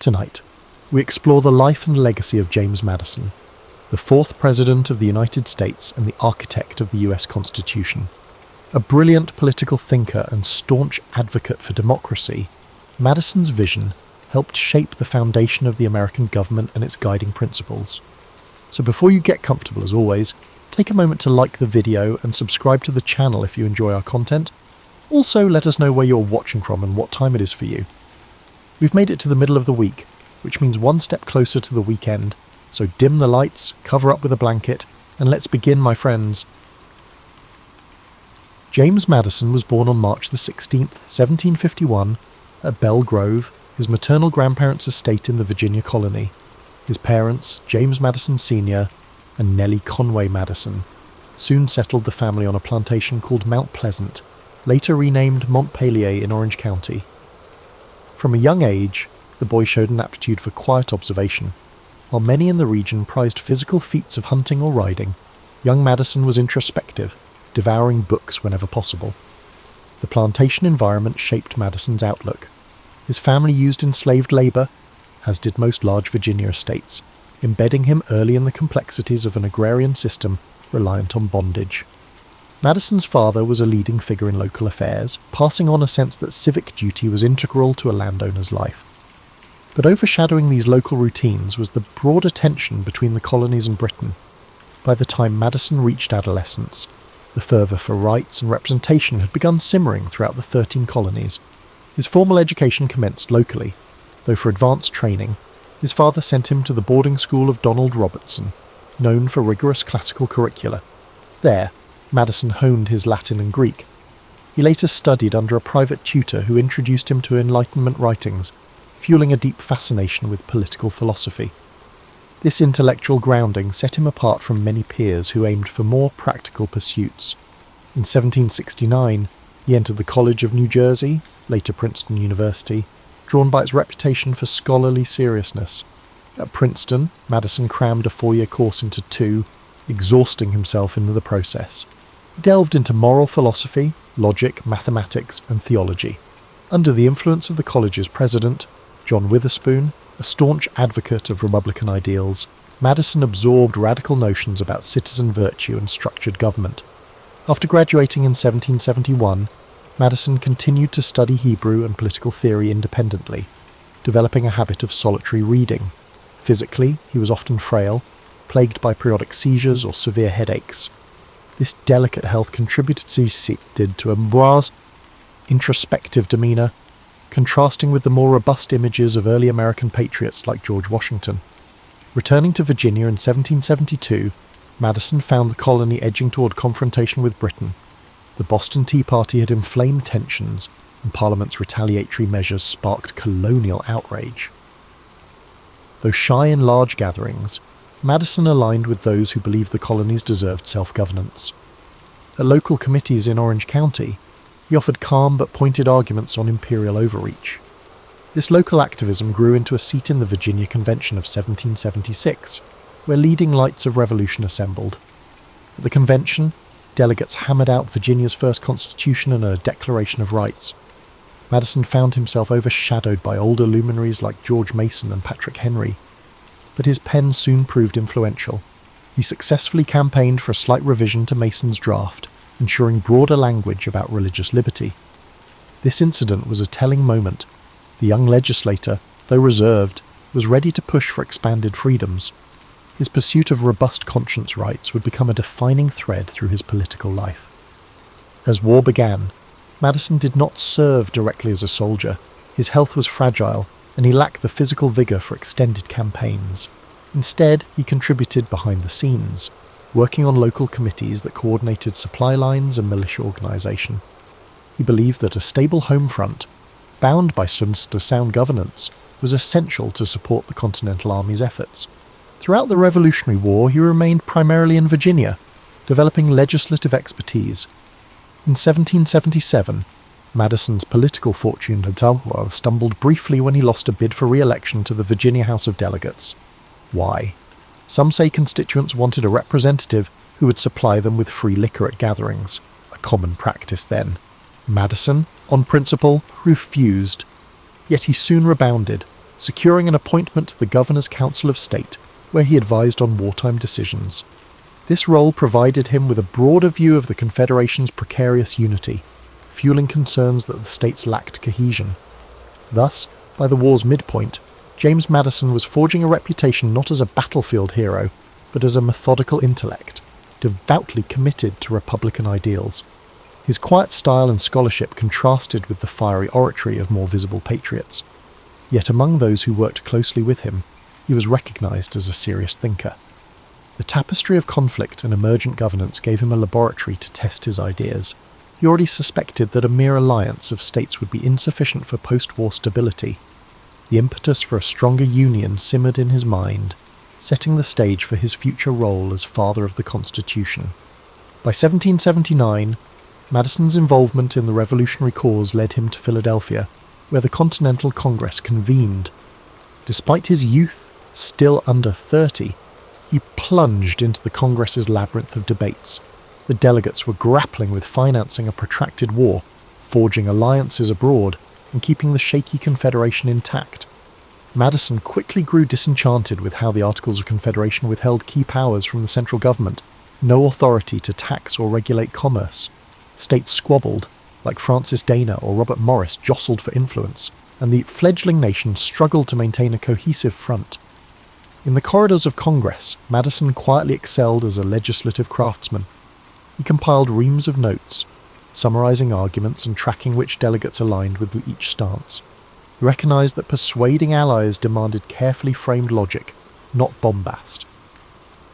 Tonight, we explore the life and legacy of James Madison, the fourth President of the United States and the architect of the US Constitution. A brilliant political thinker and staunch advocate for democracy, Madison's vision helped shape the foundation of the American government and its guiding principles. So before you get comfortable, as always, take a moment to like the video and subscribe to the channel if you enjoy our content. Also, let us know where you're watching from and what time it is for you. We've made it to the middle of the week, which means one step closer to the weekend, so dim the lights, cover up with a blanket, and let's begin, my friends. James Madison was born on March the 16th, 1751, at Belle Grove, his maternal grandparents' estate in the Virginia colony. His parents, James Madison Sr. and Nellie Conway Madison, soon settled the family on a plantation called Mount Pleasant, later renamed Montpelier in Orange County. From a young age, the boy showed an aptitude for quiet observation. While many in the region prized physical feats of hunting or riding, young Madison was introspective, devouring books whenever possible. The plantation environment shaped Madison's outlook. His family used enslaved labour, as did most large Virginia estates, embedding him early in the complexities of an agrarian system reliant on bondage. Madison's father was a leading figure in local affairs, passing on a sense that civic duty was integral to a landowner's life. But overshadowing these local routines was the broader tension between the colonies and Britain. By the time Madison reached adolescence, the fervour for rights and representation had begun simmering throughout the 13 colonies. His formal education commenced locally, though for advanced training, his father sent him to the boarding school of Donald Robertson, known for rigorous classical curricula. There, Madison honed his Latin and Greek. He later studied under a private tutor who introduced him to Enlightenment writings, fueling a deep fascination with political philosophy. This intellectual grounding set him apart from many peers who aimed for more practical pursuits. In 1769, he entered the College of New Jersey, later Princeton University, drawn by its reputation for scholarly seriousness. At Princeton, Madison crammed a 4-year course into 2, exhausting himself in the process. He delved into moral philosophy, logic, mathematics, and theology. Under the influence of the college's president, John Witherspoon, a staunch advocate of Republican ideals, Madison absorbed radical notions about citizen virtue and structured government. After graduating in 1771, Madison continued to study Hebrew and political theory independently, developing a habit of solitary reading. Physically, he was often frail, plagued by periodic seizures or severe headaches. This delicate health contributed to a Amboise' introspective demeanour, contrasting with the more robust images of early American patriots like George Washington. Returning to Virginia in 1772, Madison found the colony edging toward confrontation with Britain. The Boston Tea Party had inflamed tensions, and Parliament's retaliatory measures sparked colonial outrage. Though shy in large gatherings, Madison aligned with those who believed the colonies deserved self-governance. At local committees in Orange County, he offered calm but pointed arguments on imperial overreach. This local activism grew into a seat in the Virginia Convention of 1776, where leading lights of revolution assembled. At the convention, delegates hammered out Virginia's first constitution and a Declaration of Rights. Madison found himself overshadowed by older luminaries like George Mason and Patrick Henry, but his pen soon proved influential. He successfully campaigned for a slight revision to Mason's draft, ensuring broader language about religious liberty. This incident was a telling moment. The young legislator, though reserved, was ready to push for expanded freedoms. His pursuit of robust conscience rights would become a defining thread through his political life. As war began, Madison did not serve directly as a soldier. His health was fragile, and he lacked the physical vigour for extended campaigns. Instead, he contributed behind the scenes, working on local committees that coordinated supply lines and militia organisation. He believed that a stable home front, bound by sound governance, was essential to support the Continental Army's efforts. Throughout the Revolutionary War, he remained primarily in Virginia, developing legislative expertise. In 1777, Madison's political fortune had stumbled briefly when he lost a bid for re-election to the Virginia House of Delegates. Why? Some say constituents wanted a representative who would supply them with free liquor at gatherings, a common practice then. Madison, on principle, refused. Yet he soon rebounded. securing an appointment to the Governor's Council of State, where he advised on wartime decisions. This role provided him with a broader view of the Confederation's precarious unity, fueling concerns that the states lacked cohesion. Thus, by the war's midpoint, James Madison was forging a reputation not as a battlefield hero, but as a methodical intellect, devoutly committed to Republican ideals. His quiet style and scholarship contrasted with the fiery oratory of more visible patriots. Yet among those who worked closely with him, he was recognized as a serious thinker. The tapestry of conflict and emergent governance gave him a laboratory to test his ideas. He already suspected that a mere alliance of states would be insufficient for post-war stability. The impetus for a stronger union simmered in his mind, setting the stage for his future role as father of the Constitution. By 1779, Madison's involvement in the revolutionary cause led him to Philadelphia, where the Continental Congress convened. Despite his youth, still under 30, he plunged into the Congress's labyrinth of debates. The delegates were grappling with financing a protracted war, forging alliances abroad, and keeping the shaky Confederation intact. Madison quickly grew disenchanted with how the Articles of Confederation withheld key powers from the central government, no authority to tax or regulate commerce. States squabbled, like Francis Dana or Robert Morris jostled for influence, and the fledgling nation struggled to maintain a cohesive front. In the corridors of Congress, Madison quietly excelled as a legislative craftsman. He compiled reams of notes, summarizing arguments and tracking which delegates aligned with each stance. He recognized that persuading allies demanded carefully framed logic, not bombast.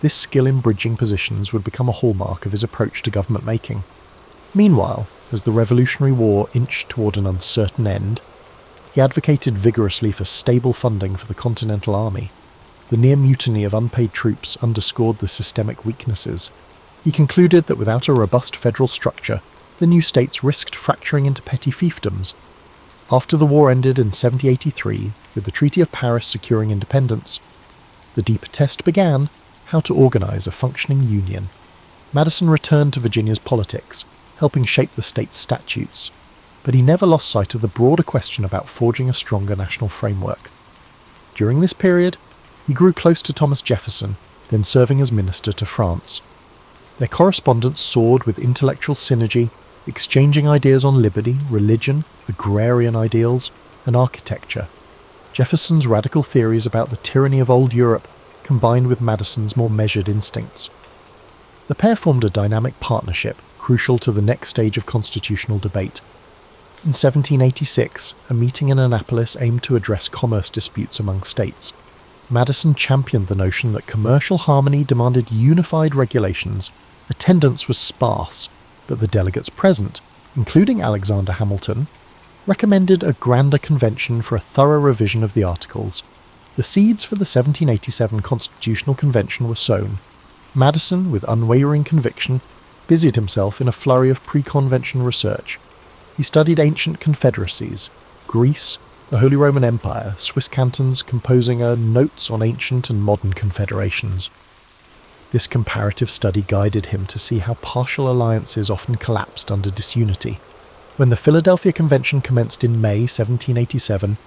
This skill in bridging positions would become a hallmark of his approach to government making. Meanwhile, as the Revolutionary War inched toward an uncertain end, he advocated vigorously for stable funding for the Continental Army. The near mutiny of unpaid troops underscored the systemic weaknesses. He concluded that without a robust federal structure, the new states risked fracturing into petty fiefdoms. After the war ended in 1783, with the Treaty of Paris securing independence, the deeper test began: how to organize a functioning union. Madison returned to Virginia's politics, helping shape the state's statutes, but he never lost sight of the broader question about forging a stronger national framework. During this period, he grew close to Thomas Jefferson, then serving as minister to France. Their correspondence soared with intellectual synergy, exchanging ideas on liberty, religion, agrarian ideals, and architecture. Jefferson's radical theories about the tyranny of old Europe combined with Madison's more measured instincts. The pair formed a dynamic partnership crucial to the next stage of constitutional debate. In 1786, a meeting in Annapolis aimed to address commerce disputes among states. Madison championed the notion that commercial harmony demanded unified regulations. Attendance was sparse, but the delegates present, including Alexander Hamilton, recommended a grander convention for a thorough revision of the Articles. The seeds for the 1787 Constitutional Convention were sown. Madison, with unwavering conviction, busied himself in a flurry of pre-convention research. He studied ancient confederacies, Greece, the Holy Roman Empire, Swiss cantons, composing a Notes on Ancient and Modern Confederations. This comparative study guided him to see how partial alliances often collapsed under disunity. When the Philadelphia Convention commenced in May 1787,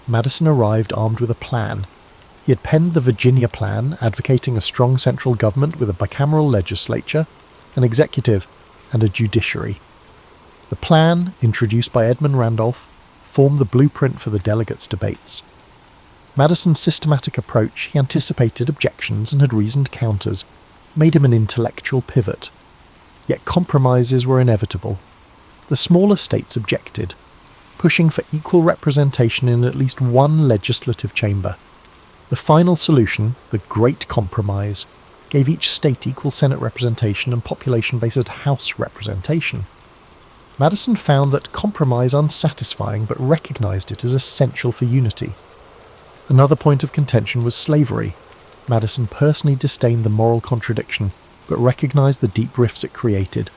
Madison arrived armed with a plan. He had penned the Virginia Plan, advocating a strong central government with a bicameral legislature, an executive, and a judiciary. The plan, introduced by Edmund Randolph, formed the blueprint for the delegates' debates. Madison's systematic approach, he anticipated objections and had reasoned counters, made him an intellectual pivot. Yet compromises were inevitable. The smaller states objected, pushing for equal representation in at least one legislative chamber. The final solution, the Great Compromise, gave each state equal Senate representation and population-based House representation. Madison found that compromise unsatisfying, but recognized it as essential for unity. Another point of contention was slavery. Madison personally disdained the moral contradiction, but recognized the deep rifts it created.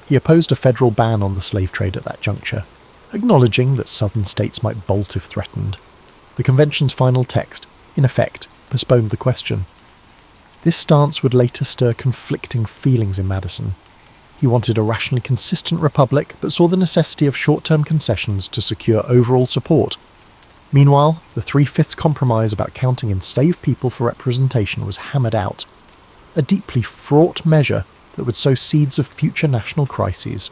He opposed a federal ban on the slave trade at that juncture, acknowledging that southern states might bolt if threatened. The convention's final text, in effect, postponed the question. This stance would later stir conflicting feelings in Madison. He wanted a rationally consistent republic, but saw the necessity of short-term concessions to secure overall support. Meanwhile, the 3/5 compromise about counting enslaved people for representation was hammered out, a deeply fraught measure that would sow seeds of future national crises.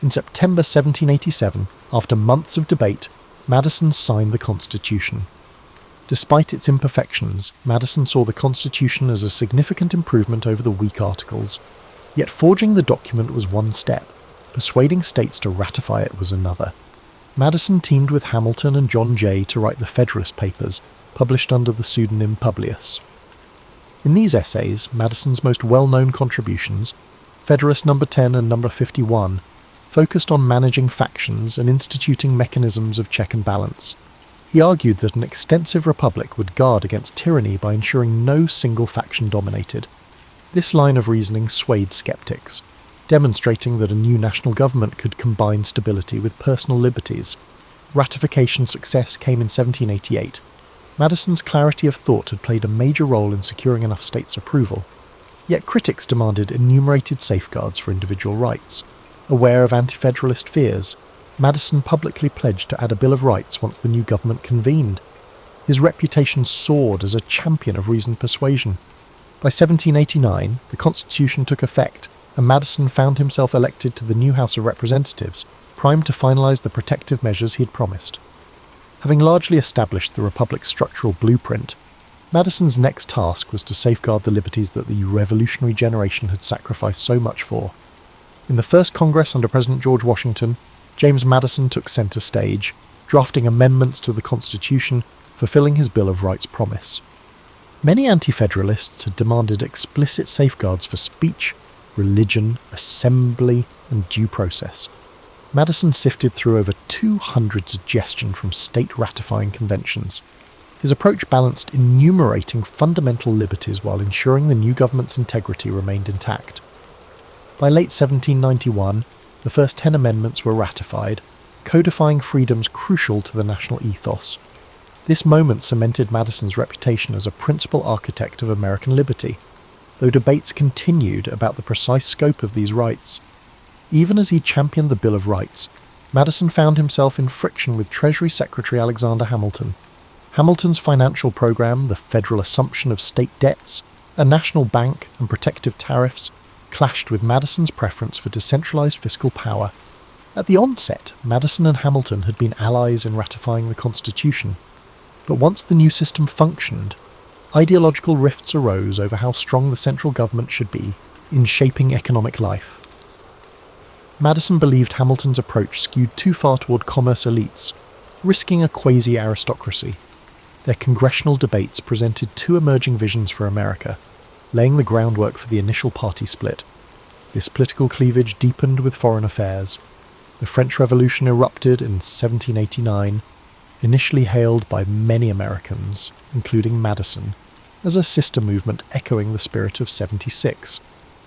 In September 1787, after months of debate, Madison signed the Constitution. Despite its imperfections, Madison saw the Constitution as a significant improvement over the weak articles. Yet forging the document was one step, persuading states to ratify it was another. Madison teamed with Hamilton and John Jay to write the Federalist Papers, published under the pseudonym Publius. In these essays, Madison's most well-known contributions, Federalist No. 10 and No. 51, focused on managing factions and instituting mechanisms of check and balance. He argued that an extensive republic would guard against tyranny by ensuring no single faction dominated. This line of reasoning swayed skeptics, demonstrating that a new national government could combine stability with personal liberties. Ratification success came in 1788. Madison's clarity of thought had played a major role in securing enough states' approval. Yet critics demanded enumerated safeguards for individual rights. Aware of anti-federalist fears, Madison publicly pledged to add a Bill of Rights once the new government convened. His reputation soared as a champion of reasoned persuasion. By 1789, the Constitution took effect, and Madison found himself elected to the new House of Representatives, primed to finalise the protective measures he had promised. Having largely established the Republic's structural blueprint, Madison's next task was to safeguard the liberties that the revolutionary generation had sacrificed so much for. In the first Congress under President George Washington, James Madison took centre stage, drafting amendments to the Constitution, fulfilling his Bill of Rights promise. Many anti-federalists had demanded explicit safeguards for speech, religion, assembly, and due process. Madison sifted through over 200 suggestions from state-ratifying conventions. His approach balanced enumerating fundamental liberties while ensuring the new government's integrity remained intact. By late 1791, the first 10 amendments were ratified, codifying freedoms crucial to the national ethos. This moment cemented Madison's reputation as a principal architect of American liberty, though debates continued about the precise scope of these rights. Even as he championed the Bill of Rights, Madison found himself in friction with Treasury Secretary Alexander Hamilton. Hamilton's financial program, the federal assumption of state debts, a national bank, and protective tariffs clashed with Madison's preference for decentralized fiscal power. At the onset, Madison and Hamilton had been allies in ratifying the Constitution, but once the new system functioned, ideological rifts arose over how strong the central government should be in shaping economic life. Madison believed Hamilton's approach skewed too far toward commerce elites, risking a quasi-aristocracy. Their congressional debates presented two emerging visions for America, laying the groundwork for the initial party split. This political cleavage deepened with foreign affairs. The French Revolution erupted in 1789, initially hailed by many Americans, including Madison, as a sister movement echoing the spirit of '76.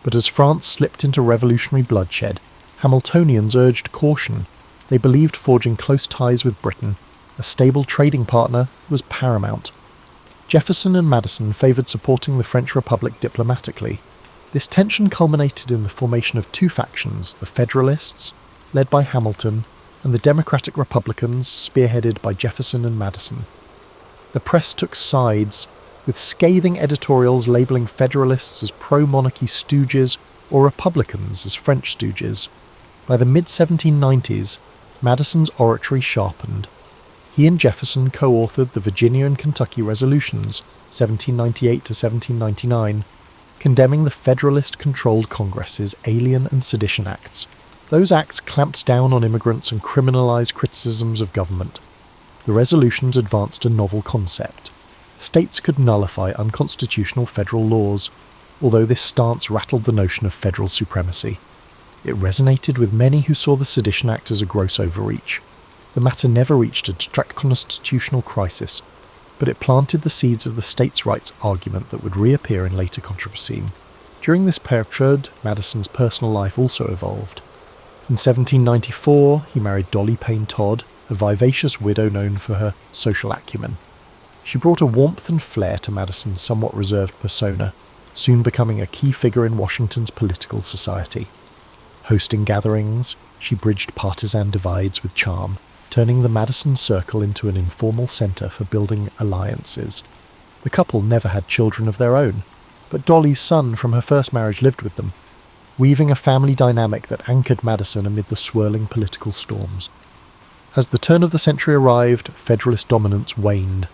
But as France slipped into revolutionary bloodshed, Hamiltonians urged caution. They believed forging close ties with Britain, a stable trading partner, was paramount. Jefferson and Madison favoured supporting the French Republic diplomatically. This tension culminated in the formation of two factions, the Federalists, led by Hamilton, and the Democratic Republicans, spearheaded by Jefferson and Madison. The press took sides, with scathing editorials labelling Federalists as pro-monarchy stooges or Republicans as French stooges. By the mid-1790s, Madison's oratory sharpened. He and Jefferson co-authored the Virginia and Kentucky Resolutions, 1798 to 1799, condemning the Federalist-controlled Congress's Alien and Sedition Acts. Those acts clamped down on immigrants and criminalized criticisms of government. The resolutions advanced a novel concept. States could nullify unconstitutional federal laws, although this stance rattled the notion of federal supremacy. It resonated with many who saw the Sedition Act as a gross overreach. The matter never reached a direct constitutional crisis, but it planted the seeds of the states' rights argument that would reappear in later controversy. During this period, Madison's personal life also evolved. In 1794, he married Dolly Payne Todd, a vivacious widow known for her social acumen. She brought a warmth and flair to Madison's somewhat reserved persona, soon becoming a key figure in Washington's political society. Hosting gatherings, she bridged partisan divides with charm, turning the Madison Circle into an informal centre for building alliances. The couple never had children of their own, but Dolly's son from her first marriage lived with them, weaving a family dynamic that anchored Madison amid the swirling political storms. As the turn of the century arrived, Federalist dominance waned.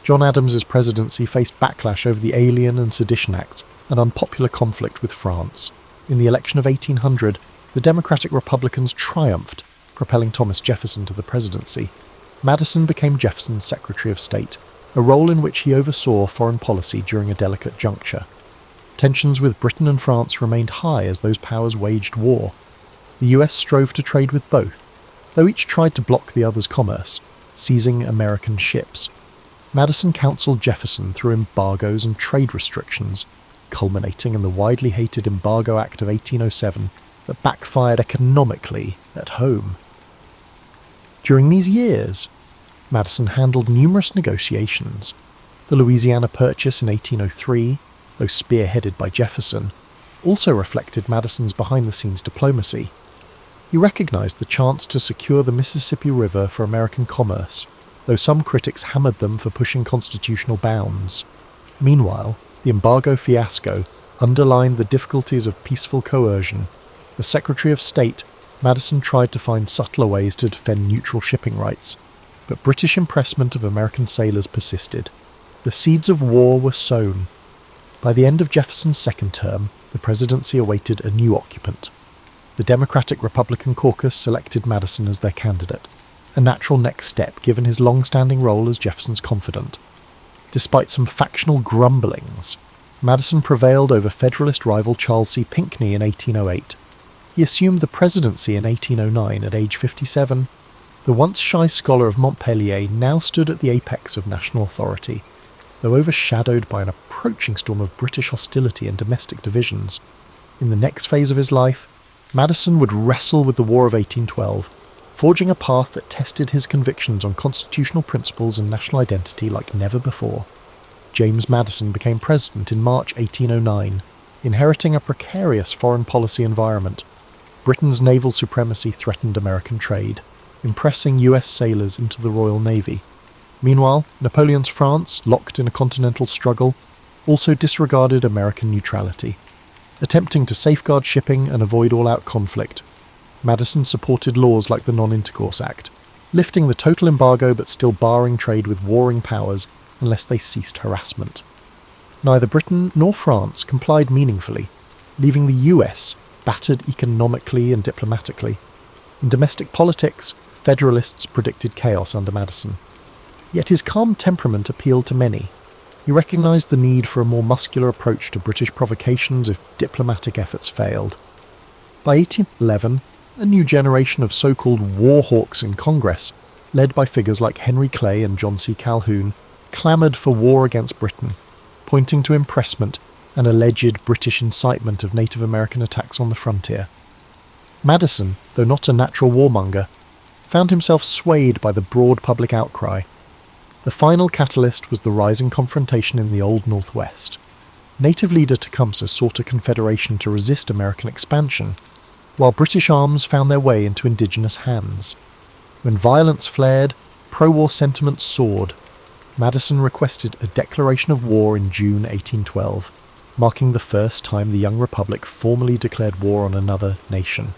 John Adams's presidency faced backlash over the Alien and Sedition Acts, an unpopular conflict with France. In the election of 1800, the Democratic Republicans triumphed, propelling Thomas Jefferson to the presidency. Madison became Jefferson's Secretary of State, a role in which he oversaw foreign policy during a delicate juncture. Tensions with Britain and France remained high as those powers waged war. The US strove to trade with both, though each tried to block the other's commerce, seizing American ships. Madison counselled Jefferson through embargoes and trade restrictions, culminating in the widely hated Embargo Act of 1807 that backfired economically at home. During these years, Madison handled numerous negotiations. The Louisiana Purchase in 1803, though spearheaded by Jefferson, also reflected Madison's behind-the-scenes diplomacy. He recognized the chance to secure the Mississippi River for American commerce, though some critics hammered them for pushing constitutional bounds. Meanwhile, the embargo fiasco underlined the difficulties of peaceful coercion. As Secretary of State, Madison tried to find subtler ways to defend neutral shipping rights, but British impressment of American sailors persisted. The seeds of war were sown. By the end of Jefferson's second term, the presidency awaited a new occupant. The Democratic-Republican caucus selected Madison as their candidate, a natural next step given his long-standing role as Jefferson's confidant. Despite some factional grumblings, Madison prevailed over Federalist rival Charles C. Pinckney in 1808. He assumed the presidency in 1809 at age 57. The once shy scholar of Montpellier now stood at the apex of national authority, though overshadowed by an approaching storm of British hostility and domestic divisions. In the next phase of his life, Madison would wrestle with the War of 1812, forging a path that tested his convictions on constitutional principles and national identity like never before. James Madison became president in March 1809, inheriting a precarious foreign policy environment. Britain's naval supremacy threatened American trade, impressing US sailors into the Royal Navy. Meanwhile, Napoleon's France, locked in a continental struggle, also disregarded American neutrality. Attempting to safeguard shipping and avoid all-out conflict, Madison supported laws like the Non-Intercourse Act, lifting the total embargo but still barring trade with warring powers unless they ceased harassment. Neither Britain nor France complied meaningfully, leaving the US battered economically and diplomatically. In domestic politics, Federalists predicted chaos under Madison. Yet his calm temperament appealed to many. He recognised the need for a more muscular approach to British provocations if diplomatic efforts failed. By 1811, a new generation of so-called war hawks in Congress, led by figures like Henry Clay and John C. Calhoun, clamoured for war against Britain, pointing to impressment and alleged British incitement of Native American attacks on the frontier. Madison, though not a natural warmonger, found himself swayed by the broad public outcry. The final catalyst was the rising confrontation in the Old Northwest. Native leader Tecumseh sought a confederation to resist American expansion, while British arms found their way into indigenous hands. When violence flared, pro-war sentiment soared. Madison requested a declaration of war in June 1812, marking the first time the young republic formally declared war on another nation.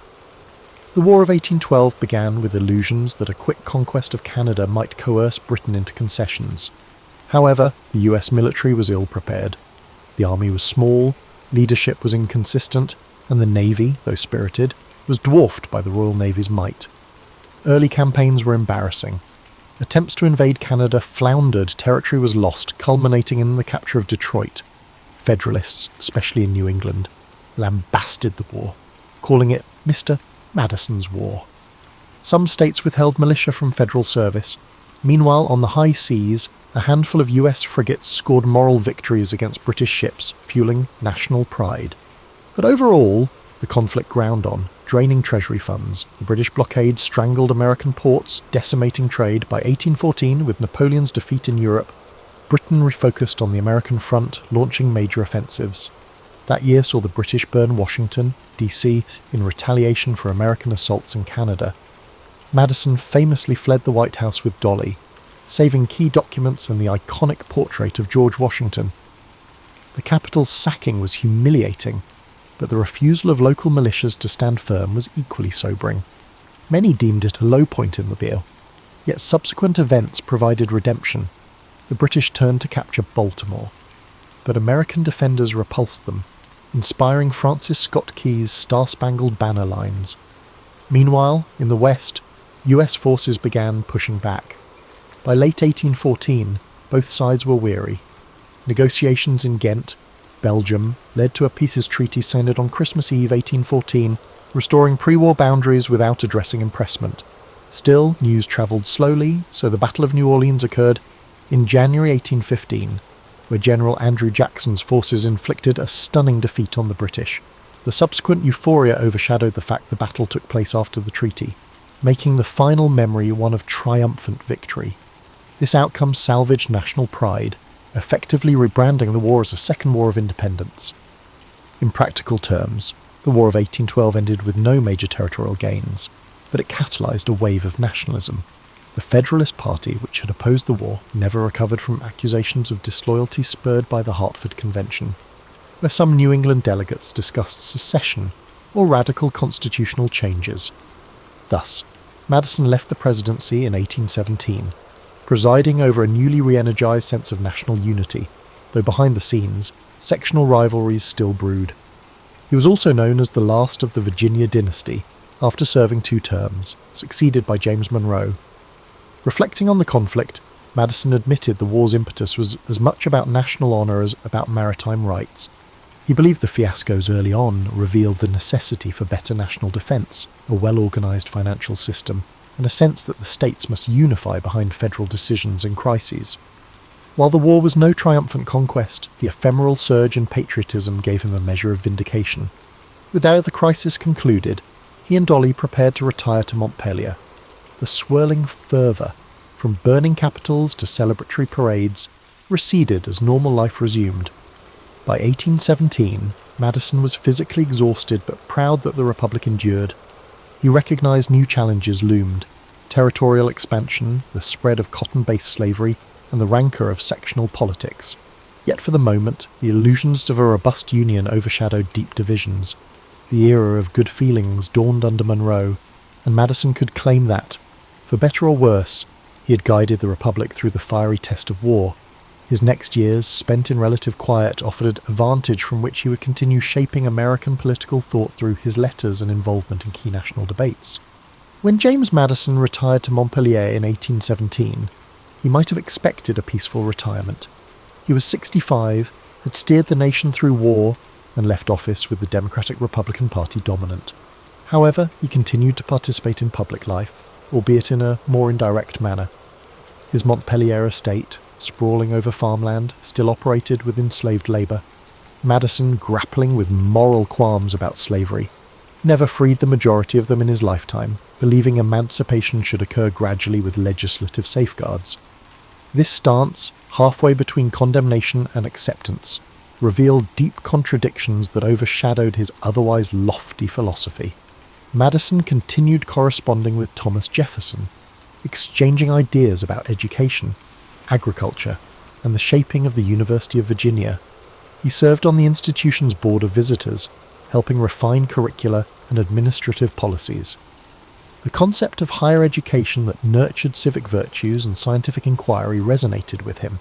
The War of 1812 began with illusions that a quick conquest of Canada might coerce Britain into concessions. However, the US military was ill-prepared. The army was small, leadership was inconsistent, and the navy, though spirited, was dwarfed by the Royal Navy's might. Early campaigns were embarrassing. Attempts to invade Canada floundered, territory was lost, culminating in the capture of Detroit. Federalists, especially in New England, lambasted the war, calling it Mr. Madison's War. Some states withheld militia from federal service. Meanwhile, on the high seas, a handful of US frigates scored moral victories against British ships, fueling national pride. But overall, the conflict ground on, draining treasury funds. The British blockade strangled American ports, decimating trade. By 1814, with Napoleon's defeat in Europe, Britain refocused on the American front, launching major offensives. That year saw the British burn Washington, D.C., in retaliation for American assaults in Canada. Madison famously fled the White House with Dolly, saving key documents and the iconic portrait of George Washington. The Capitol's sacking was humiliating, but the refusal of local militias to stand firm was equally sobering. Many deemed it a low point in Revere, yet subsequent events provided redemption. The British turned to capture Baltimore, but American defenders repulsed them, inspiring Francis Scott Key's Star-Spangled Banner lines. Meanwhile, in the West, US forces began pushing back. By late 1814, both sides were weary. Negotiations in Ghent, Belgium, led to a peace treaty signed on Christmas Eve 1814, restoring pre-war boundaries without addressing impressment. Still, news travelled slowly, so the Battle of New Orleans occurred in January 1815, where General Andrew Jackson's forces inflicted a stunning defeat on the British. The subsequent euphoria overshadowed the fact the battle took place after the treaty, making the final memory one of triumphant victory. This outcome salvaged national pride, effectively rebranding the war as a second war of independence. In practical terms, the War of 1812 ended with no major territorial gains, but it catalysed a wave of nationalism. The Federalist Party, which had opposed the war, never recovered from accusations of disloyalty spurred by the Hartford Convention, where some New England delegates discussed secession or radical constitutional changes. Thus, Madison left the presidency in 1817, presiding over a newly re-energised sense of national unity, though behind the scenes, sectional rivalries still brewed. He was also known as the last of the Virginia dynasty, after serving 2 terms, succeeded by James Monroe. Reflecting on the conflict, Madison admitted the war's impetus was as much about national honour as about maritime rights. He believed the fiascos early on revealed the necessity for better national defence, a well-organised financial system, and a sense that the states must unify behind federal decisions in crises. While the war was no triumphant conquest, the ephemeral surge in patriotism gave him a measure of vindication. With the crisis concluded, he and Dolly prepared to retire to Montpelier. The swirling fervour, from burning capitals to celebratory parades, receded as normal life resumed. By 1817, Madison was physically exhausted but proud that the Republic endured. He recognised new challenges loomed: territorial expansion, the spread of cotton-based slavery, and the rancour of sectional politics. Yet for the moment, the illusions of a robust union overshadowed deep divisions. The era of good feelings dawned under Monroe, and Madison could claim that, for better or worse, he had guided the Republic through the fiery test of war. His next years, spent in relative quiet, offered a vantage from which he would continue shaping American political thought through his letters and involvement in key national debates. When James Madison retired to Montpelier in 1817, he might have expected a peaceful retirement. He was 65, had steered the nation through war, and left office with the Democratic-Republican Party dominant. However, he continued to participate in public life, albeit in a more indirect manner. His Montpelier estate, sprawling over farmland, still operated with enslaved labour. Madison, grappling with moral qualms about slavery, never freed the majority of them in his lifetime, believing emancipation should occur gradually with legislative safeguards. This stance, halfway between condemnation and acceptance, revealed deep contradictions that overshadowed his otherwise lofty philosophy. Madison continued corresponding with Thomas Jefferson, exchanging ideas about education, agriculture, and the shaping of the University of Virginia. He served on the institution's board of visitors, helping refine curricula and administrative policies. The concept of higher education that nurtured civic virtues and scientific inquiry resonated with him.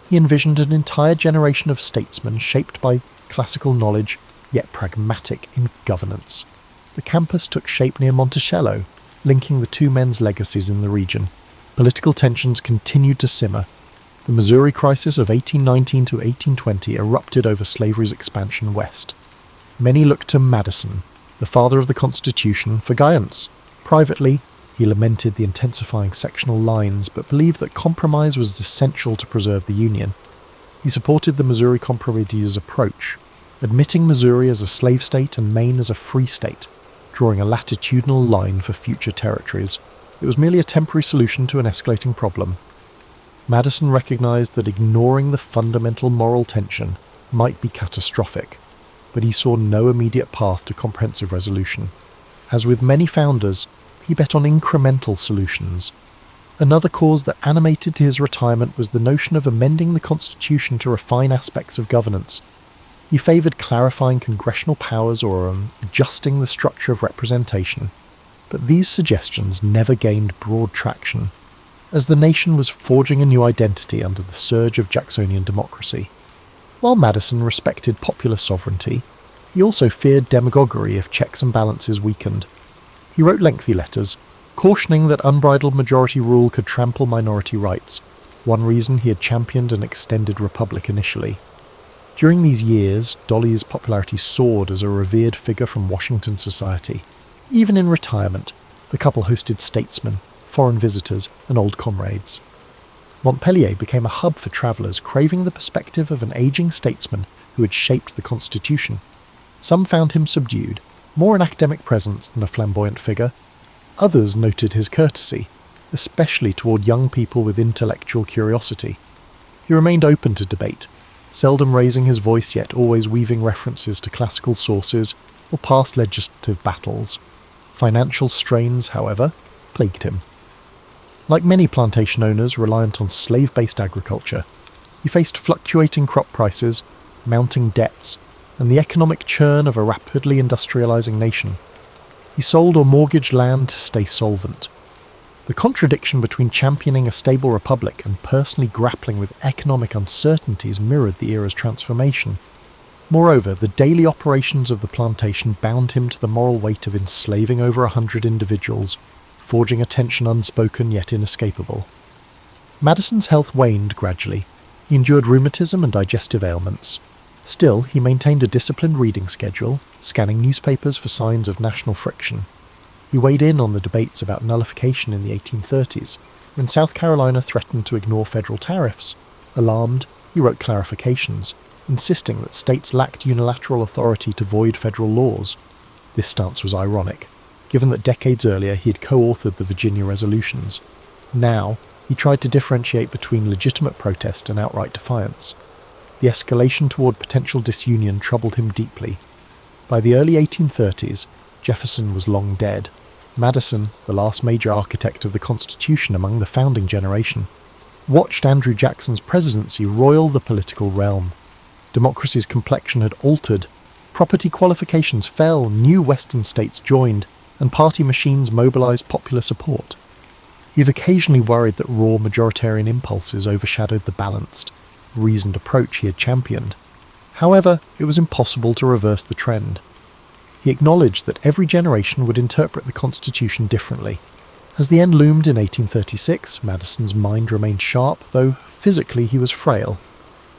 He envisioned an entire generation of statesmen shaped by classical knowledge, yet pragmatic in governance. The campus took shape near Monticello, linking the two men's legacies in the region. Political tensions continued to simmer. The Missouri crisis of 1819 to 1820 erupted over slavery's expansion west. Many looked to Madison, the father of the Constitution, for guidance. Privately, he lamented the intensifying sectional lines, but believed that compromise was essential to preserve the Union. He supported the Missouri Compromise's approach, admitting Missouri as a slave state and Maine as a free state, drawing a latitudinal line for future territories. It was merely a temporary solution to an escalating problem. Madison recognized that ignoring the fundamental moral tension might be catastrophic, but he saw no immediate path to comprehensive resolution. As with many founders, he bet on incremental solutions. Another cause that animated his retirement was the notion of amending the Constitution to refine aspects of governance. He favoured clarifying congressional powers or adjusting the structure of representation, but these suggestions never gained broad traction, as the nation was forging a new identity under the surge of Jacksonian democracy. While Madison respected popular sovereignty, he also feared demagoguery if checks and balances weakened. He wrote lengthy letters, cautioning that unbridled majority rule could trample minority rights, one reason he had championed an extended republic initially. During these years, Dolly's popularity soared as a revered figure from Washington society. Even in retirement, the couple hosted statesmen, foreign visitors, and old comrades. Montpellier became a hub for travellers craving the perspective of an ageing statesman who had shaped the Constitution. Some found him subdued, more an academic presence than a flamboyant figure. Others noted his courtesy, especially toward young people with intellectual curiosity. He remained open to debate, seldom raising his voice yet always weaving references to classical sources or past legislative battles. Financial strains, however, plagued him. Like many plantation owners reliant on slave-based agriculture, he faced fluctuating crop prices, mounting debts, and the economic churn of a rapidly industrializing nation. He sold or mortgaged land to stay solvent. The contradiction between championing a stable republic and personally grappling with economic uncertainties mirrored the era's transformation. Moreover, the daily operations of the plantation bound him to the moral weight of enslaving over 100 individuals, forging a tension unspoken yet inescapable. Madison's health waned gradually. He endured rheumatism and digestive ailments. Still, he maintained a disciplined reading schedule, scanning newspapers for signs of national friction. He weighed in on the debates about nullification in the 1830s, when South Carolina threatened to ignore federal tariffs. Alarmed, he wrote clarifications, insisting that states lacked unilateral authority to void federal laws. This stance was ironic, given that decades earlier he had co-authored the Virginia Resolutions. Now, he tried to differentiate between legitimate protest and outright defiance. The escalation toward potential disunion troubled him deeply. By the early 1830s, Jefferson was long dead. Madison, the last major architect of the Constitution among the founding generation, watched Andrew Jackson's presidency roil the political realm. Democracy's complexion had altered, property qualifications fell, new Western states joined, and party machines mobilized popular support. He had occasionally worried that raw majoritarian impulses overshadowed the balanced, reasoned approach he had championed. However, it was impossible to reverse the trend. He acknowledged that every generation would interpret the Constitution differently. As the end loomed in 1836, Madison's mind remained sharp, though physically he was frail.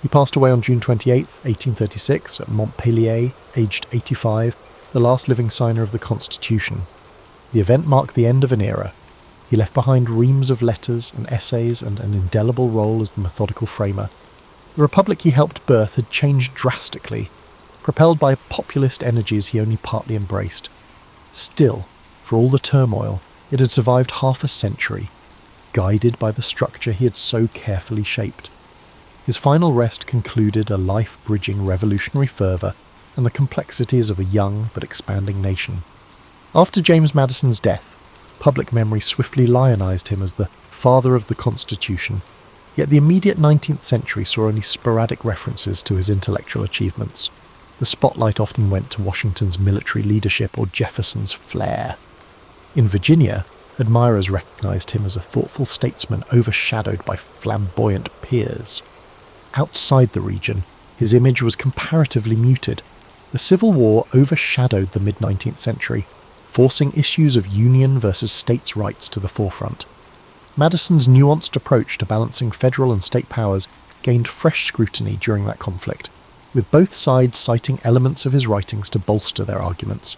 He passed away on June 28, 1836, at Montpellier, aged 85, the last living signer of the Constitution. The event marked the end of an era. He left behind reams of letters and essays and an indelible role as the methodical framer. The republic he helped birth had changed drastically, propelled by populist energies he only partly embraced. Still, for all the turmoil, it had survived half a century, guided by the structure he had so carefully shaped. His final rest concluded a life-bridging revolutionary fervour and the complexities of a young but expanding nation. After James Madison's death, public memory swiftly lionized him as the father of the Constitution, yet the immediate 19th century saw only sporadic references to his intellectual achievements. The spotlight often went to Washington's military leadership or Jefferson's flair. In Virginia, admirers recognized him as a thoughtful statesman overshadowed by flamboyant peers. Outside the region, his image was comparatively muted. The Civil War overshadowed the mid-19th century, forcing issues of union versus states' rights to the forefront. Madison's nuanced approach to balancing federal and state powers gained fresh scrutiny during that conflict, with both sides citing elements of his writings to bolster their arguments.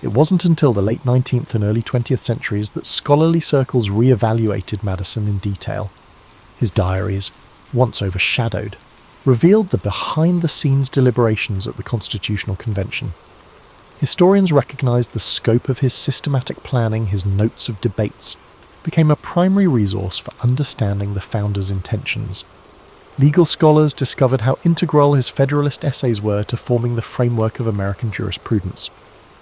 It wasn't until the late 19th and early 20th centuries that scholarly circles re-evaluated Madison in detail. His diaries, once overshadowed, revealed the behind-the-scenes deliberations at the Constitutional Convention. Historians recognized the scope of his systematic planning. His notes of debates became a primary resource for understanding the founder's intentions. Legal scholars discovered how integral his Federalist essays were to forming the framework of American jurisprudence.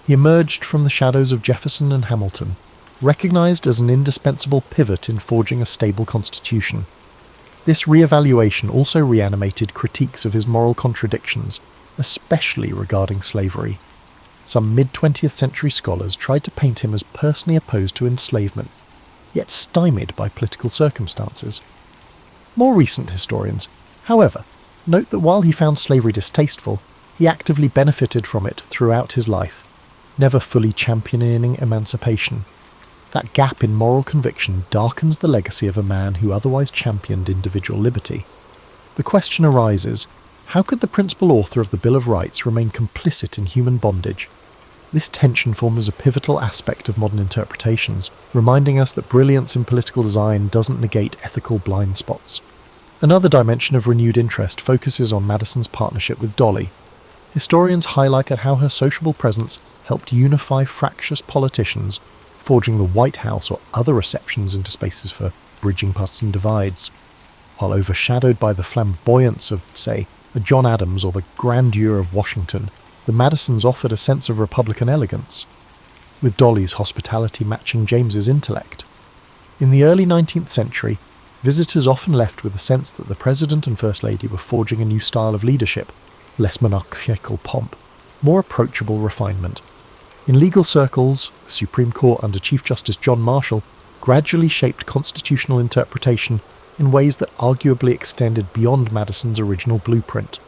He emerged from the shadows of Jefferson and Hamilton, recognised as an indispensable pivot in forging a stable constitution. This re-evaluation also reanimated critiques of his moral contradictions, especially regarding slavery. Some mid-20th century scholars tried to paint him as personally opposed to enslavement, yet stymied by political circumstances. More recent historians, however, note that while he found slavery distasteful, he actively benefited from it throughout his life, never fully championing emancipation. That gap in moral conviction darkens the legacy of a man who otherwise championed individual liberty. The question arises, how could the principal author of the Bill of Rights remain complicit in human bondage? This tension forms a pivotal aspect of modern interpretations, reminding us that brilliance in political design doesn't negate ethical blind spots. Another dimension of renewed interest focuses on Madison's partnership with Dolly. Historians highlight how her sociable presence helped unify fractious politicians, forging the White House or other receptions into spaces for bridging partisan divides. While overshadowed by the flamboyance of, say, a John Adams or the grandeur of Washington, the Madisons offered a sense of Republican elegance, with Dolly's hospitality matching James's intellect. In the early 19th century, visitors often left with a sense that the President and First Lady were forging a new style of leadership, less monarchical pomp, more approachable refinement. In legal circles, the Supreme Court under Chief Justice John Marshall gradually shaped constitutional interpretation in ways that arguably extended beyond Madison's original blueprint.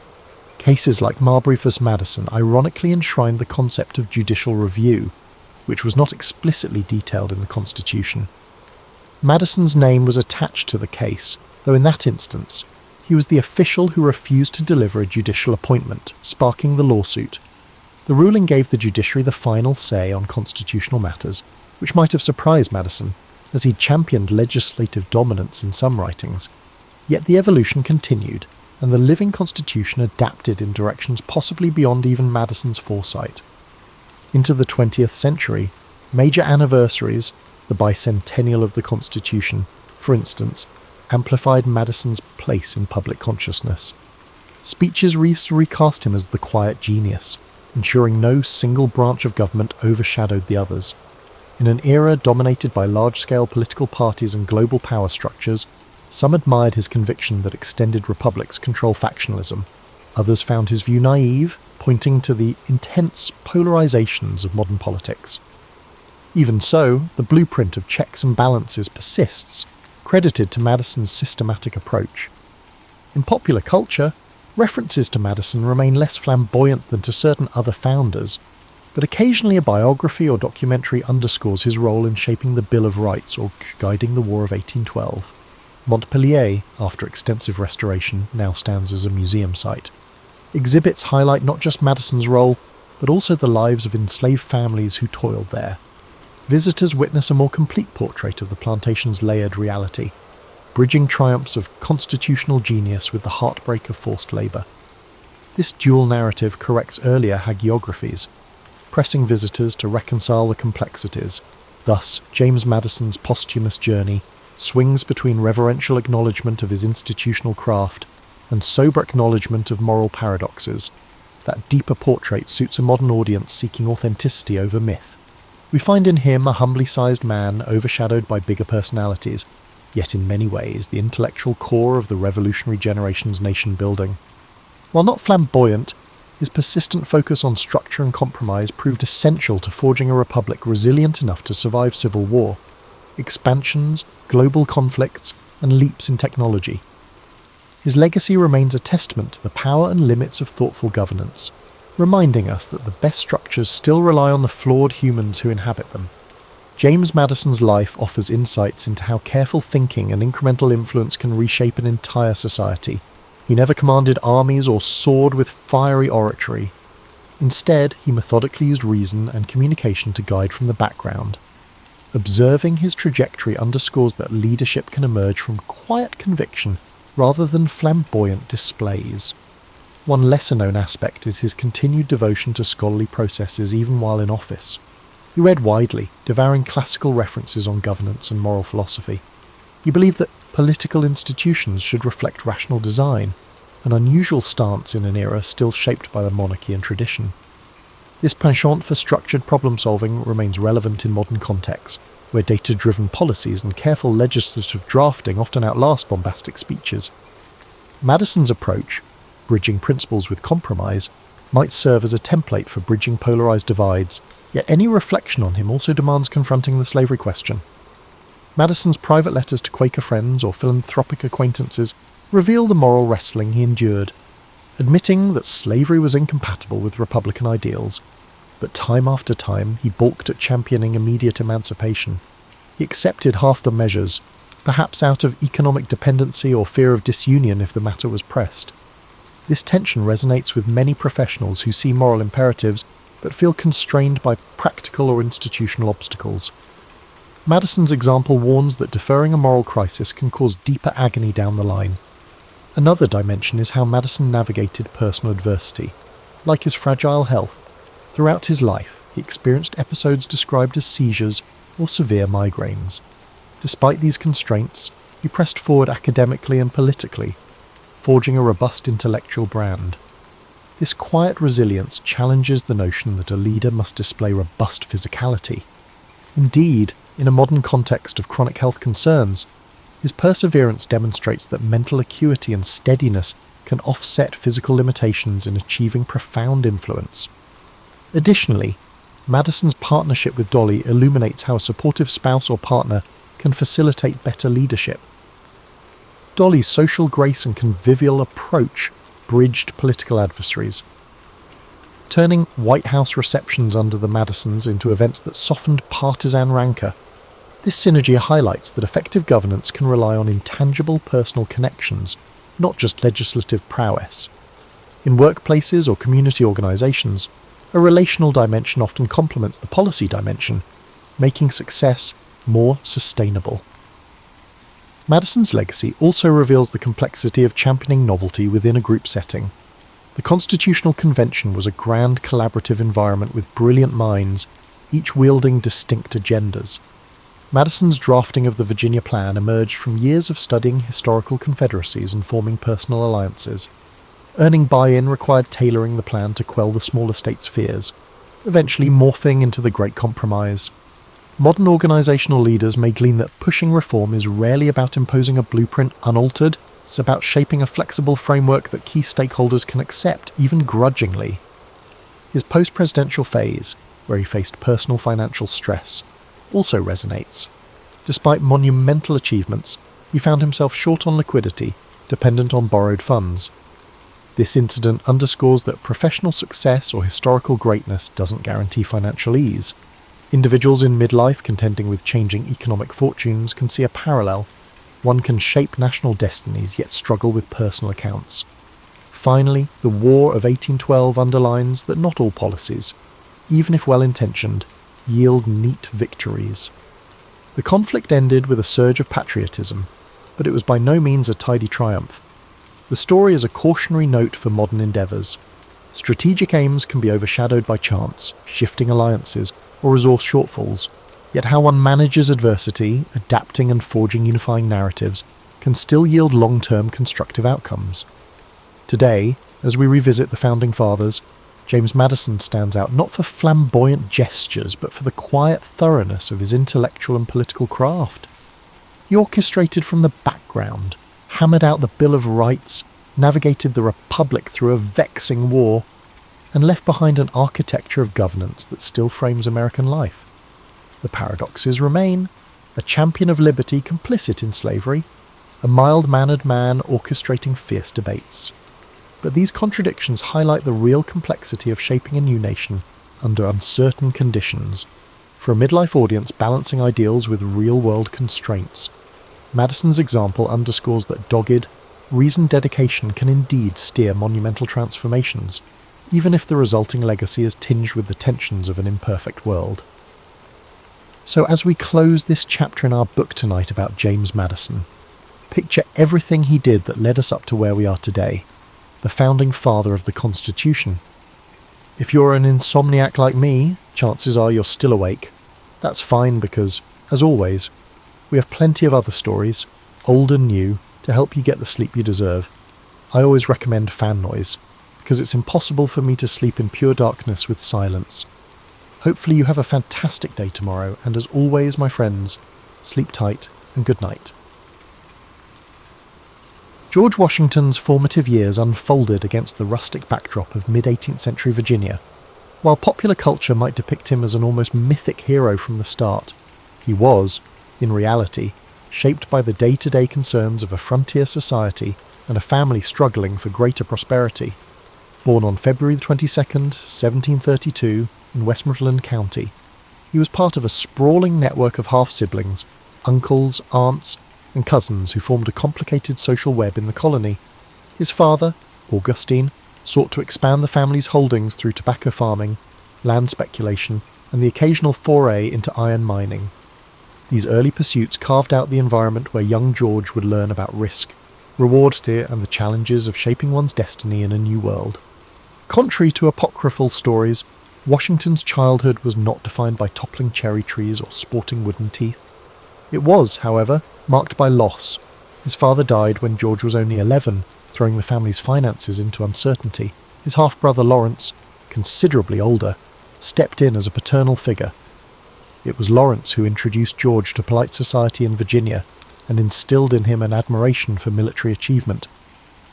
Cases like Marbury v. Madison ironically enshrined the concept of judicial review, which was not explicitly detailed in the Constitution. Madison's name was attached to the case, though in that instance, he was the official who refused to deliver a judicial appointment, sparking the lawsuit. The ruling gave the judiciary the final say on constitutional matters, which might have surprised Madison, as he championed legislative dominance in some writings. Yet the evolution continued, and the living constitution adapted in directions possibly beyond even Madison's foresight. Into the 20th century, major anniversaries, the bicentennial of the Constitution, for instance, amplified Madison's place in public consciousness. Speeches recast him as the quiet genius, ensuring no single branch of government overshadowed the others. In an era dominated by large-scale political parties and global power structures, some admired his conviction that extended republics control factionalism. Others found his view naive, pointing to the intense polarizations of modern politics. Even so, the blueprint of checks and balances persists, credited to Madison's systematic approach. In popular culture, references to Madison remain less flamboyant than to certain other founders, but occasionally a biography or documentary underscores his role in shaping the Bill of Rights or guiding the War of 1812. Montpellier, after extensive restoration, now stands as a museum site. Exhibits highlight not just Madison's role, but also the lives of enslaved families who toiled there. Visitors witness a more complete portrait of the plantation's layered reality, bridging triumphs of constitutional genius with the heartbreak of forced labour. This dual narrative corrects earlier hagiographies, pressing visitors to reconcile the complexities. Thus, James Madison's posthumous journey swings between reverential acknowledgement of his institutional craft and sober acknowledgement of moral paradoxes. That deeper portrait suits a modern audience seeking authenticity over myth. We find in him a humbly sized man overshadowed by bigger personalities, yet in many ways the intellectual core of the revolutionary generation's nation-building. While not flamboyant, his persistent focus on structure and compromise proved essential to forging a republic resilient enough to survive civil war, expansions, global conflicts, and leaps in technology. His legacy remains a testament to the power and limits of thoughtful governance, reminding us that the best structures still rely on the flawed humans who inhabit them. James Madison's life offers insights into how careful thinking and incremental influence can reshape an entire society. He never commanded armies or soared with fiery oratory. Instead, he methodically used reason and communication to guide from the background. Observing his trajectory underscores that leadership can emerge from quiet conviction rather than flamboyant displays. One lesser-known aspect is his continued devotion to scholarly processes even while in office. He read widely, devouring classical references on governance and moral philosophy. He believed that political institutions should reflect rational design, an unusual stance in an era still shaped by the monarchy and tradition. This penchant for structured problem-solving remains relevant in modern contexts, where data-driven policies and careful legislative drafting often outlast bombastic speeches. Madison's approach, bridging principles with compromise, might serve as a template for bridging polarised divides, yet any reflection on him also demands confronting the slavery question. Madison's private letters to Quaker friends or philanthropic acquaintances reveal the moral wrestling he endured, admitting that slavery was incompatible with Republican ideals, but time after time he balked at championing immediate emancipation. He accepted half-done measures, perhaps out of economic dependency or fear of disunion if the matter was pressed. This tension resonates with many professionals who see moral imperatives but feel constrained by practical or institutional obstacles. Madison's example warns that deferring a moral crisis can cause deeper agony down the line. Another dimension is how Madison navigated personal adversity. Like his fragile health, throughout his life he experienced episodes described as seizures or severe migraines. Despite these constraints, he pressed forward academically and politically, forging a robust intellectual brand. This quiet resilience challenges the notion that a leader must display robust physicality. Indeed, in a modern context of chronic health concerns, his perseverance demonstrates that mental acuity and steadiness can offset physical limitations in achieving profound influence. Additionally, Madison's partnership with Dolly illuminates how a supportive spouse or partner can facilitate better leadership. Dolly's social grace and convivial approach bridged political adversaries, turning White House receptions under the Madisons into events that softened partisan rancour. This synergy highlights that effective governance can rely on intangible personal connections, not just legislative prowess. In workplaces or community organisations, a relational dimension often complements the policy dimension, making success more sustainable. Madison's legacy also reveals the complexity of championing novelty within a group setting. The Constitutional Convention was a grand collaborative environment with brilliant minds, each wielding distinct agendas. Madison's drafting of the Virginia Plan emerged from years of studying historical confederacies and forming personal alliances. Earning buy-in required tailoring the plan to quell the smaller states' fears, eventually morphing into the Great Compromise. Modern organisational leaders may glean that pushing reform is rarely about imposing a blueprint unaltered. It's about shaping a flexible framework that key stakeholders can accept, even grudgingly. His post-presidential phase, where he faced personal financial stress, also resonates. Despite monumental achievements, he found himself short on liquidity, dependent on borrowed funds. This incident underscores that professional success or historical greatness doesn't guarantee financial ease. Individuals in midlife contending with changing economic fortunes can see a parallel. One can shape national destinies yet struggle with personal accounts. Finally, the War of 1812 underlines that not all policies, even if well-intentioned, yield neat victories. The conflict ended with a surge of patriotism, but it was by no means a tidy triumph. The story is a cautionary note for modern endeavours. Strategic aims can be overshadowed by chance, shifting alliances, or resource shortfalls, yet how one manages adversity, adapting and forging unifying narratives, can still yield long-term constructive outcomes. Today, as we revisit the Founding Fathers, James Madison stands out not for flamboyant gestures, but for the quiet thoroughness of his intellectual and political craft. He orchestrated from the background, hammered out the Bill of Rights, navigated the Republic through a vexing war, and left behind an architecture of governance that still frames American life. The paradoxes remain: a champion of liberty complicit in slavery, a mild-mannered man orchestrating fierce debates. But these contradictions highlight the real complexity of shaping a new nation under uncertain conditions. For a midlife audience balancing ideals with real-world constraints, Madison's example underscores that dogged, reasoned dedication can indeed steer monumental transformations, even if the resulting legacy is tinged with the tensions of an imperfect world. So as we close this chapter in our book tonight about James Madison, picture everything he did that led us up to where we are today, the founding father of the Constitution. If you're an insomniac like me, chances are you're still awake. That's fine because, as always, we have plenty of other stories, old and new, to help you get the sleep you deserve. I always recommend fan noise, because it's impossible for me to sleep in pure darkness with silence. Hopefully you have a fantastic day tomorrow, and as always, my friends, sleep tight and good night. George Washington's formative years unfolded against the rustic backdrop of mid-18th century Virginia. While popular culture might depict him as an almost mythic hero from the start, he was, in reality, shaped by the day-to-day concerns of a frontier society and a family struggling for greater prosperity. Born on February 22nd, 1732, in Westmoreland County, he was part of a sprawling network of half-siblings, uncles, aunts, and cousins who formed a complicated social web in the colony. His father, Augustine, sought to expand the family's holdings through tobacco farming, land speculation, and the occasional foray into iron mining. These early pursuits carved out the environment where young George would learn about risk, reward and the challenges of shaping one's destiny in a new world. Contrary to apocryphal stories, Washington's childhood was not defined by toppling cherry trees or sporting wooden teeth. It was, however, marked by loss. His father died when George was only 11, throwing the family's finances into uncertainty. His half-brother Lawrence, considerably older, stepped in as a paternal figure. It was Lawrence who introduced George to polite society in Virginia and instilled in him an admiration for military achievement.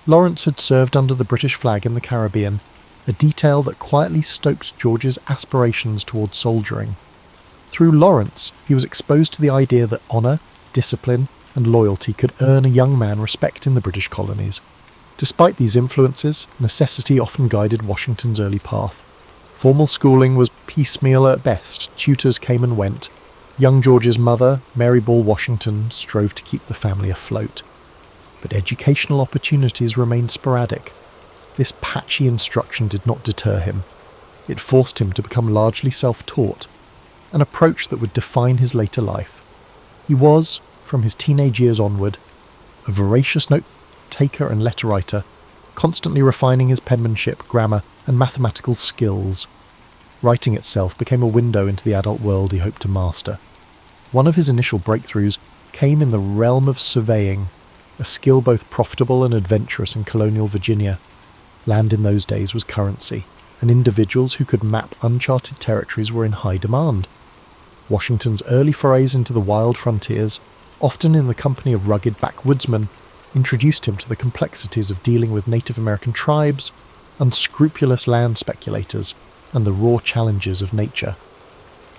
Lawrence had served under the British flag in the Caribbean, a detail that quietly stoked George's aspirations towards soldiering. Through Lawrence, he was exposed to the idea that honour, discipline, and loyalty could earn a young man respect in the British colonies. Despite these influences, necessity often guided Washington's early path. Formal schooling was piecemeal at best, tutors came and went. Young George's mother, Mary Ball Washington, strove to keep the family afloat. But educational opportunities remained sporadic. This patchy instruction did not deter him. It forced him to become largely self-taught, an approach that would define his later life. He was, from his teenage years onward, a voracious note-taker and letter-writer, constantly refining his penmanship, grammar, and mathematical skills. Writing itself became a window into the adult world he hoped to master. One of his initial breakthroughs came in the realm of surveying, a skill both profitable and adventurous in colonial Virginia. Land in those days was currency, and individuals who could map uncharted territories were in high demand. Washington's early forays into the wild frontiers, often in the company of rugged backwoodsmen, introduced him to the complexities of dealing with Native American tribes, unscrupulous land speculators, and the raw challenges of nature.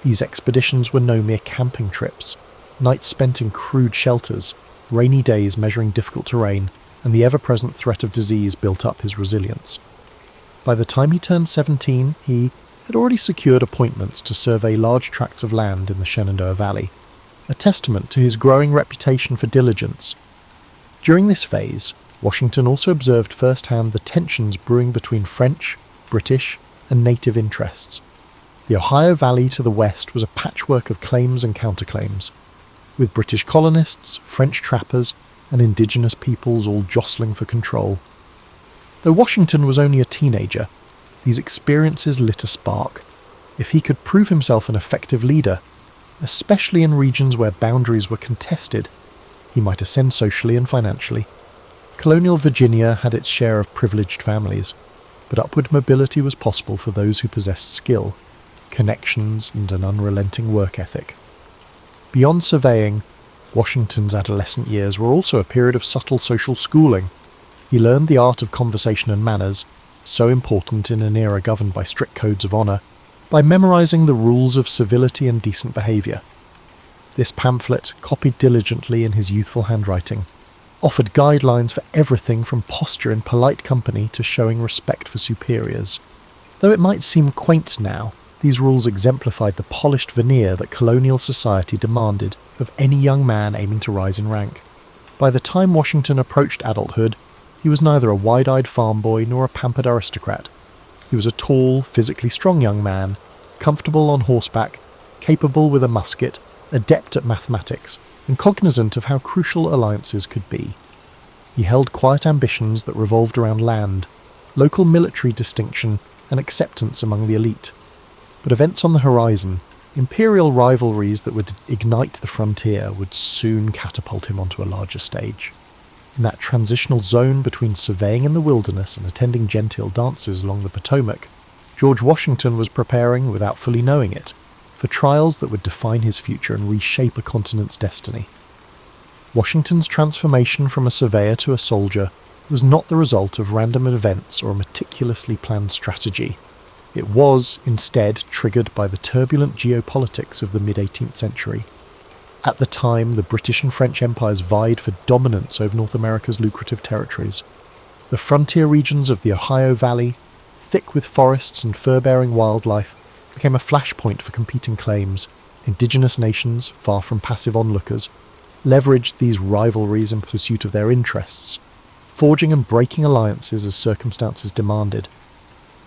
These expeditions were no mere camping trips, nights spent in crude shelters, rainy days measuring difficult terrain, and the ever-present threat of disease built up his resilience. By the time he turned 17, he had already secured appointments to survey large tracts of land in the Shenandoah Valley, a testament to his growing reputation for diligence. During this phase, Washington also observed firsthand the tensions brewing between French, British, and native interests. The Ohio Valley to the west was a patchwork of claims and counterclaims, with British colonists, French trappers, and indigenous peoples all jostling for control. Though Washington was only a teenager, these experiences lit a spark. If he could prove himself an effective leader, especially in regions where boundaries were contested, he might ascend socially and financially. Colonial Virginia had its share of privileged families, but upward mobility was possible for those who possessed skill, connections, and an unrelenting work ethic. Beyond surveying, Washington's adolescent years were also a period of subtle social schooling. He learned the art of conversation and manners, so important in an era governed by strict codes of honour, by memorising the rules of civility and decent behaviour. This pamphlet, copied diligently in his youthful handwriting, offered guidelines for everything from posture in polite company to showing respect for superiors. Though it might seem quaint now, these rules exemplified the polished veneer that colonial society demanded of any young man aiming to rise in rank. By the time Washington approached adulthood, he was neither a wide-eyed farm boy nor a pampered aristocrat. He was a tall, physically strong young man, comfortable on horseback, capable with a musket, adept at mathematics, and cognizant of how crucial alliances could be. He held quiet ambitions that revolved around land, local military distinction, and acceptance among the elite. But events on the horizon, imperial rivalries that would ignite the frontier, would soon catapult him onto a larger stage. In that transitional zone between surveying in the wilderness and attending genteel dances along the Potomac, George Washington was preparing, without fully knowing it, for trials that would define his future and reshape a continent's destiny. Washington's transformation from a surveyor to a soldier was not the result of random events or a meticulously planned strategy. It was, instead, triggered by the turbulent geopolitics of the mid-18th century. At the time, the British and French empires vied for dominance over North America's lucrative territories. The frontier regions of the Ohio Valley, thick with forests and fur-bearing wildlife, became a flashpoint for competing claims. Indigenous nations, far from passive onlookers, leveraged these rivalries in pursuit of their interests, forging and breaking alliances as circumstances demanded.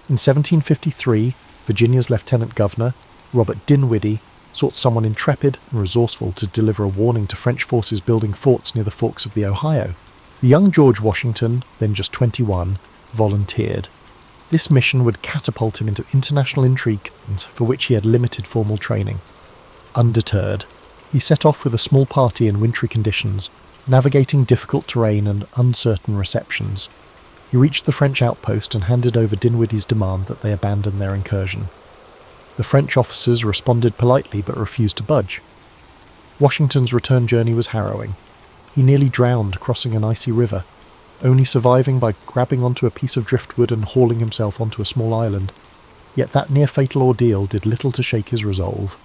In 1753, Virginia's Lieutenant Governor, Robert Dinwiddie, sought someone intrepid and resourceful to deliver a warning to French forces building forts near the forks of the Ohio. The young George Washington, then just 21, volunteered. This mission would catapult him into international intrigue for which he had limited formal training. Undeterred, he set off with a small party in wintry conditions, navigating difficult terrain and uncertain receptions. He reached the French outpost and handed over Dinwiddie's demand that they abandon their incursion. The French officers responded politely but refused to budge. Washington's return journey was harrowing. He nearly drowned crossing an icy river, only surviving by grabbing onto a piece of driftwood and hauling himself onto a small island. Yet that near-fatal ordeal did little to shake his resolve.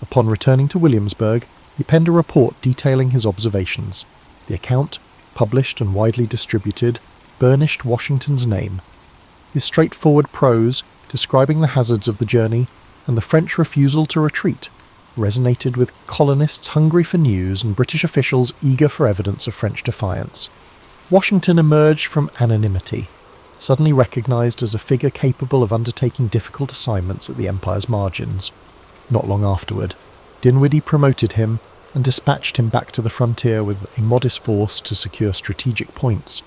Upon returning to Williamsburg, he penned a report detailing his observations. The account, published and widely distributed, burnished Washington's name. His straightforward prose, describing the hazards of the journey and the French refusal to retreat, resonated with colonists hungry for news and British officials eager for evidence of French defiance. Washington emerged from anonymity, suddenly recognised as a figure capable of undertaking difficult assignments at the Empire's margins. Not long afterward, Dinwiddie promoted him and dispatched him back to the frontier with a modest force to secure strategic points.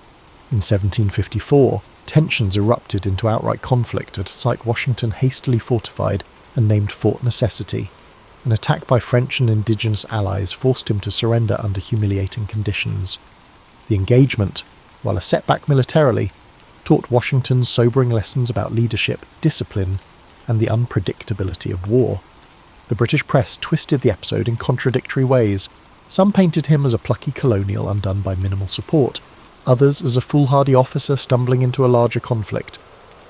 In 1754, tensions erupted into outright conflict at a site Washington hastily fortified and named Fort Necessity. An attack by French and indigenous allies forced him to surrender under humiliating conditions. The engagement, while a setback militarily, taught Washington sobering lessons about leadership, discipline, and the unpredictability of war. The British press twisted the episode in contradictory ways. Some painted him as a plucky colonial undone by minimal support, others as a foolhardy officer stumbling into a larger conflict.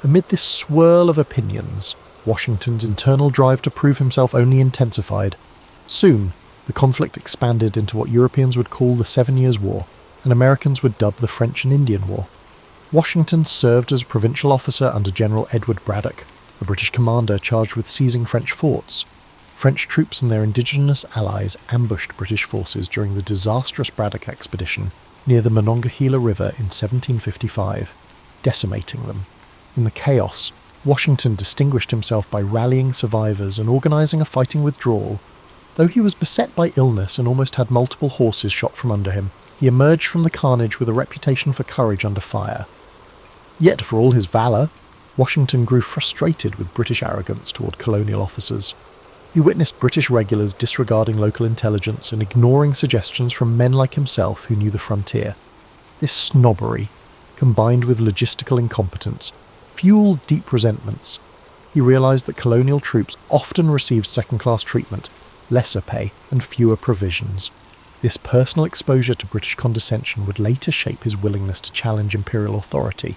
Amid this swirl of opinions, Washington's internal drive to prove himself only intensified. Soon, the conflict expanded into what Europeans would call the 7 Years' War, and Americans would dub the French and Indian War. Washington served as a provincial officer under General Edward Braddock, a British commander charged with seizing French forts. French troops and their indigenous allies ambushed British forces during the disastrous Braddock expedition near the Monongahela River in 1755, decimating them. In the chaos, Washington distinguished himself by rallying survivors and organising a fighting withdrawal. Though he was beset by illness and almost had multiple horses shot from under him, he emerged from the carnage with a reputation for courage under fire. Yet, for all his valour, Washington grew frustrated with British arrogance toward colonial officers. He witnessed British regulars disregarding local intelligence and ignoring suggestions from men like himself who knew the frontier. This snobbery, combined with logistical incompetence, fueled deep resentments. He realised that colonial troops often received second-class treatment, lesser pay, and fewer provisions. This personal exposure to British condescension would later shape his willingness to challenge imperial authority,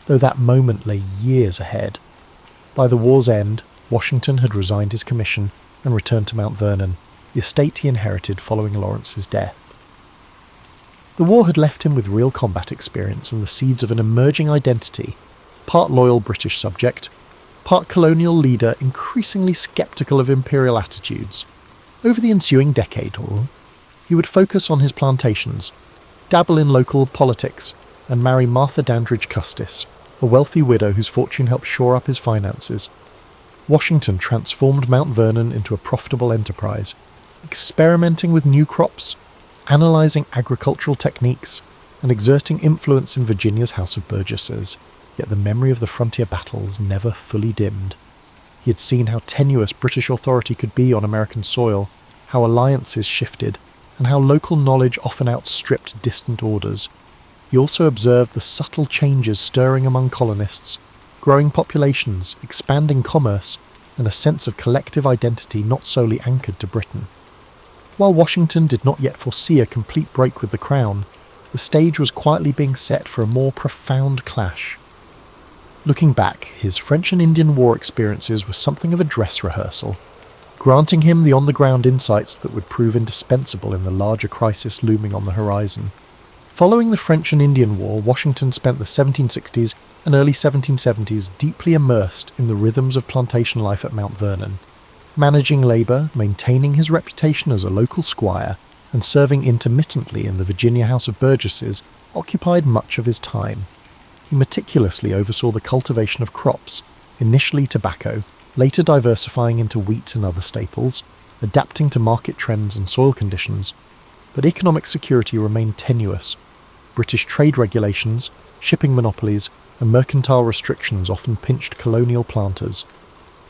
though that moment lay years ahead. By the war's end, Washington had resigned his commission and returned to Mount Vernon, the estate he inherited following Lawrence's death. The war had left him with real combat experience and the seeds of an emerging identity, part loyal British subject, part colonial leader increasingly sceptical of imperial attitudes. Over the ensuing decade, he would focus on his plantations, dabble in local politics, and marry Martha Dandridge Custis, a wealthy widow whose fortune helped shore up his finances. Washington transformed Mount Vernon into a profitable enterprise, experimenting with new crops, analysing agricultural techniques, and exerting influence in Virginia's House of Burgesses. Yet the memory of the frontier battles never fully dimmed. He had seen how tenuous British authority could be on American soil, how alliances shifted, and how local knowledge often outstripped distant orders. He also observed the subtle changes stirring among colonists, growing populations, expanding commerce, and a sense of collective identity not solely anchored to Britain. While Washington did not yet foresee a complete break with the crown, the stage was quietly being set for a more profound clash. Looking back, his French and Indian War experiences were something of a dress rehearsal, granting him the on-the-ground insights that would prove indispensable in the larger crisis looming on the horizon. Following the French and Indian War, Washington spent the 1760s and early 1770s deeply immersed in the rhythms of plantation life at Mount Vernon. Managing labour, maintaining his reputation as a local squire, and serving intermittently in the Virginia House of Burgesses occupied much of his time. He meticulously oversaw the cultivation of crops, initially tobacco, later diversifying into wheat and other staples, adapting to market trends and soil conditions. But economic security remained tenuous. British trade regulations, shipping monopolies, and mercantile restrictions often pinched colonial planters.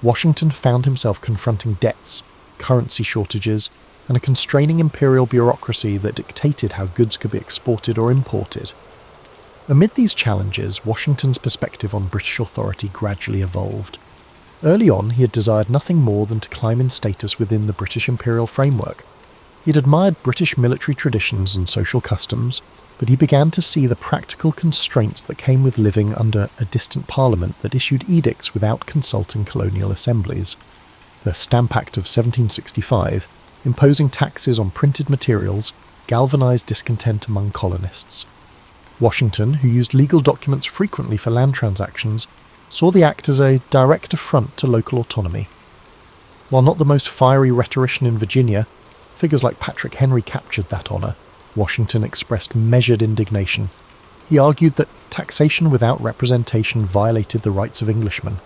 Washington found himself confronting debts, currency shortages, and a constraining imperial bureaucracy that dictated how goods could be exported or imported. Amid these challenges, Washington's perspective on British authority gradually evolved. Early on, he had desired nothing more than to climb in status within the British imperial framework. He had admired British military traditions and social customs, but he began to see the practical constraints that came with living under a distant parliament that issued edicts without consulting colonial assemblies. The Stamp Act of 1765, imposing taxes on printed materials, galvanised discontent among colonists. Washington, who used legal documents frequently for land transactions, saw the act as a direct affront to local autonomy. While not the most fiery rhetorician in Virginia, figures like Patrick Henry captured that honour. Washington expressed measured indignation. He argued that taxation without representation violated the rights of Englishmen,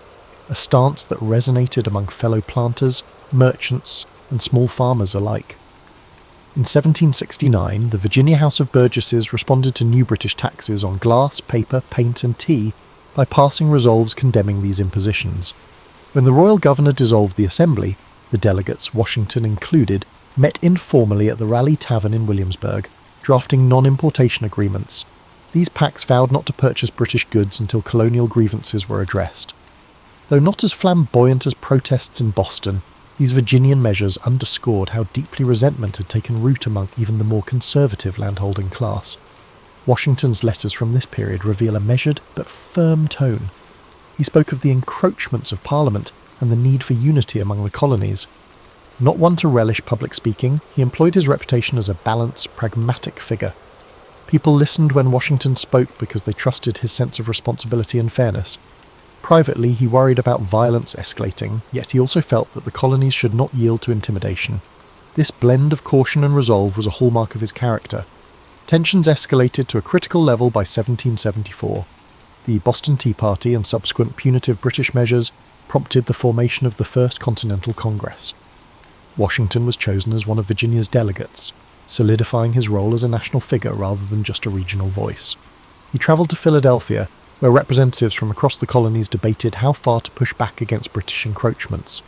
a stance that resonated among fellow planters, merchants, and small farmers alike. In 1769, the Virginia House of Burgesses responded to new British taxes on glass, paper, paint, and tea by passing resolves condemning these impositions. When the royal governor dissolved the assembly, the delegates, Washington included, met informally at the Raleigh Tavern in Williamsburg, drafting non-importation agreements. These pacts vowed not to purchase British goods until colonial grievances were addressed. Though not as flamboyant as protests in Boston, these Virginian measures underscored how deeply resentment had taken root among even the more conservative landholding class. Washington's letters from this period reveal a measured but firm tone. He spoke of the encroachments of Parliament and the need for unity among the colonies. Not one to relish public speaking, he employed his reputation as a balanced, pragmatic figure. People listened when Washington spoke because they trusted his sense of responsibility and fairness. Privately, he worried about violence escalating, yet he also felt that the colonies should not yield to intimidation. This blend of caution and resolve was a hallmark of his character. Tensions escalated to a critical level by 1774. The Boston Tea Party and subsequent punitive British measures prompted the formation of the First Continental Congress. Washington was chosen as one of Virginia's delegates, solidifying his role as a national figure rather than just a regional voice. He travelled to Philadelphia, where representatives from across the colonies debated how far to push back against British encroachments.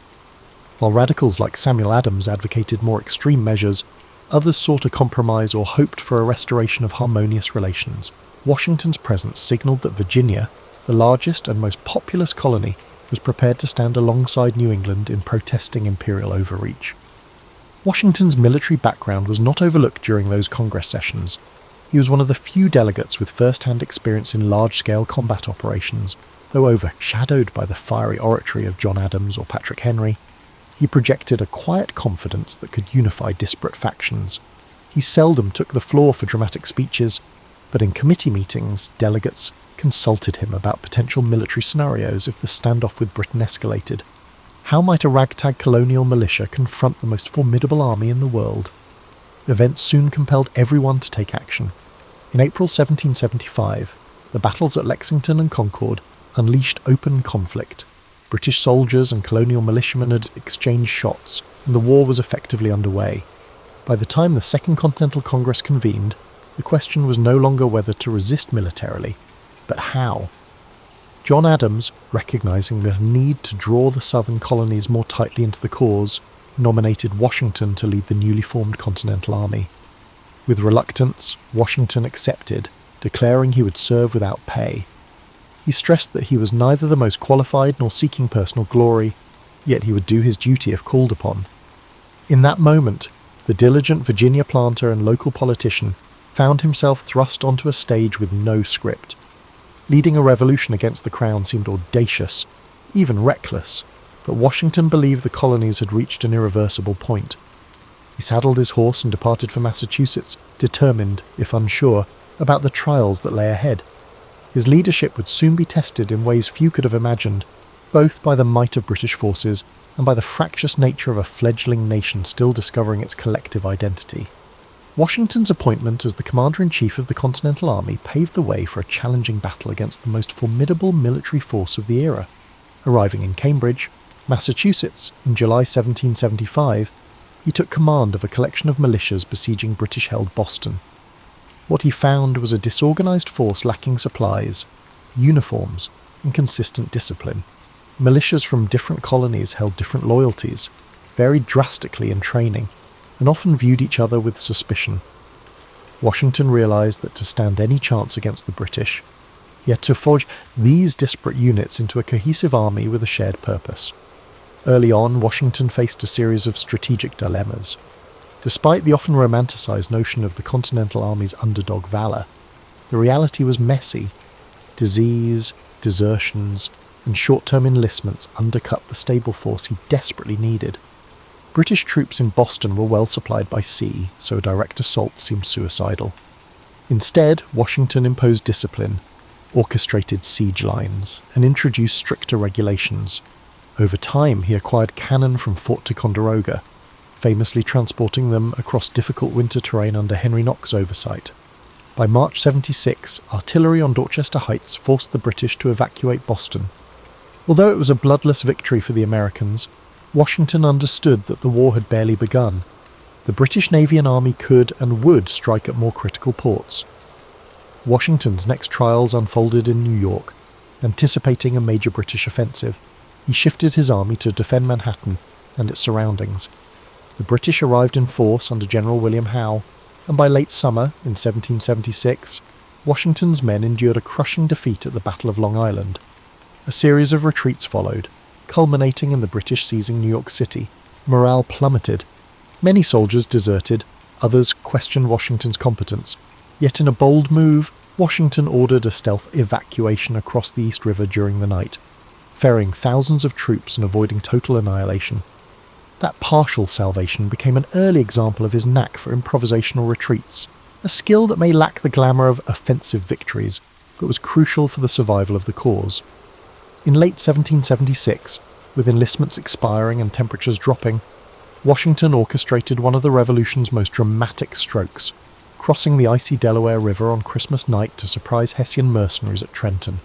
While radicals like Samuel Adams advocated more extreme measures, others sought a compromise or hoped for a restoration of harmonious relations. Washington's presence signalled that Virginia, the largest and most populous colony, was prepared to stand alongside New England in protesting imperial overreach. Washington's military background was not overlooked during those Congress sessions. He was one of the few delegates with first-hand experience in large-scale combat operations, though overshadowed by the fiery oratory of John Adams or Patrick Henry. He projected a quiet confidence that could unify disparate factions. He seldom took the floor for dramatic speeches, but in committee meetings, delegates consulted him about potential military scenarios if the standoff with Britain escalated. How might a ragtag colonial militia confront the most formidable army in the world? Events soon compelled everyone to take action. In April 1775, the battles at Lexington and Concord unleashed open conflict. British soldiers and colonial militiamen had exchanged shots, and the war was effectively underway. By the time the Second Continental Congress convened, the question was no longer whether to resist militarily, but how. John Adams, recognising the need to draw the southern colonies more tightly into the cause, nominated Washington to lead the newly formed Continental Army. With reluctance, Washington accepted, declaring he would serve without pay. He stressed that he was neither the most qualified nor seeking personal glory, yet he would do his duty if called upon. In that moment, the diligent Virginia planter and local politician found himself thrust onto a stage with no script. Leading a revolution against the crown seemed audacious, even reckless, but Washington believed the colonies had reached an irreversible point. He saddled his horse and departed for Massachusetts, determined, if unsure, about the trials that lay ahead. His leadership would soon be tested in ways few could have imagined, both by the might of British forces and by the fractious nature of a fledgling nation still discovering its collective identity. Washington's appointment as the Commander-in-Chief of the Continental Army paved the way for a challenging battle against the most formidable military force of the era. Arriving in Cambridge, Massachusetts, in July 1775, he took command of a collection of militias besieging British-held Boston. What he found was a disorganized force lacking supplies, uniforms, and consistent discipline. Militias from different colonies held different loyalties, varied drastically in training, and often viewed each other with suspicion. Washington realized that to stand any chance against the British, he had to forge these disparate units into a cohesive army with a shared purpose. Early on, Washington faced a series of strategic dilemmas. Despite the often romanticized notion of the Continental Army's underdog valor, the reality was messy. Disease, desertions, and short-term enlistments undercut the stable force he desperately needed. British troops in Boston were well supplied by sea, so a direct assault seemed suicidal. Instead, Washington imposed discipline, orchestrated siege lines, and introduced stricter regulations. Over time, he acquired cannon from Fort Ticonderoga, famously transporting them across difficult winter terrain under Henry Knox's oversight. By March 76, artillery on Dorchester Heights forced the British to evacuate Boston. Although it was a bloodless victory for the Americans, Washington understood that the war had barely begun. The British Navy and Army could and would strike at more critical ports. Washington's next trials unfolded in New York. Anticipating a major British offensive, he shifted his army to defend Manhattan and its surroundings. The British arrived in force under General William Howe, and by late summer, in 1776, Washington's men endured a crushing defeat at the Battle of Long Island. A series of retreats followed, culminating in the British seizing New York City. Morale plummeted. Many soldiers deserted, others questioned Washington's competence. Yet in a bold move, Washington ordered a stealth evacuation across the East River during the night, ferrying thousands of troops and avoiding total annihilation. That partial salvation became an early example of his knack for improvisational retreats, a skill that may lack the glamour of offensive victories, but was crucial for the survival of the cause. In late 1776, with enlistments expiring and temperatures dropping, Washington orchestrated one of the Revolution's most dramatic strokes, crossing the icy Delaware River on Christmas night to surprise Hessian mercenaries at Trenton.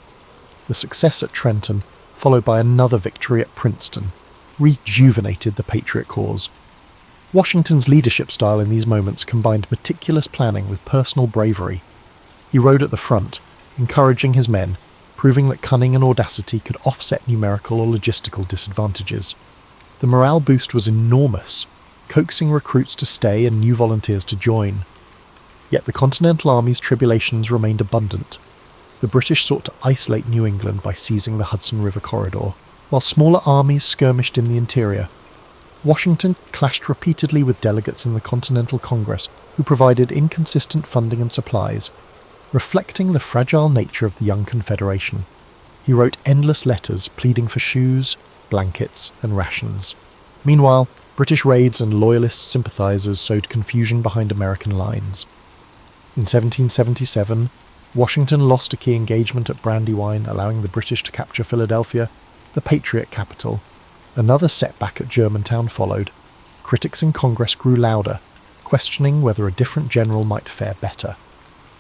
The success at Trenton, followed by another victory at Princeton, rejuvenated the Patriot cause. Washington's leadership style in these moments combined meticulous planning with personal bravery. He rode at the front, encouraging his men, proving that cunning and audacity could offset numerical or logistical disadvantages. The morale boost was enormous, coaxing recruits to stay and new volunteers to join. Yet the Continental Army's tribulations remained abundant. The British sought to isolate New England by seizing the Hudson River corridor, while smaller armies skirmished in the interior. Washington clashed repeatedly with delegates in the Continental Congress who provided inconsistent funding and supplies, reflecting the fragile nature of the young Confederation. He wrote endless letters pleading for shoes, blankets, and rations. Meanwhile, British raids and Loyalist sympathizers sowed confusion behind American lines. In 1777, Washington lost a key engagement at Brandywine, allowing the British to capture Philadelphia, the Patriot capital. Another setback at Germantown followed. Critics in Congress grew louder, questioning whether a different general might fare better.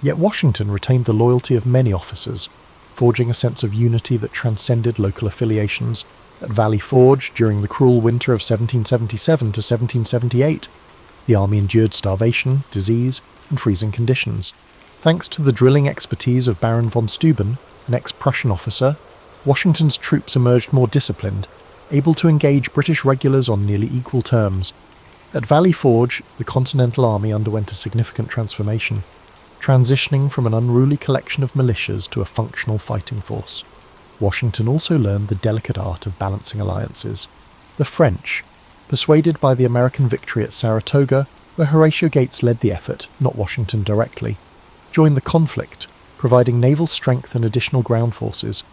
Yet Washington retained the loyalty of many officers, forging a sense of unity that transcended local affiliations. At Valley Forge, during the cruel winter of 1777 to 1778, the army endured starvation, disease, and freezing conditions. Thanks to the drilling expertise of Baron von Steuben, an ex-Prussian officer, Washington's troops emerged more disciplined, able to engage British regulars on nearly equal terms. At Valley Forge, the Continental Army underwent a significant transformation. transitioning from an unruly collection of militias to a functional fighting force. Washington also learned the delicate art of balancing alliances. The French, persuaded by the American victory at Saratoga, where Horatio Gates led the effort, not Washington directly, joined the conflict, providing naval strength and additional ground forces.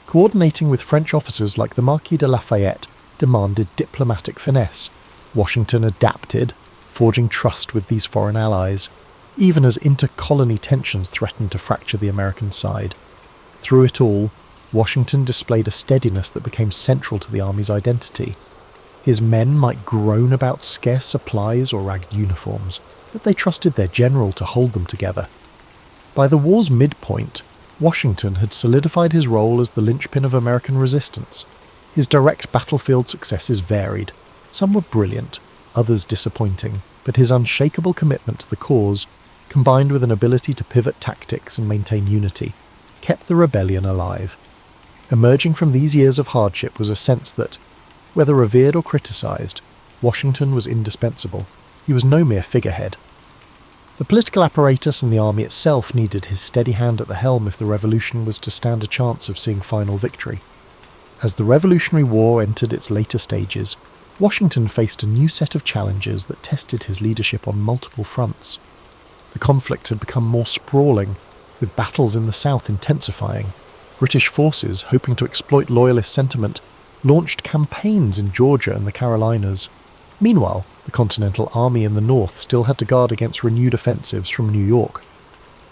Coordinating with French officers like the Marquis de Lafayette demanded diplomatic finesse. Washington adapted, forging trust with these foreign allies, even as inter-colony tensions threatened to fracture the American side. Through it all, Washington displayed a steadiness that became central to the army's identity. His men might groan about scarce supplies or ragged uniforms, but they trusted their general to hold them together. By the war's midpoint, Washington had solidified his role as the linchpin of American resistance. His direct battlefield successes varied. Some were brilliant, others disappointing, but his unshakable commitment to the cause, combined with an ability to pivot tactics and maintain unity, kept the rebellion alive. Emerging from these years of hardship was a sense that, whether revered or criticised, Washington was indispensable. He was no mere figurehead. The political apparatus and the army itself needed his steady hand at the helm if the revolution was to stand a chance of seeing final victory. As the Revolutionary War entered its later stages, Washington faced a new set of challenges that tested his leadership on multiple fronts. The conflict had become more sprawling, with battles in the south intensifying. British forces, hoping to exploit loyalist sentiment, launched campaigns in Georgia and the Carolinas. Meanwhile, the Continental Army in the north still had to guard against renewed offensives from New York.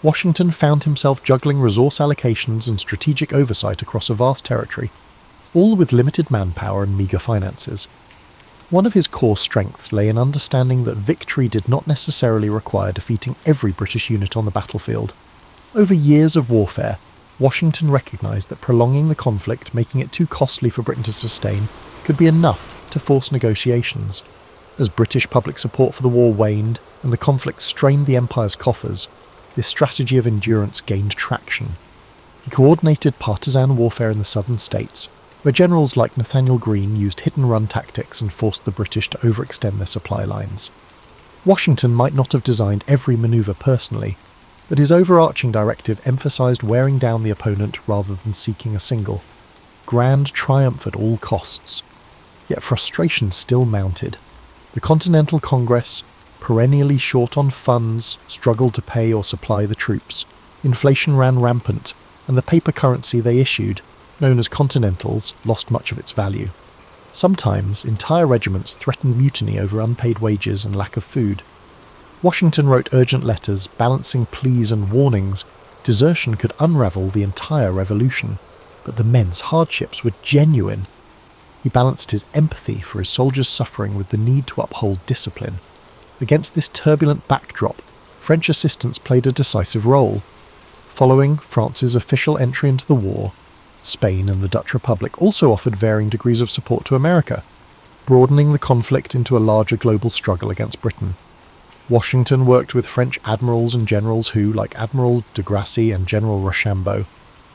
Washington found himself juggling resource allocations and strategic oversight across a vast territory, all with limited manpower and meagre finances. One of his core strengths lay in understanding that victory did not necessarily require defeating every British unit on the battlefield. Over years of warfare, Washington recognised that prolonging the conflict, making it too costly for Britain to sustain, could be enough to force negotiations. As British public support for the war waned and the conflict strained the Empire's coffers, this strategy of endurance gained traction. He coordinated partisan warfare in the southern states, where generals like Nathaniel Greene used hit-and-run tactics and forced the British to overextend their supply lines. Washington might not have designed every manoeuvre personally, but his overarching directive emphasised wearing down the opponent rather than seeking a single. Grand triumph at all costs. Yet frustration still mounted. The Continental Congress, perennially short on funds, struggled to pay or supply the troops. Inflation ran rampant, and the paper currency they issued, known as Continentals, lost much of its value. Sometimes, entire regiments threatened mutiny over unpaid wages and lack of food. Washington wrote urgent letters, balancing pleas and warnings. Desertion could unravel the entire revolution, but the men's hardships were genuine. He balanced his empathy for his soldiers' suffering with the need to uphold discipline. Against this turbulent backdrop, French assistance played a decisive role. Following France's official entry into the war, Spain and the Dutch Republic also offered varying degrees of support to America, broadening the conflict into a larger global struggle against Britain. Washington worked with French admirals and generals who, like Admiral de Grasse and General Rochambeau,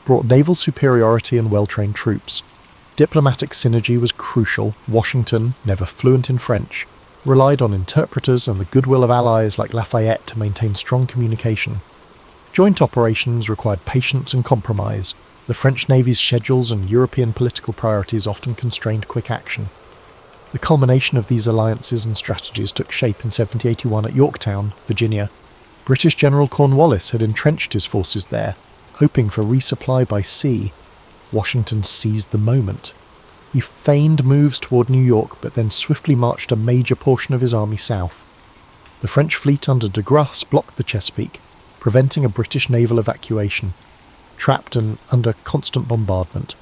brought naval superiority and well-trained troops. Diplomatic synergy was crucial. Washington, never fluent in French, relied on interpreters and the goodwill of allies like Lafayette to maintain strong communication. Joint operations required patience and compromise. The French Navy's schedules and European political priorities often constrained quick action. The culmination of these alliances and strategies took shape in 1781 at Yorktown, Virginia. British General Cornwallis had entrenched his forces there, hoping for resupply by sea. Washington seized the moment. He feigned moves toward New York, but then swiftly marched a major portion of his army south. The French fleet under de Grasse blocked the Chesapeake, preventing a British naval evacuation. Trapped and under constant bombardment,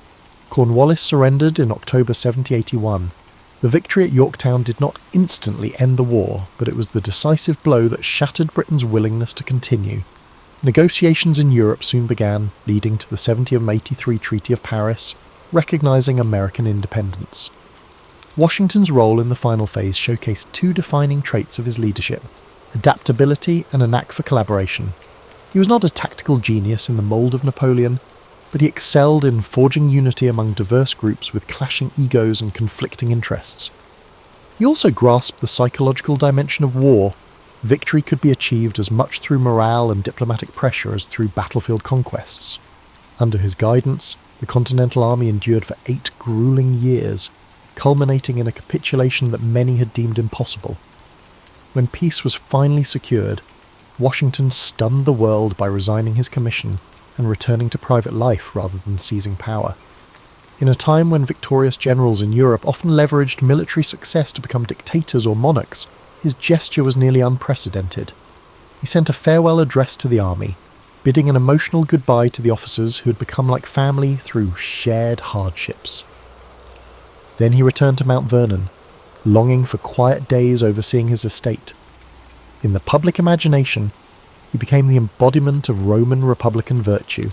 Cornwallis surrendered in October 1781. The victory at Yorktown did not instantly end the war, but it was the decisive blow that shattered Britain's willingness to continue. Negotiations in Europe soon began, leading to the 1783 Treaty of Paris, recognising American independence. Washington's role in the final phase showcased two defining traits of his leadership: adaptability and a knack for collaboration. He was not a tactical genius in the mould of Napoleon, but he excelled in forging unity among diverse groups with clashing egos and conflicting interests. He also grasped the psychological dimension of war. victory could be achieved as much through morale and diplomatic pressure as through battlefield conquests. Under his guidance, the Continental Army endured for 8 grueling years, culminating in a capitulation that many had deemed impossible. When peace was finally secured, Washington stunned the world by resigning his commission and returning to private life rather than seizing power. In a time when victorious generals in Europe often leveraged military success to become dictators or monarchs, his gesture was nearly unprecedented. He sent a farewell address to the army, bidding an emotional goodbye to the officers who had become like family through shared hardships. Then he returned to Mount Vernon, longing for quiet days overseeing his estate. In the public imagination, he became the embodiment of Roman republican virtue,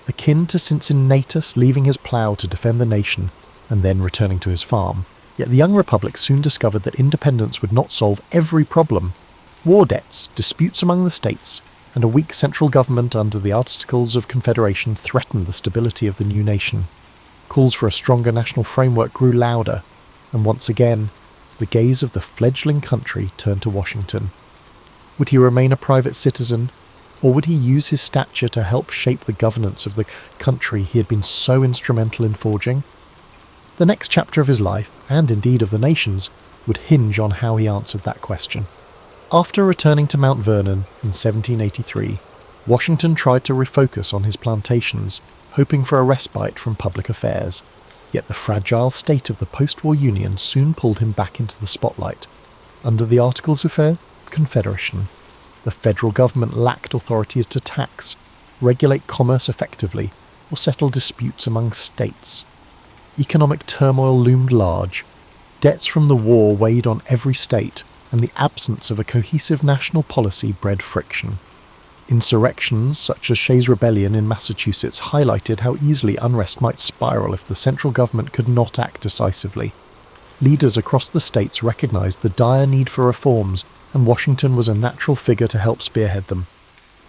akin to Cincinnatus leaving his plough to defend the nation and then returning to his farm. Yet the young republic soon discovered that independence would not solve every problem. War debts, disputes among the states, and a weak central government under the Articles of Confederation threatened the stability of the new nation. Calls for a stronger national framework grew louder, and once again, the gaze of the fledgling country turned to Washington. Would he remain a private citizen, or would he use his stature to help shape the governance of the country he had been so instrumental in forging? The next chapter of his life, and indeed of the nation's, would hinge on how he answered that question. After returning to Mount Vernon in 1783, Washington tried to refocus on his plantations, hoping for a respite from public affairs. Yet the fragile state of the post-war Union soon pulled him back into the spotlight. Under the Articles of Confederation, the federal government lacked authority to tax, regulate commerce effectively, or settle disputes among states. Economic turmoil loomed large. Debts from the war weighed on every state, and the absence of a cohesive national policy bred friction. Insurrections such as Shays' Rebellion in Massachusetts highlighted how easily unrest might spiral if the central government could not act decisively. Leaders across the states recognized the dire need for reforms, and Washington was a natural figure to help spearhead them.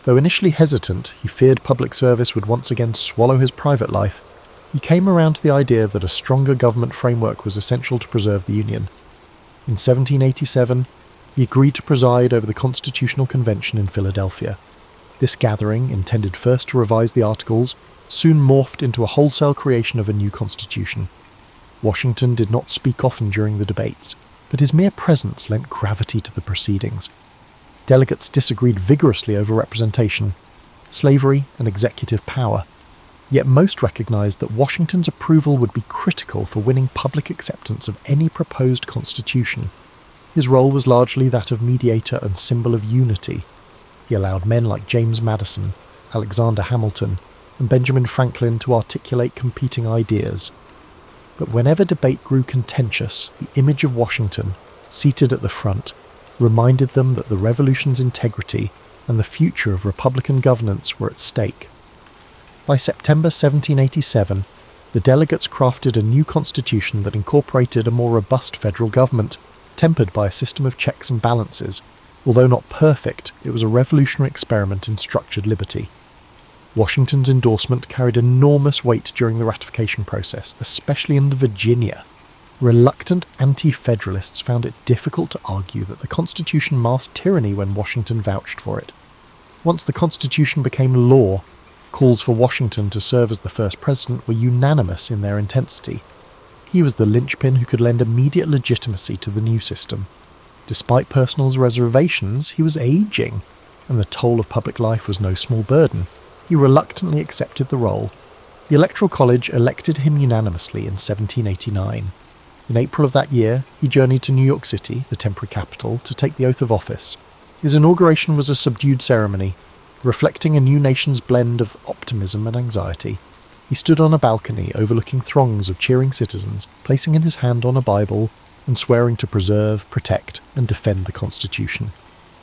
Though initially hesitant, he feared public service would once again swallow his private life. He came around to the idea that a stronger government framework was essential to preserve the Union. In 1787, he agreed to preside over the Constitutional Convention in Philadelphia. This gathering, intended first to revise the Articles, soon morphed into a wholesale creation of a new constitution. Washington did not speak often during the debates, but his mere presence lent gravity to the proceedings. Delegates disagreed vigorously over representation, slavery, and executive power. Yet most recognized that Washington's approval would be critical for winning public acceptance of any proposed constitution. His role was largely that of mediator and symbol of unity. He allowed men like James Madison, Alexander Hamilton, and Benjamin Franklin to articulate competing ideas. But whenever debate grew contentious, the image of Washington, seated at the front, reminded them that the revolution's integrity and the future of Republican governance were at stake. By September 1787, the delegates crafted a new constitution that incorporated a more robust federal government, tempered by a system of checks and balances. Although not perfect, it was a revolutionary experiment in structured liberty. Washington's endorsement carried enormous weight during the ratification process, especially in Virginia. Reluctant anti-federalists found it difficult to argue that the Constitution masked tyranny when Washington vouched for it. Once the Constitution became law, calls for Washington to serve as the first president were unanimous in their intensity. He was the linchpin who could lend immediate legitimacy to the new system. Despite personal reservations, he was aging, and the toll of public life was no small burden. He reluctantly accepted the role. The Electoral College elected him unanimously in 1789. In April of that year, he journeyed to New York City, the temporary capital, to take the oath of office. His inauguration was a subdued ceremony, reflecting a new nation's blend of optimism and anxiety. He stood on a balcony overlooking throngs of cheering citizens, placing in his hand on a Bible and swearing to preserve, protect, and defend the Constitution.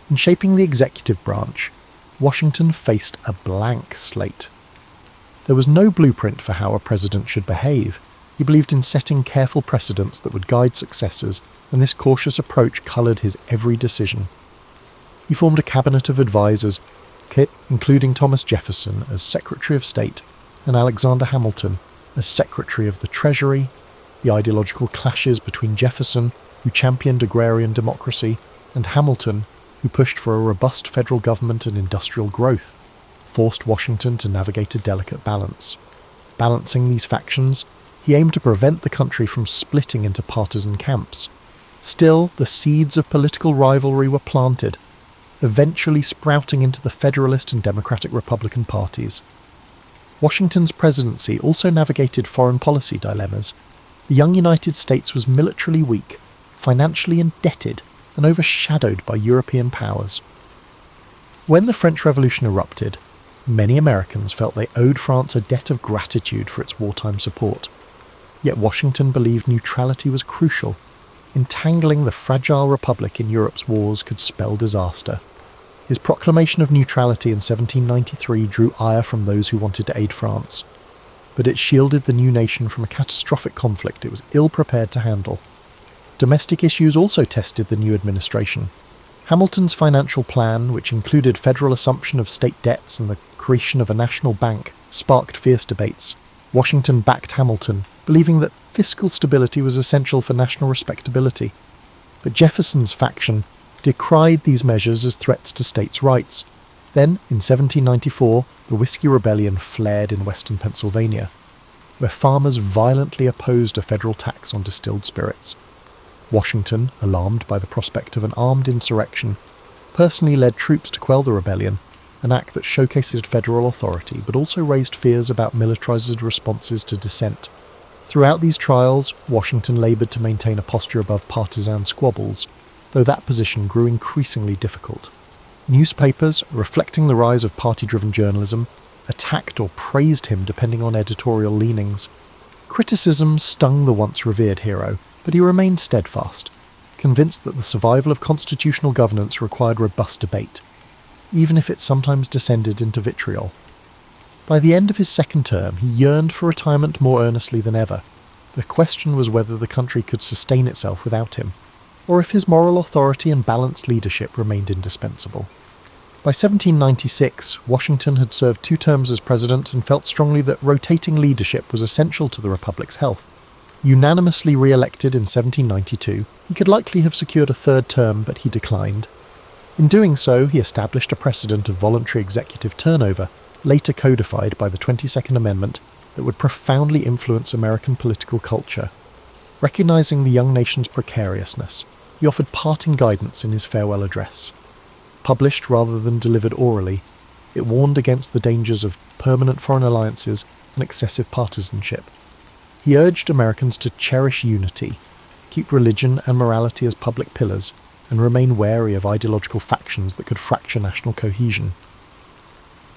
In shaping the executive branch, Washington faced a blank slate. There was no blueprint for how a president should behave. He believed in setting careful precedents that would guide successors, and this cautious approach coloured his every decision. He formed a cabinet of advisers, including Thomas Jefferson as Secretary of State and Alexander Hamilton as Secretary of the Treasury. The ideological clashes between Jefferson, who championed agrarian democracy, and Hamilton, who pushed for a robust federal government and industrial growth, forced Washington to navigate a delicate balance. Balancing these factions, he aimed to prevent the country from splitting into partisan camps. Still, the seeds of political rivalry were planted, eventually sprouting into the Federalist and Democratic Republican parties. Washington's presidency also navigated foreign policy dilemmas. The young United States was militarily weak, financially indebted, and overshadowed by European powers. When the French Revolution erupted, many Americans felt they owed France a debt of gratitude for its wartime support. Yet Washington believed neutrality was crucial. Entangling the fragile republic in Europe's wars could spell disaster. His proclamation of neutrality in 1793 drew ire from those who wanted to aid France, but it shielded the new nation from a catastrophic conflict it was ill-prepared to handle. Domestic issues also tested the new administration. Hamilton's financial plan, which included federal assumption of state debts and the creation of a national bank, sparked fierce debates. Washington backed Hamilton, believing that fiscal stability was essential for national respectability. But Jefferson's faction decried these measures as threats to states' rights. Then, in 1794, the Whiskey Rebellion flared in western Pennsylvania, where farmers violently opposed a federal tax on distilled spirits. Washington, alarmed by the prospect of an armed insurrection, personally led troops to quell the rebellion, an act that showcased federal authority but also raised fears about militarized responses to dissent. Throughout these trials, Washington laboured to maintain a posture above partisan squabbles, though that position grew increasingly difficult. Newspapers, reflecting the rise of party-driven journalism, attacked or praised him depending on editorial leanings. Criticism stung the once revered hero, but he remained steadfast, convinced that the survival of constitutional governance required robust debate, even if it sometimes descended into vitriol. By the end of his second term, he yearned for retirement more earnestly than ever. The question was whether the country could sustain itself without him, or if his moral authority and balanced leadership remained indispensable. By 1796, Washington had served 2 terms as president and felt strongly that rotating leadership was essential to the Republic's health. Unanimously re-elected in 1792, he could likely have secured a 3rd term, but he declined. In doing so, he established a precedent of voluntary executive turnover, later codified by the 22nd Amendment, that would profoundly influence American political culture. Recognizing the young nation's precariousness, he offered parting guidance in his farewell address. Published rather than delivered orally, it warned against the dangers of permanent foreign alliances and excessive partisanship. He urged Americans to cherish unity, keep religion and morality as public pillars, and remain wary of ideological factions that could fracture national cohesion.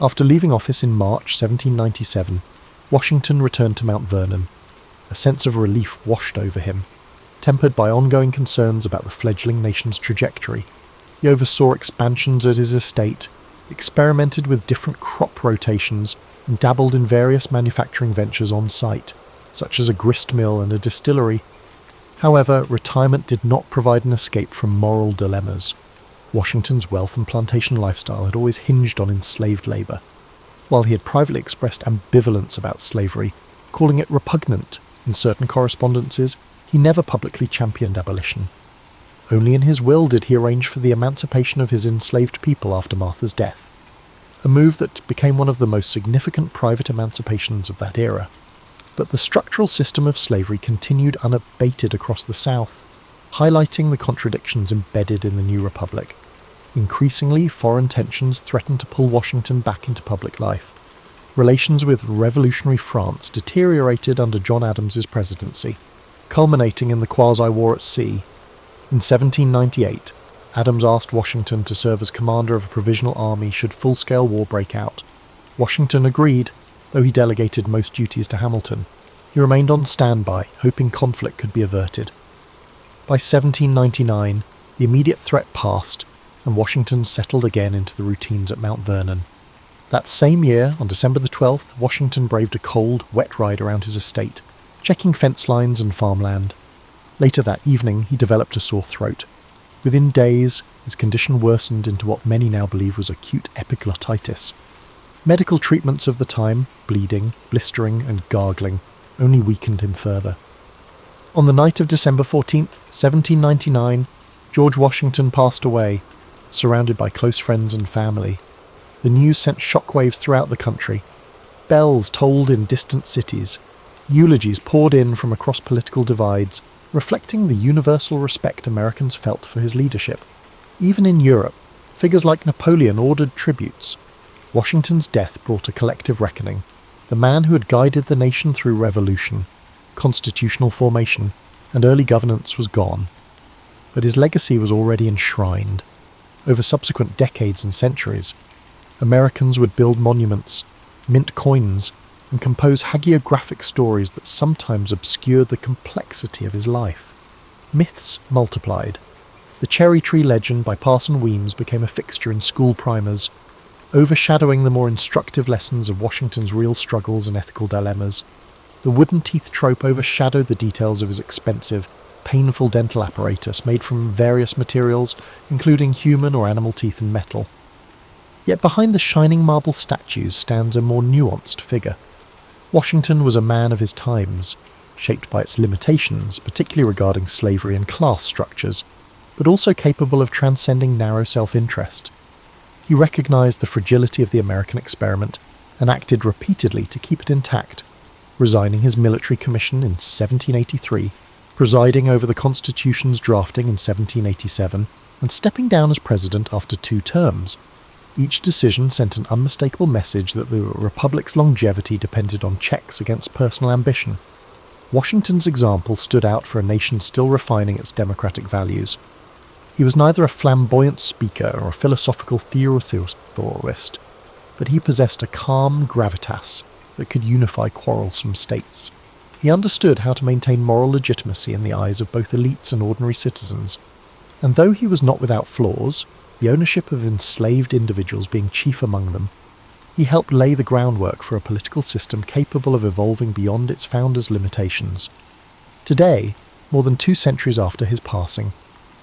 After leaving office in March 1797, Washington returned to Mount Vernon. A sense of relief washed over him, tempered by ongoing concerns about the fledgling nation's trajectory. He oversaw expansions at his estate, experimented with different crop rotations, and dabbled in various manufacturing ventures on site, such as a grist mill and a distillery. However, retirement did not provide an escape from moral dilemmas. Washington's wealth and plantation lifestyle had always hinged on enslaved labour. While he had privately expressed ambivalence about slavery, calling it repugnant in certain correspondences, he never publicly championed abolition. Only in his will did he arrange for the emancipation of his enslaved people after Martha's death, a move that became one of the most significant private emancipations of that era. But the structural system of slavery continued unabated across the South, highlighting the contradictions embedded in the new republic. Increasingly, foreign tensions threatened to pull Washington back into public life. Relations with revolutionary France deteriorated under John Adams's presidency, culminating in the quasi-war at sea. In 1798, Adams asked Washington to serve as commander of a provisional army should full-scale war break out. Washington agreed, though he delegated most duties to Hamilton. He remained on standby, hoping conflict could be averted. By 1799, the immediate threat passed, and Washington settled again into the routines at Mount Vernon. That same year, on December the 12th, Washington braved a cold, wet ride around his estate, checking fence lines and farmland. Later that evening, he developed a sore throat. Within days, his condition worsened into what many now believe was acute epiglottitis. Medical treatments of the time, bleeding, blistering, and gargling, only weakened him further. On the night of December 14th, 1799, George Washington passed away, surrounded by close friends and family. The news sent shockwaves throughout the country. Bells tolled in distant cities. Eulogies poured in from across political divides, reflecting the universal respect Americans felt for his leadership. Even in Europe, figures like Napoleon ordered tributes. Washington's death brought a collective reckoning. The man who had guided the nation through revolution, constitutional formation, and early governance was gone. But his legacy was already enshrined. Over subsequent decades and centuries, Americans would build monuments, mint coins, and compose hagiographic stories that sometimes obscured the complexity of his life. Myths multiplied. The cherry tree legend by Parson Weems became a fixture in school primers, overshadowing the more instructive lessons of Washington's real struggles and ethical dilemmas. The wooden teeth trope overshadowed the details of his expensive, painful dental apparatus made from various materials, including human or animal teeth and metal. Yet behind the shining marble statues stands a more nuanced figure. Washington was a man of his times, shaped by its limitations, particularly regarding slavery and class structures, but also capable of transcending narrow self-interest. He recognized the fragility of the American experiment and acted repeatedly to keep it intact, resigning his military commission in 1783, presiding over the Constitution's drafting in 1787, and stepping down as president after 2 terms. Each decision sent an unmistakable message that the Republic's longevity depended on checks against personal ambition. Washington's example stood out for a nation still refining its democratic values. He was neither a flamboyant speaker or a philosophical theorist, but he possessed a calm gravitas that could unify quarrelsome states. He understood how to maintain moral legitimacy in the eyes of both elites and ordinary citizens, and though he was not without flaws, the ownership of enslaved individuals being chief among them, he helped lay the groundwork for a political system capable of evolving beyond its founders' limitations. Today, more than 2 centuries after his passing,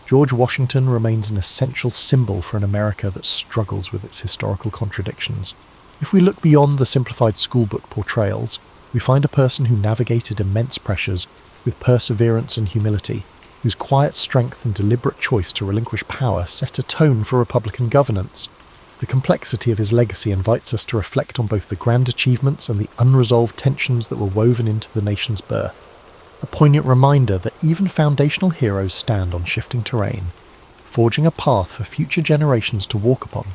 George Washington remains an essential symbol for an America that struggles with its historical contradictions. If we look beyond the simplified schoolbook portrayals, we find a person who navigated immense pressures with perseverance and humility, whose quiet strength and deliberate choice to relinquish power set a tone for Republican governance. The complexity of his legacy invites us to reflect on both the grand achievements and the unresolved tensions that were woven into the nation's birth. A poignant reminder that even foundational heroes stand on shifting terrain, forging a path for future generations to walk upon.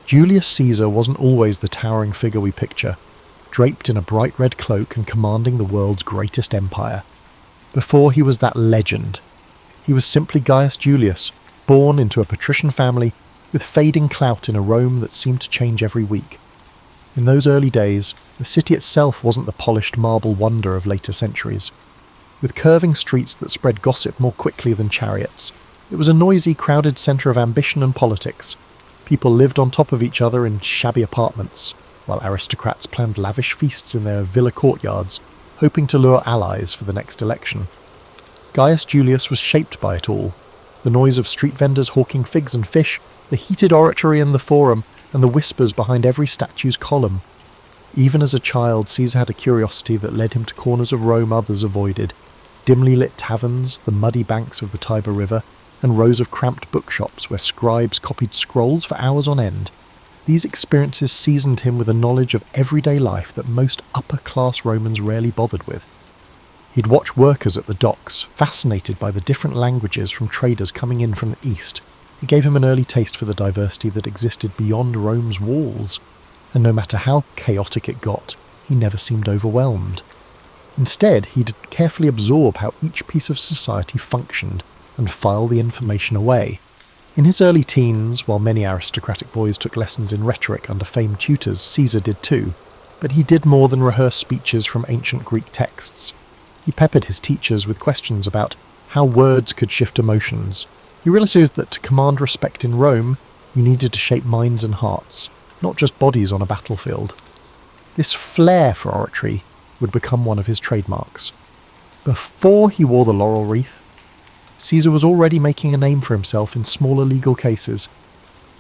Julius Caesar wasn't always the towering figure we picture, draped in a bright red cloak and commanding the world's greatest empire. Before he was that legend, he was simply Gaius Julius, born into a patrician family with fading clout in a Rome that seemed to change every week. In those early days, the city itself wasn't the polished marble wonder of later centuries. With curving streets that spread gossip more quickly than chariots, it was a noisy, crowded centre of ambition and politics. People lived on top of each other in shabby apartments, while aristocrats planned lavish feasts in their villa courtyards, hoping to lure allies for the next election. Gaius Julius was shaped by it all. The noise of street vendors hawking figs and fish, the heated oratory in the forum, and the whispers behind every statue's column. Even as a child, Caesar had a curiosity that led him to corners of Rome others avoided, dimly lit taverns, the muddy banks of the Tiber River, and rows of cramped bookshops where scribes copied scrolls for hours on end. These experiences seasoned him with a knowledge of everyday life that most upper-class Romans rarely bothered with. He'd watch workers at the docks, fascinated by the different languages from traders coming in from the east. It gave him an early taste for the diversity that existed beyond Rome's walls, and no matter how chaotic it got, he never seemed overwhelmed. Instead, he'd carefully absorb how each piece of society functioned and file the information away. In his early teens, while many aristocratic boys took lessons in rhetoric under famed tutors, Caesar did too, but he did more than rehearse speeches from ancient Greek texts. He peppered his teachers with questions about how words could shift emotions. He realizes that to command respect in Rome, you needed to shape minds and hearts, not just bodies on a battlefield. This flair for oratory would become one of his trademarks. Before he wore the laurel wreath, Caesar was already making a name for himself in smaller legal cases.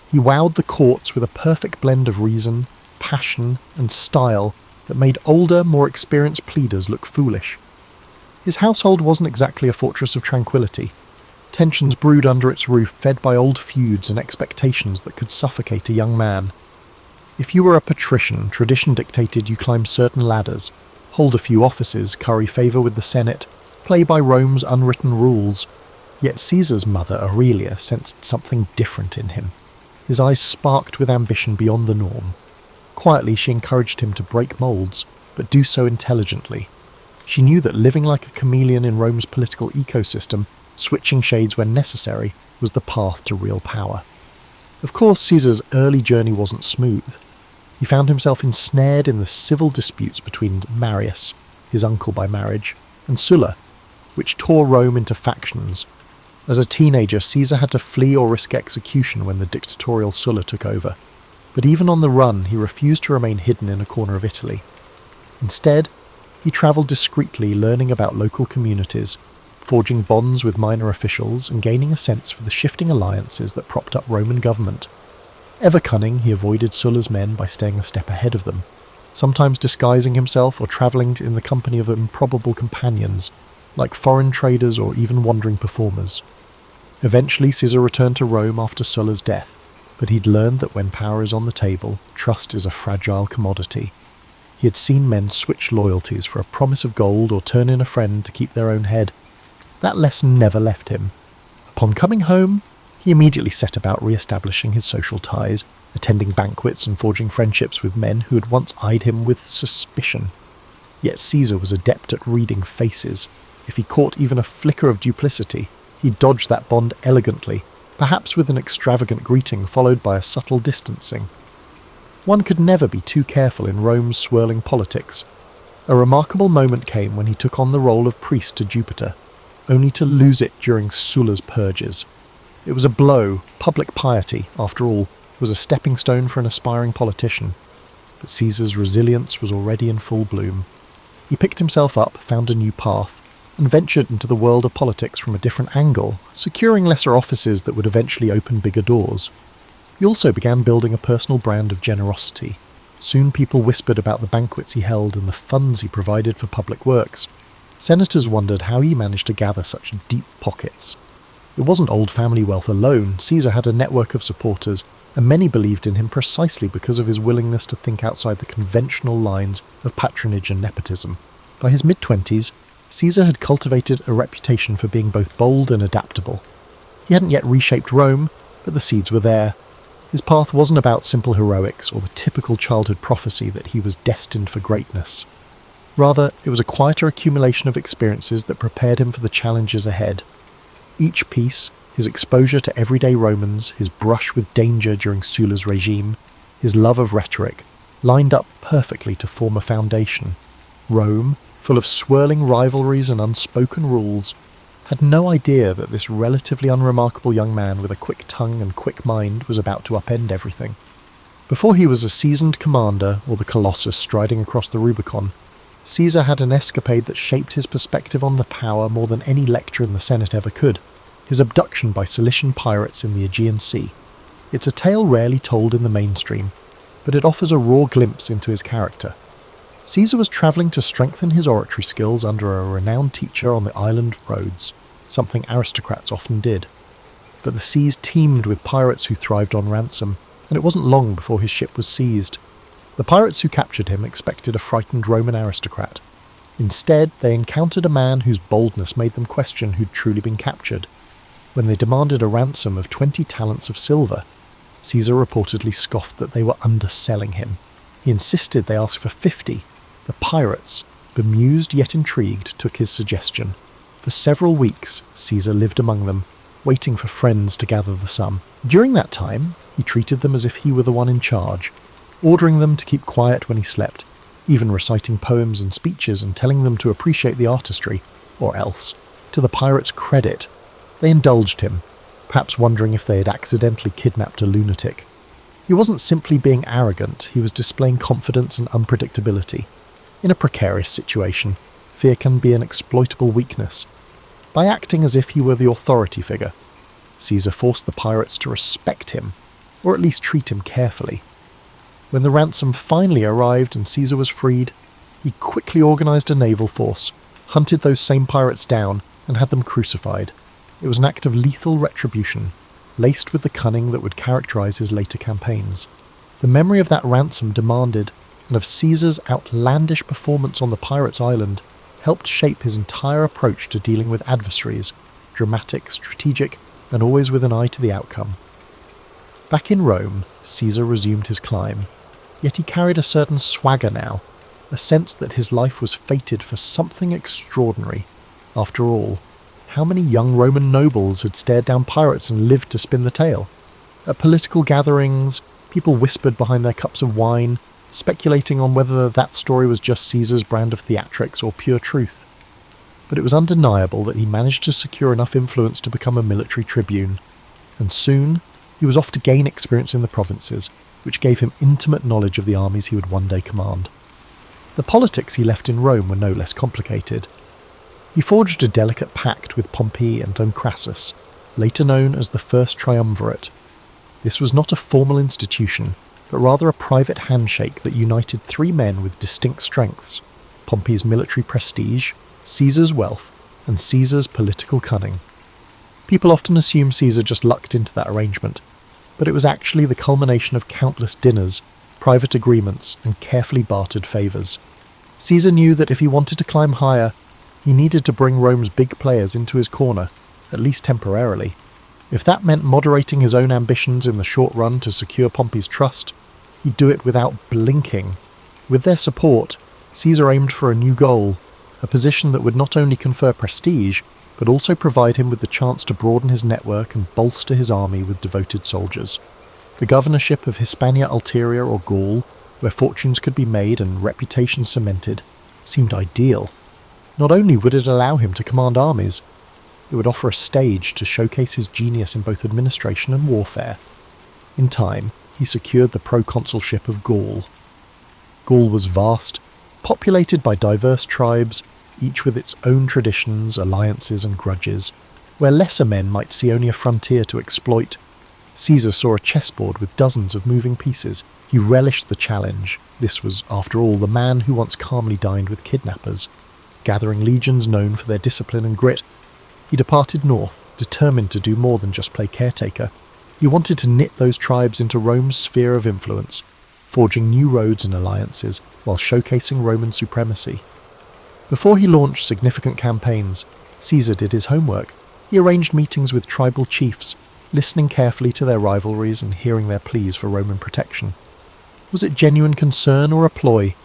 He wowed the courts with a perfect blend of reason, passion, and style that made older, more experienced pleaders look foolish. His household wasn't exactly a fortress of tranquility. Tensions brewed under its roof, fed by old feuds and expectations that could suffocate a young man. If you were a patrician, tradition dictated you climb certain ladders, hold a few offices, curry favour with the Senate, play by Rome's unwritten rules. Yet Caesar's mother, Aurelia, sensed something different in him. His eyes sparked with ambition beyond the norm. Quietly she encouraged him to break moulds, but do so intelligently. She knew that living like a chameleon in Rome's political ecosystem, switching shades when necessary, was the path to real power. Of course, Caesar's early journey wasn't smooth. He found himself ensnared in the civil disputes between Marius, his uncle by marriage, and Sulla, which tore Rome into factions. As a teenager, Caesar had to flee or risk execution when the dictatorial Sulla took over. But even on the run, he refused to remain hidden in a corner of Italy. Instead, he travelled discreetly, learning about local communities, forging bonds with minor officials and gaining a sense for the shifting alliances that propped up Roman government. Ever cunning, he avoided Sulla's men by staying a step ahead of them, sometimes disguising himself or travelling in the company of improbable companions, like foreign traders or even wandering performers. Eventually, Caesar returned to Rome after Sulla's death, but he'd learned that when power is on the table, trust is a fragile commodity. He had seen men switch loyalties for a promise of gold or turn in a friend to keep their own head. That lesson never left him. Upon coming home, he immediately set about re-establishing his social ties, attending banquets and forging friendships with men who had once eyed him with suspicion. Yet Caesar was adept at reading faces. If he caught even a flicker of duplicity, he dodged that bond elegantly, perhaps with an extravagant greeting followed by a subtle distancing. One could never be too careful in Rome's swirling politics. A remarkable moment came when he took on the role of priest to Jupiter, only to lose it during Sulla's purges. It was a blow. Public piety, after all, was a stepping stone for an aspiring politician. But Caesar's resilience was already in full bloom. He picked himself up, found a new path, and ventured into the world of politics from a different angle, securing lesser offices that would eventually open bigger doors. He also began building a personal brand of generosity. Soon people whispered about the banquets he held and the funds he provided for public works. Senators wondered how he managed to gather such deep pockets. It wasn't old family wealth alone. Caesar had a network of supporters, and many believed in him precisely because of his willingness to think outside the conventional lines of patronage and nepotism. By his mid-20s, Caesar had cultivated a reputation for being both bold and adaptable. He hadn't yet reshaped Rome, but the seeds were there. His path wasn't about simple heroics or the typical childhood prophecy that he was destined for greatness. Rather, it was a quieter accumulation of experiences that prepared him for the challenges ahead. Each piece, his exposure to everyday Romans, his brush with danger during Sulla's regime, his love of rhetoric, lined up perfectly to form a foundation. Rome, full of swirling rivalries and unspoken rules, had no idea that this relatively unremarkable young man with a quick tongue and quick mind was about to upend everything. Before he was a seasoned commander or the Colossus striding across the Rubicon, Caesar had an escapade that shaped his perspective on the power more than any lecture in the Senate ever could: his abduction by Cilician pirates in the Aegean Sea. It's a tale rarely told in the mainstream, but it offers a raw glimpse into his character. Caesar was travelling to strengthen his oratory skills under a renowned teacher on the island of Rhodes, something aristocrats often did. But the seas teemed with pirates who thrived on ransom, and it wasn't long before his ship was seized. The pirates who captured him expected a frightened Roman aristocrat. Instead, they encountered a man whose boldness made them question who'd truly been captured. When they demanded a ransom of 20 talents of silver, Caesar reportedly scoffed that they were underselling him. He insisted they ask for 50. The pirates, bemused yet intrigued, took his suggestion. For several weeks, Caesar lived among them, waiting for friends to gather the sum. During that time, he treated them as if he were the one in charge, ordering them to keep quiet when he slept, even reciting poems and speeches and telling them to appreciate the artistry, or else, to the pirates' credit, they indulged him, perhaps wondering if they had accidentally kidnapped a lunatic. He wasn't simply being arrogant, he was displaying confidence and unpredictability. In a precarious situation, fear can be an exploitable weakness. By acting as if he were the authority figure, Caesar forced the pirates to respect him, or at least treat him carefully. When the ransom finally arrived and Caesar was freed, he quickly organised a naval force, hunted those same pirates down, and had them crucified. It was an act of lethal retribution, laced with the cunning that would characterize his later campaigns. The memory of that ransom demanded, and of Caesar's outlandish performance on the pirates' island, helped shape his entire approach to dealing with adversaries, dramatic, strategic, and always with an eye to the outcome. Back in Rome, Caesar resumed his climb, yet he carried a certain swagger now, a sense that his life was fated for something extraordinary. After all, how many young Roman nobles had stared down pirates and lived to spin the tale? At political gatherings, people whispered behind their cups of wine, speculating on whether that story was just Caesar's brand of theatrics or pure truth. But it was undeniable that he managed to secure enough influence to become a military tribune, and soon he was off to gain experience in the provinces, which gave him intimate knowledge of the armies he would one day command. The politics he left in Rome were no less complicated. He forged a delicate pact with Pompey and Crassus, later known as the First Triumvirate. This was not a formal institution, but rather a private handshake that united three men with distinct strengths: Pompey's military prestige, Caesar's wealth, and Caesar's political cunning. People often assume Caesar just lucked into that arrangement, but it was actually the culmination of countless dinners, private agreements, and carefully bartered favours. Caesar knew that if he wanted to climb higher, he needed to bring Rome's big players into his corner, at least temporarily. If that meant moderating his own ambitions in the short run to secure Pompey's trust, he'd do it without blinking. With their support, Caesar aimed for a new goal, a position that would not only confer prestige, but also provide him with the chance to broaden his network and bolster his army with devoted soldiers. The governorship of Hispania Ulterior or Gaul, where fortunes could be made and reputation cemented, seemed ideal. Not only would it allow him to command armies, it would offer a stage to showcase his genius in both administration and warfare. In time, he secured the proconsulship of Gaul. Gaul was vast, populated by diverse tribes, each with its own traditions, alliances and grudges. Where lesser men might see only a frontier to exploit, Caesar saw a chessboard with dozens of moving pieces. He relished the challenge. This was, after all, the man who once calmly dined with kidnappers. Gathering legions known for their discipline and grit, he departed north, determined to do more than just play caretaker. He wanted to knit those tribes into Rome's sphere of influence, forging new roads and alliances while showcasing Roman supremacy. Before he launched significant campaigns, Caesar did his homework. He arranged meetings with tribal chiefs, listening carefully to their rivalries and hearing their pleas for Roman protection. Was it genuine concern or a ploy?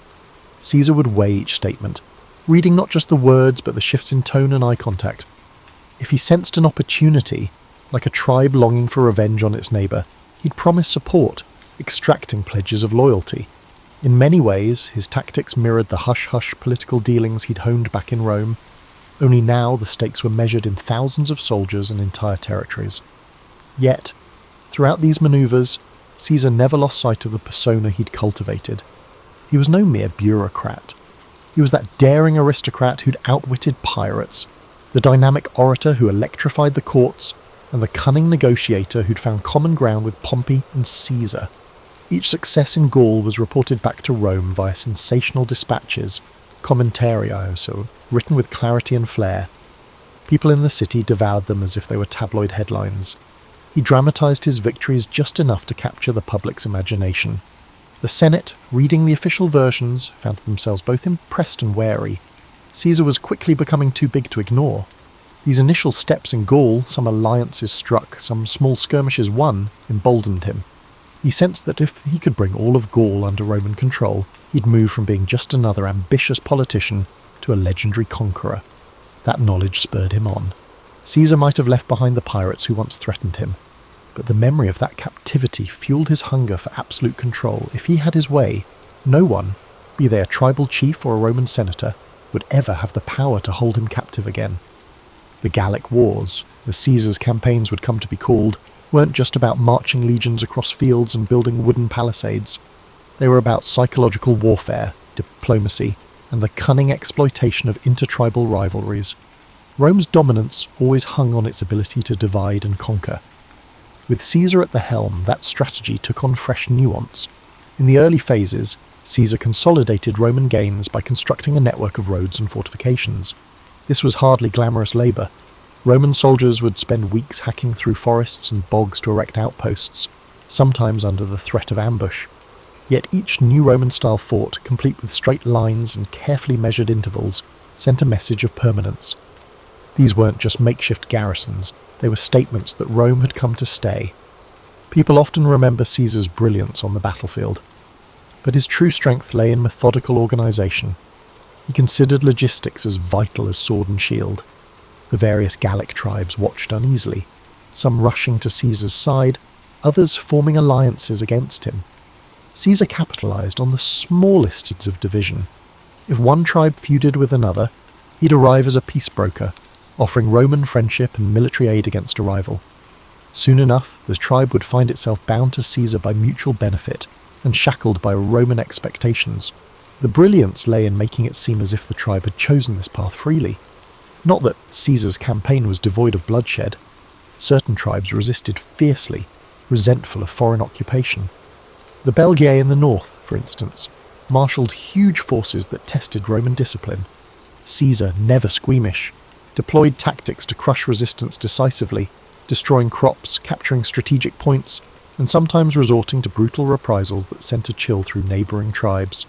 Caesar would weigh each statement, reading not just the words but the shifts in tone and eye contact. If he sensed an opportunity, like a tribe longing for revenge on its neighbour, he'd promise support, extracting pledges of loyalty. In many ways, his tactics mirrored the hush-hush political dealings he'd honed back in Rome, only now the stakes were measured in thousands of soldiers and entire territories. Yet, throughout these manoeuvres, Caesar never lost sight of the persona he'd cultivated. He was no mere bureaucrat. He was that daring aristocrat who'd outwitted pirates, the dynamic orator who electrified the courts, and the cunning negotiator who'd found common ground with Pompey and Caesar. Each success in Gaul was reported back to Rome via sensational dispatches, commentarios, written with clarity and flair. People in the city devoured them as if they were tabloid headlines. He dramatized his victories just enough to capture the public's imagination. The Senate, reading the official versions, found themselves both impressed and wary. Caesar was quickly becoming too big to ignore. These initial steps in Gaul, some alliances struck, some small skirmishes won, emboldened him. He sensed that if he could bring all of Gaul under Roman control, he'd move from being just another ambitious politician to a legendary conqueror. That knowledge spurred him on. Caesar might have left behind the pirates who once threatened him, but the memory of that captivity fueled his hunger for absolute control. If he had his way, no one, be they a tribal chief or a Roman senator, would ever have the power to hold him captive again. The Gallic Wars, as Caesar's campaigns would come to be called, weren't just about marching legions across fields and building wooden palisades. They were about psychological warfare, diplomacy, and the cunning exploitation of intertribal rivalries. Rome's dominance always hung on its ability to divide and conquer. With Caesar at the helm, that strategy took on fresh nuance. In the early phases, Caesar consolidated Roman gains by constructing a network of roads and fortifications. This was hardly glamorous labour. Roman soldiers would spend weeks hacking through forests and bogs to erect outposts, sometimes under the threat of ambush. Yet each new Roman-style fort, complete with straight lines and carefully measured intervals, sent a message of permanence. These weren't just makeshift garrisons, they were statements that Rome had come to stay. People often remember Caesar's brilliance on the battlefield, but his true strength lay in methodical organisation. He considered logistics as vital as sword and shield. The various Gallic tribes watched uneasily, some rushing to Caesar's side, others forming alliances against him. Caesar capitalised on the smallest of division. If one tribe feuded with another, he'd arrive as a peace broker, offering Roman friendship and military aid against a rival. Soon enough, the tribe would find itself bound to Caesar by mutual benefit and shackled by Roman expectations. The brilliance lay in making it seem as if the tribe had chosen this path freely. Not that Caesar's campaign was devoid of bloodshed. Certain tribes resisted fiercely, resentful of foreign occupation. The Belgae in the north, for instance, marshalled huge forces that tested Roman discipline. Caesar, never squeamish, deployed tactics to crush resistance decisively, destroying crops, capturing strategic points, and sometimes resorting to brutal reprisals that sent a chill through neighbouring tribes.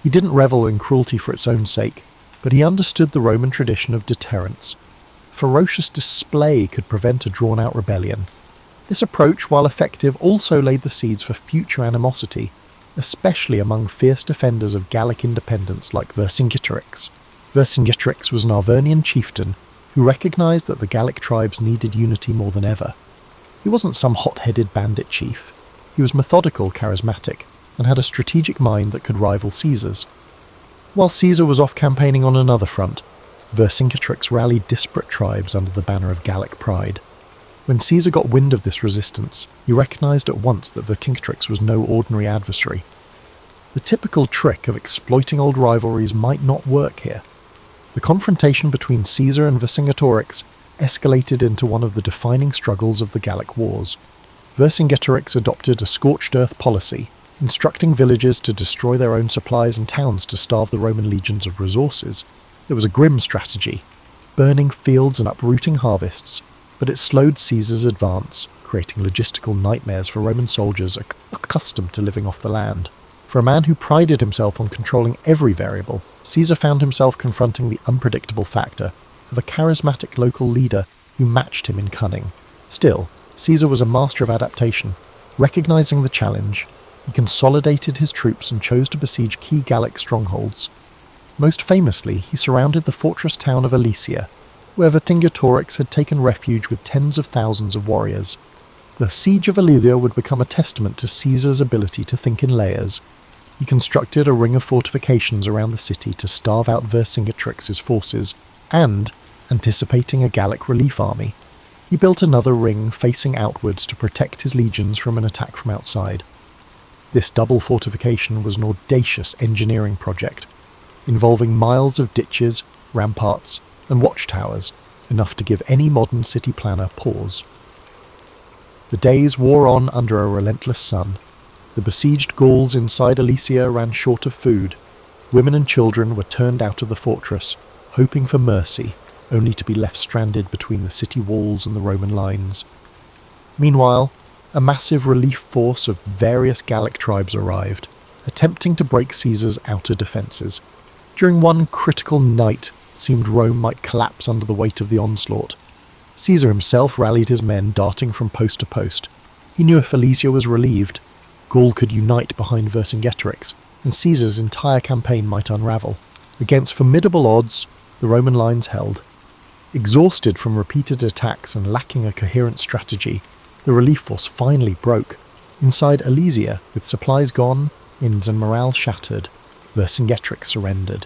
He didn't revel in cruelty for its own sake, but he understood the Roman tradition of deterrence. Ferocious display could prevent a drawn-out rebellion. This approach, while effective, also laid the seeds for future animosity, especially among fierce defenders of Gallic independence like Vercingetorix. Vercingetorix was an Arvernian chieftain who recognised that the Gallic tribes needed unity more than ever. He wasn't some hot-headed bandit chief. He was methodical, charismatic, and had a strategic mind that could rival Caesar's. While Caesar was off campaigning on another front, Vercingetorix rallied disparate tribes under the banner of Gallic pride. When Caesar got wind of this resistance, he recognised at once that Vercingetorix was no ordinary adversary. The typical trick of exploiting old rivalries might not work here. The confrontation between Caesar and Vercingetorix escalated into one of the defining struggles of the Gallic Wars. Vercingetorix adopted a scorched earth policy, instructing villagers to destroy their own supplies and towns to starve the Roman legions of resources. It was a grim strategy, burning fields and uprooting harvests, but it slowed Caesar's advance, creating logistical nightmares for Roman soldiers accustomed to living off the land. For a man who prided himself on controlling every variable, Caesar found himself confronting the unpredictable factor of a charismatic local leader who matched him in cunning. Still, Caesar was a master of adaptation. Recognizing the challenge, he consolidated his troops and chose to besiege key Gallic strongholds. Most famously, he surrounded the fortress town of Alesia, where Vercingetorix had taken refuge with tens of thousands of warriors. The siege of Alesia would become a testament to Caesar's ability to think in layers. He constructed a ring of fortifications around the city to starve out Vercingetorix's forces, and, anticipating a Gallic relief army, he built another ring facing outwards to protect his legions from an attack from outside. This double fortification was an audacious engineering project, involving miles of ditches, ramparts, and watchtowers, enough to give any modern city planner pause. The days wore on under a relentless sun. The besieged Gauls inside Alesia ran short of food. Women and children were turned out of the fortress, hoping for mercy, only to be left stranded between the city walls and the Roman lines. Meanwhile, a massive relief force of various Gallic tribes arrived, attempting to break Caesar's outer defences. During one critical night, it seemed Rome might collapse under the weight of the onslaught. Caesar himself rallied his men, darting from post to post. He knew if Alesia was relieved, Gaul could unite behind Vercingetorix, and Caesar's entire campaign might unravel. Against formidable odds, the Roman lines held. Exhausted from repeated attacks and lacking a coherent strategy, the relief force finally broke. Inside Alesia, with supplies gone, inns and morale shattered, Vercingetorix surrendered.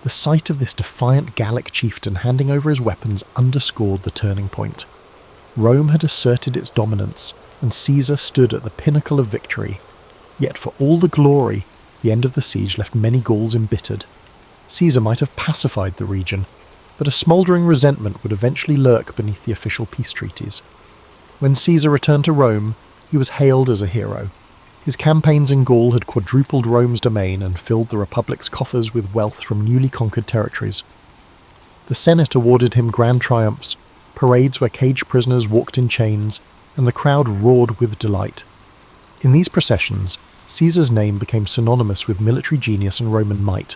The sight of this defiant Gallic chieftain handing over his weapons underscored the turning point. Rome had asserted its dominance, and Caesar stood at the pinnacle of victory. Yet for all the glory, the end of the siege left many Gauls embittered. Caesar might have pacified the region, but a smouldering resentment would eventually lurk beneath the official peace treaties. When Caesar returned to Rome, he was hailed as a hero. His campaigns in Gaul had quadrupled Rome's domain and filled the Republic's coffers with wealth from newly conquered territories. The Senate awarded him grand triumphs, parades where caged prisoners walked in chains, and the crowd roared with delight. In these processions, Caesar's name became synonymous with military genius and Roman might.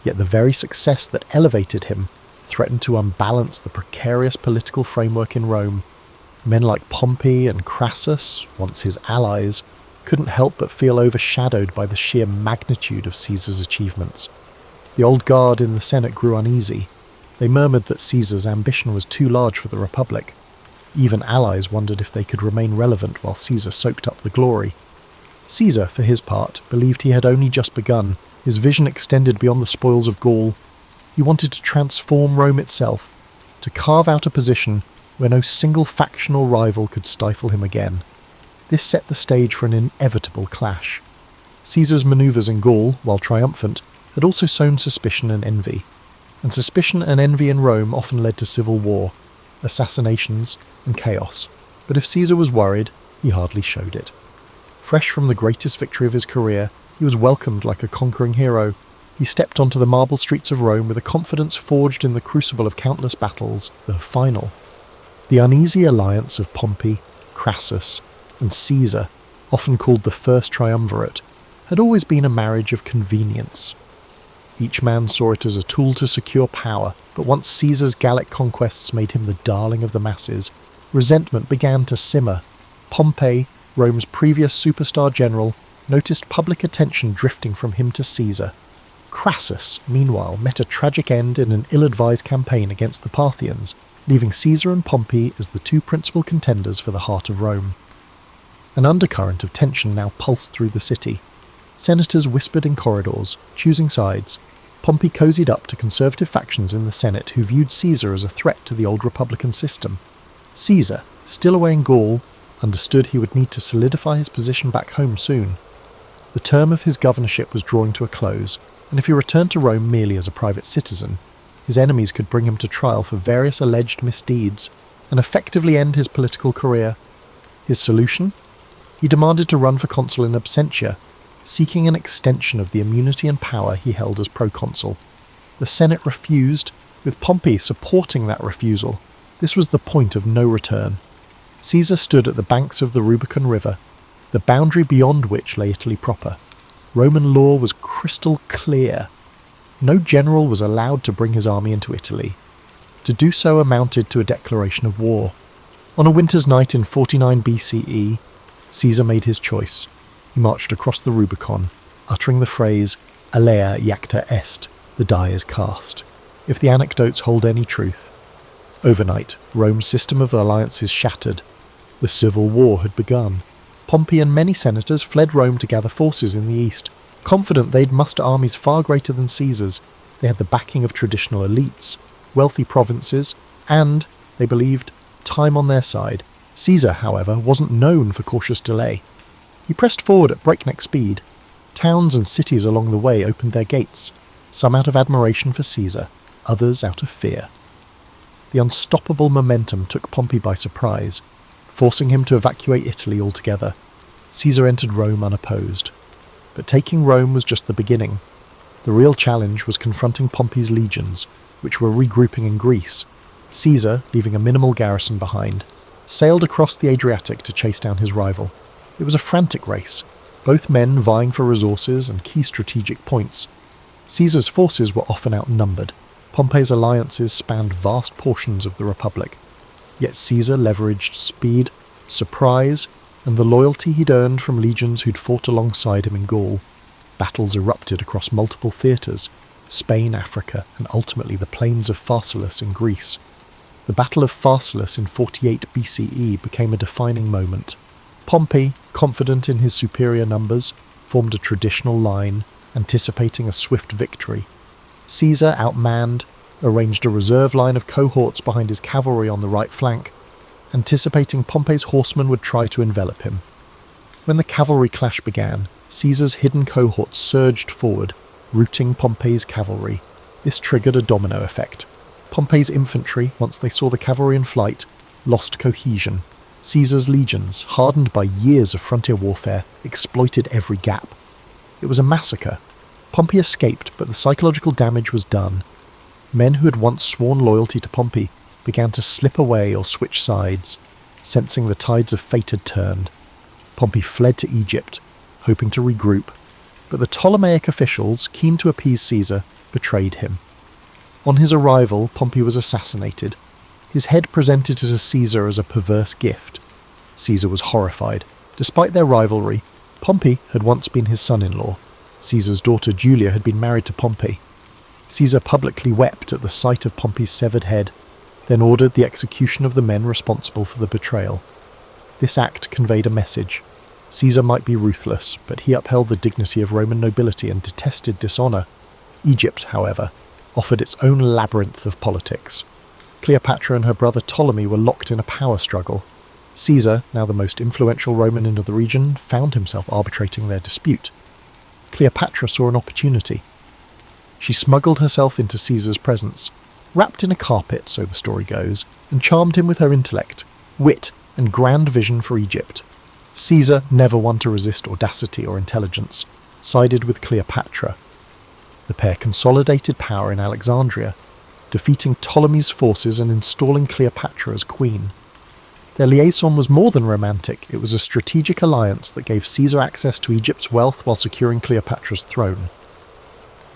Yet the very success that elevated him threatened to unbalance the precarious political framework in Rome. Men like Pompey and Crassus, once his allies, couldn't help but feel overshadowed by the sheer magnitude of Caesar's achievements. The old guard in the Senate grew uneasy. They murmured that Caesar's ambition was too large for the Republic. Even allies wondered if they could remain relevant while Caesar soaked up the glory. Caesar, for his part, believed he had only just begun. His vision extended beyond the spoils of Gaul. He wanted to transform Rome itself, to carve out a position where no single faction or rival could stifle him again. This set the stage for an inevitable clash. Caesar's manoeuvres in Gaul, while triumphant, had also sown suspicion and envy. And suspicion and envy in Rome often led to civil war, assassinations, and chaos. But if Caesar was worried, he hardly showed it. Fresh from the greatest victory of his career, he was welcomed like a conquering hero. He stepped onto the marble streets of Rome with a confidence forged in the crucible of countless battles, the final. The uneasy alliance of Pompey, Crassus, and Caesar, often called the First Triumvirate, had always been a marriage of convenience. Each man saw it as a tool to secure power, but once Caesar's Gallic conquests made him the darling of the masses, resentment began to simmer. Pompey, Rome's previous superstar general, noticed public attention drifting from him to Caesar. Crassus, meanwhile, met a tragic end in an ill-advised campaign against the Parthians, leaving Caesar and Pompey as the two principal contenders for the heart of Rome. An undercurrent of tension now pulsed through the city. Senators whispered in corridors, choosing sides. Pompey cozied up to conservative factions in the Senate who viewed Caesar as a threat to the old republican system. Caesar, still away in Gaul, understood he would need to solidify his position back home soon. The term of his governorship was drawing to a close, and if he returned to Rome merely as a private citizen, his enemies could bring him to trial for various alleged misdeeds and effectively end his political career. His solution? He demanded to run for consul in absentia, seeking an extension of the immunity and power he held as proconsul. The Senate refused, with Pompey supporting that refusal. This was the point of no return. Caesar stood at the banks of the Rubicon River, the boundary beyond which lay Italy proper. Roman law was crystal clear. No general was allowed to bring his army into Italy. To do so amounted to a declaration of war. On a winter's night in 49 BCE, Caesar made his choice. He marched across the Rubicon, uttering the phrase, "Alea iacta est," the die is cast, if the anecdotes hold any truth. Overnight, Rome's system of alliances shattered. The civil war had begun. Pompey and many senators fled Rome to gather forces in the east, confident they'd muster armies far greater than Caesar's. They had the backing of traditional elites, wealthy provinces, and, they believed, time on their side. Caesar, however, wasn't known for cautious delay. He pressed forward at breakneck speed. Towns and cities along the way opened their gates, some out of admiration for Caesar, others out of fear. The unstoppable momentum took Pompey by surprise, forcing him to evacuate Italy altogether. Caesar entered Rome unopposed. But taking Rome was just the beginning. The real challenge was confronting Pompey's legions, which were regrouping in Greece. Caesar, leaving a minimal garrison behind, sailed across the Adriatic to chase down his rival. It was a frantic race, both men vying for resources and key strategic points. Caesar's forces were often outnumbered. Pompey's alliances spanned vast portions of the Republic. Yet Caesar leveraged speed, surprise, and the loyalty he'd earned from legions who'd fought alongside him in Gaul. Battles erupted across multiple theatres, Spain, Africa, and ultimately the plains of Pharsalus in Greece. The Battle of Pharsalus in 48 BCE became a defining moment. Pompey, confident in his superior numbers, formed a traditional line, anticipating a swift victory. Caesar, outmanned, arranged a reserve line of cohorts behind his cavalry on the right flank, anticipating Pompey's horsemen would try to envelop him. When the cavalry clash began, Caesar's hidden cohorts surged forward, routing Pompey's cavalry. This triggered a domino effect. Pompey's infantry, once they saw the cavalry in flight, lost cohesion. Caesar's legions, hardened by years of frontier warfare, exploited every gap. It was a massacre. Pompey escaped, but the psychological damage was done. Men who had once sworn loyalty to Pompey began to slip away or switch sides, sensing the tides of fate had turned. Pompey fled to Egypt, hoping to regroup, but the Ptolemaic officials, keen to appease Caesar, betrayed him. On his arrival, Pompey was assassinated. His head presented to Caesar as a perverse gift. Caesar was horrified. Despite their rivalry, Pompey had once been his son-in-law. Caesar's daughter Julia had been married to Pompey. Caesar publicly wept at the sight of Pompey's severed head, then ordered the execution of the men responsible for the betrayal. This act conveyed a message. Caesar might be ruthless, but he upheld the dignity of Roman nobility and detested dishonour. Egypt, however, offered its own labyrinth of politics. Cleopatra and her brother Ptolemy were locked in a power struggle. Caesar, now the most influential Roman in the region, found himself arbitrating their dispute. Cleopatra saw an opportunity. She smuggled herself into Caesar's presence, wrapped in a carpet, so the story goes, and charmed him with her intellect, wit, and grand vision for Egypt. Caesar, never one to resist audacity or intelligence, sided with Cleopatra. The pair consolidated power in Alexandria, defeating Ptolemy's forces and installing Cleopatra as queen. Their liaison was more than romantic, it was a strategic alliance that gave Caesar access to Egypt's wealth while securing Cleopatra's throne.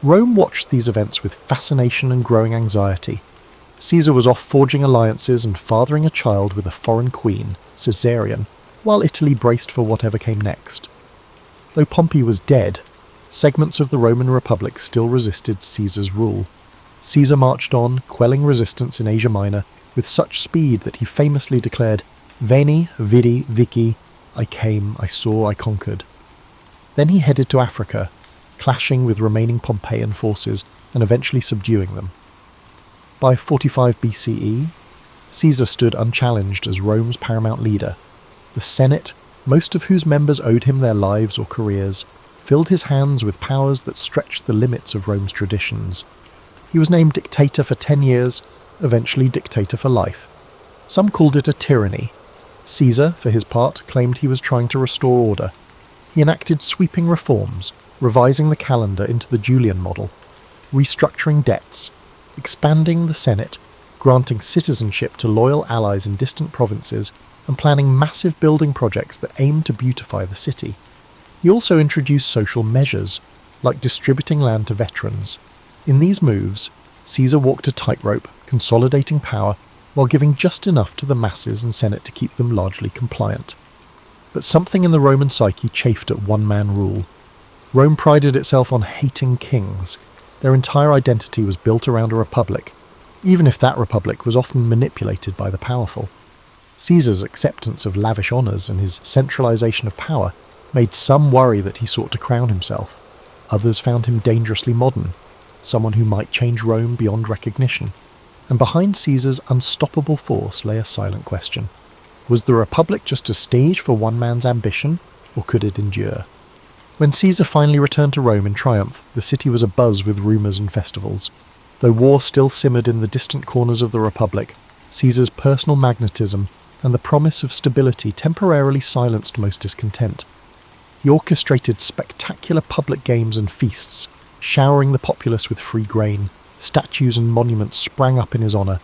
Rome watched these events with fascination and growing anxiety. Caesar was off forging alliances and fathering a child with a foreign queen, Caesarion, while Italy braced for whatever came next. Though Pompey was dead, segments of the Roman Republic still resisted Caesar's rule. Caesar marched on, quelling resistance in Asia Minor, with such speed that he famously declared, "Veni, vidi, vici, I came, I saw, I conquered." Then he headed to Africa, clashing with remaining Pompeian forces and eventually subduing them. By 45 BCE, Caesar stood unchallenged as Rome's paramount leader. The Senate, most of whose members owed him their lives or careers, filled his hands with powers that stretched the limits of Rome's traditions. He was named dictator for 10 years, eventually dictator for life. Some called it a tyranny. Caesar, for his part, claimed he was trying to restore order. He enacted sweeping reforms, revising the calendar into the Julian model, restructuring debts, expanding the Senate, granting citizenship to loyal allies in distant provinces, and planning massive building projects that aimed to beautify the city. He also introduced social measures, like distributing land to veterans. In these moves, Caesar walked a tightrope, consolidating power, while giving just enough to the masses and Senate to keep them largely compliant. But something in the Roman psyche chafed at one-man rule. Rome prided itself on hating kings. Their entire identity was built around a republic, even if that republic was often manipulated by the powerful. Caesar's acceptance of lavish honours and his centralisation of power made some worry that he sought to crown himself. Others found him dangerously modern, someone who might change Rome beyond recognition. And behind Caesar's unstoppable force lay a silent question. Was the Republic just a stage for one man's ambition, or could it endure? When Caesar finally returned to Rome in triumph, the city was abuzz with rumours and festivals. Though war still simmered in the distant corners of the Republic, Caesar's personal magnetism and the promise of stability temporarily silenced most discontent. He orchestrated spectacular public games and feasts, showering the populace with free grain. Statues and monuments sprang up in his honour.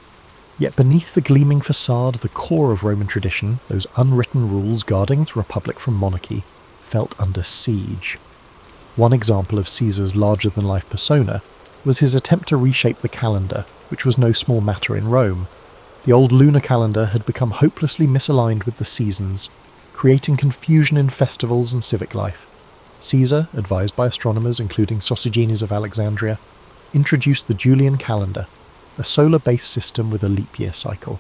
Yet beneath the gleaming facade, the core of Roman tradition, those unwritten rules guarding the Republic from monarchy, felt under siege. One example of Caesar's larger-than-life persona was his attempt to reshape the calendar, which was no small matter in Rome. The old lunar calendar had become hopelessly misaligned with the seasons, creating confusion in festivals and civic life. Caesar, advised by astronomers including Sosigenes of Alexandria, introduced the Julian calendar, a solar-based system with a leap year cycle.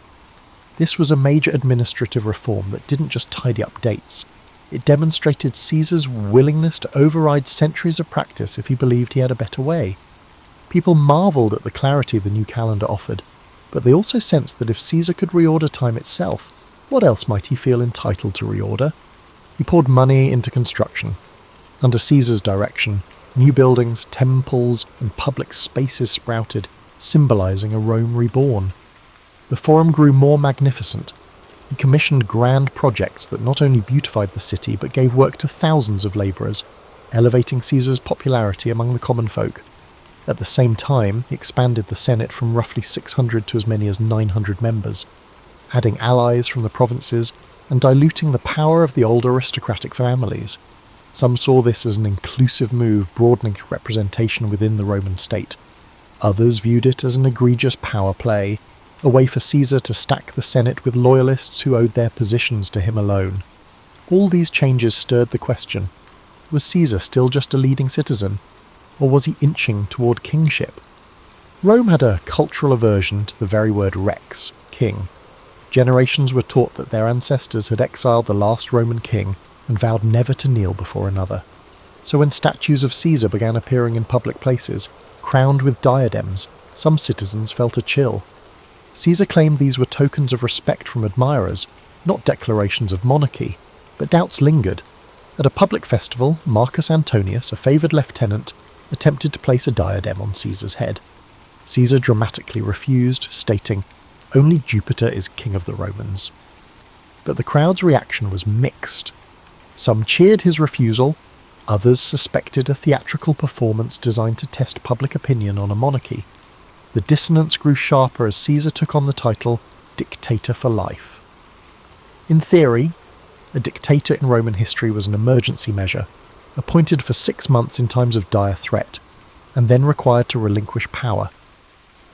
This was a major administrative reform that didn't just tidy up dates. It demonstrated Caesar's willingness to override centuries of practice if he believed he had a better way. People marvelled at the clarity the new calendar offered, but they also sensed that if Caesar could reorder time itself, what else might he feel entitled to reorder? He poured money into construction. Under Caesar's direction, new buildings, temples, and public spaces sprouted, symbolising a Rome reborn. The Forum grew more magnificent. He commissioned grand projects that not only beautified the city but gave work to thousands of labourers, elevating Caesar's popularity among the common folk. At the same time, he expanded the Senate from roughly 600 to as many as 900 members, adding allies from the provinces and diluting the power of the old aristocratic families. Some saw this as an inclusive move broadening representation within the Roman state. Others viewed it as an egregious power play, a way for Caesar to stack the Senate with loyalists who owed their positions to him alone. All these changes stirred the question, was Caesar still just a leading citizen, or was he inching toward kingship? Rome had a cultural aversion to the very word rex, king. Generations were taught that their ancestors had exiled the last Roman king and vowed never to kneel before another. So when statues of Caesar began appearing in public places, crowned with diadems, some citizens felt a chill. Caesar claimed these were tokens of respect from admirers, not declarations of monarchy, but doubts lingered. At a public festival, Marcus Antonius, a favoured lieutenant, attempted to place a diadem on Caesar's head. Caesar dramatically refused, stating, "Only Jupiter is king of the Romans." But the crowd's reaction was mixed. Some cheered his refusal, others suspected a theatrical performance designed to test public opinion on a monarchy. The dissonance grew sharper as Caesar took on the title dictator for life. In theory, a dictator in Roman history was an emergency measure, appointed for 6 months in times of dire threat, and then required to relinquish power.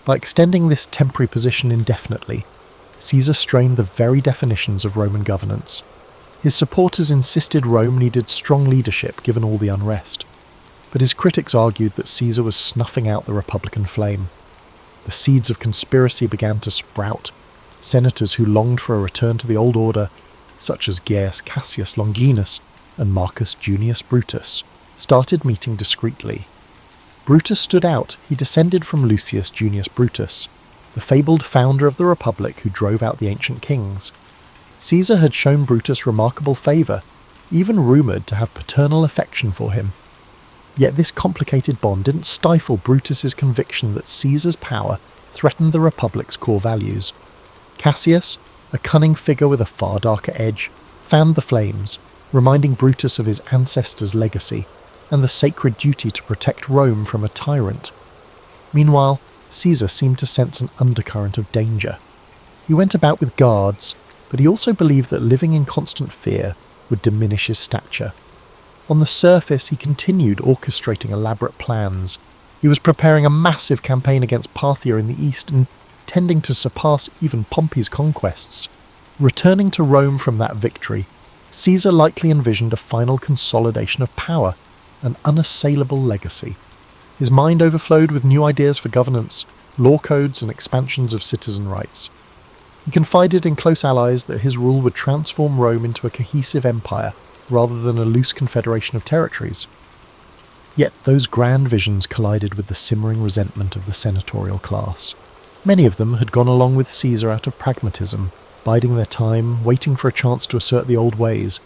By extending this temporary position indefinitely, Caesar strained the very definitions of Roman governance. His supporters insisted Rome needed strong leadership given all the unrest, but his critics argued that Caesar was snuffing out the Republican flame. The seeds of conspiracy began to sprout. Senators who longed for a return to the old order, such as Gaius Cassius Longinus and Marcus Junius Brutus, started meeting discreetly. Brutus stood out. He descended from Lucius Junius Brutus, the fabled founder of the Republic who drove out the ancient kings. Caesar had shown Brutus remarkable favour, even rumoured to have paternal affection for him. Yet this complicated bond didn't stifle Brutus's conviction that Caesar's power threatened the Republic's core values. Cassius, a cunning figure with a far darker edge, fanned the flames, reminding Brutus of his ancestors' legacy and the sacred duty to protect Rome from a tyrant. Meanwhile, Caesar seemed to sense an undercurrent of danger. He went about with guards, but he also believed that living in constant fear would diminish his stature. On the surface, he continued orchestrating elaborate plans. He was preparing a massive campaign against Parthia in the east, intending to surpass even Pompey's conquests. Returning to Rome from that victory, Caesar likely envisioned a final consolidation of power, an unassailable legacy. His mind overflowed with new ideas for governance, law codes and expansions of citizen rights. He confided in close allies that his rule would transform Rome into a cohesive empire rather than a loose confederation of territories. Yet those grand visions collided with the simmering resentment of the senatorial class. Many of them had gone along with Caesar out of pragmatism, biding their time, waiting for a chance to assert the old ways.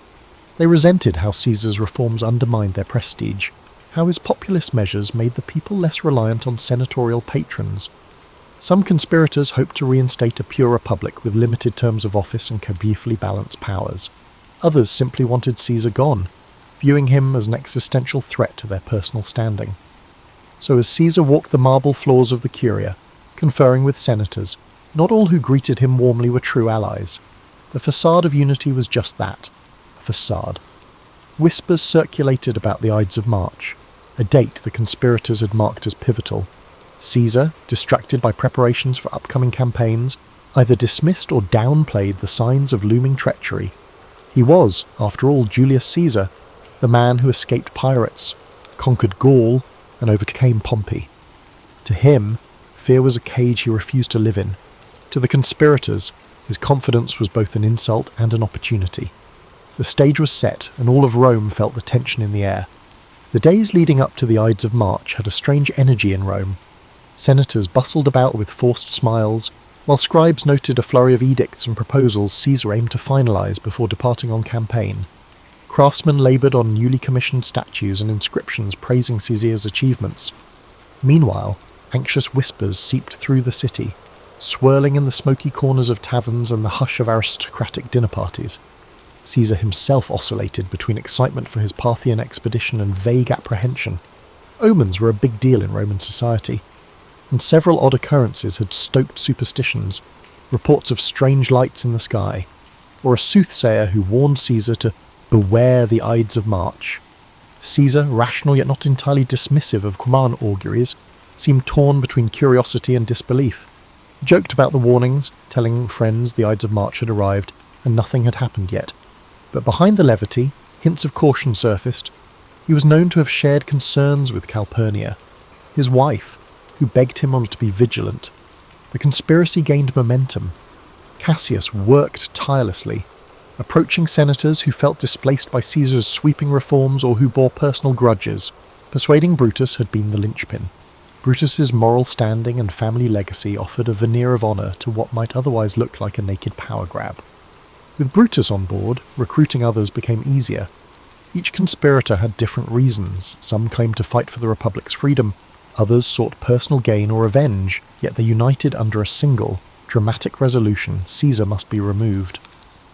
They resented how Caesar's reforms undermined their prestige, how his populist measures made the people less reliant on senatorial patrons. Some conspirators hoped to reinstate a pure republic with limited terms of office and carefully balanced powers. Others simply wanted Caesar gone, viewing him as an existential threat to their personal standing. So as Caesar walked the marble floors of the Curia, conferring with senators, not all who greeted him warmly were true allies. The facade of unity was just that, a facade. Whispers circulated about the Ides of March, a date the conspirators had marked as pivotal. Caesar, distracted by preparations for upcoming campaigns, either dismissed or downplayed the signs of looming treachery. He was, after all, Julius Caesar, the man who escaped pirates, conquered Gaul, and overcame Pompey. To him, fear was a cage he refused to live in. To the conspirators, his confidence was both an insult and an opportunity. The stage was set, and all of Rome felt the tension in the air. The days leading up to the Ides of March had a strange energy in Rome. Senators bustled about with forced smiles, while scribes noted a flurry of edicts and proposals Caesar aimed to finalise before departing on campaign. Craftsmen laboured on newly commissioned statues and inscriptions praising Caesar's achievements. Meanwhile, anxious whispers seeped through the city, swirling in the smoky corners of taverns and the hush of aristocratic dinner parties. Caesar himself oscillated between excitement for his Parthian expedition and vague apprehension. Omens were a big deal in Roman society, and several odd occurrences had stoked superstitions, reports of strange lights in the sky, or a soothsayer who warned Caesar to beware the Ides of March. Caesar, rational yet not entirely dismissive of command auguries, seemed torn between curiosity and disbelief. He joked about the warnings, telling friends the Ides of March had arrived and nothing had happened yet. But behind the levity, hints of caution surfaced. He was known to have shared concerns with Calpurnia, his wife, who begged him on to be vigilant. The conspiracy gained momentum. Cassius worked tirelessly, approaching senators who felt displaced by Caesar's sweeping reforms or who bore personal grudges. Persuading Brutus had been the linchpin. Brutus's moral standing and family legacy offered a veneer of honour to what might otherwise look like a naked power grab. With Brutus on board, recruiting others became easier. Each conspirator had different reasons. Some claimed to fight for the Republic's freedom, others sought personal gain or revenge, yet they united under a single, dramatic resolution: Caesar must be removed.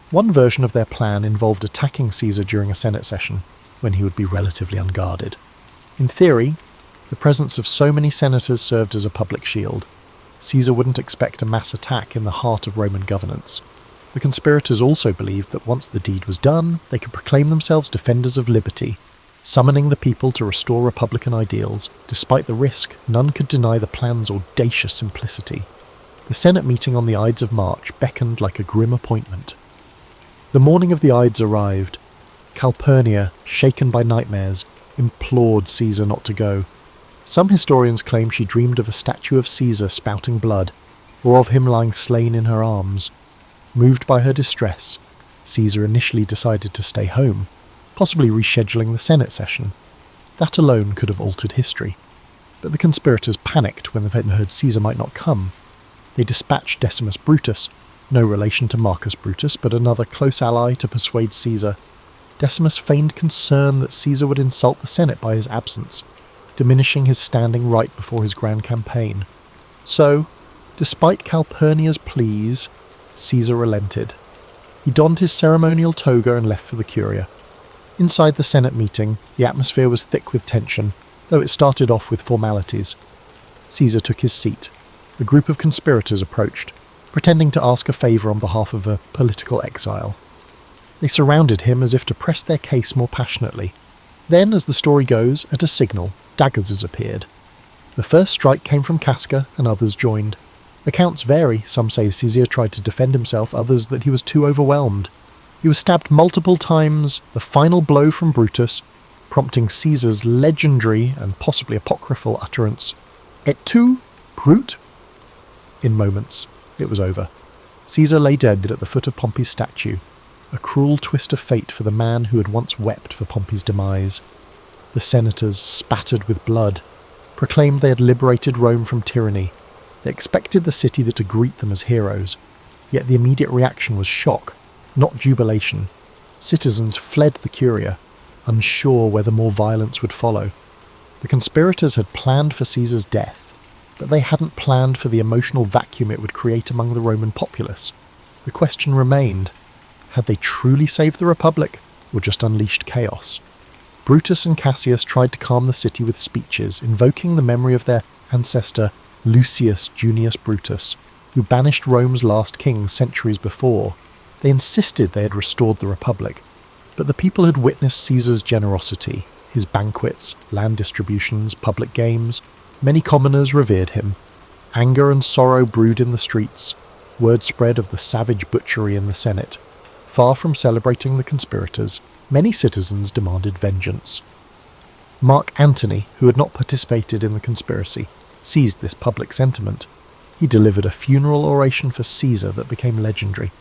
One version of their plan involved attacking Caesar during a Senate session, when he would be relatively unguarded. In theory, the presence of so many senators served as a public shield. Caesar wouldn't expect a mass attack in the heart of Roman governance. The conspirators also believed that once the deed was done, they could proclaim themselves defenders of liberty, summoning the people to restore republican ideals. Despite the risk, none could deny the plan's audacious simplicity. The Senate meeting on the Ides of March beckoned like a grim appointment. The morning of the Ides arrived. Calpurnia, shaken by nightmares, implored Caesar not to go. Some historians claim she dreamed of a statue of Caesar spouting blood, or of him lying slain in her arms. Moved by her distress, Caesar initially decided to stay home, possibly rescheduling the Senate session. That alone could have altered history. But the conspirators panicked when they heard Caesar might not come. They dispatched Decimus Brutus, no relation to Marcus Brutus, but another close ally, to persuade Caesar. Decimus feigned concern that Caesar would insult the Senate by his absence, diminishing his standing right before his grand campaign. So, despite Calpurnia's pleas, Caesar relented. He donned his ceremonial toga and left for the Curia. Inside the Senate meeting, the atmosphere was thick with tension, though it started off with formalities. Caesar took his seat. A group of conspirators approached, pretending to ask a favour on behalf of a political exile. They surrounded him as if to press their case more passionately. Then, as the story goes, at a signal, daggers appeared. The first strike came from Casca, and others joined. Accounts vary. Some say Caesar tried to defend himself, others that he was too overwhelmed. He was stabbed multiple times, the final blow from Brutus, prompting Caesar's legendary and possibly apocryphal utterance, "Et tu, Brute?" In moments, it was over. Caesar lay dead at the foot of Pompey's statue, a cruel twist of fate for the man who had once wept for Pompey's demise. The senators, spattered with blood, proclaimed they had liberated Rome from tyranny. They expected the city to greet them as heroes, yet the immediate reaction was shock, not jubilation. Citizens fled the Curia, unsure whether more violence would follow. The conspirators had planned for Caesar's death, but they hadn't planned for the emotional vacuum it would create among the Roman populace. The question remained: had they truly saved the Republic, or just unleashed chaos? Brutus and Cassius tried to calm the city with speeches, invoking the memory of their ancestor Lucius Junius Brutus, who banished Rome's last king centuries before. They insisted they had restored the Republic, but the people had witnessed Caesar's generosity, his banquets, land distributions, public games. Many commoners revered him. Anger and sorrow brewed in the streets. Word spread of the savage butchery in the Senate. Far from celebrating the conspirators, many citizens demanded vengeance. Mark Antony, who had not participated in the conspiracy, seized this public sentiment. He delivered a funeral oration for Caesar that became legendary.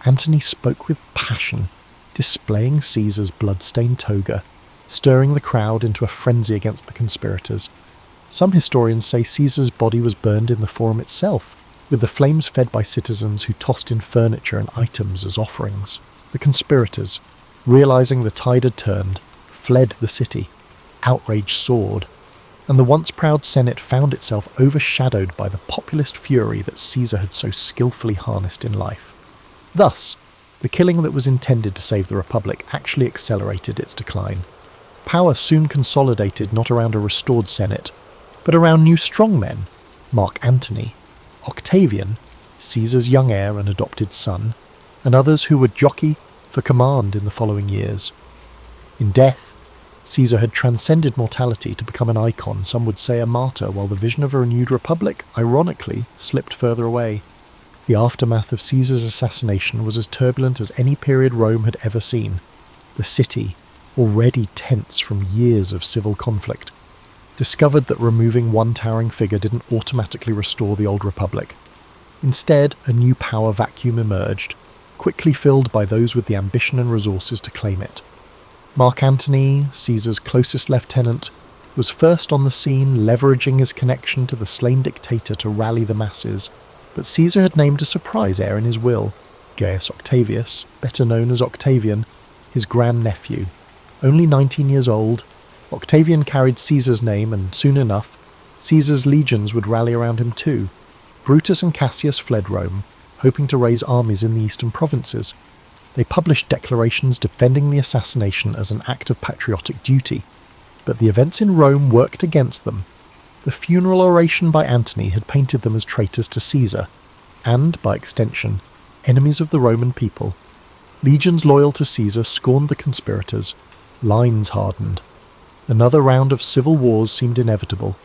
Antony spoke with passion, displaying Caesar's blood-stained toga, stirring the crowd into a frenzy against the conspirators. Some historians say Caesar's body was burned in the forum itself, with the flames fed by citizens who tossed in furniture and items as offerings. The conspirators, realizing the tide had turned, fled the city. Outrage soared, and the once proud Senate found itself overshadowed by the populist fury that Caesar had so skillfully harnessed in life. Thus, the killing that was intended to save the Republic actually accelerated its decline. Power soon consolidated not around a restored Senate, but around new strongmen: Mark Antony, Octavian, Caesar's young heir and adopted son, and others who would jockey for command in the following years. In death, Caesar had transcended mortality to become an icon, some would say a martyr, while the vision of a renewed republic, ironically, slipped further away. The aftermath of Caesar's assassination was as turbulent as any period Rome had ever seen. The city, already tense from years of civil conflict, discovered that removing one towering figure didn't automatically restore the old republic. Instead, a new power vacuum emerged, quickly filled by those with the ambition and resources to claim it. Mark Antony, Caesar's closest lieutenant, was first on the scene, leveraging his connection to the slain dictator to rally the masses, but Caesar had named a surprise heir in his will, Gaius Octavius, better known as Octavian, his grandnephew. Only 19 years old, Octavian carried Caesar's name, and soon enough, Caesar's legions would rally around him too. Brutus and Cassius fled Rome, hoping to raise armies in the eastern provinces. They published declarations defending the assassination as an act of patriotic duty, but the events in Rome worked against them. The funeral oration by Antony had painted them as traitors to Caesar, and, by extension, enemies of the Roman people. Legions loyal to Caesar scorned the conspirators. Lines hardened. Another round of civil wars seemed inevitable,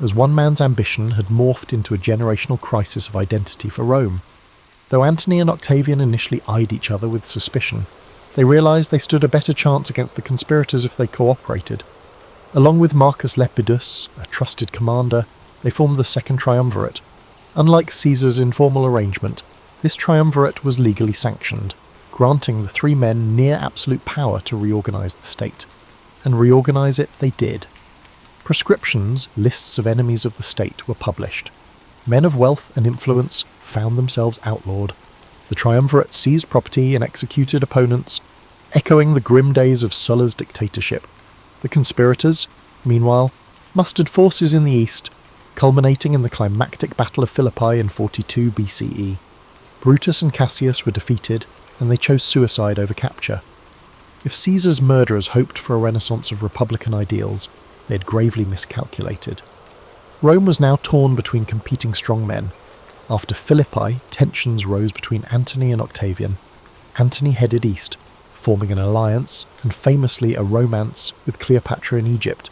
as one man's ambition had morphed into a generational crisis of identity for Rome. Though Antony and Octavian initially eyed each other with suspicion, they realised they stood a better chance against the conspirators if they cooperated. Along with Marcus Lepidus, a trusted commander, they formed the Second Triumvirate. Unlike Caesar's informal arrangement, this triumvirate was legally sanctioned, granting the three men near absolute power to reorganise the state. And reorganise it they did. Prescriptions, lists of enemies of the state, were published. Men of wealth and influence found themselves outlawed. The triumvirate seized property and executed opponents, echoing the grim days of Sulla's dictatorship. The conspirators, meanwhile, mustered forces in the east, culminating in the climactic Battle of Philippi in 42 BCE. Brutus and Cassius were defeated, and they chose suicide over capture. If Caesar's murderers hoped for a renaissance of republican ideals, they had gravely miscalculated. Rome was now torn between competing strongmen. After Philippi, tensions rose between Antony and Octavian. Antony headed east, forming an alliance, and famously a romance, with Cleopatra in Egypt.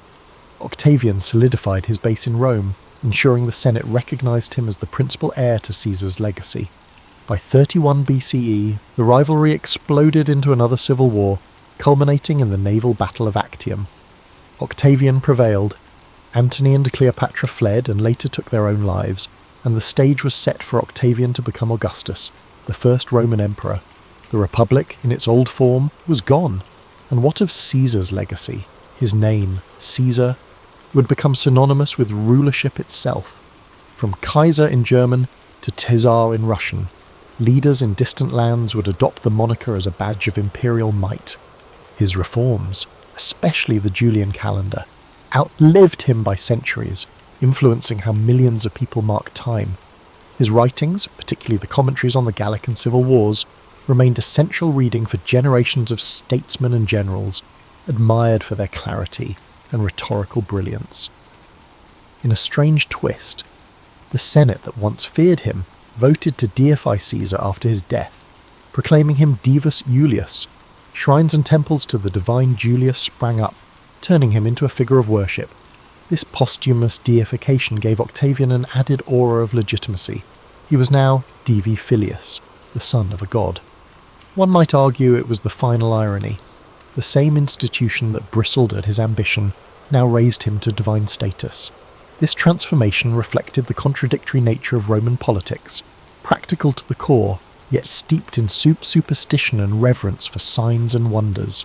Octavian solidified his base in Rome, ensuring the Senate recognised him as the principal heir to Caesar's legacy. By 31 BCE, the rivalry exploded into another civil war, culminating in the naval battle of Actium. Octavian prevailed. Antony and Cleopatra fled and later took their own lives, and the stage was set for Octavian to become Augustus, the first Roman emperor. The Republic, in its old form, was gone. And what of Caesar's legacy? His name, Caesar, would become synonymous with rulership itself. From Kaiser in German to Caesar in Russian, leaders in distant lands would adopt the moniker as a badge of imperial might. His reforms, especially the Julian calendar, outlived him by centuries, influencing how millions of people mark time. His writings, particularly the commentaries on the Gallic and Civil Wars, remained essential reading for generations of statesmen and generals, admired for their clarity and rhetorical brilliance. In a strange twist, the Senate that once feared him voted to deify Caesar after his death, proclaiming him Divus Iulius. Shrines and temples to the divine Julius sprang up, turning him into a figure of worship. This posthumous deification gave Octavian an added aura of legitimacy. He was now Divi Filius, the son of a god. One might argue it was the final irony. The same institution that bristled at his ambition now raised him to divine status. This transformation reflected the contradictory nature of Roman politics, practical to the core, yet steeped in superstition and reverence for signs and wonders.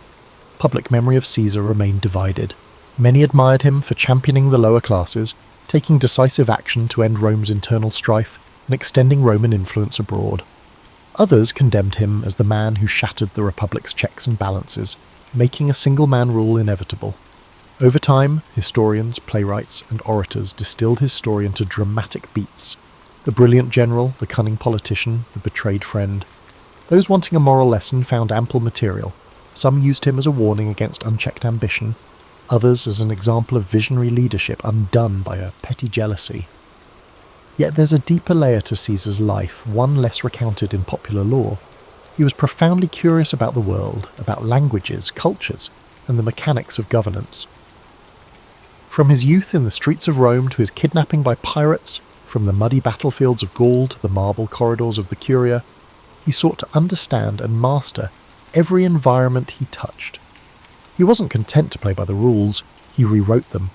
Public memory of Caesar remained divided. Many admired him for championing the lower classes, taking decisive action to end Rome's internal strife, and extending Roman influence abroad. Others condemned him as the man who shattered the Republic's checks and balances, making a single-man rule inevitable. Over time, historians, playwrights, and orators distilled his story into dramatic beats. The brilliant general, the cunning politician, the betrayed friend. Those wanting a moral lesson found ample material. Some used him as a warning against unchecked ambition, others as an example of visionary leadership undone by a petty jealousy. Yet there's a deeper layer to Caesar's life, one less recounted in popular lore. He was profoundly curious about the world, about languages, cultures, and the mechanics of governance. From his youth in the streets of Rome to his kidnapping by pirates, from the muddy battlefields of Gaul to the marble corridors of the Curia, he sought to understand and master every environment he touched. He wasn't content to play by the rules, he rewrote them.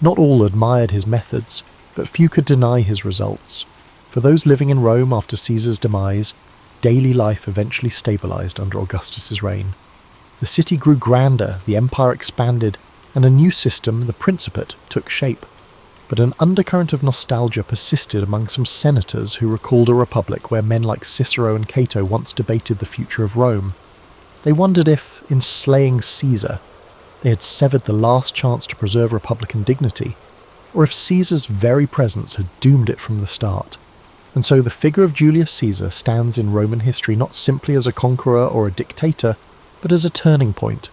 Not all admired his methods, but few could deny his results. For those living in Rome after Caesar's demise, daily life eventually stabilized under Augustus's reign. The city grew grander, the empire expanded, and a new system, the Principate, took shape. But an undercurrent of nostalgia persisted among some senators who recalled a republic where men like Cicero and Cato once debated the future of Rome. They wondered if, in slaying Caesar, they had severed the last chance to preserve republican dignity, or if Caesar's very presence had doomed it from the start. And so the figure of Julius Caesar stands in Roman history not simply as a conqueror or a dictator, but as a turning point.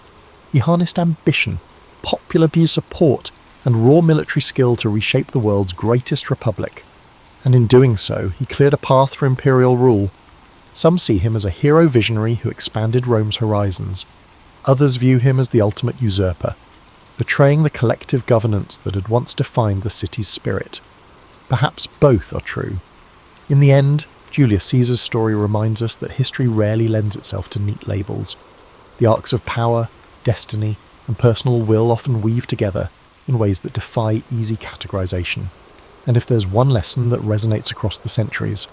He harnessed ambition, popular support, and raw military skill to reshape the world's greatest republic. And in doing so, he cleared a path for imperial rule. Some see him as a hero visionary who expanded Rome's horizons. Others view him as the ultimate usurper, betraying the collective governance that had once defined the city's spirit. Perhaps both are true. In the end, Julius Caesar's story reminds us that history rarely lends itself to neat labels. The arcs of power, destiny, and personal will often weave together in ways that defy easy categorization. And if there's one lesson that resonates across the centuries,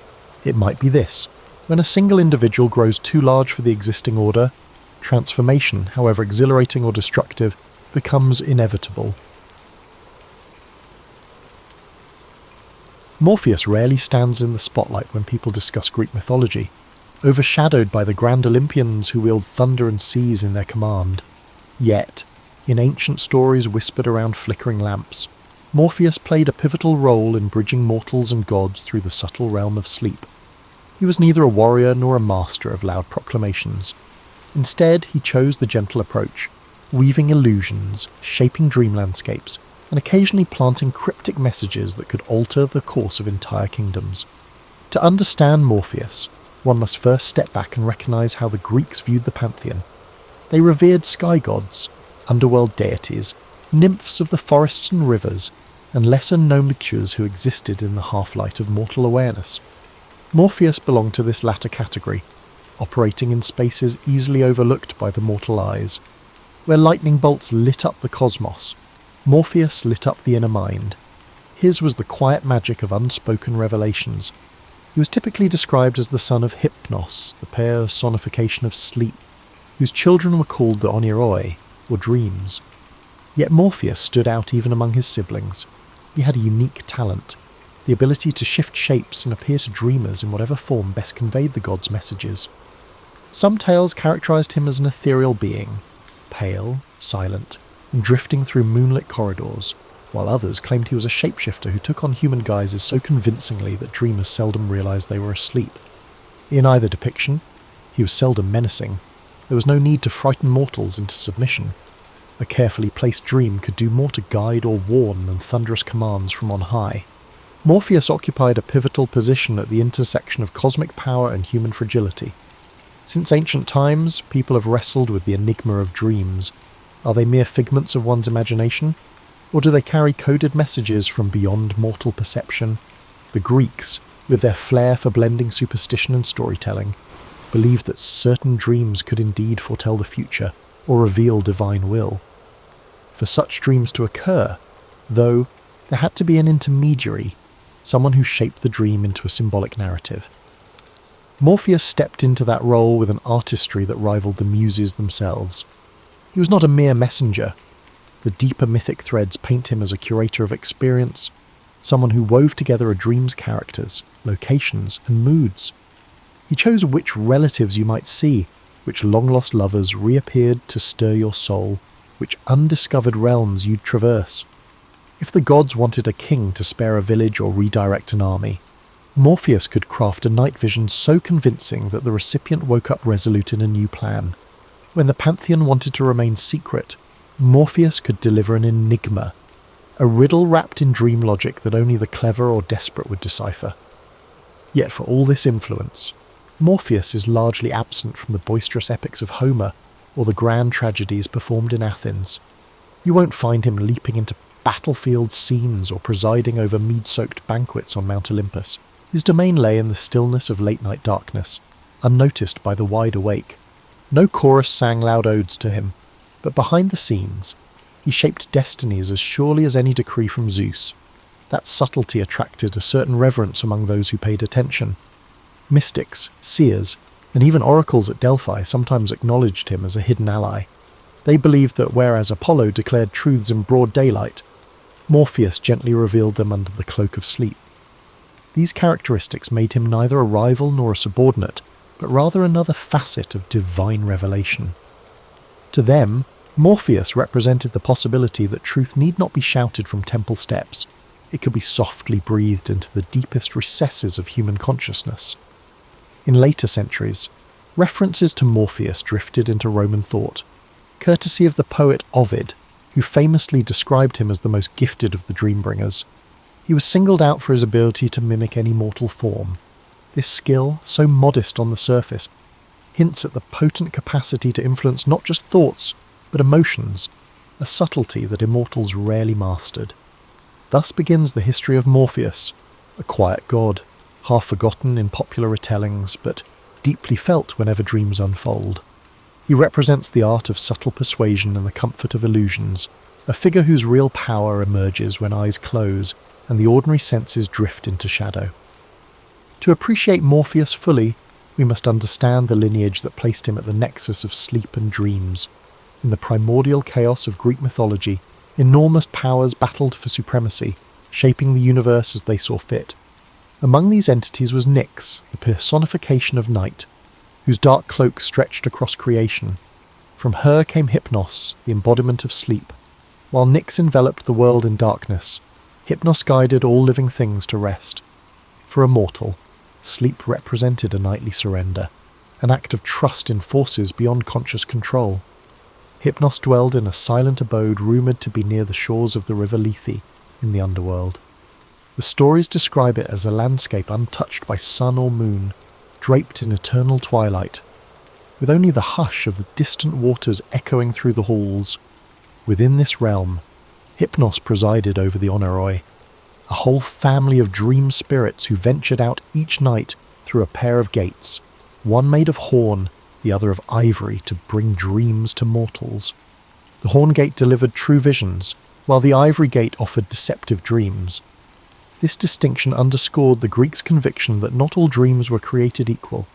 it might be this. When a single individual grows too large for the existing order, transformation, however exhilarating or destructive, becomes inevitable. Morpheus rarely stands in the spotlight when people discuss Greek mythology, overshadowed by the grand Olympians who wield thunder and seas in their command. Yet, in ancient stories whispered around flickering lamps, Morpheus played a pivotal role in bridging mortals and gods through the subtle realm of sleep. He was neither a warrior nor a master of loud proclamations. Instead, he chose the gentle approach, weaving illusions, shaping dream landscapes, and occasionally planting cryptic messages that could alter the course of entire kingdoms. To understand Morpheus, one must first step back and recognize how the Greeks viewed the pantheon. They revered sky gods, underworld deities, nymphs of the forests and rivers, and lesser-known creatures who existed in the half-light of mortal awareness. Morpheus belonged to this latter category, operating in spaces easily overlooked by the mortal eyes. Where lightning bolts lit up the cosmos, Morpheus lit up the inner mind. His was the quiet magic of unspoken revelations. He was typically described as the son of Hypnos, the personification of sleep, whose children were called the Oniroi, or dreams. Yet Morpheus stood out even among his siblings. He had a unique talent, the ability to shift shapes and appear to dreamers in whatever form best conveyed the god's messages. Some tales characterized him as an ethereal being, pale, silent, and drifting through moonlit corridors, while others claimed he was a shapeshifter who took on human guises so convincingly that dreamers seldom realized they were asleep. In either depiction, he was seldom menacing. There was no need to frighten mortals into submission. A carefully placed dream could do more to guide or warn than thunderous commands from on high. Morpheus occupied a pivotal position at the intersection of cosmic power and human fragility. Since ancient times, people have wrestled with the enigma of dreams. Are they mere figments of one's imagination? Or do they carry coded messages from beyond mortal perception? The Greeks, with their flair for blending superstition and storytelling, believed that certain dreams could indeed foretell the future or reveal divine will. For such dreams to occur, though, there had to be an intermediary, someone who shaped the dream into a symbolic narrative. Morpheus stepped into that role with an artistry that rivaled the muses themselves. He was not a mere messenger. The deeper mythic threads paint him as a curator of experience, someone who wove together a dream's characters, locations, and moods. He chose which relatives you might see, which long-lost lovers reappeared to stir your soul, which undiscovered realms you'd traverse. If the gods wanted a king to spare a village or redirect an army, Morpheus could craft a night vision so convincing that the recipient woke up resolute in a new plan. When the pantheon wanted to remain secret, Morpheus could deliver an enigma, a riddle wrapped in dream logic that only the clever or desperate would decipher. Yet for all this influence, Morpheus is largely absent from the boisterous epics of Homer or the grand tragedies performed in Athens. You won't find him leaping into battlefield scenes or presiding over mead-soaked banquets on Mount Olympus. His domain lay in the stillness of late-night darkness, unnoticed by the wide awake. No chorus sang loud odes to him, but behind the scenes, he shaped destinies as surely as any decree from Zeus. That subtlety attracted a certain reverence among those who paid attention. Mystics, seers, and even oracles at Delphi sometimes acknowledged him as a hidden ally. They believed that whereas Apollo declared truths in broad daylight, Morpheus gently revealed them under the cloak of sleep. These characteristics made him neither a rival nor a subordinate, but rather another facet of divine revelation. To them, Morpheus represented the possibility that truth need not be shouted from temple steps. It could be softly breathed into the deepest recesses of human consciousness. In later centuries, references to Morpheus drifted into Roman thought, courtesy of the poet Ovid, who famously described him as the most gifted of the dreambringers. He was singled out for his ability to mimic any mortal form. This skill, so modest on the surface, hints at the potent capacity to influence not just thoughts, but emotions, a subtlety that immortals rarely mastered. Thus begins the history of Morpheus, a quiet god, half forgotten in popular retellings, but deeply felt whenever dreams unfold. He represents the art of subtle persuasion and the comfort of illusions, a figure whose real power emerges when eyes close and the ordinary senses drift into shadow. To appreciate Morpheus fully, we must understand the lineage that placed him at the nexus of sleep and dreams. In the primordial chaos of Greek mythology, enormous powers battled for supremacy, shaping the universe as they saw fit. Among these entities was Nyx, the personification of night, whose dark cloak stretched across creation. From her came Hypnos, the embodiment of sleep. While Nyx enveloped the world in darkness, Hypnos guided all living things to rest. For a mortal, sleep represented a nightly surrender, an act of trust in forces beyond conscious control. Hypnos dwelled in a silent abode rumoured to be near the shores of the river Lethe in the underworld. The stories describe it as a landscape untouched by sun or moon, draped in eternal twilight, with only the hush of the distant waters echoing through the halls. Within this realm, Hypnos presided over the Oneiroi, a whole family of dream spirits who ventured out each night through a pair of gates, one made of horn, the other of ivory, to bring dreams to mortals. The horn gate delivered true visions, while the ivory gate offered deceptive dreams. This distinction underscored the Greeks' conviction that not all dreams were created equal.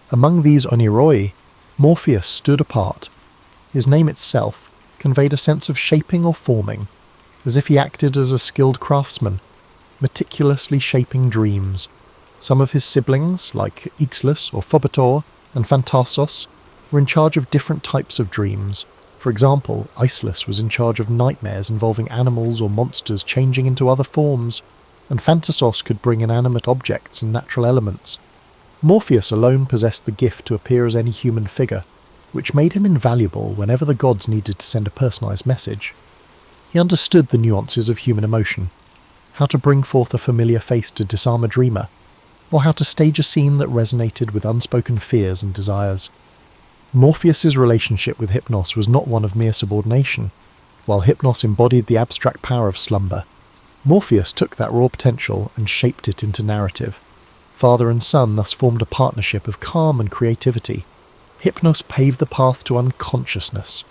Among these Oneiroi, Morpheus stood apart. His name itself conveyed a sense of shaping or forming, as if he acted as a skilled craftsman, meticulously shaping dreams. Some of his siblings, like Ixlus or Phobator and Phantasos, were in charge of different types of dreams. For example, Icelus was in charge of nightmares involving animals or monsters changing into other forms, and Phantasos could bring inanimate objects and natural elements. Morpheus alone possessed the gift to appear as any human figure, which made him invaluable whenever the gods needed to send a personalised message. He understood the nuances of human emotion, how to bring forth a familiar face to disarm a dreamer, or how to stage a scene that resonated with unspoken fears and desires. Morpheus's relationship with Hypnos was not one of mere subordination. While Hypnos embodied the abstract power of slumber, Morpheus took that raw potential and shaped it into narrative. Father and son thus formed a partnership of calm and creativity. Hypnos paved the path to unconsciousness,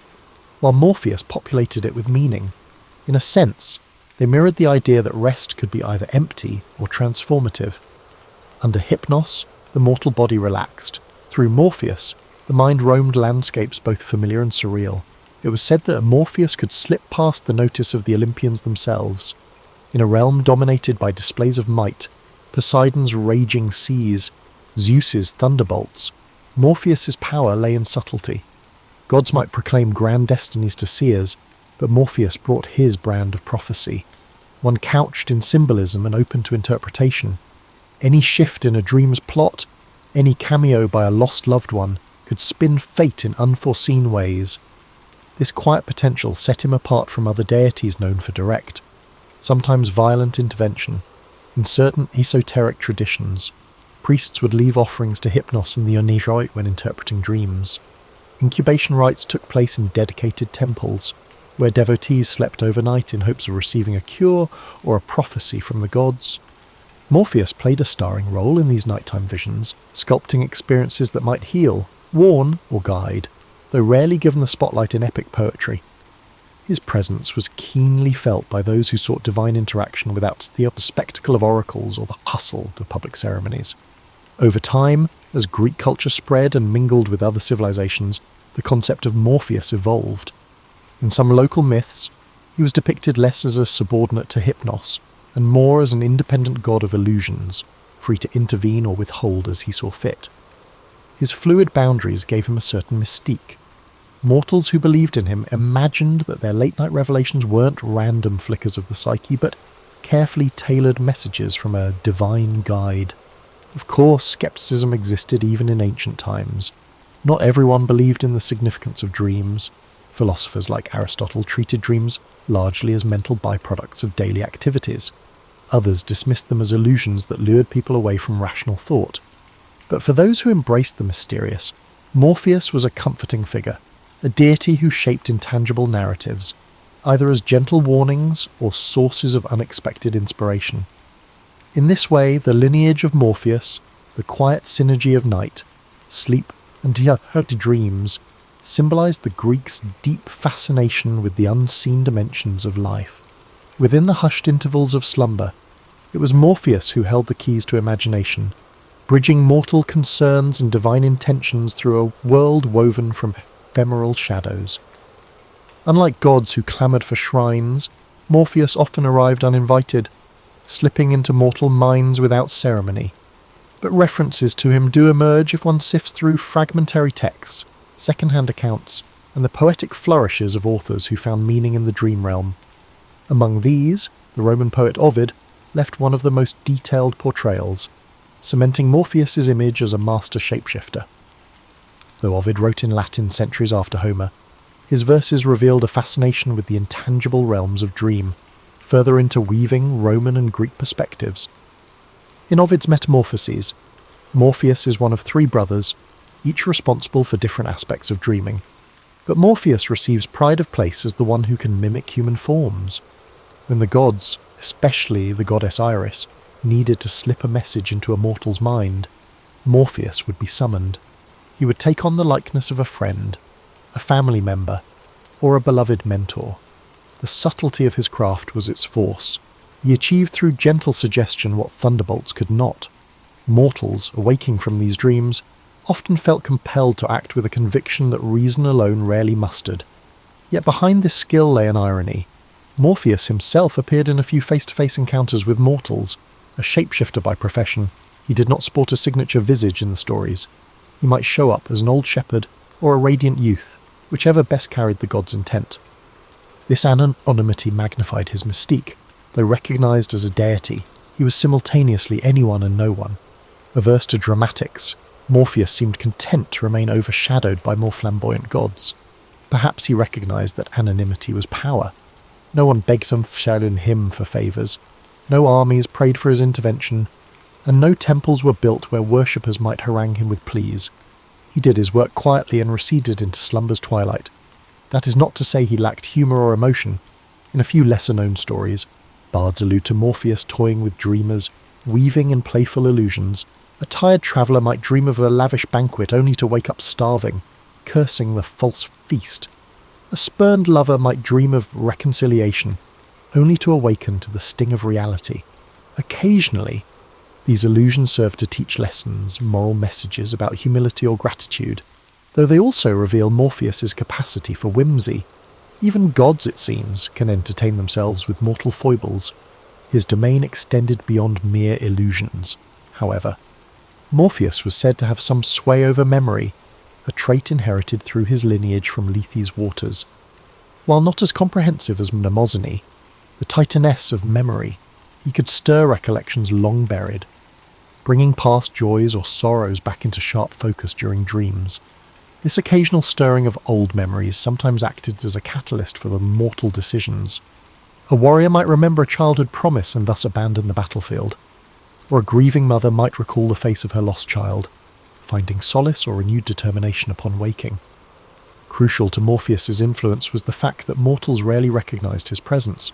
while Morpheus populated it with meaning. In a sense, they mirrored the idea that rest could be either empty or transformative. Under Hypnos, the mortal body relaxed. Through Morpheus, the mind roamed landscapes both familiar and surreal. It was said that Morpheus could slip past the notice of the Olympians themselves. In a realm dominated by displays of might, Poseidon's raging seas, Zeus's thunderbolts, Morpheus's power lay in subtlety. Gods might proclaim grand destinies to seers, but Morpheus brought his brand of prophecy, one couched in symbolism and open to interpretation. Any shift in a dream's plot, any cameo by a lost loved one, could spin fate in unforeseen ways. This quiet potential set him apart from other deities known for direct, sometimes violent intervention. In certain esoteric traditions, priests would leave offerings to Hypnos and the Onijoi when interpreting dreams. Incubation rites took place in dedicated temples, where devotees slept overnight in hopes of receiving a cure or a prophecy from the gods. Morpheus played a starring role in these nighttime visions, sculpting experiences that might heal, warn, or guide, though rarely given the spotlight in epic poetry. His presence was keenly felt by those who sought divine interaction without the spectacle of oracles or the hustle of public ceremonies. Over time, as Greek culture spread and mingled with other civilizations, the concept of Morpheus evolved. In some local myths, he was depicted less as a subordinate to Hypnos, and more as an independent god of illusions, free to intervene or withhold as he saw fit. His fluid boundaries gave him a certain mystique. Mortals who believed in him imagined that their late-night revelations weren't random flickers of the psyche, but carefully tailored messages from a divine guide. Of course, skepticism existed even in ancient times. Not everyone believed in the significance of dreams. Philosophers like Aristotle treated dreams largely as mental byproducts of daily activities. Others dismissed them as illusions that lured people away from rational thought. But for those who embraced the mysterious, Morpheus was a comforting figure, a deity who shaped intangible narratives, either as gentle warnings or sources of unexpected inspiration. In this way, the lineage of Morpheus, the quiet synergy of night, sleep, and dreams, symbolized the Greeks' deep fascination with the unseen dimensions of life. Within the hushed intervals of slumber, it was Morpheus who held the keys to imagination, bridging mortal concerns and divine intentions through a world woven from ephemeral shadows. Unlike gods who clamoured for shrines, Morpheus often arrived uninvited, slipping into mortal minds without ceremony. But references to him do emerge if one sifts through fragmentary texts, second-hand accounts, and the poetic flourishes of authors who found meaning in the dream realm. Among these, the Roman poet Ovid left one of the most detailed portrayals, cementing Morpheus's image as a master shapeshifter. Though Ovid wrote in Latin centuries after Homer, his verses revealed a fascination with the intangible realms of dream, further interweaving Roman and Greek perspectives. In Ovid's Metamorphoses, Morpheus is one of three brothers, each responsible for different aspects of dreaming. But Morpheus receives pride of place as the one who can mimic human forms. When the gods, especially the goddess Iris, needed to slip a message into a mortal's mind, Morpheus would be summoned. He would take on the likeness of a friend, a family member, or a beloved mentor. The subtlety of his craft was its force. He achieved through gentle suggestion what thunderbolts could not. Mortals, awaking from these dreams, often felt compelled to act with a conviction that reason alone rarely mustered. Yet behind this skill lay an irony. Morpheus himself appeared in a few face-to-face encounters with mortals. A shapeshifter by profession, he did not sport a signature visage in the stories. He might show up as an old shepherd or a radiant youth, whichever best carried the god's intent. This anonymity magnified his mystique. Though recognized as a deity, he was simultaneously anyone and no one. Averse to dramatics, Morpheus seemed content to remain overshadowed by more flamboyant gods. Perhaps he recognized that anonymity was power. No one begged him for favours. No armies prayed for his intervention, and no temples were built where worshippers might harangue him with pleas. He did his work quietly and receded into slumber's twilight. That is not to say he lacked humour or emotion. In a few lesser-known stories, bards allude to Morpheus toying with dreamers, weaving in playful illusions. A tired traveller might dream of a lavish banquet only to wake up starving, cursing the false feast. A spurned lover might dream of reconciliation, only to awaken to the sting of reality. Occasionally, these illusions serve to teach lessons, moral messages about humility or gratitude, though they also reveal Morpheus's capacity for whimsy. Even gods, it seems, can entertain themselves with mortal foibles. His domain extended beyond mere illusions, however. Morpheus was said to have some sway over memory, a trait inherited through his lineage from Lethe's waters. While not as comprehensive as Mnemosyne, the titaness of memory, he could stir recollections long buried, bringing past joys or sorrows back into sharp focus during dreams. This occasional stirring of old memories sometimes acted as a catalyst for the mortal decisions. A warrior might remember a childhood promise and thus abandon the battlefield, or a grieving mother might recall the face of her lost child, finding solace or renewed determination upon waking. Crucial to Morpheus's influence was the fact that mortals rarely recognised his presence.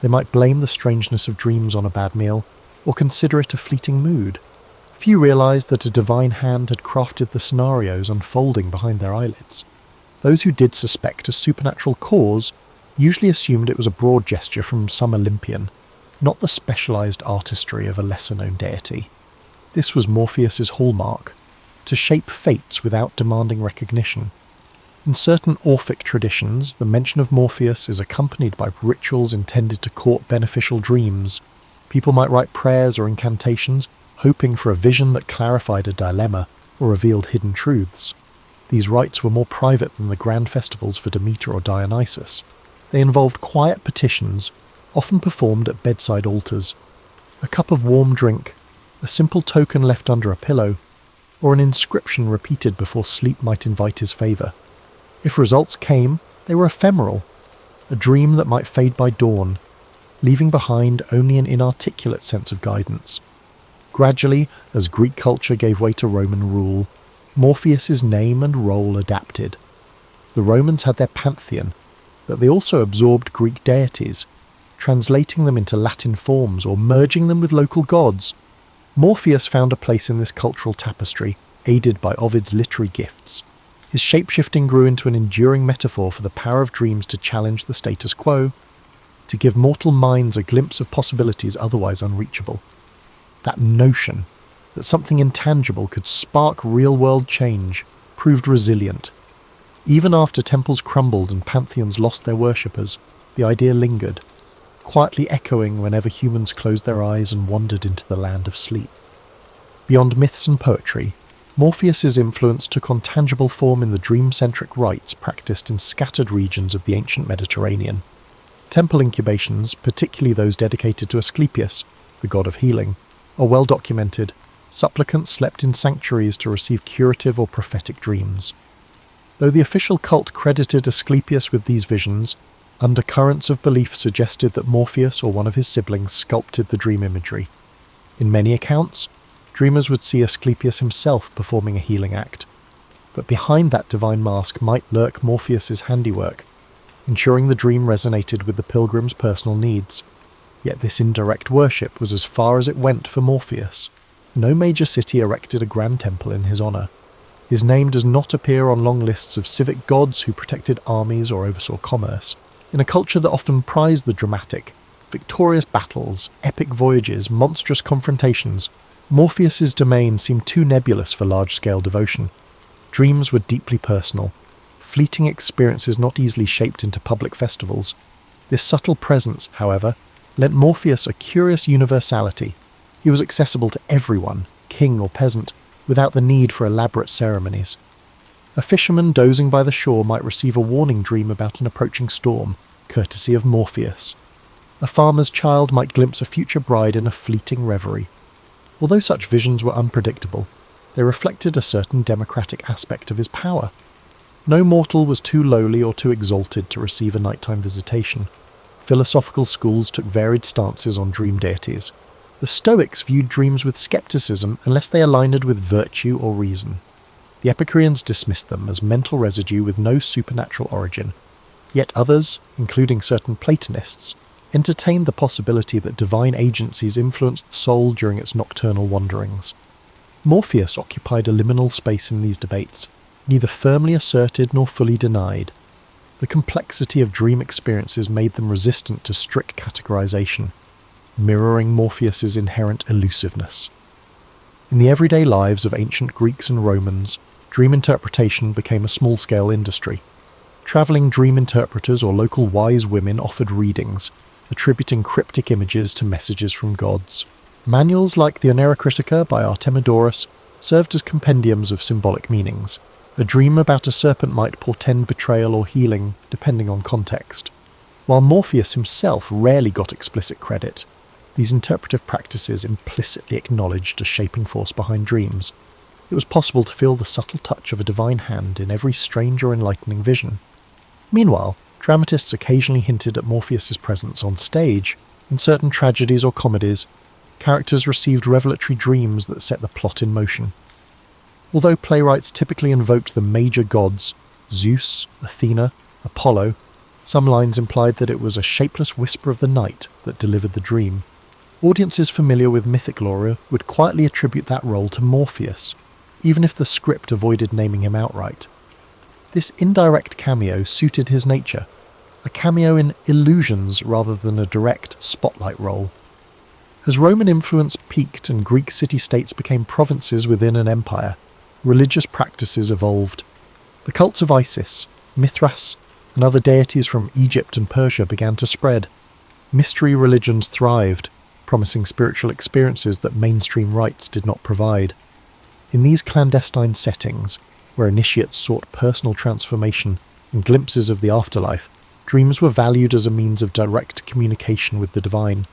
They might blame the strangeness of dreams on a bad meal, or consider it a fleeting mood. Few realised that a divine hand had crafted the scenarios unfolding behind their eyelids. Those who did suspect a supernatural cause usually assumed it was a broad gesture from some Olympian, not the specialised artistry of a lesser-known deity. This was Morpheus's hallmark, to shape fates without demanding recognition. In certain Orphic traditions, the mention of Morpheus is accompanied by rituals intended to court beneficial dreams. People might write prayers or incantations, hoping for a vision that clarified a dilemma or revealed hidden truths. These rites were more private than the grand festivals for Demeter or Dionysus. They involved quiet petitions, often performed at bedside altars. A cup of warm drink, a simple token left under a pillow, or an inscription repeated before sleep might invite his favour. If results came, they were ephemeral, a dream that might fade by dawn, leaving behind only an inarticulate sense of guidance. Gradually, as Greek culture gave way to Roman rule, Morpheus's name and role adapted. The Romans had their pantheon, but they also absorbed Greek deities, translating them into Latin forms or merging them with local gods. Morpheus found a place in this cultural tapestry, aided by Ovid's literary gifts. His shape-shifting grew into an enduring metaphor for the power of dreams to challenge the status quo, to give mortal minds a glimpse of possibilities otherwise unreachable. That notion that something intangible could spark real-world change proved resilient. Even after temples crumbled and pantheons lost their worshippers, the idea lingered, quietly echoing whenever humans closed their eyes and wandered into the land of sleep. Beyond myths and poetry, Morpheus's influence took on tangible form in the dream-centric rites practiced in scattered regions of the ancient Mediterranean. Temple incubations, particularly those dedicated to Asclepius, the god of healing, are well documented. Supplicants slept in sanctuaries to receive curative or prophetic dreams. Though the official cult credited Asclepius with these visions, undercurrents of belief suggested that Morpheus or one of his siblings sculpted the dream imagery. In many accounts, dreamers would see Asclepius himself performing a healing act, but behind that divine mask might lurk Morpheus's handiwork, ensuring the dream resonated with the pilgrim's personal needs. Yet this indirect worship was as far as it went for Morpheus. No major city erected a grand temple in his honour. His name does not appear on long lists of civic gods who protected armies or oversaw commerce. In a culture that often prized the dramatic, victorious battles, epic voyages, monstrous confrontations, Morpheus's domain seemed too nebulous for large-scale devotion. Dreams were deeply personal, fleeting experiences not easily shaped into public festivals. This subtle presence, however, lent Morpheus a curious universality. He was accessible to everyone, king or peasant, without the need for elaborate ceremonies. A fisherman dozing by the shore might receive a warning dream about an approaching storm, courtesy of Morpheus. A farmer's child might glimpse a future bride in a fleeting reverie. Although such visions were unpredictable, they reflected a certain democratic aspect of his power. No mortal was too lowly or too exalted to receive a nighttime visitation. Philosophical schools took varied stances on dream deities. The Stoics viewed dreams with skepticism unless they aligned with virtue or reason. The Epicureans dismissed them as mental residue with no supernatural origin. Yet others, including certain Platonists, entertained the possibility that divine agencies influenced the soul during its nocturnal wanderings. Morpheus occupied a liminal space in these debates, neither firmly asserted nor fully denied. The complexity of dream experiences made them resistant to strict categorization, mirroring Morpheus's inherent elusiveness. In the everyday lives of ancient Greeks and Romans, dream interpretation became a small-scale industry. Travelling dream interpreters or local wise women offered readings, attributing cryptic images to messages from gods. Manuals like the Oneirocritica by Artemidorus served as compendiums of symbolic meanings. A dream about a serpent might portend betrayal or healing, depending on context. While Morpheus himself rarely got explicit credit, these interpretive practices implicitly acknowledged a shaping force behind dreams. it was possible to feel the subtle touch of a divine hand in every strange or enlightening vision. Meanwhile, dramatists occasionally hinted at Morpheus's presence on stage. In certain tragedies or comedies, characters received revelatory dreams that set the plot in motion. Although playwrights typically invoked the major gods, Zeus, Athena, Apollo, some lines implied that it was a shapeless whisper of the night that delivered the dream. Audiences familiar with mythic lore would quietly attribute that role to Morpheus, even if the script avoided naming him outright. This indirect cameo suited his nature, a cameo in illusions rather than a direct spotlight role. As Roman influence peaked and Greek city-states became provinces within an empire, religious practices evolved. The cults of Isis, Mithras, and other deities from Egypt and Persia began to spread. Mystery religions thrived, promising spiritual experiences that mainstream rites did not provide. In these clandestine settings, where initiates sought personal transformation and glimpses of the afterlife, dreams were valued as a means of direct communication with the divine.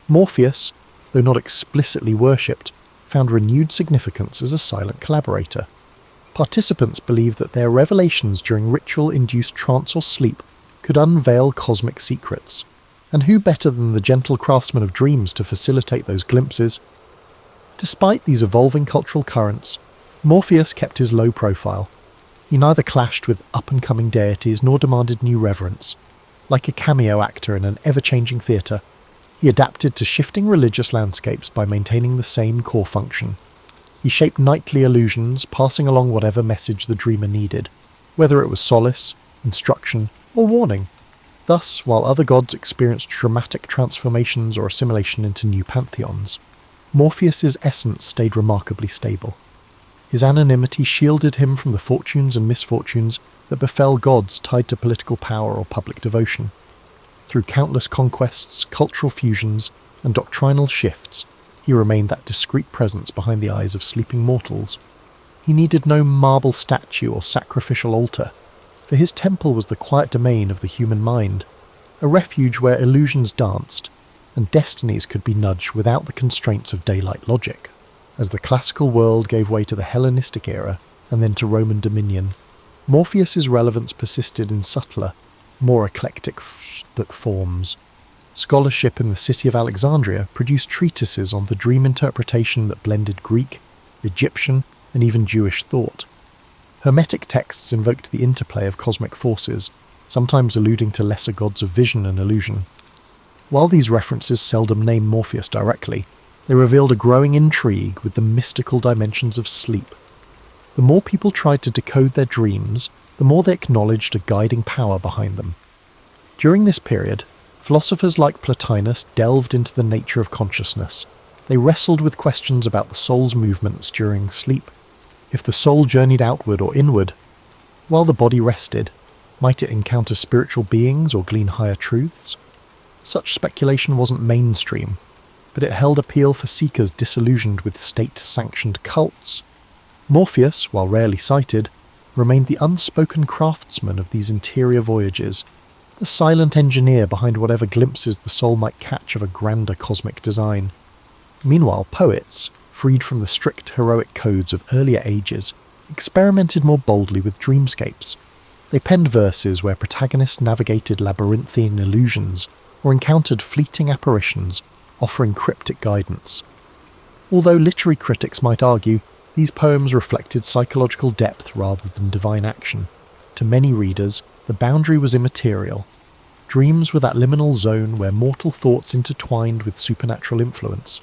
Morpheus, though not explicitly worshipped, found renewed significance as a silent collaborator. Participants believed that their revelations during ritual-induced trance or sleep could unveil cosmic secrets, and who better than the gentle craftsman of dreams to facilitate those glimpses? Despite these evolving cultural currents, Morpheus kept his low profile. He neither clashed with up-and-coming deities nor demanded new reverence. Like a cameo actor in an ever-changing theatre, he adapted to shifting religious landscapes by maintaining the same core function. He shaped nightly illusions, passing along whatever message the dreamer needed, whether it was solace, instruction, or warning. Thus, while other gods experienced dramatic transformations or assimilation into new pantheons, Morpheus's essence stayed remarkably stable. His anonymity shielded him from the fortunes and misfortunes that befell gods tied to political power or public devotion. Through countless conquests, cultural fusions, and doctrinal shifts, he remained that discreet presence behind the eyes of sleeping mortals. He needed no marble statue or sacrificial altar, for his temple was the quiet domain of the human mind, a refuge where illusions danced, and destinies could be nudged without the constraints of daylight logic. As the classical world gave way to the Hellenistic era, and then to Roman dominion, Morpheus's relevance persisted in subtler, more eclectic forms. Scholarship in the city of Alexandria produced treatises on the dream interpretation that blended Greek, Egyptian, and even Jewish thought. Hermetic texts invoked the interplay of cosmic forces, sometimes alluding to lesser gods of vision and illusion. While these references seldom name Morpheus directly, they revealed a growing intrigue with the mystical dimensions of sleep. The more people tried to decode their dreams, the more they acknowledged a guiding power behind them. During this period, philosophers like Plotinus delved into the nature of consciousness. They wrestled with questions about the soul's movements during sleep. If the soul journeyed outward or inward, while the body rested, might it encounter spiritual beings or glean higher truths? Such speculation wasn't mainstream, but it held appeal for seekers disillusioned with state-sanctioned cults. Morpheus, while rarely cited, remained the unspoken craftsman of these interior voyages, the silent engineer behind whatever glimpses the soul might catch of a grander cosmic design. Meanwhile, poets, freed from the strict heroic codes of earlier ages, experimented more boldly with dreamscapes. They penned verses where protagonists navigated labyrinthine illusions or encountered fleeting apparitions, offering cryptic guidance. Although literary critics might argue, these poems reflected psychological depth rather than divine action. To many readers, the boundary was immaterial. Dreams were that liminal zone where mortal thoughts intertwined with supernatural influence.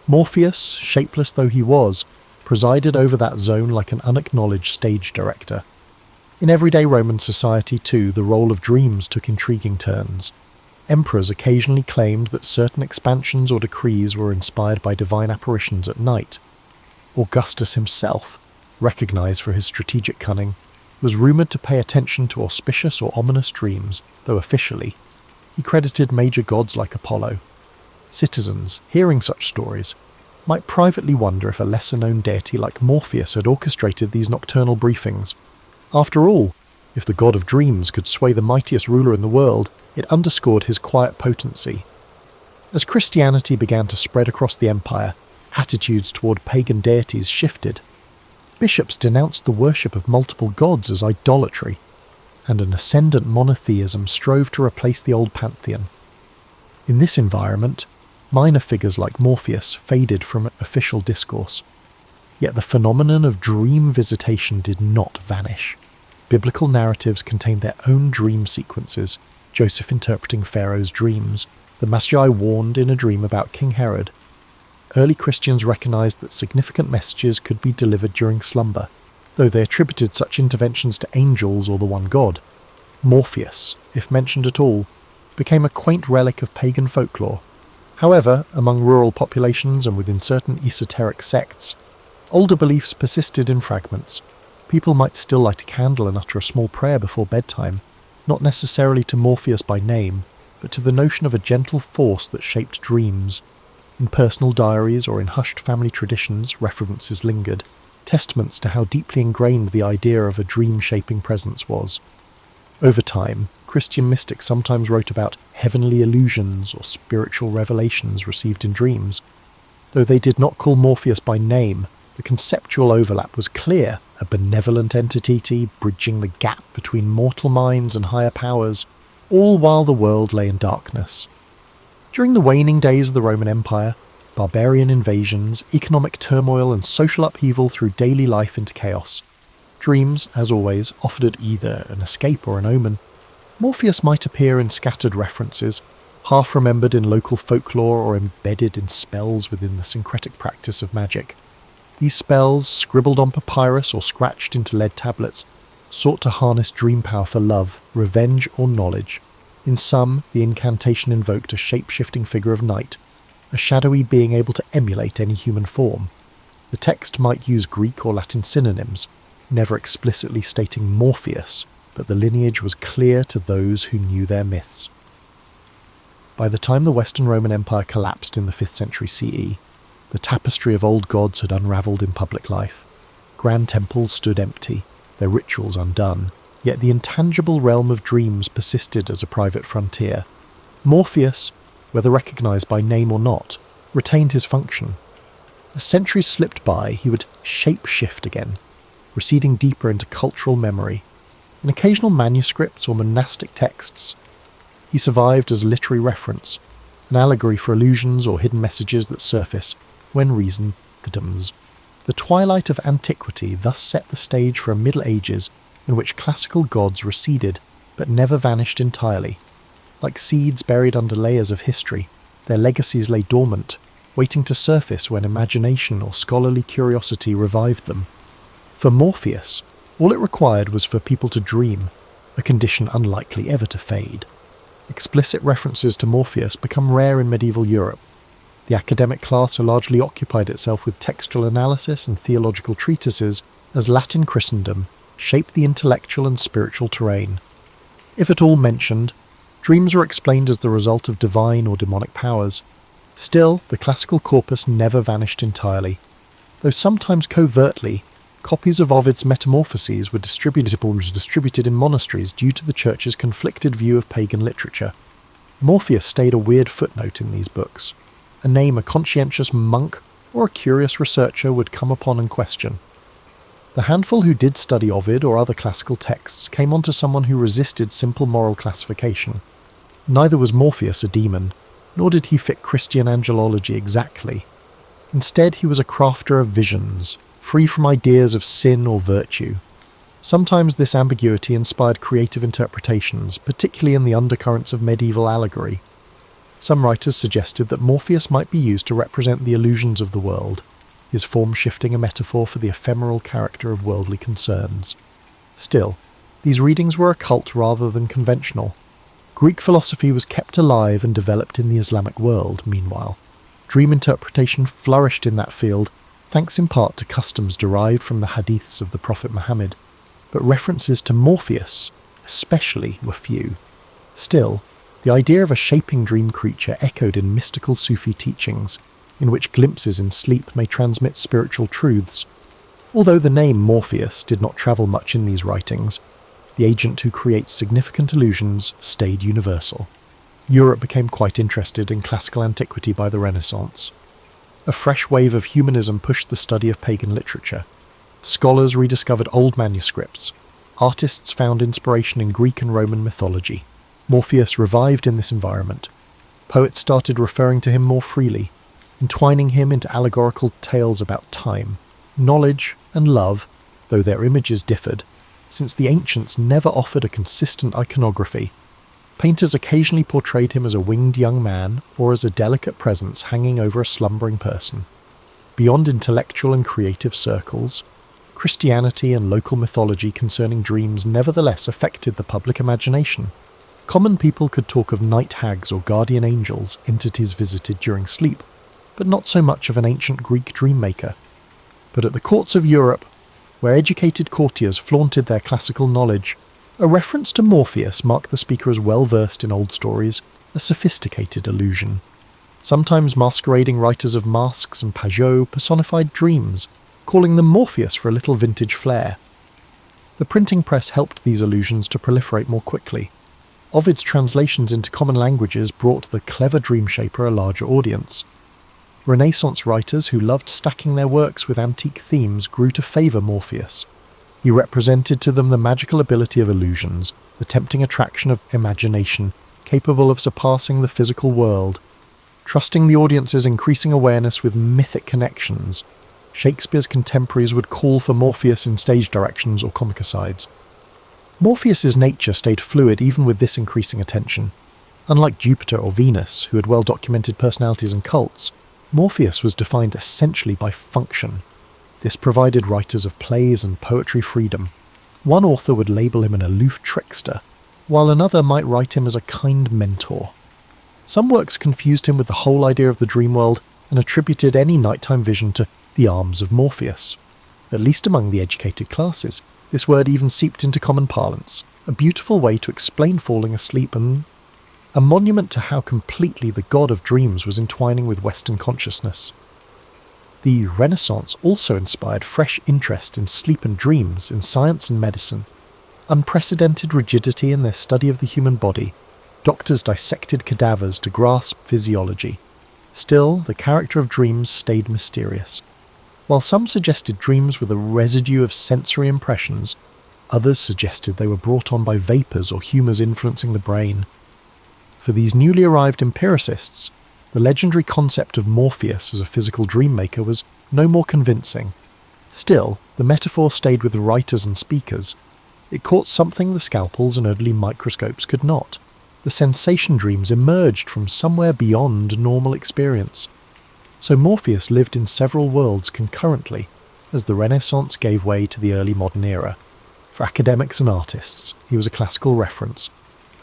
Morpheus, shapeless though he was, presided over that zone like an unacknowledged stage director. In everyday Roman society, too, the role of dreams took intriguing turns. Emperors occasionally claimed that certain expansions or decrees were inspired by divine apparitions at night. Augustus himself, recognized for his strategic cunning, was rumoured to pay attention to auspicious or ominous dreams, though officially, he credited major gods like Apollo. Citizens, hearing such stories, might privately wonder if a lesser-known deity like Morpheus had orchestrated these nocturnal briefings. After all, if the god of dreams could sway the mightiest ruler in the world, it underscored his quiet potency. As Christianity began to spread across the empire, attitudes toward pagan deities shifted. Bishops denounced the worship of multiple gods as idolatry, and an ascendant monotheism strove to replace the old pantheon. In this environment, minor figures like Morpheus faded from official discourse. Yet the phenomenon of dream visitation did not vanish. Biblical narratives contained their own dream sequences, Joseph interpreting Pharaoh's dreams, the Magi warned in a dream about King Herod. Early Christians recognized that significant messages could be delivered during slumber, though they attributed such interventions to angels or the one god. Morpheus, if mentioned at all, became a quaint relic of pagan folklore. However, among rural populations and within certain esoteric sects, older beliefs persisted in fragments. People might still light a candle and utter a small prayer before bedtime, not necessarily to Morpheus by name, but to the notion of a gentle force that shaped dreams. In personal diaries or in hushed family traditions, references lingered, testaments to how deeply ingrained the idea of a dream-shaping presence was. Over time, Christian mystics sometimes wrote about heavenly illusions or spiritual revelations received in dreams. Though they did not call Morpheus by name, the conceptual overlap was clear, a benevolent entity bridging the gap between mortal minds and higher powers, all while the world lay in darkness. During the waning days of the Roman Empire, barbarian invasions, economic turmoil and social upheaval threw daily life into chaos. Dreams, as always, offered either an escape or an omen. Morpheus might appear in scattered references, half remembered in local folklore or embedded in spells within the syncretic practice of magic. These spells, scribbled on papyrus or scratched into lead tablets, sought to harness dream power for love, revenge or knowledge. In some, the incantation invoked a shape-shifting figure of night, a shadowy being able to emulate any human form. The text might use Greek or Latin synonyms, never explicitly stating Morpheus, but the lineage was clear to those who knew their myths. By the time the Western Roman Empire collapsed in the 5th century CE, the tapestry of old gods had unravelled in public life. Grand temples stood empty, their rituals undone, yet the intangible realm of dreams persisted as a private frontier. Morpheus, whether recognised by name or not, retained his function. As centuries slipped by, he would shape-shift again, receding deeper into cultural memory. In occasional manuscripts or monastic texts, he survived as literary reference, an allegory for illusions or hidden messages that surface when reason comes. The twilight of antiquity thus set the stage for a Middle Ages in which classical gods receded but never vanished entirely. Like seeds buried under layers of history, their legacies lay dormant, waiting to surface when imagination or scholarly curiosity revived them. For Morpheus, all it required was for people to dream, a condition unlikely ever to fade. Explicit references to Morpheus become rare in medieval Europe. The academic class largely occupied itself with textual analysis and theological treatises as Latin Christendom shaped the intellectual and spiritual terrain. If at all mentioned, dreams were explained as the result of divine or demonic powers. Still, the classical corpus never vanished entirely. Though sometimes covertly, copies of Ovid's Metamorphoses were distributed in monasteries due to the church's conflicted view of pagan literature. Morpheus stayed a weird footnote in these books, a name a conscientious monk or a curious researcher would come upon and question. The handful who did study Ovid or other classical texts came onto someone who resisted simple moral classification. Neither was Morpheus a demon, nor did he fit Christian angelology exactly. Instead, he was a crafter of visions, free from ideas of sin or virtue. Sometimes this ambiguity inspired creative interpretations, particularly in the undercurrents of medieval allegory. Some writers suggested that Morpheus might be used to represent the illusions of the world, his form shifting a metaphor for the ephemeral character of worldly concerns. Still, these readings were occult rather than conventional. Greek philosophy was kept alive and developed in the Islamic world, meanwhile. Dream interpretation flourished in that field, thanks in part to customs derived from the hadiths of the Prophet Muhammad, but references to Morpheus, especially, were few. Still, the idea of a shaping dream creature echoed in mystical Sufi teachings, in which glimpses in sleep may transmit spiritual truths. Although the name Morpheus did not travel much in these writings, the agent who creates significant illusions stayed universal. Europe became quite interested in classical antiquity by the Renaissance. A fresh wave of humanism pushed the study of pagan literature. Scholars rediscovered old manuscripts. Artists found inspiration in Greek and Roman mythology. Morpheus revived in this environment. Poets started referring to him more freely, entwining him into allegorical tales about time, knowledge, and love, though their images differed, since the ancients never offered a consistent iconography. Painters occasionally portrayed him as a winged young man or as a delicate presence hanging over a slumbering person. Beyond intellectual and creative circles, Christianity and local mythology concerning dreams nevertheless affected the public imagination. Common people could talk of night hags or guardian angels, entities visited during sleep, but not so much of an ancient Greek dream maker. But at the courts of Europe, where educated courtiers flaunted their classical knowledge, a reference to Morpheus marked the speaker as well-versed in old stories, a sophisticated illusion. Sometimes masquerading writers of masques and pageaux personified dreams, calling them Morpheus for a little vintage flair. The printing press helped these illusions to proliferate more quickly. Ovid's translations into common languages brought the clever dream shaper a larger audience. Renaissance writers who loved stacking their works with antique themes grew to favour Morpheus. He represented to them the magical ability of illusions, the tempting attraction of imagination, capable of surpassing the physical world. Trusting the audience's increasing awareness with mythic connections, Shakespeare's contemporaries would call for Morpheus in stage directions or comic asides. Morpheus's nature stayed fluid even with this increasing attention. Unlike Jupiter or Venus, who had well-documented personalities and cults, Morpheus was defined essentially by function. This provided writers of plays and poetry freedom. One author would label him an aloof trickster, while another might write him as a kind mentor. Some works confused him with the whole idea of the dream world and attributed any nighttime vision to the arms of Morpheus. At least among the educated classes, this word even seeped into common parlance, a beautiful way to explain falling asleep and a monument to how completely the god of dreams was entwining with Western consciousness. The Renaissance also inspired fresh interest in sleep and dreams in science and medicine. Unprecedented rigidity in their study of the human body, doctors dissected cadavers to grasp physiology. Still, the character of dreams stayed mysterious. While some suggested dreams were the residue of sensory impressions, others suggested they were brought on by vapours or humours influencing the brain. For these newly arrived empiricists, the legendary concept of Morpheus as a physical dream maker was no more convincing. Still, the metaphor stayed with the writers and speakers. It caught something the scalpels and early microscopes could not. The sensation dreams emerged from somewhere beyond normal experience. So Morpheus lived in several worlds concurrently, as the Renaissance gave way to the early modern era. For academics and artists, he was a classical reference,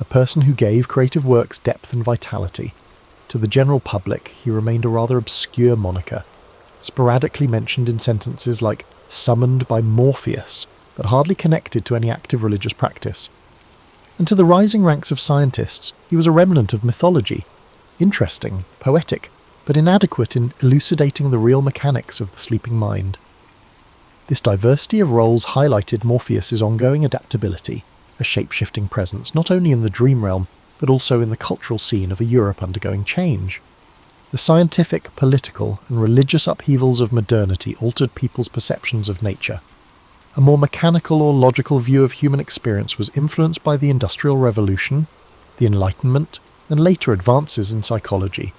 a person who gave creative works depth and vitality. To the general public, he remained a rather obscure moniker, sporadically mentioned in sentences like "summoned by Morpheus," but hardly connected to any active religious practice. And to the rising ranks of scientists, he was a remnant of mythology, interesting, poetic, but inadequate in elucidating the real mechanics of the sleeping mind. This diversity of roles highlighted Morpheus's ongoing adaptability, a shape-shifting presence not only in the dream realm, but also in the cultural scene of a Europe undergoing change. The scientific, political, and religious upheavals of modernity altered people's perceptions of nature. A more mechanical or logical view of human experience was influenced by the Industrial Revolution, the Enlightenment, and later advances in psychology.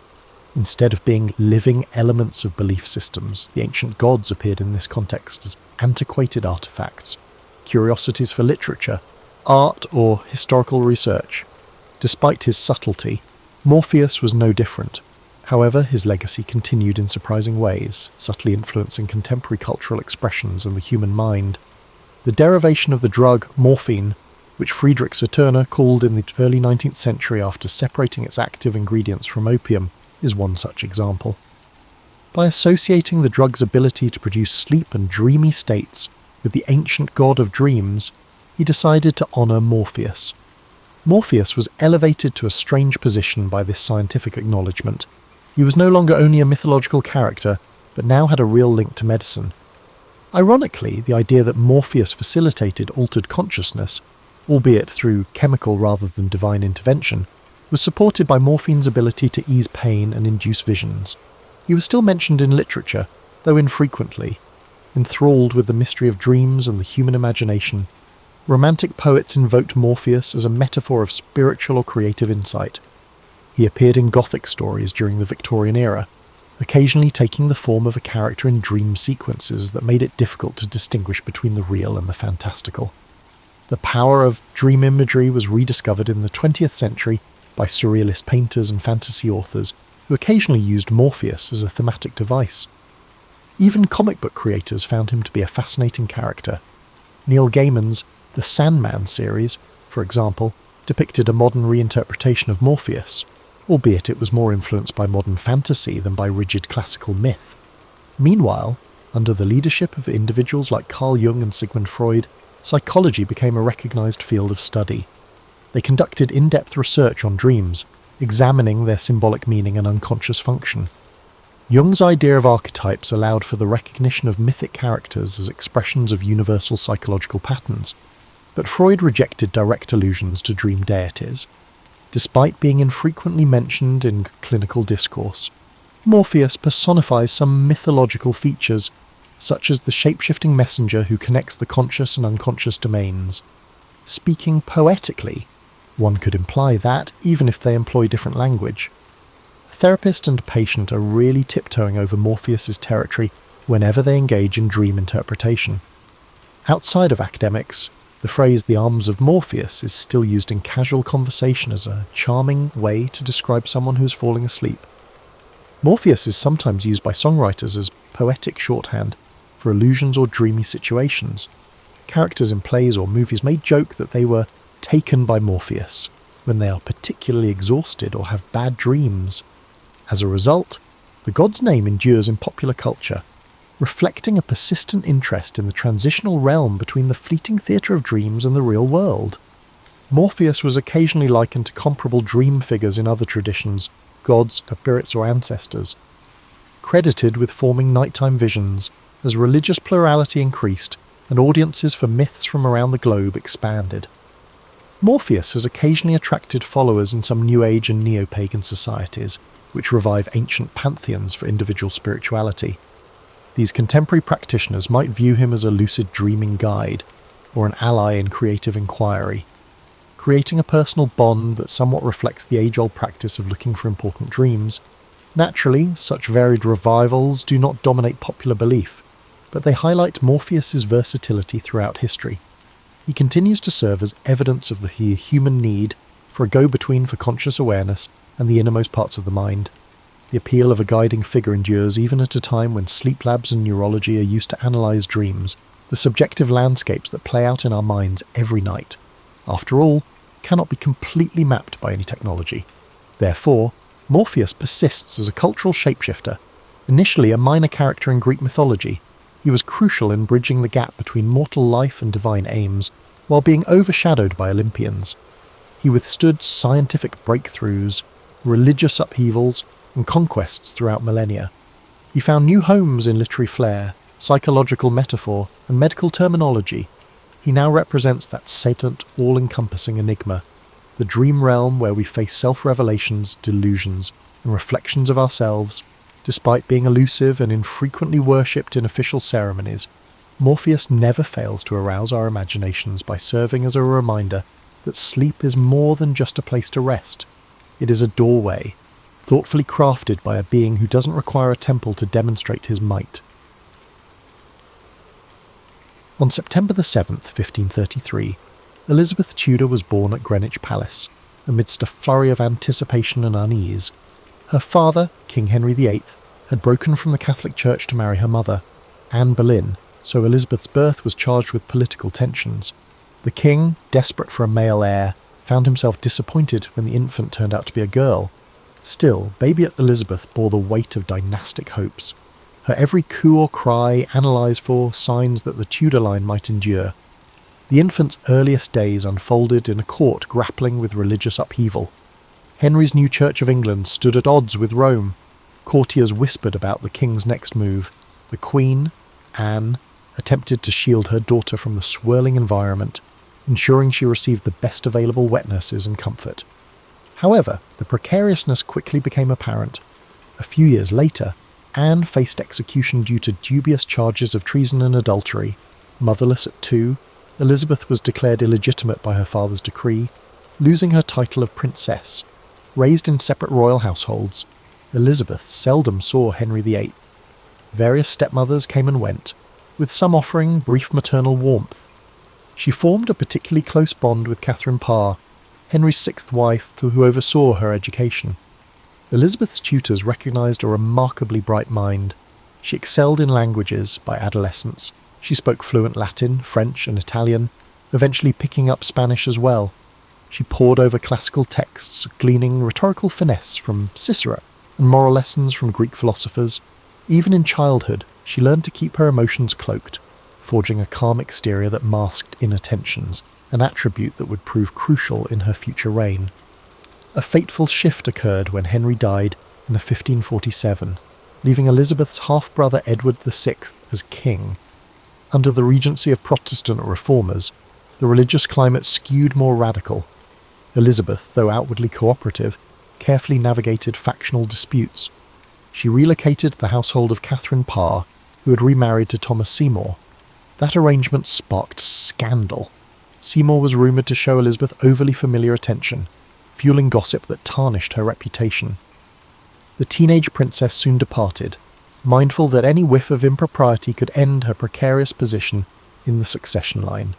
Instead of being living elements of belief systems, the ancient gods appeared in this context as antiquated artifacts, curiosities for literature, art, or historical research. Despite his subtlety, Morpheus was no different. However, his legacy continued in surprising ways, subtly influencing contemporary cultural expressions and the human mind. The derivation of the drug morphine, which Friedrich Saturner called in the early 19th century after separating its active ingredients from opium, is one such example. By associating the drug's ability to produce sleep and dreamy states with the ancient god of dreams, he decided to honour Morpheus. Morpheus was elevated to a strange position by this scientific acknowledgement. He was no longer only a mythological character, but now had a real link to medicine. Ironically, the idea that Morpheus facilitated altered consciousness, albeit through chemical rather than divine intervention, was supported by morphine's ability to ease pain and induce visions. He was still mentioned in literature, though infrequently. Enthralled with the mystery of dreams and the human imagination, Romantic poets invoked Morpheus as a metaphor of spiritual or creative insight. He appeared in Gothic stories during the Victorian era, occasionally taking the form of a character in dream sequences that made it difficult to distinguish between the real and the fantastical. The power of dream imagery was rediscovered in the 20th century by surrealist painters and fantasy authors who occasionally used Morpheus as a thematic device. Even comic book creators found him to be a fascinating character. Neil Gaiman's The Sandman series, for example, depicted a modern reinterpretation of Morpheus, albeit it was more influenced by modern fantasy than by rigid classical myth. Meanwhile, under the leadership of individuals like Carl Jung and Sigmund Freud, psychology became a recognised field of study. They conducted in-depth research on dreams, examining their symbolic meaning and unconscious function. Jung's idea of archetypes allowed for the recognition of mythic characters as expressions of universal psychological patterns, but Freud rejected direct allusions to dream deities. Despite being infrequently mentioned in clinical discourse, Morpheus personifies some mythological features, such as the shape-shifting messenger who connects the conscious and unconscious domains. Speaking poetically, one could imply that, even if they employ different language. A therapist and a patient are really tiptoeing over Morpheus's territory whenever they engage in dream interpretation. Outside of academics, the phrase "the arms of Morpheus" is still used in casual conversation as a charming way to describe someone who is falling asleep. Morpheus is sometimes used by songwriters as poetic shorthand for illusions or dreamy situations. Characters in plays or movies may joke that they were taken by Morpheus when they are particularly exhausted or have bad dreams. As a result, the god's name endures in popular culture, reflecting a persistent interest in the transitional realm between the fleeting theatre of dreams and the real world. Morpheus was occasionally likened to comparable dream figures in other traditions, gods, spirits or ancestors. Credited with forming nighttime visions, as religious plurality increased and audiences for myths from around the globe expanded. Morpheus has occasionally attracted followers in some New Age and neo-pagan societies, which revive ancient pantheons for individual spirituality. These contemporary practitioners might view him as a lucid dreaming guide, or an ally in creative inquiry, creating a personal bond that somewhat reflects the age-old practice of looking for important dreams. Naturally, such varied revivals do not dominate popular belief, but they highlight Morpheus's versatility throughout history. He continues to serve as evidence of the human need for a go-between for conscious awareness and the innermost parts of the mind. The appeal of a guiding figure endures even at a time when sleep labs and neurology are used to analyse dreams, the subjective landscapes that play out in our minds every night. After all, cannot be completely mapped by any technology. Therefore, Morpheus persists as a cultural shapeshifter. Initially a minor character in Greek mythology, he was crucial in bridging the gap between mortal life and divine aims, while being overshadowed by Olympians. He withstood scientific breakthroughs, religious upheavals, and conquests throughout millennia. He found new homes in literary flair, psychological metaphor, and medical terminology. He now represents that sedent, all-encompassing enigma, the dream realm where we face self-revelations, delusions, and reflections of ourselves. Despite being elusive and infrequently worshipped in official ceremonies, Morpheus never fails to arouse our imaginations by serving as a reminder that sleep is more than just a place to rest. It is a doorway, thoughtfully crafted by a being who doesn't require a temple to demonstrate his might. On September the 7th, 1533, Elizabeth Tudor was born at Greenwich Palace, amidst a flurry of anticipation and unease. Her father, King Henry VIII, had broken from the Catholic Church to marry her mother, Anne Boleyn, so Elizabeth's birth was charged with political tensions. The king, desperate for a male heir, found himself disappointed when the infant turned out to be a girl. Still, baby Elizabeth bore the weight of dynastic hopes. Her every coo or cry analysed for signs that the Tudor line might endure. The infant's earliest days unfolded in a court grappling with religious upheaval. Henry's new Church of England stood at odds with Rome. Courtiers whispered about the king's next move. The Queen, Anne, attempted to shield her daughter from the swirling environment, ensuring she received the best available wet nurses and comfort. However, the precariousness quickly became apparent. A few years later, Anne faced execution due to dubious charges of treason and adultery. Motherless at 2, Elizabeth was declared illegitimate by her father's decree, losing her title of princess. Raised in separate royal households, Elizabeth seldom saw Henry VIII. Various stepmothers came and went, with some offering brief maternal warmth. She formed a particularly close bond with Catherine Parr, Henry's 6th wife, who oversaw her education. Elizabeth's tutors recognised a remarkably bright mind. She excelled in languages by adolescence. She spoke fluent Latin, French and Italian, eventually picking up Spanish as well. She pored over classical texts, gleaning rhetorical finesse from Cicero and moral lessons from Greek philosophers. Even in childhood, she learned to keep her emotions cloaked, forging a calm exterior that masked inner tensions, an attribute that would prove crucial in her future reign. A fateful shift occurred when Henry died in 1547, leaving Elizabeth's half-brother Edward VI as king. Under the regency of Protestant reformers, the religious climate skewed more radical. Elizabeth, though outwardly cooperative, carefully navigated factional disputes. She relocated the household of Catherine Parr, who had remarried to Thomas Seymour. That arrangement sparked scandal. Seymour was rumoured to show Elizabeth overly familiar attention, fueling gossip that tarnished her reputation. The teenage princess soon departed, mindful that any whiff of impropriety could end her precarious position in the succession line.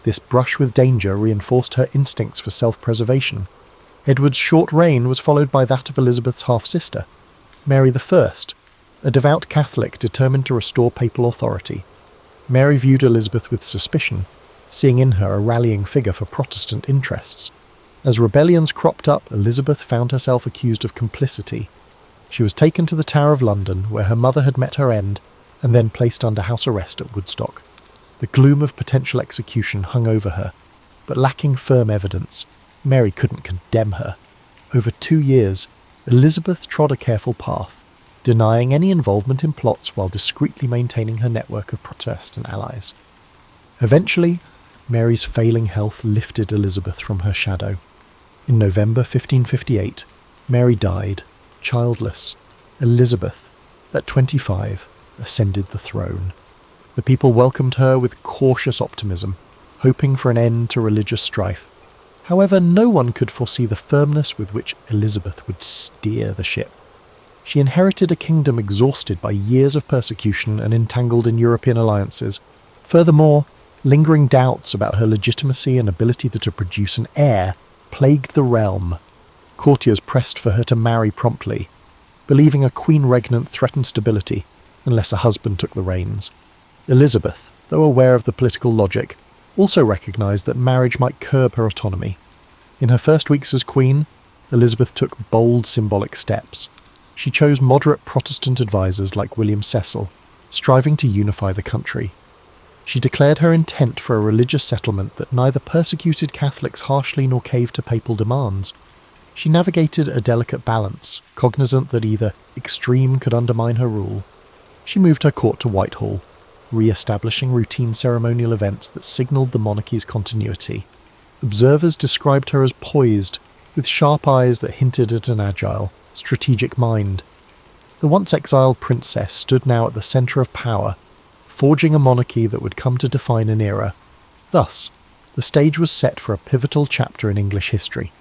This brush with danger reinforced her instincts for self-preservation. Edward's short reign was followed by that of Elizabeth's half-sister, Mary I, a devout Catholic determined to restore papal authority. Mary viewed Elizabeth with suspicion, seeing in her a rallying figure for Protestant interests. As rebellions cropped up, Elizabeth found herself accused of complicity. She was taken to the Tower of London, where her mother had met her end, and then placed under house arrest at Woodstock. The gloom of potential execution hung over her, but lacking firm evidence, Mary couldn't condemn her. Over 2 years, Elizabeth trod a careful path, denying any involvement in plots while discreetly maintaining her network of Protestant allies. Eventually, Mary's failing health lifted Elizabeth from her shadow. In November 1558, Mary died, childless. Elizabeth, at 25, ascended the throne. The people welcomed her with cautious optimism, hoping for an end to religious strife. However, no one could foresee the firmness with which Elizabeth would steer the ship. She inherited a kingdom exhausted by years of persecution and entangled in European alliances. Furthermore, lingering doubts about her legitimacy and ability to produce an heir plagued the realm. Courtiers pressed for her to marry promptly, believing a queen regnant threatened stability unless a husband took the reins. Elizabeth, though aware of the political logic, also recognised that marriage might curb her autonomy. In her first weeks as queen, Elizabeth took bold symbolic steps. She chose moderate Protestant advisers like William Cecil, striving to unify the country. She declared her intent for a religious settlement that neither persecuted Catholics harshly nor caved to papal demands. She navigated a delicate balance, cognizant that either extreme could undermine her rule. She moved her court to Whitehall, re-establishing routine ceremonial events that signalled the monarchy's continuity. Observers described her as poised, with sharp eyes that hinted at an agile, strategic mind. The once exiled princess stood now at the centre of power, forging a monarchy that would come to define an era. Thus, the stage was set for a pivotal chapter in English history.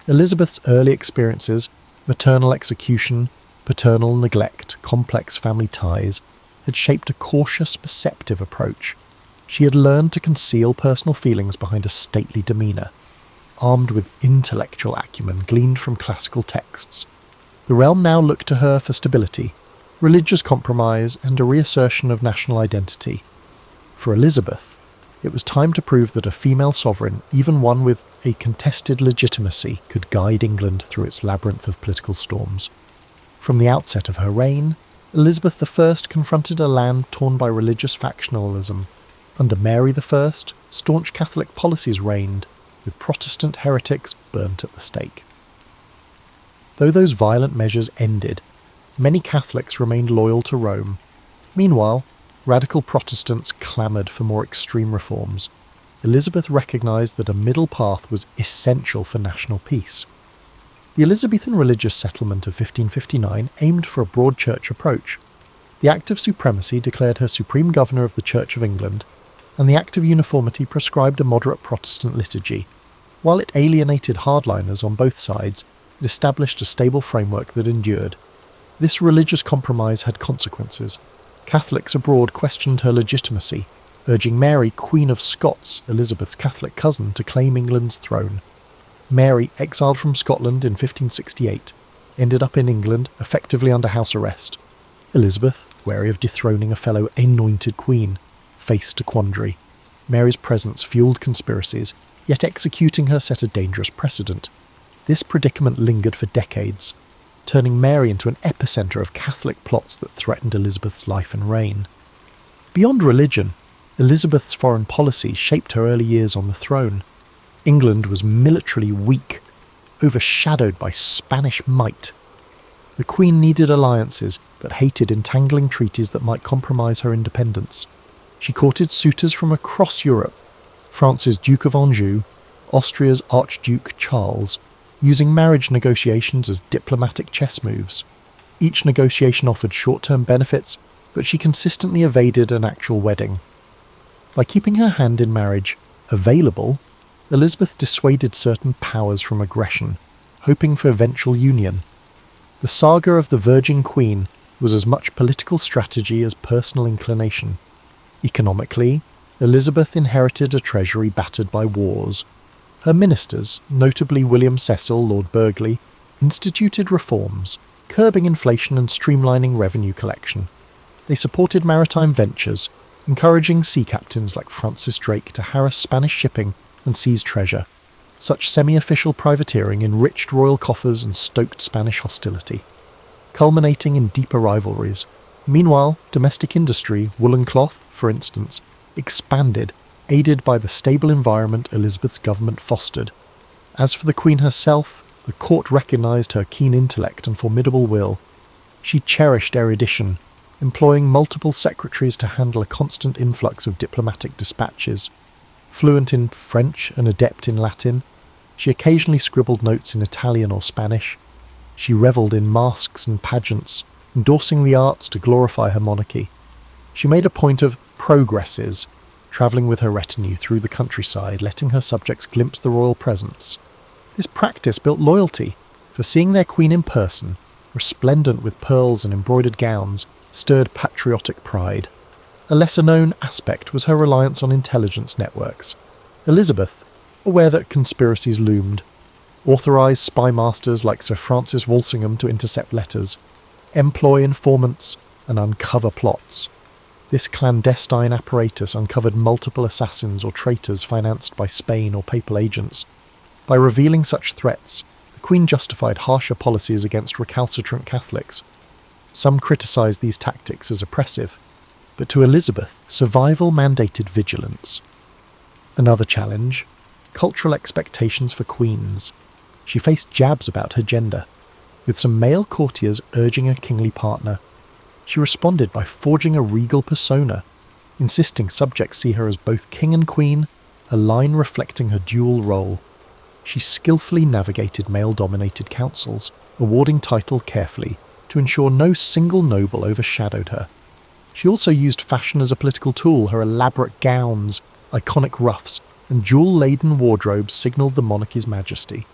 Elizabeth's early experiences, maternal execution, paternal neglect, complex family ties, had shaped a cautious, perceptive approach. She had learned to conceal personal feelings behind a stately demeanour, armed with intellectual acumen gleaned from classical texts. The realm now looked to her for stability, religious compromise, and a reassertion of national identity. For Elizabeth, it was time to prove that a female sovereign, even one with a contested legitimacy, could guide England through its labyrinth of political storms. From the outset of her reign, Elizabeth I confronted a land torn by religious factionalism. Under Mary I, staunch Catholic policies reigned, with Protestant heretics burnt at the stake. Though those violent measures ended, many Catholics remained loyal to Rome. Meanwhile, radical Protestants clamoured for more extreme reforms. Elizabeth recognised that a middle path was essential for national peace. The Elizabethan religious settlement of 1559 aimed for a broad church approach. The Act of Supremacy declared her supreme governor of the Church of England, and the Act of Uniformity prescribed a moderate Protestant liturgy. While it alienated hardliners on both sides, it established a stable framework that endured. This religious compromise had consequences. Catholics abroad questioned her legitimacy, urging Mary, Queen of Scots, Elizabeth's Catholic cousin, to claim England's throne. Mary, exiled from Scotland in 1568, ended up in England, effectively under house arrest. Elizabeth, wary of dethroning a fellow anointed queen, faced a quandary. Mary's presence fueled conspiracies, yet executing her set a dangerous precedent. This predicament lingered for decades, turning Mary into an epicenter of Catholic plots that threatened Elizabeth's life and reign. Beyond religion, Elizabeth's foreign policy shaped her early years on the throne. England was militarily weak, overshadowed by Spanish might. The Queen needed alliances, but hated entangling treaties that might compromise her independence. She courted suitors from across Europe, France's Duke of Anjou, Austria's Archduke Charles, using marriage negotiations as diplomatic chess moves. Each negotiation offered short-term benefits, but she consistently evaded an actual wedding. By keeping her hand in marriage available, Elizabeth dissuaded certain powers from aggression, hoping for eventual union. The saga of the Virgin Queen was as much political strategy as personal inclination. Economically, Elizabeth inherited a treasury battered by wars. Her ministers, notably William Cecil, Lord Burghley, instituted reforms, curbing inflation and streamlining revenue collection. They supported maritime ventures, encouraging sea captains like Francis Drake to harass Spanish shipping and seize treasure. Such semi-official privateering enriched royal coffers and stoked Spanish hostility, culminating in deeper rivalries. Meanwhile, domestic industry, woolen cloth, for instance, expanded, aided by the stable environment Elizabeth's government fostered. As for the Queen herself, the court recognised her keen intellect and formidable will. She cherished erudition, employing multiple secretaries to handle a constant influx of diplomatic dispatches. Fluent in French and adept in Latin, she occasionally scribbled notes in Italian or Spanish. She revelled in masques and pageants, endorsing the arts to glorify her monarchy. She made a point of progresses, travelling with her retinue through the countryside, letting her subjects glimpse the royal presence. This practice built loyalty, for seeing their queen in person, resplendent with pearls and embroidered gowns, stirred patriotic pride. A lesser-known aspect was her reliance on intelligence networks. Elizabeth, aware that conspiracies loomed, authorised spy masters like Sir Francis Walsingham to intercept letters, employ informants, and uncover plots. This clandestine apparatus uncovered multiple assassins or traitors financed by Spain or papal agents. By revealing such threats, the Queen justified harsher policies against recalcitrant Catholics. Some criticised these tactics as oppressive, but to Elizabeth, survival mandated vigilance. Another challenge: cultural expectations for queens. She faced jabs about her gender, with some male courtiers urging a kingly partner. She responded by forging a regal persona, insisting subjects see her as both king and queen, a line reflecting her dual role. She skillfully navigated male-dominated councils, awarding title carefully to ensure no single noble overshadowed her. She also used fashion as a political tool. Her elaborate gowns, iconic ruffs, and jewel-laden wardrobes signalled the monarchy's majesty.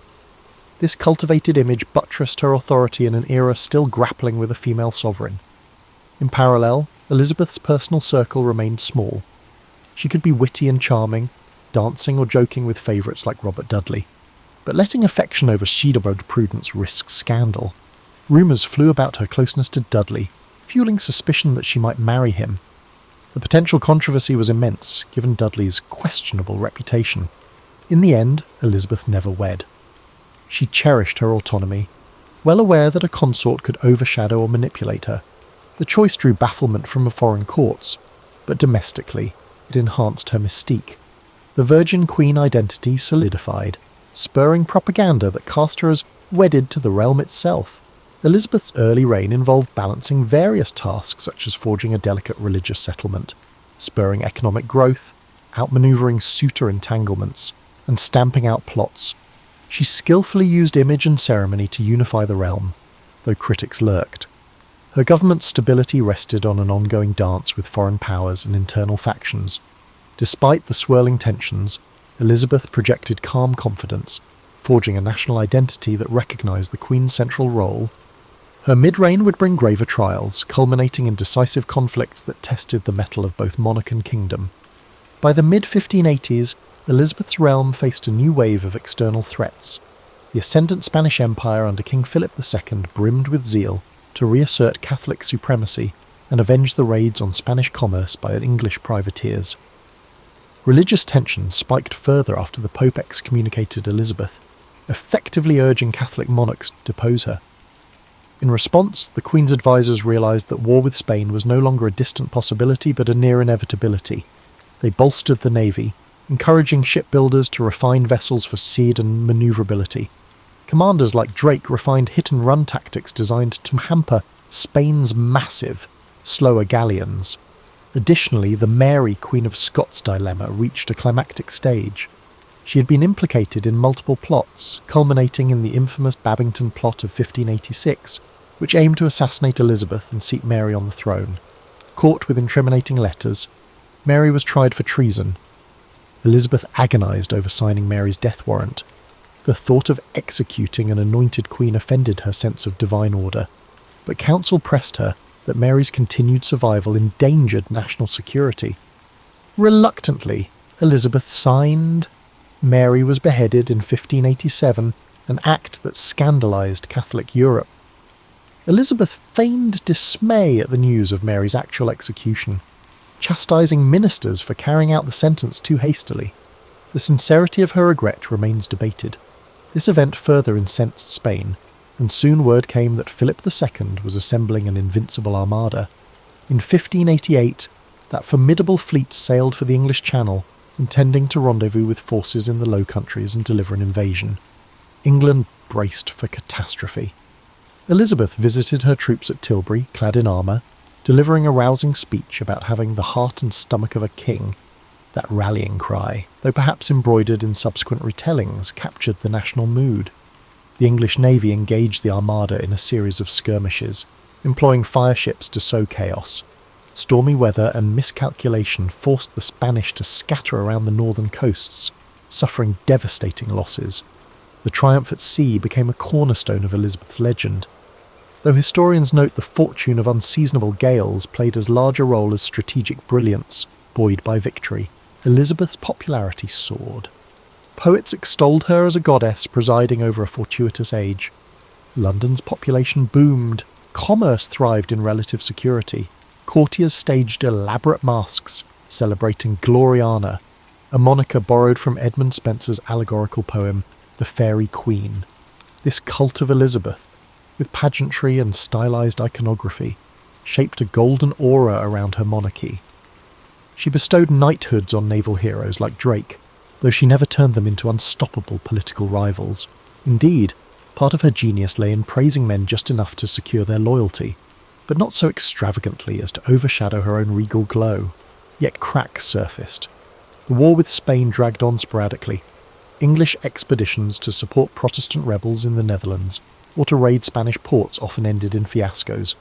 This cultivated image buttressed her authority in an era still grappling with a female sovereign. In parallel, Elizabeth's personal circle remained small. She could be witty and charming, dancing or joking with favourites like Robert Dudley. But letting affection overshadow prudence risked scandal. Rumours flew about her closeness to Dudley, fueling suspicion that she might marry him. The potential controversy was immense, given Dudley's questionable reputation. In the end, Elizabeth never wed. She cherished her autonomy, well aware that a consort could overshadow or manipulate her. The choice drew bafflement from the foreign courts, but domestically, it enhanced her mystique. The Virgin Queen identity solidified, spurring propaganda that cast her as wedded to the realm itself. Elizabeth's early reign involved balancing various tasks such as forging a delicate religious settlement, spurring economic growth, outmanoeuvring suitor entanglements, and stamping out plots. She skillfully used image and ceremony to unify the realm, though critics lurked. Her government's stability rested on an ongoing dance with foreign powers and internal factions. Despite the swirling tensions, Elizabeth projected calm confidence, forging a national identity that recognised the Queen's central role. Her mid-reign would bring graver trials, culminating in decisive conflicts that tested the mettle of both monarch and kingdom. By the mid-1580s, Elizabeth's realm faced a new wave of external threats. The ascendant Spanish Empire under King Philip II brimmed with zeal to reassert Catholic supremacy and avenge the raids on Spanish commerce by English privateers. Religious tensions spiked further after the Pope excommunicated Elizabeth, effectively urging Catholic monarchs to depose her. In response, the Queen's advisors realised that war with Spain was no longer a distant possibility but a near inevitability. They bolstered the navy, encouraging shipbuilders to refine vessels for speed and manoeuvrability. Commanders like Drake refined hit-and-run tactics designed to hamper Spain's massive, slower galleons. Additionally, the Mary, Queen of Scots dilemma reached a climactic stage. She had been implicated in multiple plots, culminating in the infamous Babington Plot of 1586, which aimed to assassinate Elizabeth and seat Mary on the throne. Caught with incriminating letters, Mary was tried for treason. Elizabeth agonised over signing Mary's death warrant. The thought of executing an anointed queen offended her sense of divine order, but counsel pressed her that Mary's continued survival endangered national security. Reluctantly, Elizabeth signed. Mary was beheaded in 1587, an act that scandalised Catholic Europe. Elizabeth feigned dismay at the news of Mary's actual execution, chastising ministers for carrying out the sentence too hastily. The sincerity of her regret remains debated. This event further incensed Spain, and soon word came that Philip II was assembling an invincible armada. In 1588, that formidable fleet sailed for the English Channel, intending to rendezvous with forces in the Low Countries and deliver an invasion. England braced for catastrophe. Elizabeth visited her troops at Tilbury, clad in armour, delivering a rousing speech about having the heart and stomach of a king. That rallying cry, though perhaps embroidered in subsequent retellings, captured the national mood. The English Navy engaged the Armada in a series of skirmishes, employing fireships to sow chaos. Stormy weather and miscalculation forced the Spanish to scatter around the northern coasts, suffering devastating losses. The triumph at sea became a cornerstone of Elizabeth's legend, though historians note the fortune of unseasonable gales played as large a role as strategic brilliance, buoyed by victory. Elizabeth's popularity soared. Poets extolled her as a goddess presiding over a fortuitous age. London's population boomed. Commerce thrived in relative security. Courtiers staged elaborate masques, celebrating Gloriana, a moniker borrowed from Edmund Spenser's allegorical poem, The Fairy Queen. This cult of Elizabeth, with pageantry and stylized iconography, shaped a golden aura around her monarchy. She bestowed knighthoods on naval heroes like Drake, though she never turned them into unstoppable political rivals. Indeed, part of her genius lay in praising men just enough to secure their loyalty, but not so extravagantly as to overshadow her own regal glow. Yet cracks surfaced. The war with Spain dragged on sporadically. English expeditions to support Protestant rebels in the Netherlands or to raid Spanish ports often ended in fiascos,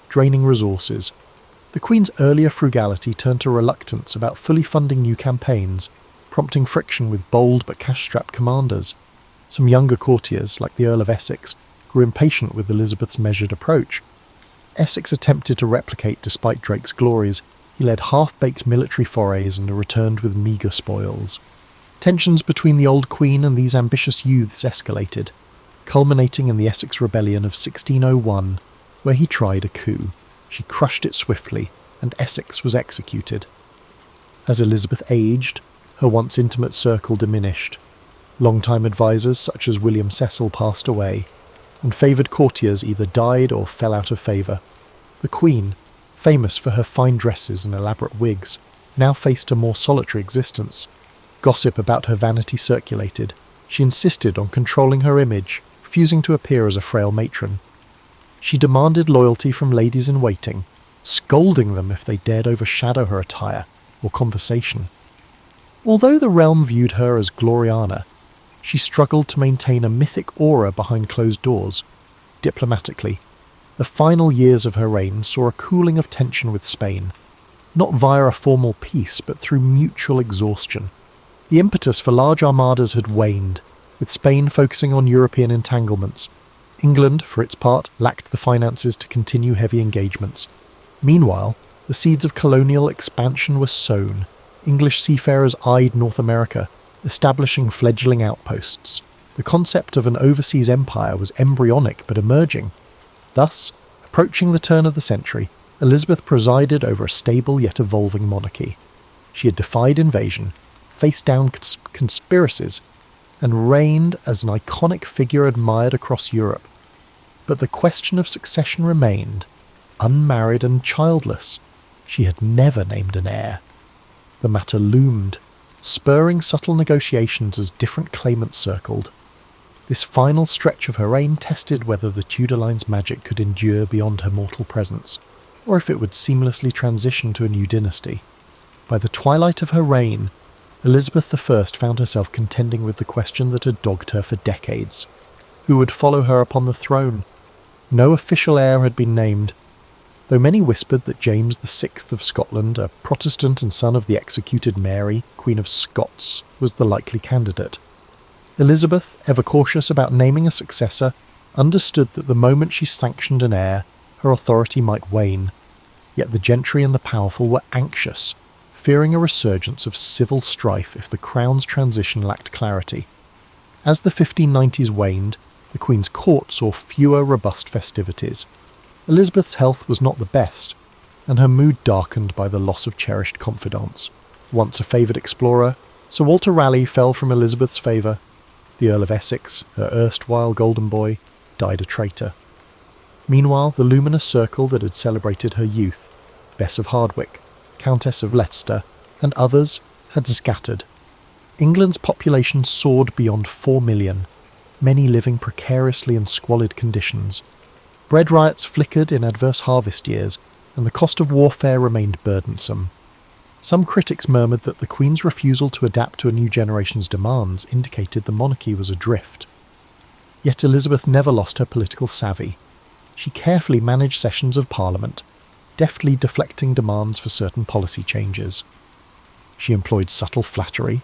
draining resources. The Queen's earlier frugality turned to reluctance about fully funding new campaigns, prompting friction with bold but cash-strapped commanders. Some younger courtiers, like the Earl of Essex, grew impatient with Elizabeth's measured approach. Essex attempted to replicate despite Drake's glories. He led half-baked military forays and returned with meagre spoils. Tensions between the old Queen and these ambitious youths escalated, culminating in the Essex Rebellion of 1601, where he tried a coup. She crushed it swiftly, and Essex was executed. As Elizabeth aged, her once intimate circle diminished. Long-time advisers such as William Cecil passed away, and favoured courtiers either died or fell out of favour. The Queen, famous for her fine dresses and elaborate wigs, now faced a more solitary existence. Gossip about her vanity circulated. She insisted on controlling her image, refusing to appear as a frail matron. She demanded loyalty from ladies-in-waiting, scolding them if they dared overshadow her attire or conversation. Although the realm viewed her as Gloriana, she struggled to maintain a mythic aura behind closed doors. Diplomatically, the final years of her reign saw a cooling of tension with Spain, not via a formal peace but through mutual exhaustion. The impetus for large armadas had waned, with Spain focusing on European entanglements. England, for its part, lacked the finances to continue heavy engagements. Meanwhile, the seeds of colonial expansion were sown. English seafarers eyed North America, establishing fledgling outposts. The concept of an overseas empire was embryonic but emerging. Thus, approaching the turn of the century, Elizabeth presided over a stable yet evolving monarchy. She had defied invasion, faced down conspiracies, and reigned as an iconic figure admired across Europe. But the question of succession remained, unmarried and childless. She had never named an heir. The matter loomed, spurring subtle negotiations as different claimants circled. This final stretch of her reign tested whether the Tudor line's magic could endure beyond her mortal presence, or if it would seamlessly transition to a new dynasty. By the twilight of her reign, Elizabeth I found herself contending with the question that had dogged her for decades. Who would follow her upon the throne? No official heir had been named, though many whispered that James VI of Scotland, a Protestant and son of the executed Mary, Queen of Scots, was the likely candidate. Elizabeth, ever cautious about naming a successor, understood that the moment she sanctioned an heir, her authority might wane. Yet the gentry and the powerful were anxious, fearing a resurgence of civil strife if the crown's transition lacked clarity. As the 1590s waned, the Queen's court saw fewer robust festivities. Elizabeth's health was not the best, and her mood darkened by the loss of cherished confidants. Once a favoured explorer, Sir Walter Raleigh fell from Elizabeth's favour. The Earl of Essex, her erstwhile golden boy, died a traitor. Meanwhile, the luminous circle that had celebrated her youth, Bess of Hardwicke, Countess of Leicester, and others, had scattered. England's population soared beyond 4 million, many living precariously in squalid conditions. Bread riots flickered in adverse harvest years, and the cost of warfare remained burdensome. Some critics murmured that the Queen's refusal to adapt to a new generation's demands indicated the monarchy was adrift. Yet Elizabeth never lost her political savvy. She carefully managed sessions of Parliament, deftly deflecting demands for certain policy changes. She employed subtle flattery,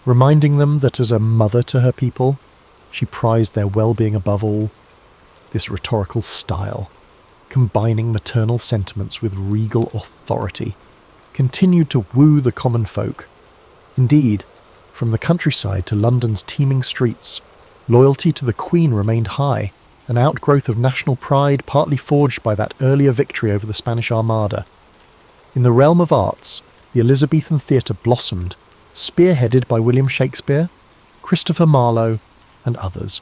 reminding them that as a mother to her people, she prized their well-being above all. This rhetorical style, combining maternal sentiments with regal authority, continued to woo the common folk. Indeed, from the countryside to London's teeming streets, loyalty to the Queen remained high, an outgrowth of national pride partly forged by that earlier victory over the Spanish Armada. In the realm of arts, the Elizabethan theatre blossomed, spearheaded by William Shakespeare, Christopher Marlowe, and others.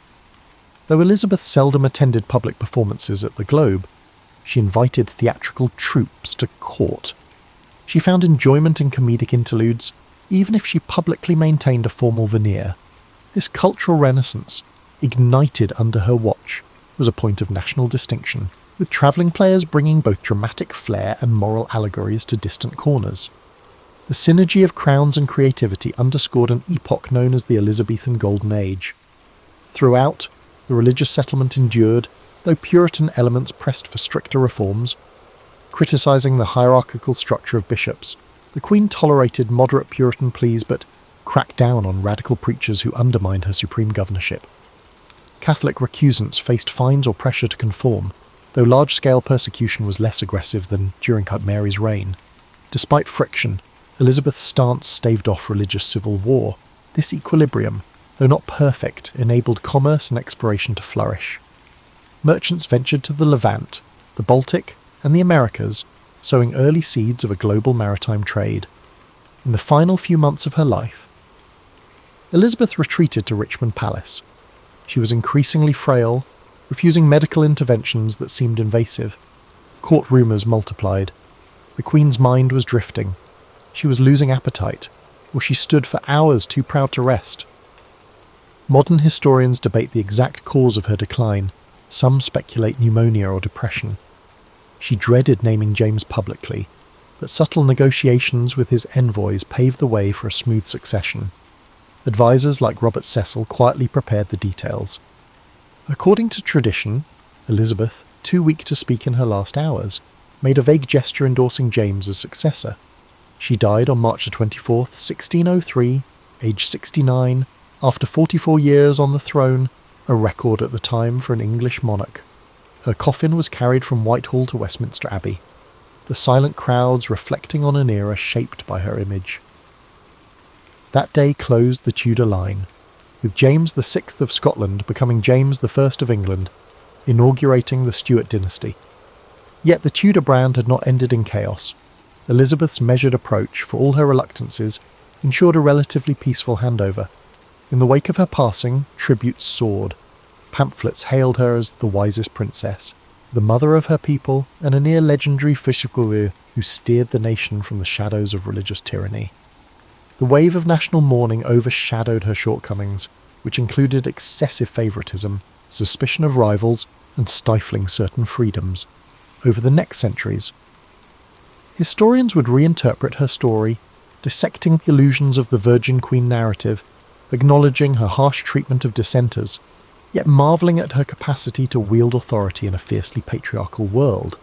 Though Elizabeth seldom attended public performances at the Globe, she invited theatrical troupes to court. She found enjoyment in comedic interludes, even if she publicly maintained a formal veneer. This cultural renaissance, ignited under her watch, was a point of national distinction, with travelling players bringing both dramatic flair and moral allegories to distant corners. The synergy of crowns and creativity underscored an epoch known as the Elizabethan Golden Age. Throughout, the religious settlement endured, though Puritan elements pressed for stricter reforms. Criticising the hierarchical structure of bishops, the Queen tolerated moderate Puritan pleas but cracked down on radical preachers who undermined her supreme governorship. Catholic recusants faced fines or pressure to conform, though large-scale persecution was less aggressive than during Mary's reign. Despite friction, Elizabeth's stance staved off religious civil war. This equilibrium, though not perfect, enabled commerce and exploration to flourish. Merchants ventured to the Levant, the Baltic, and the Americas, sowing early seeds of a global maritime trade. In the final few months of her life, Elizabeth retreated to Richmond Palace. She was increasingly frail, refusing medical interventions that seemed invasive. Court rumours multiplied. The Queen's mind was drifting. She was losing appetite, or she stood for hours too proud to rest. Modern historians debate the exact cause of her decline. Some speculate pneumonia or depression. She dreaded naming James publicly, but subtle negotiations with his envoys paved the way for a smooth succession. Advisors like Robert Cecil quietly prepared the details. According to tradition, Elizabeth, too weak to speak in her last hours, made a vague gesture endorsing James as successor. She died on March 24, 1603, aged 69, after 44 years on the throne, a record at the time for an English monarch. Her coffin was carried from Whitehall to Westminster Abbey, the silent crowds reflecting on an era shaped by her image. That day closed the Tudor line, with James VI of Scotland becoming James I of England, inaugurating the Stuart dynasty. Yet the Tudor brand had not ended in chaos. Elizabeth's measured approach, for all her reluctances, ensured a relatively peaceful handover. In the wake of her passing, tributes soared. Pamphlets hailed her as the wisest princess, the mother of her people, and a near-legendary Fischl who steered the nation from the shadows of religious tyranny. The wave of national mourning overshadowed her shortcomings, which included excessive favouritism, suspicion of rivals, and stifling certain freedoms. Over the next centuries, historians would reinterpret her story, dissecting the illusions of the Virgin Queen narrative, acknowledging her harsh treatment of dissenters, yet marvelling at her capacity to wield authority in a fiercely patriarchal world.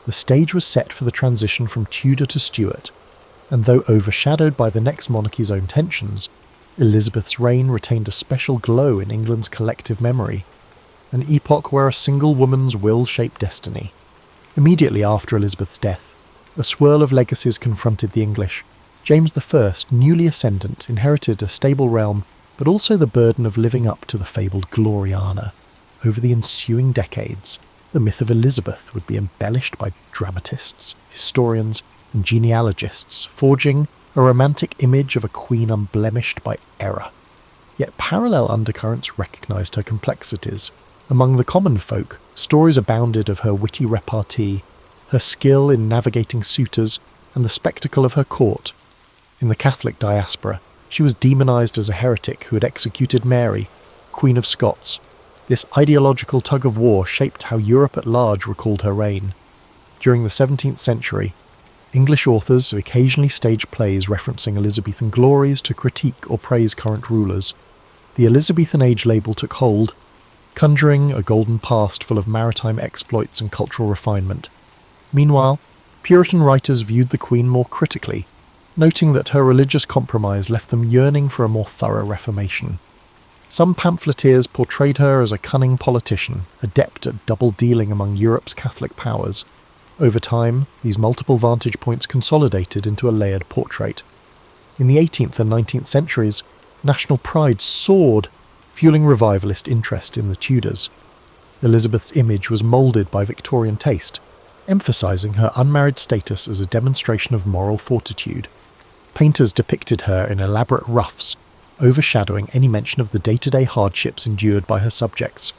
The stage was set for the transition from Tudor to Stuart, and though overshadowed by the next monarchy's own tensions, Elizabeth's reign retained a special glow in England's collective memory, an epoch where a single woman's will shaped destiny. Immediately after Elizabeth's death, a swirl of legacies confronted the English. James I, newly ascendant, inherited a stable realm, but also the burden of living up to the fabled Gloriana. Over the ensuing decades, the myth of Elizabeth would be embellished by dramatists, historians, and genealogists, forging a romantic image of a queen unblemished by error. Yet parallel undercurrents recognised her complexities. Among the common folk, stories abounded of her witty repartee, her skill in navigating suitors, and the spectacle of her court. In the Catholic diaspora, she was demonised as a heretic who had executed Mary, Queen of Scots. This ideological tug-of-war shaped how Europe at large recalled her reign. During the 17th century, English authors occasionally staged plays referencing Elizabethan glories to critique or praise current rulers. The Elizabethan Age label took hold, conjuring a golden past full of maritime exploits and cultural refinement. Meanwhile, Puritan writers viewed the Queen more critically, noting that her religious compromise left them yearning for a more thorough reformation. Some pamphleteers portrayed her as a cunning politician, adept at double-dealing among Europe's Catholic powers. Over time, these multiple vantage points consolidated into a layered portrait. In the 18th and 19th centuries, national pride soared, fueling revivalist interest in the Tudors. Elizabeth's image was moulded by Victorian taste, emphasising her unmarried status as a demonstration of moral fortitude. Painters depicted her in elaborate ruffs, overshadowing any mention of the day-to-day hardships endured by her subjects.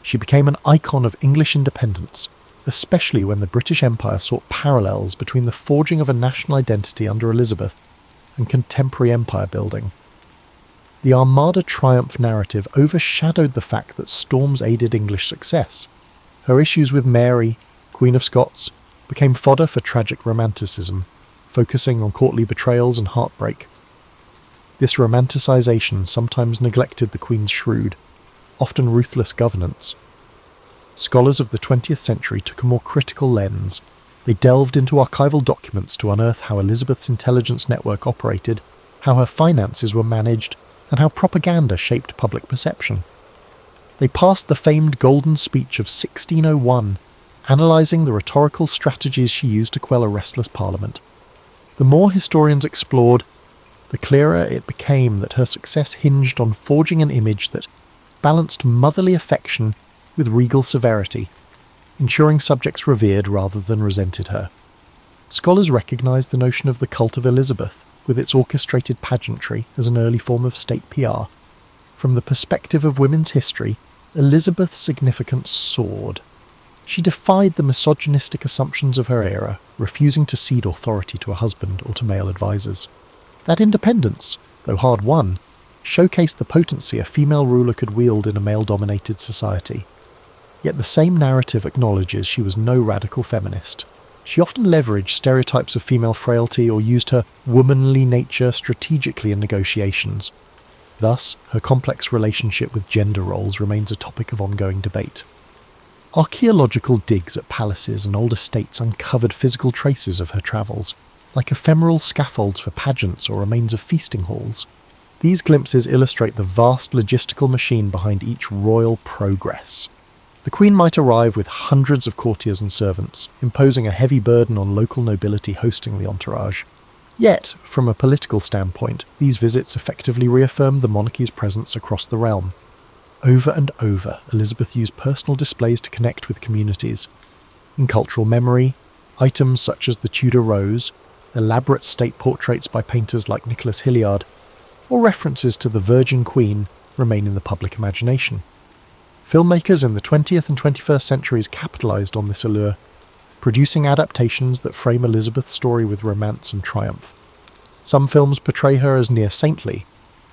She became an icon of English independence, especially when the British Empire sought parallels between the forging of a national identity under Elizabeth and contemporary empire building. The Armada triumph narrative overshadowed the fact that storms aided English success. Her issues with Mary, Queen of Scots, became fodder for tragic romanticism, focusing on courtly betrayals and heartbreak. This romanticisation sometimes neglected the Queen's shrewd, often ruthless governance. Scholars of the 20th century took a more critical lens. They delved into archival documents to unearth how Elizabeth's intelligence network operated, how her finances were managed, and how propaganda shaped public perception. They passed the famed Golden Speech of 1601, analysing the rhetorical strategies she used to quell a restless parliament. The more historians explored, the clearer it became that her success hinged on forging an image that balanced motherly affection with regal severity, ensuring subjects revered rather than resented her. Scholars recognised the notion of the cult of Elizabeth, with its orchestrated pageantry, as an early form of state PR. From the perspective of women's history, Elizabeth's significance soared. She defied the misogynistic assumptions of her era, refusing to cede authority to a husband or to male advisors. That independence, though hard-won, showcased the potency a female ruler could wield in a male-dominated society. Yet the same narrative acknowledges she was no radical feminist. She often leveraged stereotypes of female frailty or used her womanly nature strategically in negotiations. Thus, her complex relationship with gender roles remains a topic of ongoing debate. Archaeological digs at palaces and old estates uncovered physical traces of her travels, like ephemeral scaffolds for pageants or remains of feasting halls. These glimpses illustrate the vast logistical machine behind each royal progress. The queen might arrive with hundreds of courtiers and servants, imposing a heavy burden on local nobility hosting the entourage. Yet, from a political standpoint, these visits effectively reaffirmed the monarchy's presence across the realm. Over and over, Elizabeth used personal displays to connect with communities. In cultural memory, items such as the Tudor Rose, elaborate state portraits by painters like Nicholas Hilliard, or references to the Virgin Queen remain in the public imagination. Filmmakers in the 20th and 21st centuries capitalised on this allure, producing adaptations that frame Elizabeth's story with romance and triumph. Some films portray her as near saintly,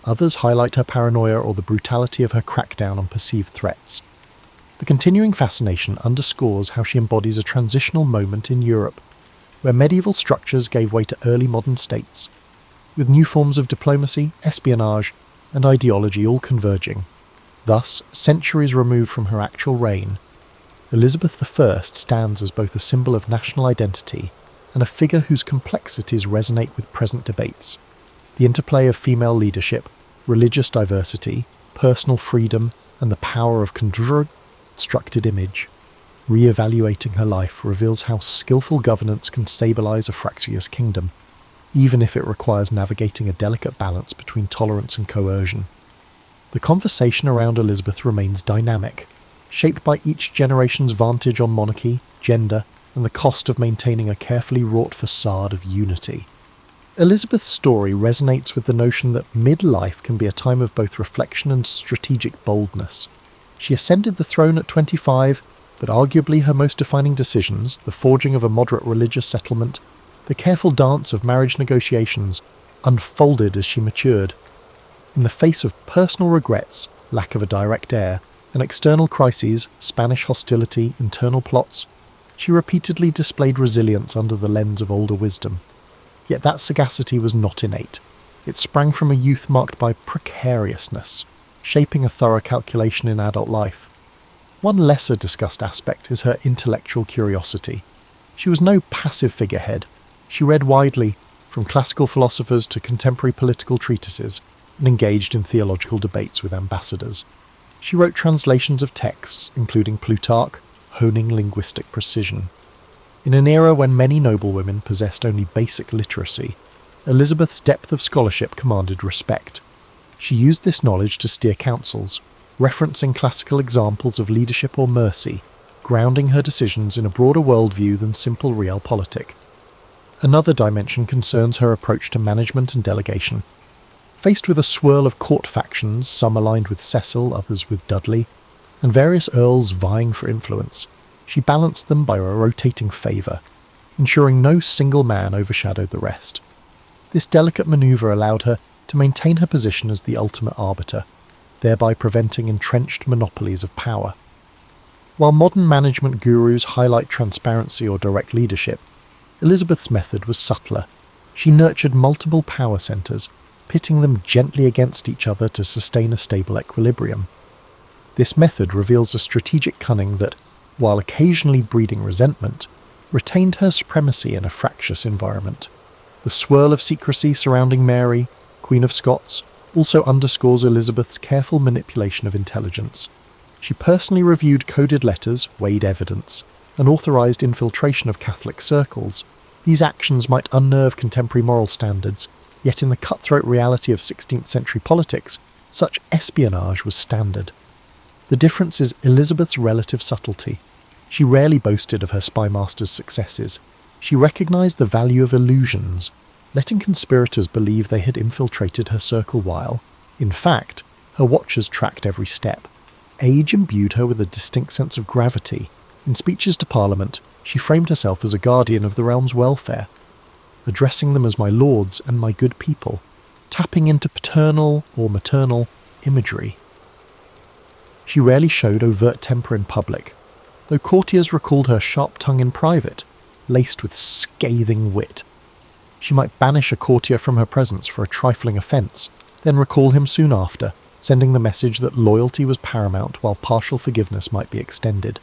others highlight her paranoia or the brutality of her crackdown on perceived threats. The continuing fascination underscores how she embodies a transitional moment in Europe, where medieval structures gave way to early modern states, with new forms of diplomacy, espionage, and ideology all converging. Thus, centuries removed from her actual reign, Elizabeth I stands as both a symbol of national identity and a figure whose complexities resonate with present debates. The interplay of female leadership, religious diversity, personal freedom, and the power of constructed image. Re-evaluating her life reveals how skillful governance can stabilise a fractious kingdom, even if it requires navigating a delicate balance between tolerance and coercion. The conversation around Elizabeth remains dynamic, shaped by each generation's vantage on monarchy, gender, and the cost of maintaining a carefully wrought facade of unity. Elizabeth's story resonates with the notion that midlife can be a time of both reflection and strategic boldness. She ascended the throne at 25, but arguably her most defining decisions, the forging of a moderate religious settlement, the careful dance of marriage negotiations, unfolded as she matured. In the face of personal regrets, lack of a direct heir, and external crises, Spanish hostility, internal plots, she repeatedly displayed resilience under the lens of older wisdom. Yet that sagacity was not innate. It sprang from a youth marked by precariousness, shaping a thorough calculation in adult life. One lesser discussed aspect is her intellectual curiosity. She was no passive figurehead. She read widely, from classical philosophers to contemporary political treatises, and engaged in theological debates with ambassadors. She wrote translations of texts, including Plutarch, honing linguistic precision. In an era when many noblewomen possessed only basic literacy, Elizabeth's depth of scholarship commanded respect. She used this knowledge to steer councils, referencing classical examples of leadership or mercy, grounding her decisions in a broader worldview than simple realpolitik. Another dimension concerns her approach to management and delegation. Faced with a swirl of court factions, some aligned with Cecil, others with Dudley, and various earls vying for influence, she balanced them by a rotating favour, ensuring no single man overshadowed the rest. This delicate manoeuvre allowed her to maintain her position as the ultimate arbiter, thereby preventing entrenched monopolies of power. While modern management gurus highlight transparency or direct leadership, Elizabeth's method was subtler. She nurtured multiple power centres, pitting them gently against each other to sustain a stable equilibrium. This method reveals a strategic cunning that, while occasionally breeding resentment, retained her supremacy in a fractious environment. The swirl of secrecy surrounding Mary, Queen of Scots, also underscores Elizabeth's careful manipulation of intelligence. She personally reviewed coded letters, weighed evidence, and authorised infiltration of Catholic circles. These actions might unnerve contemporary moral standards, yet in the cutthroat reality of 16th century politics, such espionage was standard. The difference is Elizabeth's relative subtlety. She rarely boasted of her spymaster's successes. She recognised the value of illusions, letting conspirators believe they had infiltrated her circle while, in fact, her watchers tracked every step. Age imbued her with a distinct sense of gravity. In speeches to Parliament, she framed herself as a guardian of the realm's welfare, addressing them as my lords and my good people, tapping into paternal or maternal imagery. She rarely showed overt temper in public, though courtiers recalled her sharp tongue in private, laced with scathing wit. She might banish a courtier from her presence for a trifling offence, then recall him soon after, sending the message that loyalty was paramount while partial forgiveness might be extended.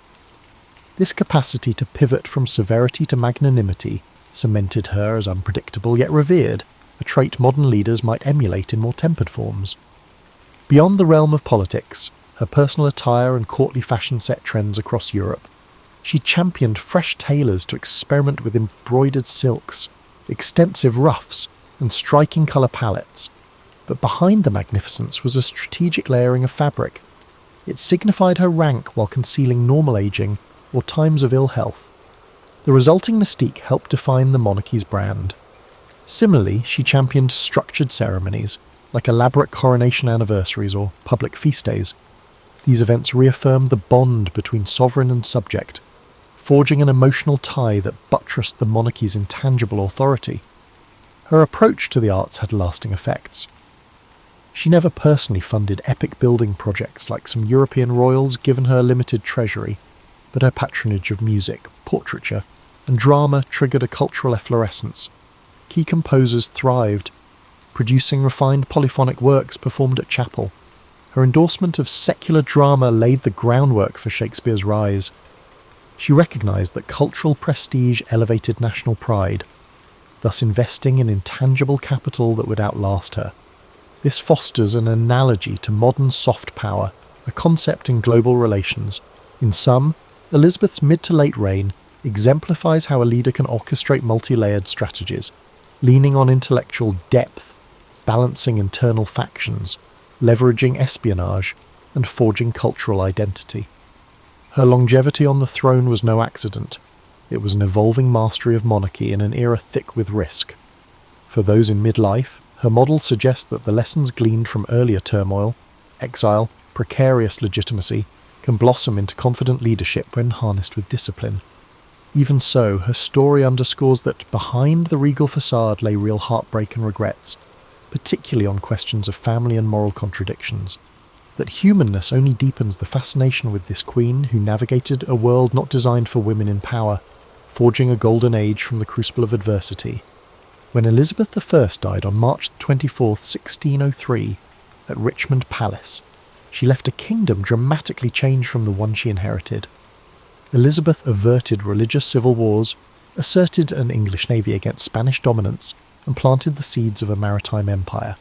This capacity to pivot from severity to magnanimity cemented her as unpredictable yet revered, a trait modern leaders might emulate in more tempered forms. Beyond the realm of politics, her personal attire and courtly fashion set trends across Europe. She championed fresh tailors to experiment with embroidered silks, extensive ruffs, and striking colour palettes. But behind the magnificence was a strategic layering of fabric. It signified her rank while concealing normal ageing or times of ill health. The resulting mystique helped define the monarchy's brand. Similarly, she championed structured ceremonies, like elaborate coronation anniversaries or public feast days. These events reaffirmed the bond between sovereign and subject, forging an emotional tie that buttressed the monarchy's intangible authority. Her approach to the arts had lasting effects. She never personally funded epic building projects like some European royals given her limited treasury, but her patronage of music, portraiture, and drama triggered a cultural efflorescence. Key composers thrived, producing refined polyphonic works performed at chapel. Her endorsement of secular drama laid the groundwork for Shakespeare's rise. She recognised that cultural prestige elevated national pride, thus investing in intangible capital that would outlast her. This fosters an analogy to modern soft power, a concept in global relations. In sum, Elizabeth's mid to late reign exemplifies how a leader can orchestrate multi-layered strategies, leaning on intellectual depth, balancing internal factions, leveraging espionage, and forging cultural identity. Her longevity on the throne was no accident. It was an evolving mastery of monarchy in an era thick with risk. For those in midlife, her model suggests that the lessons gleaned from earlier turmoil, exile, precarious legitimacy, can blossom into confident leadership when harnessed with discipline. Even so, her story underscores that behind the regal facade lay real heartbreak and regrets, particularly on questions of family and moral contradictions. That humanness only deepens the fascination with this queen who navigated a world not designed for women in power, forging a golden age from the crucible of adversity. When Elizabeth I died on March 24, 1603, at Richmond Palace, she left a kingdom dramatically changed from the one she inherited. Elizabeth averted religious civil wars, asserted an English navy against Spanish dominance, and planted the seeds of a maritime empire.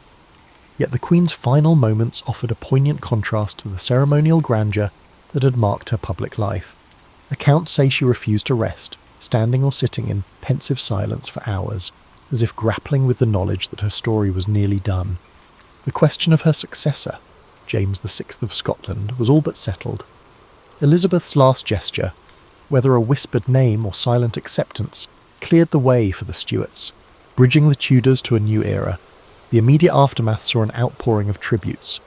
Yet the Queen's final moments offered a poignant contrast to the ceremonial grandeur that had marked her public life. Accounts say she refused to rest, standing or sitting in pensive silence for hours, as if grappling with the knowledge that her story was nearly done. The question of her successor, James VI of Scotland, was all but settled. Elizabeth's last gesture, whether a whispered name or silent acceptance, cleared the way for the Stuarts, bridging the Tudors to a new era. The immediate aftermath saw an outpouring of tributes.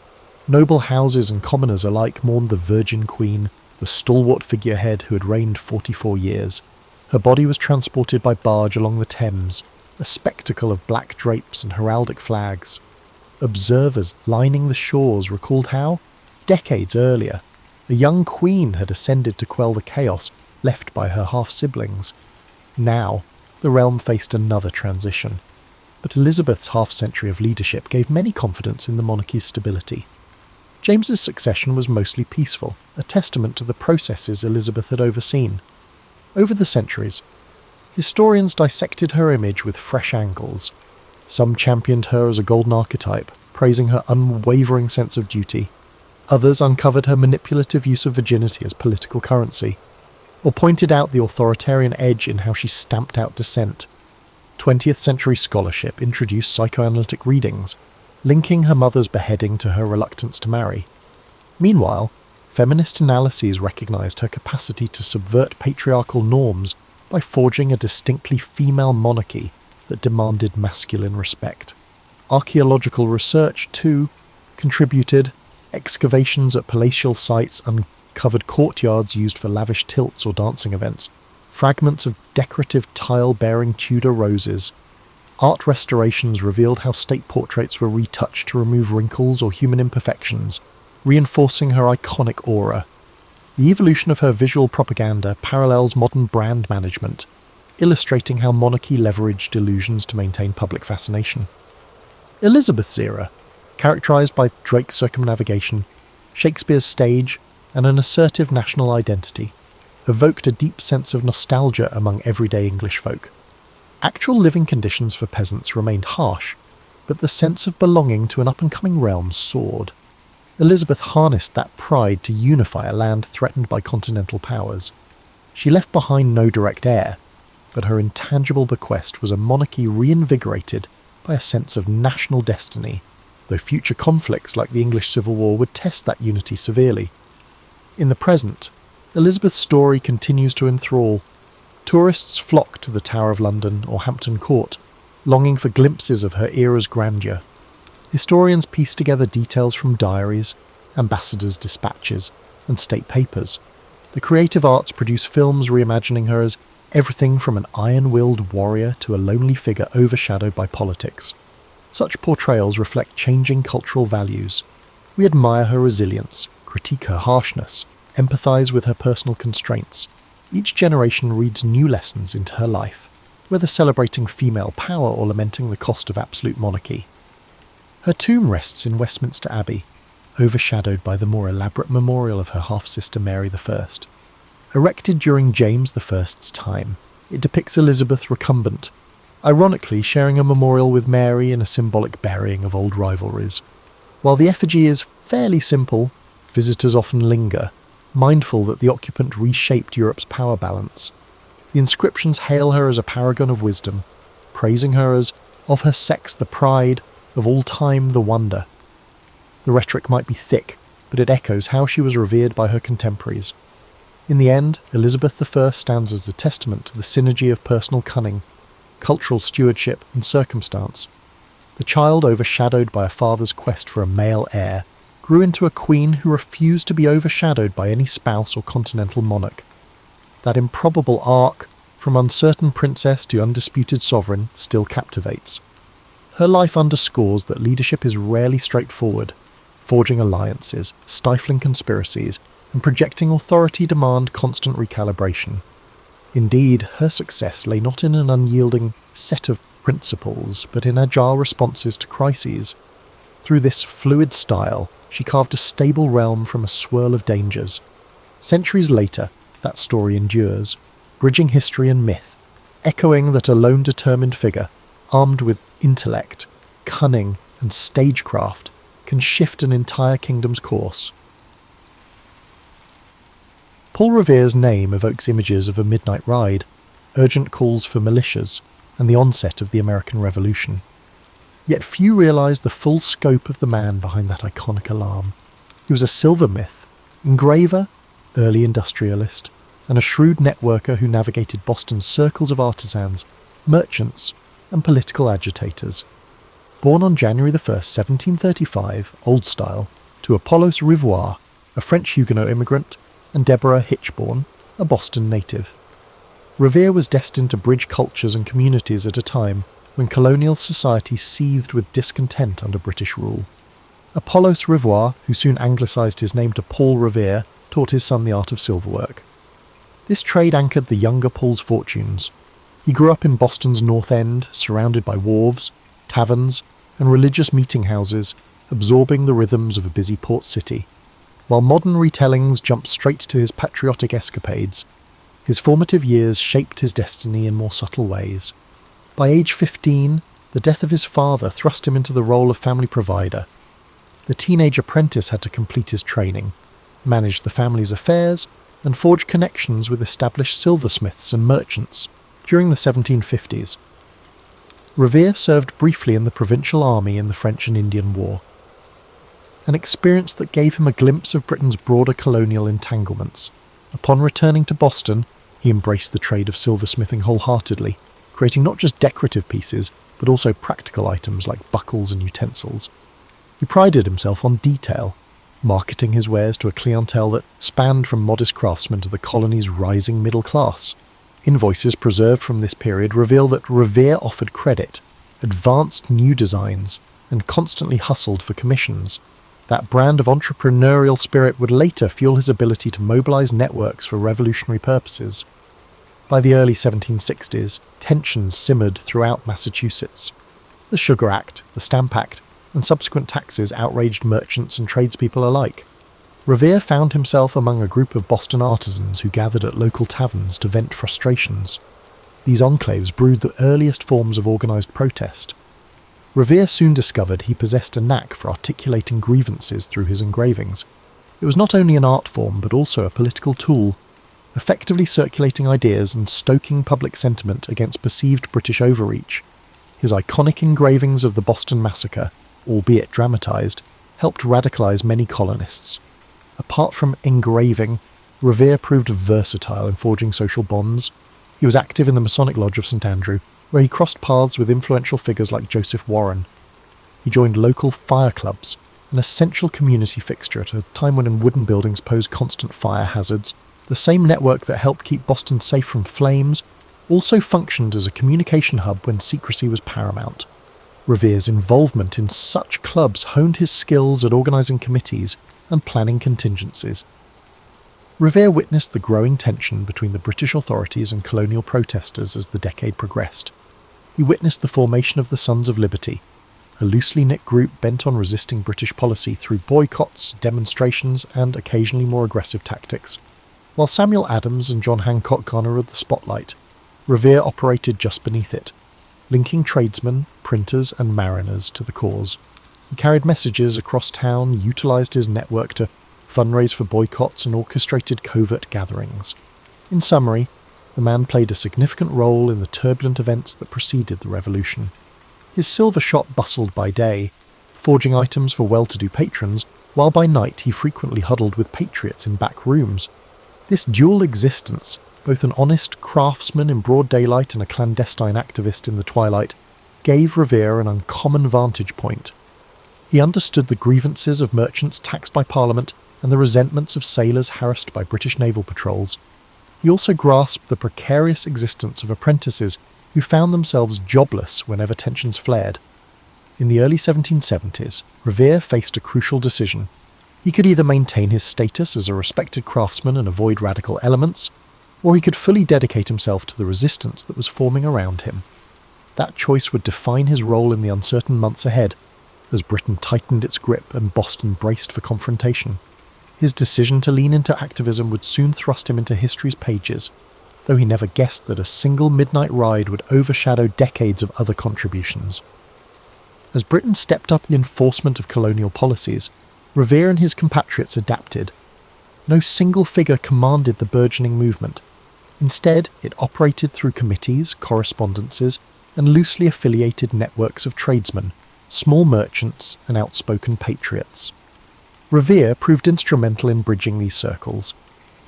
Noble houses and commoners alike mourned the Virgin Queen, the stalwart figurehead who had reigned 44 years. Her body was transported by barge along the Thames, a spectacle of black drapes and heraldic flags. Observers lining the shores recalled how, decades earlier, a young queen had ascended to quell the chaos left by her half-siblings. Now, the realm faced another transition. But Elizabeth's half-century of leadership gave many confidence in the monarchy's stability. James's succession was mostly peaceful, a testament to the processes Elizabeth had overseen. Over the centuries, historians dissected her image with fresh angles. Some championed her as a golden archetype, praising her unwavering sense of duty. Others uncovered her manipulative use of virginity as political currency, or pointed out the authoritarian edge in how she stamped out dissent. 20th century scholarship introduced psychoanalytic readings, linking her mother's beheading to her reluctance to marry. Meanwhile, feminist analyses recognized her capacity to subvert patriarchal norms by forging a distinctly female monarchy that demanded masculine respect. Archaeological research, too, contributed. Excavations at palatial sites uncovered courtyards used for lavish tilts or dancing events, fragments of decorative tile bearing Tudor roses. Art restorations revealed how state portraits were retouched to remove wrinkles or human imperfections, reinforcing her iconic aura. The evolution of her visual propaganda parallels modern brand management, illustrating how monarchy leveraged illusions to maintain public fascination. Elizabeth's era, characterised by Drake's circumnavigation, Shakespeare's stage, and an assertive national identity, evoked a deep sense of nostalgia among everyday English folk. Actual living conditions for peasants remained harsh, but the sense of belonging to an up-and-coming realm soared. Elizabeth harnessed that pride to unify a land threatened by continental powers. She left behind no direct heir, but her intangible bequest was a monarchy reinvigorated by a sense of national destiny, though future conflicts like the English Civil War would test that unity severely. In the present, Elizabeth's story continues to enthrall. Tourists flock to the Tower of London or Hampton Court, longing for glimpses of her era's grandeur. Historians piece together details from diaries, ambassadors' dispatches, and state papers. The creative arts produce films reimagining her as everything from an iron-willed warrior to a lonely figure overshadowed by politics. Such portrayals reflect changing cultural values. We admire her resilience, critique her harshness, empathise with her personal constraints. Each generation reads new lessons into her life, whether celebrating female power or lamenting the cost of absolute monarchy. Her tomb rests in Westminster Abbey, overshadowed by the more elaborate memorial of her half-sister Mary I. Erected during James I's time, it depicts Elizabeth recumbent, ironically sharing a memorial with Mary in a symbolic burying of old rivalries. While the effigy is fairly simple, visitors often linger, mindful that the occupant reshaped Europe's power balance. The inscriptions hail her as a paragon of wisdom, praising her as of her sex the pride, of all time the wonder. The rhetoric might be thick, but it echoes how she was revered by her contemporaries. In the end, Elizabeth I stands as the testament to the synergy of personal cunning, cultural stewardship, and circumstance. The child overshadowed by a father's quest for a male heir grew into a queen who refused to be overshadowed by any spouse or continental monarch. That improbable arc, from uncertain princess to undisputed sovereign, still captivates. Her life underscores that leadership is rarely straightforward, forging alliances, stifling conspiracies, and projecting authority demand constant recalibration. Indeed, her success lay not in an unyielding set of principles, but in agile responses to crises. Through this fluid style, she carved a stable realm from a swirl of dangers. Centuries later, that story endures, bridging history and myth, echoing that a lone determined figure, armed with intellect, cunning, and stagecraft, can shift an entire kingdom's course. Paul Revere's name evokes images of a midnight ride, urgent calls for militias, and the onset of the American Revolution. Yet few realise the full scope of the man behind that iconic alarm. He was a silversmith, engraver, early industrialist, and a shrewd networker who navigated Boston's circles of artisans, merchants, and political agitators. Born on January 1st, 1735, Old Style, to Apollos Revere, a French Huguenot immigrant, and Deborah Hitchborn, a Boston native. Revere was destined to bridge cultures and communities at a time when colonial society seethed with discontent under British rule. Apollos Revere, who soon anglicised his name to Paul Revere, taught his son the art of silverwork. This trade anchored the younger Paul's fortunes. He grew up in Boston's North End, surrounded by wharves, taverns, and religious meeting houses, absorbing the rhythms of a busy port city. While modern retellings jumped straight to his patriotic escapades, his formative years shaped his destiny in more subtle ways. By age 15, the death of his father thrust him into the role of family provider. The teenage apprentice had to complete his training, manage the family's affairs, and forge connections with established silversmiths and merchants during the 1750s. Revere served briefly in the provincial army in the French and Indian War, an experience that gave him a glimpse of Britain's broader colonial entanglements. Upon returning to Boston, he embraced the trade of silversmithing wholeheartedly, creating not just decorative pieces, but also practical items like buckles and utensils. He prided himself on detail, marketing his wares to a clientele that spanned from modest craftsmen to the colony's rising middle class. Invoices preserved from this period reveal that Revere offered credit, advanced new designs, and constantly hustled for commissions. That brand of entrepreneurial spirit would later fuel his ability to mobilize networks for revolutionary purposes. By the early 1760s, tensions simmered throughout Massachusetts. The Sugar Act, the Stamp Act, and subsequent taxes outraged merchants and tradespeople alike. Revere found himself among a group of Boston artisans who gathered at local taverns to vent frustrations. These enclaves brewed the earliest forms of organised protest. Revere soon discovered he possessed a knack for articulating grievances through his engravings. It was not only an art form but also a political tool, effectively circulating ideas and stoking public sentiment against perceived British overreach. His iconic engravings of the Boston Massacre, albeit dramatised, helped radicalise many colonists. Apart from engraving, Revere proved versatile in forging social bonds. He was active in the Masonic Lodge of St Andrew, where he crossed paths with influential figures like Joseph Warren. He joined local fire clubs, an essential community fixture at a time when wooden buildings posed constant fire hazards. The same network that helped keep Boston safe from flames also functioned as a communication hub when secrecy was paramount. Revere's involvement in such clubs honed his skills at organising committees and planning contingencies. Revere witnessed the growing tension between the British authorities and colonial protesters as the decade progressed. He witnessed the formation of the Sons of Liberty, a loosely knit group bent on resisting British policy through boycotts, demonstrations, and occasionally more aggressive tactics. While Samuel Adams and John Hancock garnered the spotlight, Revere operated just beneath it, linking tradesmen, printers, and mariners to the cause. He carried messages across town, utilised his network to fundraise for boycotts, and orchestrated covert gatherings. In summary, the man played a significant role in the turbulent events that preceded the revolution. His silver shop bustled by day, forging items for well-to-do patrons, while by night he frequently huddled with patriots in back rooms. This dual existence, both an honest craftsman in broad daylight and a clandestine activist in the twilight, gave Revere an uncommon vantage point. He understood the grievances of merchants taxed by Parliament and the resentments of sailors harassed by British naval patrols. He also grasped the precarious existence of apprentices who found themselves jobless whenever tensions flared. In the early 1770s, Revere faced a crucial decision. He could either maintain his status as a respected craftsman and avoid radical elements, or he could fully dedicate himself to the resistance that was forming around him. That choice would define his role in the uncertain months ahead, as Britain tightened its grip and Boston braced for confrontation. His decision to lean into activism would soon thrust him into history's pages, though he never guessed that a single midnight ride would overshadow decades of other contributions. As Britain stepped up the enforcement of colonial policies, Revere and his compatriots adapted. No single figure commanded the burgeoning movement. Instead, it operated through committees, correspondences, and loosely affiliated networks of tradesmen, small merchants, and outspoken patriots. Revere proved instrumental in bridging these circles.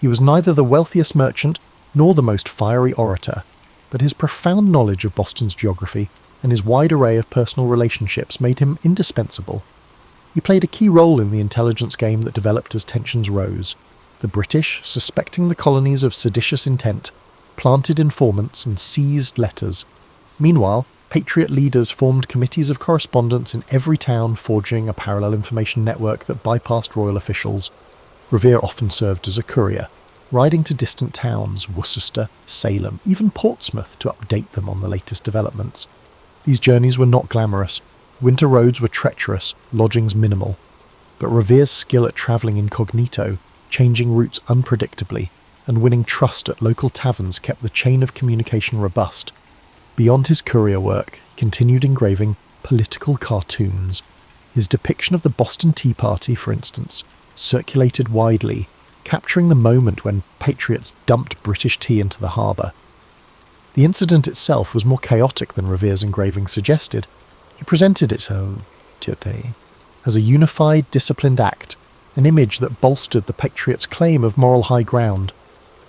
He was neither the wealthiest merchant nor the most fiery orator, but his profound knowledge of Boston's geography and his wide array of personal relationships made him indispensable. He played a key role in the intelligence game that developed as tensions rose. The British, suspecting the colonies of seditious intent, planted informants and seized letters. Meanwhile, patriot leaders formed committees of correspondence in every town, forging a parallel information network that bypassed royal officials. Revere often served as a courier, riding to distant towns, Worcester, Salem, even Portsmouth, to update them on the latest developments. These journeys were not glamorous. Winter roads were treacherous, lodgings minimal. But Revere's skill at travelling incognito, changing routes unpredictably, and winning trust at local taverns kept the chain of communication robust. Beyond his courier work, he continued engraving political cartoons. His depiction of the Boston Tea Party, for instance, circulated widely, capturing the moment when patriots dumped British tea into the harbour. The incident itself was more chaotic than Revere's engraving suggested. He presented it as a unified, disciplined act, an image that bolstered the patriots' claim of moral high ground.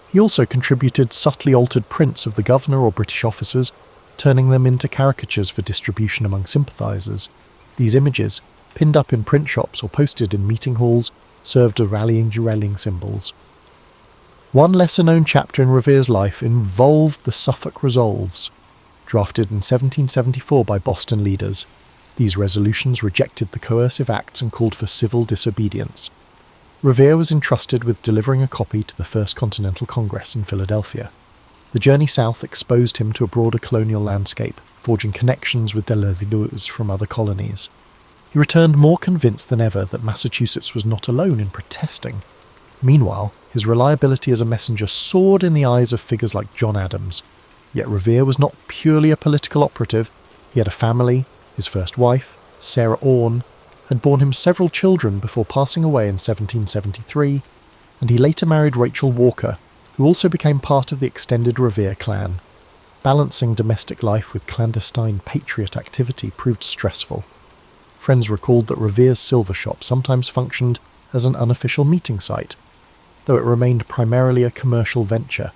He also contributed subtly altered prints of the governor or British officers, turning them into caricatures for distribution among sympathisers. These images, pinned up in print shops or posted in meeting halls, served as rallying symbols. One lesser-known chapter in Revere's life involved the Suffolk Resolves, drafted in 1774 by Boston leaders. These resolutions rejected the coercive acts and called for civil disobedience. Revere was entrusted with delivering a copy to the First Continental Congress in Philadelphia. The journey south exposed him to a broader colonial landscape, forging connections with delegators from other colonies. He returned more convinced than ever that Massachusetts was not alone in protesting. Meanwhile, his reliability as a messenger soared in the eyes of figures like John Adams. Yet Revere was not purely a political operative. He had a family. His first wife, Sarah Orne, had borne him several children before passing away in 1773, and he later married Rachel Walker, who also became part of the extended Revere clan. Balancing domestic life with clandestine patriot activity proved stressful. Friends recalled that Revere's silver shop sometimes functioned as an unofficial meeting site, though it remained primarily a commercial venture.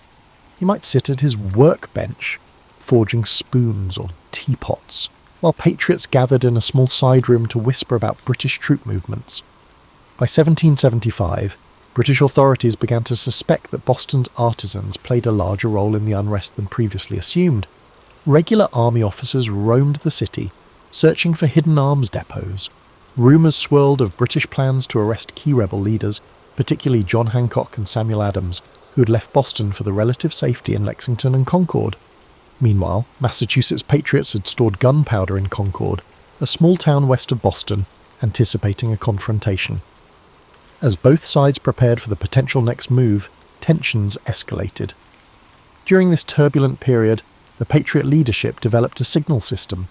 He might sit at his workbench, forging spoons or teapots, while patriots gathered in a small side room to whisper about British troop movements. By 1775, British authorities began to suspect that Boston's artisans played a larger role in the unrest than previously assumed. Regular army officers roamed the city, searching for hidden arms depots. Rumours swirled of British plans to arrest key rebel leaders, particularly John Hancock and Samuel Adams, who had left Boston for the relative safety in Lexington and Concord. Meanwhile, Massachusetts patriots had stored gunpowder in Concord, a small town west of Boston, anticipating a confrontation. As both sides prepared for the potential next move, tensions escalated. During this turbulent period, the Patriot leadership developed a signal system.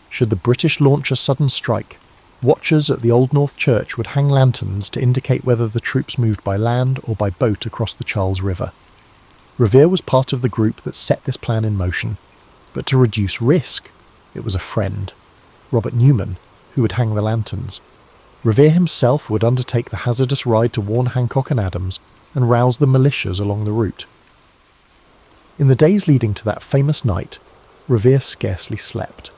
Should the British launch a sudden strike, watchers at the Old North Church would hang lanterns to indicate whether the troops moved by land or by boat across the Charles River. Revere was part of the group that set this plan in motion, but to reduce risk, it was a friend, Robert Newman, who would hang the lanterns. Revere himself would undertake the hazardous ride to warn Hancock and Adams and rouse the militias along the route. In the days leading to that famous night, Revere scarcely slept.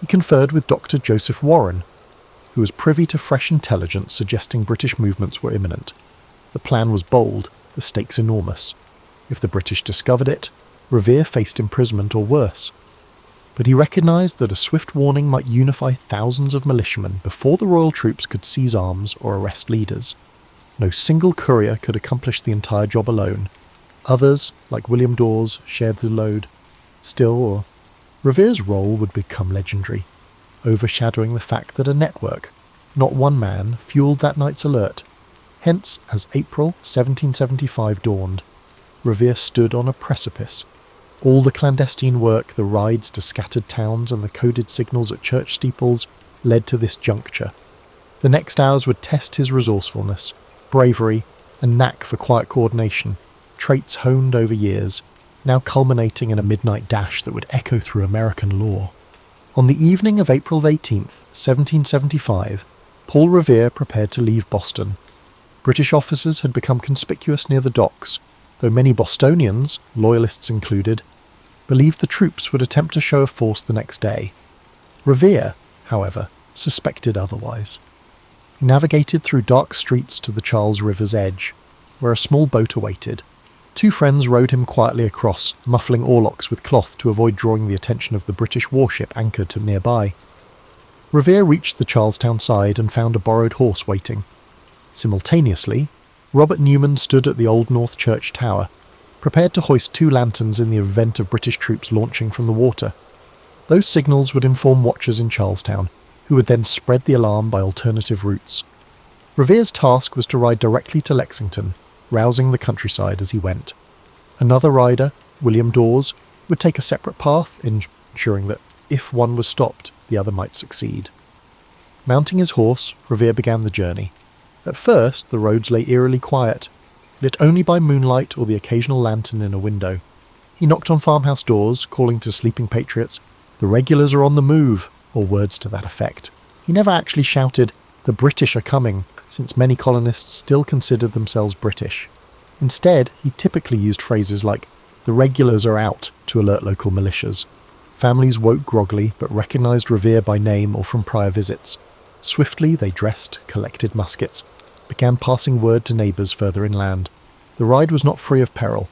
He conferred with Dr. Joseph Warren, who was privy to fresh intelligence suggesting British movements were imminent. The plan was bold, the stakes enormous. If the British discovered it, Revere faced imprisonment or worse. But he recognised that a swift warning might unify thousands of militiamen before the royal troops could seize arms or arrest leaders. No single courier could accomplish the entire job alone. Others, like William Dawes, shared the load. Still, Revere's role would become legendary, overshadowing the fact that a network, not one man, fueled that night's alert. Hence, as April 1775 dawned, Revere stood on a precipice. All the clandestine work, the rides to scattered towns and the coded signals at church steeples led to this juncture. The next hours would test his resourcefulness, bravery, and knack for quiet coordination, traits honed over years, now culminating in a midnight dash that would echo through American lore. On the evening of April 18th, 1775, Paul Revere prepared to leave Boston. British officers had become conspicuous near the docks, though many Bostonians, loyalists included, believed the troops would attempt to show a force the next day. Revere, however, suspected otherwise. He navigated through dark streets to the Charles River's edge, where a small boat awaited. Two friends rowed him quietly across, muffling oarlocks with cloth to avoid drawing the attention of the British warship anchored to nearby. Revere reached the Charlestown side and found a borrowed horse waiting. Simultaneously, Robert Newman stood at the Old North Church tower, prepared to hoist 2 lanterns in the event of British troops launching from the water. Those signals would inform watchers in Charlestown, who would then spread the alarm by alternative routes. Revere's task was to ride directly to Lexington, rousing the countryside as he went. Another rider, William Dawes, would take a separate path, ensuring that if one was stopped, the other might succeed. Mounting his horse, Revere began the journey. At first, the roads lay eerily quiet, lit only by moonlight or the occasional lantern in a window. He knocked on farmhouse doors, calling to sleeping patriots, "The regulars are on the move," or words to that effect. He never actually shouted, "The British are coming," since many colonists still considered themselves British. Instead, he typically used phrases like, "The regulars are out," to alert local militias. Families woke groggily, but recognised Revere by name or from prior visits. Swiftly they dressed, collected muskets, began passing word to neighbours further inland. The ride was not free of peril.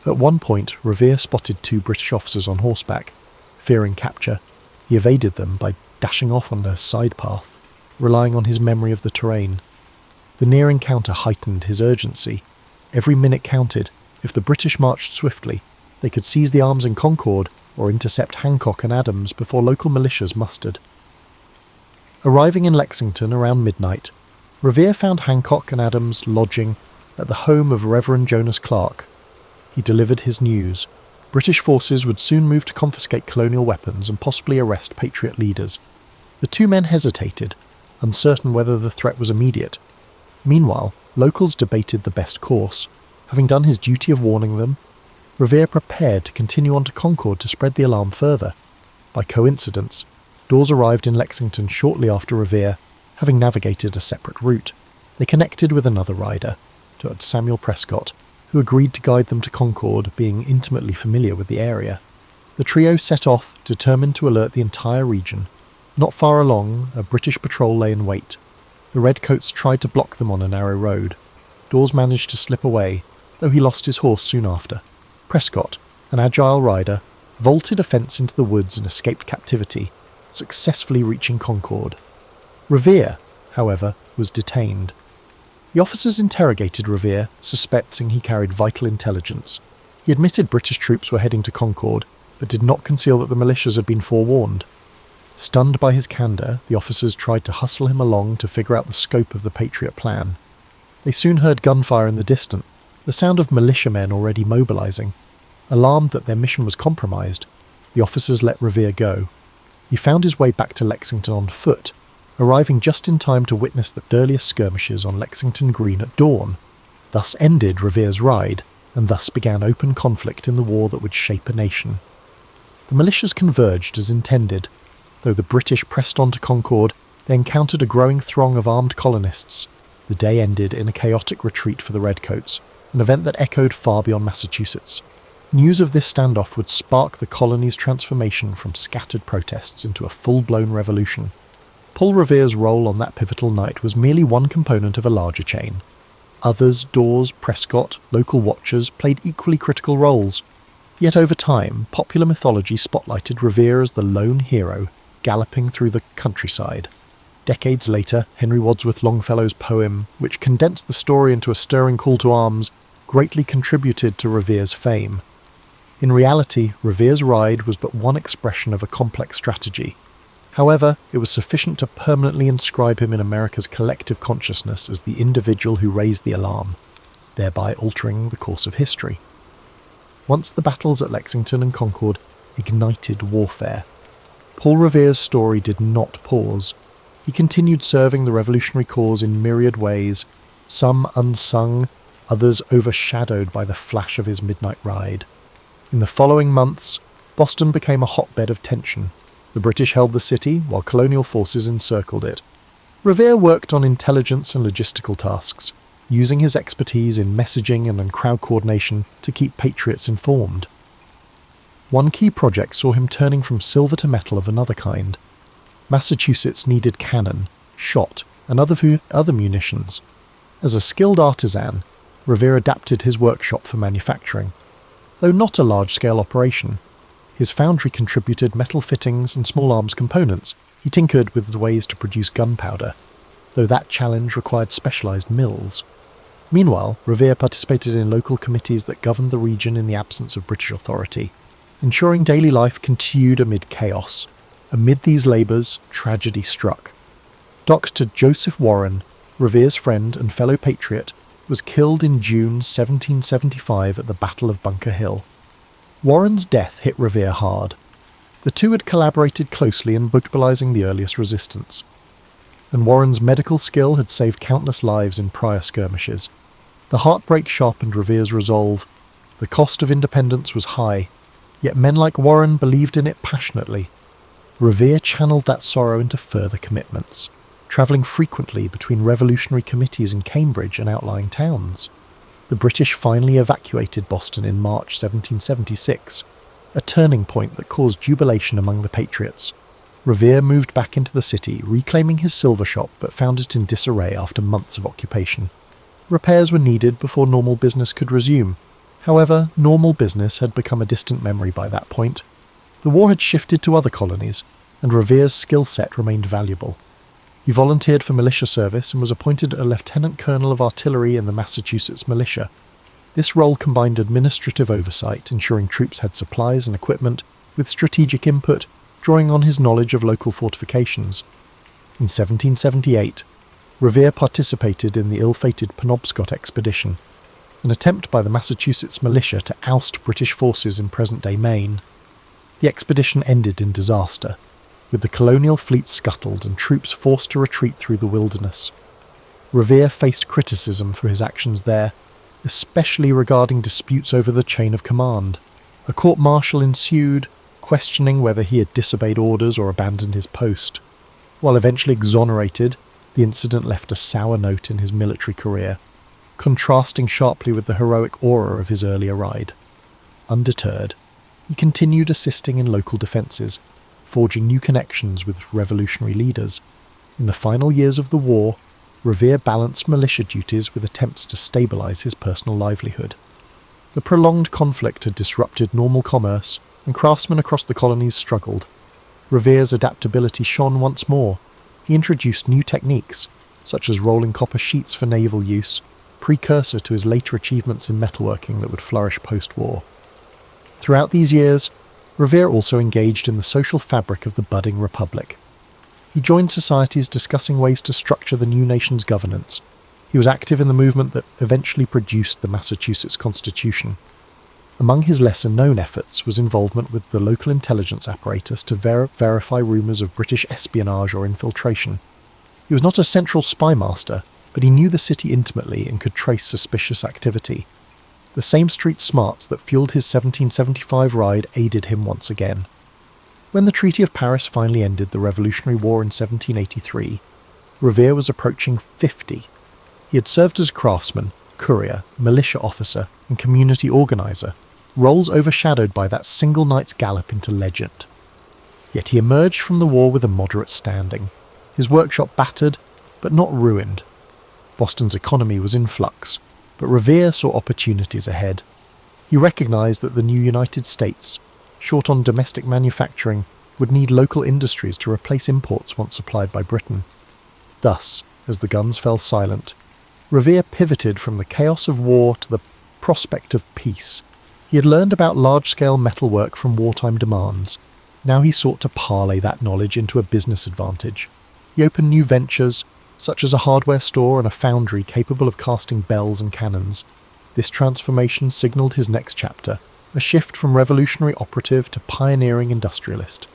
At one point, Revere spotted 2 British officers on horseback. Fearing capture, he evaded them by dashing off on a side path, relying on his memory of the terrain. The near encounter heightened his urgency. Every minute counted. If the British marched swiftly, they could seize the arms in Concord or intercept Hancock and Adams before local militias mustered. Arriving in Lexington around midnight, Revere found Hancock and Adams lodging at the home of Reverend Jonas Clark. He delivered his news. British forces would soon move to confiscate colonial weapons and possibly arrest Patriot leaders. The two men hesitated, uncertain whether the threat was immediate. Meanwhile, locals debated the best course. Having done his duty of warning them, Revere prepared to continue on to Concord to spread the alarm further. By coincidence, Dawes arrived in Lexington shortly after Revere, having navigated a separate route. They connected with another rider, Dr. Samuel Prescott, who agreed to guide them to Concord, being intimately familiar with the area. The trio set off, determined to alert the entire region. Not far along, a British patrol lay in wait. The redcoats tried to block them on a narrow road. Dawes managed to slip away, though he lost his horse soon after. Prescott, an agile rider, vaulted a fence into the woods and escaped captivity, successfully reaching Concord. Revere, however, was detained. The officers interrogated Revere, suspecting he carried vital intelligence. He admitted British troops were heading to Concord, but did not conceal that the militias had been forewarned. Stunned by his candour, the officers tried to hustle him along to figure out the scope of the Patriot plan. They soon heard gunfire in the distance, the sound of militiamen already mobilising. Alarmed that their mission was compromised, the officers let Revere go. He found his way back to Lexington on foot, arriving just in time to witness the earliest skirmishes on Lexington Green at dawn. Thus ended Revere's ride, and thus began open conflict in the war that would shape a nation. The militias converged as intended. Though the British pressed on to Concord, they encountered a growing throng of armed colonists. The day ended in a chaotic retreat for the Redcoats, an event that echoed far beyond Massachusetts. News of this standoff would spark the colony's transformation from scattered protests into a full-blown revolution. Paul Revere's role on that pivotal night was merely one component of a larger chain. Others, Dawes, Prescott, local watchers, played equally critical roles. Yet over time, popular mythology spotlighted Revere as the lone hero, galloping through the countryside. Decades later, Henry Wadsworth Longfellow's poem, which condensed the story into a stirring call to arms, greatly contributed to Revere's fame. In reality, Revere's ride was but one expression of a complex strategy. However, it was sufficient to permanently inscribe him in America's collective consciousness as the individual who raised the alarm, thereby altering the course of history. Once the battles at Lexington and Concord ignited warfare, Paul Revere's story did not pause. He continued serving the revolutionary cause in myriad ways, some unsung, others overshadowed by the flash of his midnight ride. In the following months, Boston became a hotbed of tension. The British held the city, while colonial forces encircled it. Revere worked on intelligence and logistical tasks, using his expertise in messaging and in crowd coordination to keep patriots informed. One key project saw him turning from silver to metal of another kind. Massachusetts needed cannon, shot, and other munitions. As a skilled artisan, Revere adapted his workshop for manufacturing. Though not a large-scale operation, his foundry contributed metal fittings and small arms components. He tinkered with the ways to produce gunpowder, though that challenge required specialised mills. Meanwhile, Revere participated in local committees that governed the region in the absence of British authority, ensuring daily life continued amid chaos. Amid these labours, tragedy struck. Dr. Joseph Warren, Revere's friend and fellow patriot, was killed in June 1775 at the Battle of Bunker Hill. Warren's death hit Revere hard. The two had collaborated closely in mobilising the earliest resistance, and Warren's medical skill had saved countless lives in prior skirmishes. The heartbreak sharpened Revere's resolve. The cost of independence was high, yet men like Warren believed in it passionately. Revere channeled that sorrow into further commitments, travelling frequently between revolutionary committees in Cambridge and outlying towns. The British finally evacuated Boston in March 1776, a turning point that caused jubilation among the patriots. Revere moved back into the city, reclaiming his silver shop, but found it in disarray after months of occupation. Repairs were needed before normal business could resume. However, normal business had become a distant memory by that point. The war had shifted to other colonies, and Revere's skill set remained valuable. He volunteered for militia service and was appointed a lieutenant colonel of artillery in the Massachusetts militia. This role combined administrative oversight, ensuring troops had supplies and equipment, with strategic input, drawing on his knowledge of local fortifications. In 1778, Revere participated in the ill-fated Penobscot expedition, an attempt by the Massachusetts militia to oust British forces in present-day Maine. The expedition ended in disaster, with the colonial fleet scuttled and troops forced to retreat through the wilderness. Revere faced criticism for his actions there, especially regarding disputes over the chain of command. A court-martial ensued, questioning whether he had disobeyed orders or abandoned his post. While eventually exonerated, the incident left a sour note in his military career, contrasting sharply with the heroic aura of his earlier ride. Undeterred, he continued assisting in local defences, forging new connections with revolutionary leaders. In the final years of the war, Revere balanced militia duties with attempts to stabilise his personal livelihood. The prolonged conflict had disrupted normal commerce, and craftsmen across the colonies struggled. Revere's adaptability shone once more. He introduced new techniques, such as rolling copper sheets for naval use, precursor to his later achievements in metalworking that would flourish post-war. Throughout these years, Revere also engaged in the social fabric of the budding republic. He joined societies discussing ways to structure the new nation's governance. He was active in the movement that eventually produced the Massachusetts Constitution. Among his lesser-known efforts was involvement with the local intelligence apparatus to verify rumours of British espionage or infiltration. He was not a central spy master, but he knew the city intimately and could trace suspicious activity. The same street smarts that fueled his 1775 ride aided him once again. When the Treaty of Paris finally ended the Revolutionary War in 1783, Revere was approaching 50. He had served as craftsman, courier, militia officer, and community organiser, roles overshadowed by that single night's gallop into legend. Yet he emerged from the war with a moderate standing, his workshop battered, but not ruined. Boston's economy was in flux, but Revere saw opportunities ahead. He recognised that the new United States, short on domestic manufacturing, would need local industries to replace imports once supplied by Britain. Thus, as the guns fell silent, Revere pivoted from the chaos of war to the prospect of peace. He had learned about large-scale metalwork from wartime demands. Now he sought to parlay that knowledge into a business advantage. He opened new ventures, such as a hardware store and a foundry capable of casting bells and cannons. This transformation signalled his next chapter, a shift from revolutionary operative to pioneering industrialist.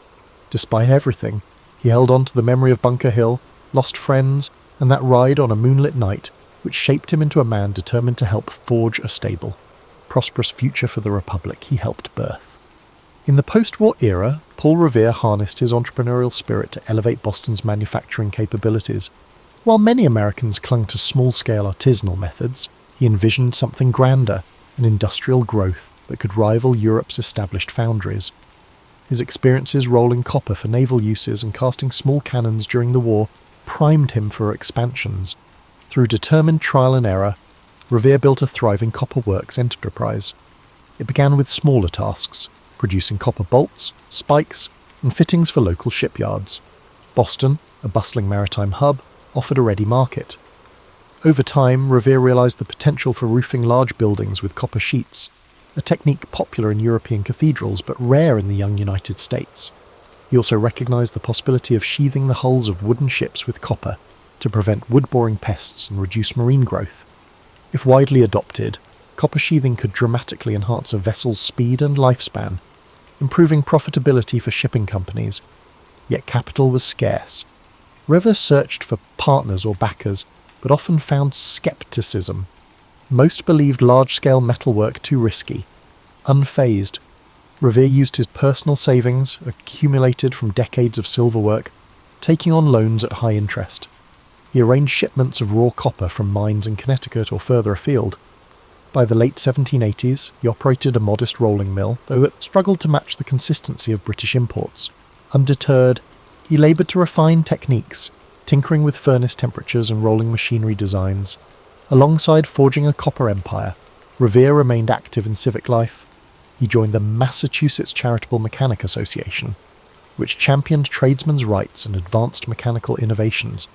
Despite everything, he held on to the memory of Bunker Hill, lost friends, and that ride on a moonlit night, which shaped him into a man determined to help forge a stable, prosperous future for the Republic he helped birth. In the post-war era, Paul Revere harnessed his entrepreneurial spirit to elevate Boston's manufacturing capabilities. While many Americans clung to small-scale artisanal methods, he envisioned something grander, an industrial growth that could rival Europe's established foundries. His experiences rolling copper for naval uses and casting small cannons during the war primed him for expansions. Through determined trial and error, Revere built a thriving copper works enterprise. It began with smaller tasks, producing copper bolts, spikes, and fittings for local shipyards. Boston, a bustling maritime hub, offered a ready market. Over time, Revere realised the potential for roofing large buildings with copper sheets, a technique popular in European cathedrals but rare in the young United States. He also recognised the possibility of sheathing the hulls of wooden ships with copper to prevent wood-boring pests and reduce marine growth. If widely adopted, copper sheathing could dramatically enhance a vessel's speed and lifespan, improving profitability for shipping companies. Yet capital was scarce. Revere searched for partners or backers, but often found scepticism. Most believed large-scale metalwork too risky. Unfazed, Revere used his personal savings, accumulated from decades of silver work, taking on loans at high interest. He arranged shipments of raw copper from mines in Connecticut or further afield. By the late 1780s, he operated a modest rolling mill, though it struggled to match the consistency of British imports. Undeterred, he laboured to refine techniques, tinkering with furnace temperatures and rolling machinery designs. Alongside forging a copper empire, Revere remained active in civic life. He joined the Massachusetts Charitable Mechanic Association, which championed tradesmen's rights and advanced mechanical innovations.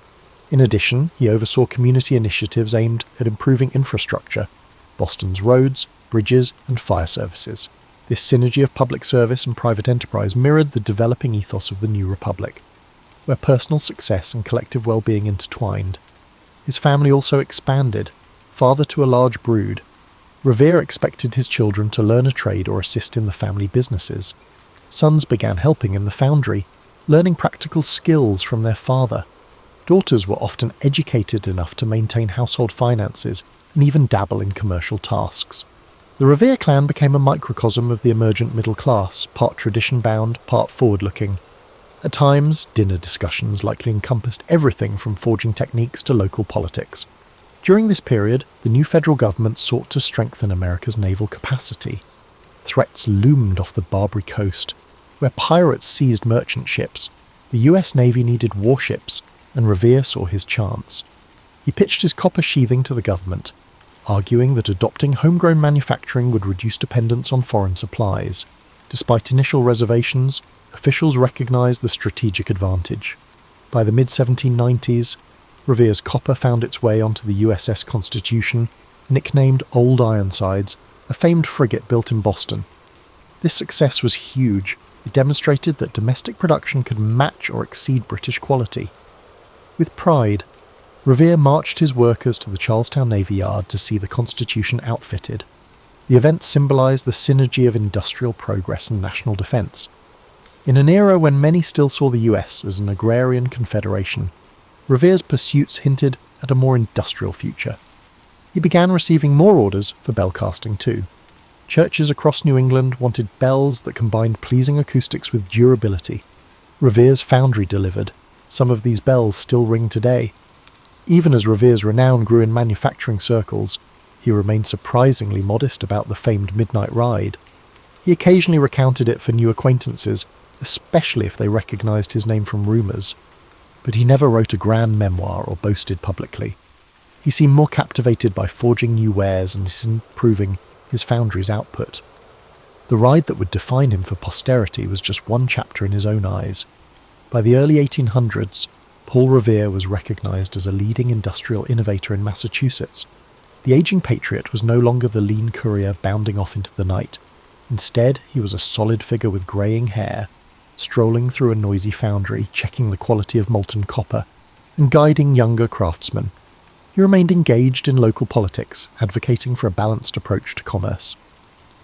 In addition, he oversaw community initiatives aimed at improving infrastructure, Boston's roads, bridges, and fire services. This synergy of public service and private enterprise mirrored the developing ethos of the new republic. where personal success and collective well-being intertwined. His family also expanded, father to a large brood. Revere expected his children to learn a trade or assist in the family businesses. Sons began helping in the foundry, learning practical skills from their father. Daughters were often educated enough to maintain household finances and even dabble in commercial tasks. The Revere clan became a microcosm of the emergent middle class, part tradition-bound, part forward-looking. At times, dinner discussions likely encompassed everything from forging techniques to local politics. During this period, the new federal government sought to strengthen America's naval capacity. Threats loomed off the Barbary coast, where pirates seized merchant ships. The US Navy needed warships, and Revere saw his chance. He pitched his copper sheathing to the government, arguing that adopting homegrown manufacturing would reduce dependence on foreign supplies. Despite initial reservations, officials recognized the strategic advantage. By the mid-1790s, Revere's copper found its way onto the USS Constitution, nicknamed Old Ironsides, a famed frigate built in Boston. This success was huge. It demonstrated that domestic production could match or exceed British quality. With pride, Revere marched his workers to the Charlestown Navy Yard to see the Constitution outfitted. The event symbolized the synergy of industrial progress and national defense. In an era when many still saw the US as an agrarian confederation, Revere's pursuits hinted at a more industrial future. He began receiving more orders for bell casting too. Churches across New England wanted bells that combined pleasing acoustics with durability. Revere's foundry delivered. Some of these bells still ring today. Even as Revere's renown grew in manufacturing circles, he remained surprisingly modest about the famed midnight ride. He occasionally recounted it for new acquaintances, especially if they recognized his name from rumors. But he never wrote a grand memoir or boasted publicly. He seemed more captivated by forging new wares and improving his foundry's output. The ride that would define him for posterity was just one chapter in his own eyes. By the early 1800s, Paul Revere was recognized as a leading industrial innovator in Massachusetts. The aging patriot was no longer the lean courier bounding off into the night. Instead, he was a solid figure with greying hair, strolling through a noisy foundry, checking the quality of molten copper, and guiding younger craftsmen. He remained engaged in local politics, advocating for a balanced approach to commerce.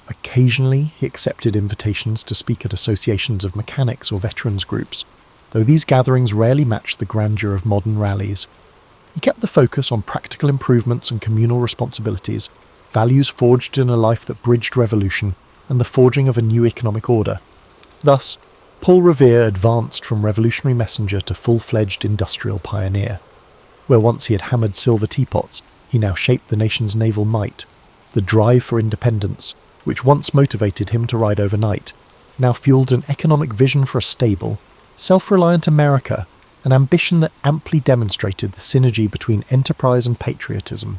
Occasionally, he accepted invitations to speak at associations of mechanics or veterans groups, though these gatherings rarely matched the grandeur of modern rallies. He kept the focus on practical improvements and communal responsibilities, values forged in a life that bridged revolution and the forging of a new economic order. Thus, Paul Revere advanced from revolutionary messenger to full-fledged industrial pioneer. Where once he had hammered silver teapots, he now shaped the nation's naval might. The drive for independence, which once motivated him to ride overnight, now fueled an economic vision for a stable, self-reliant America, an ambition that amply demonstrated the synergy between enterprise and patriotism.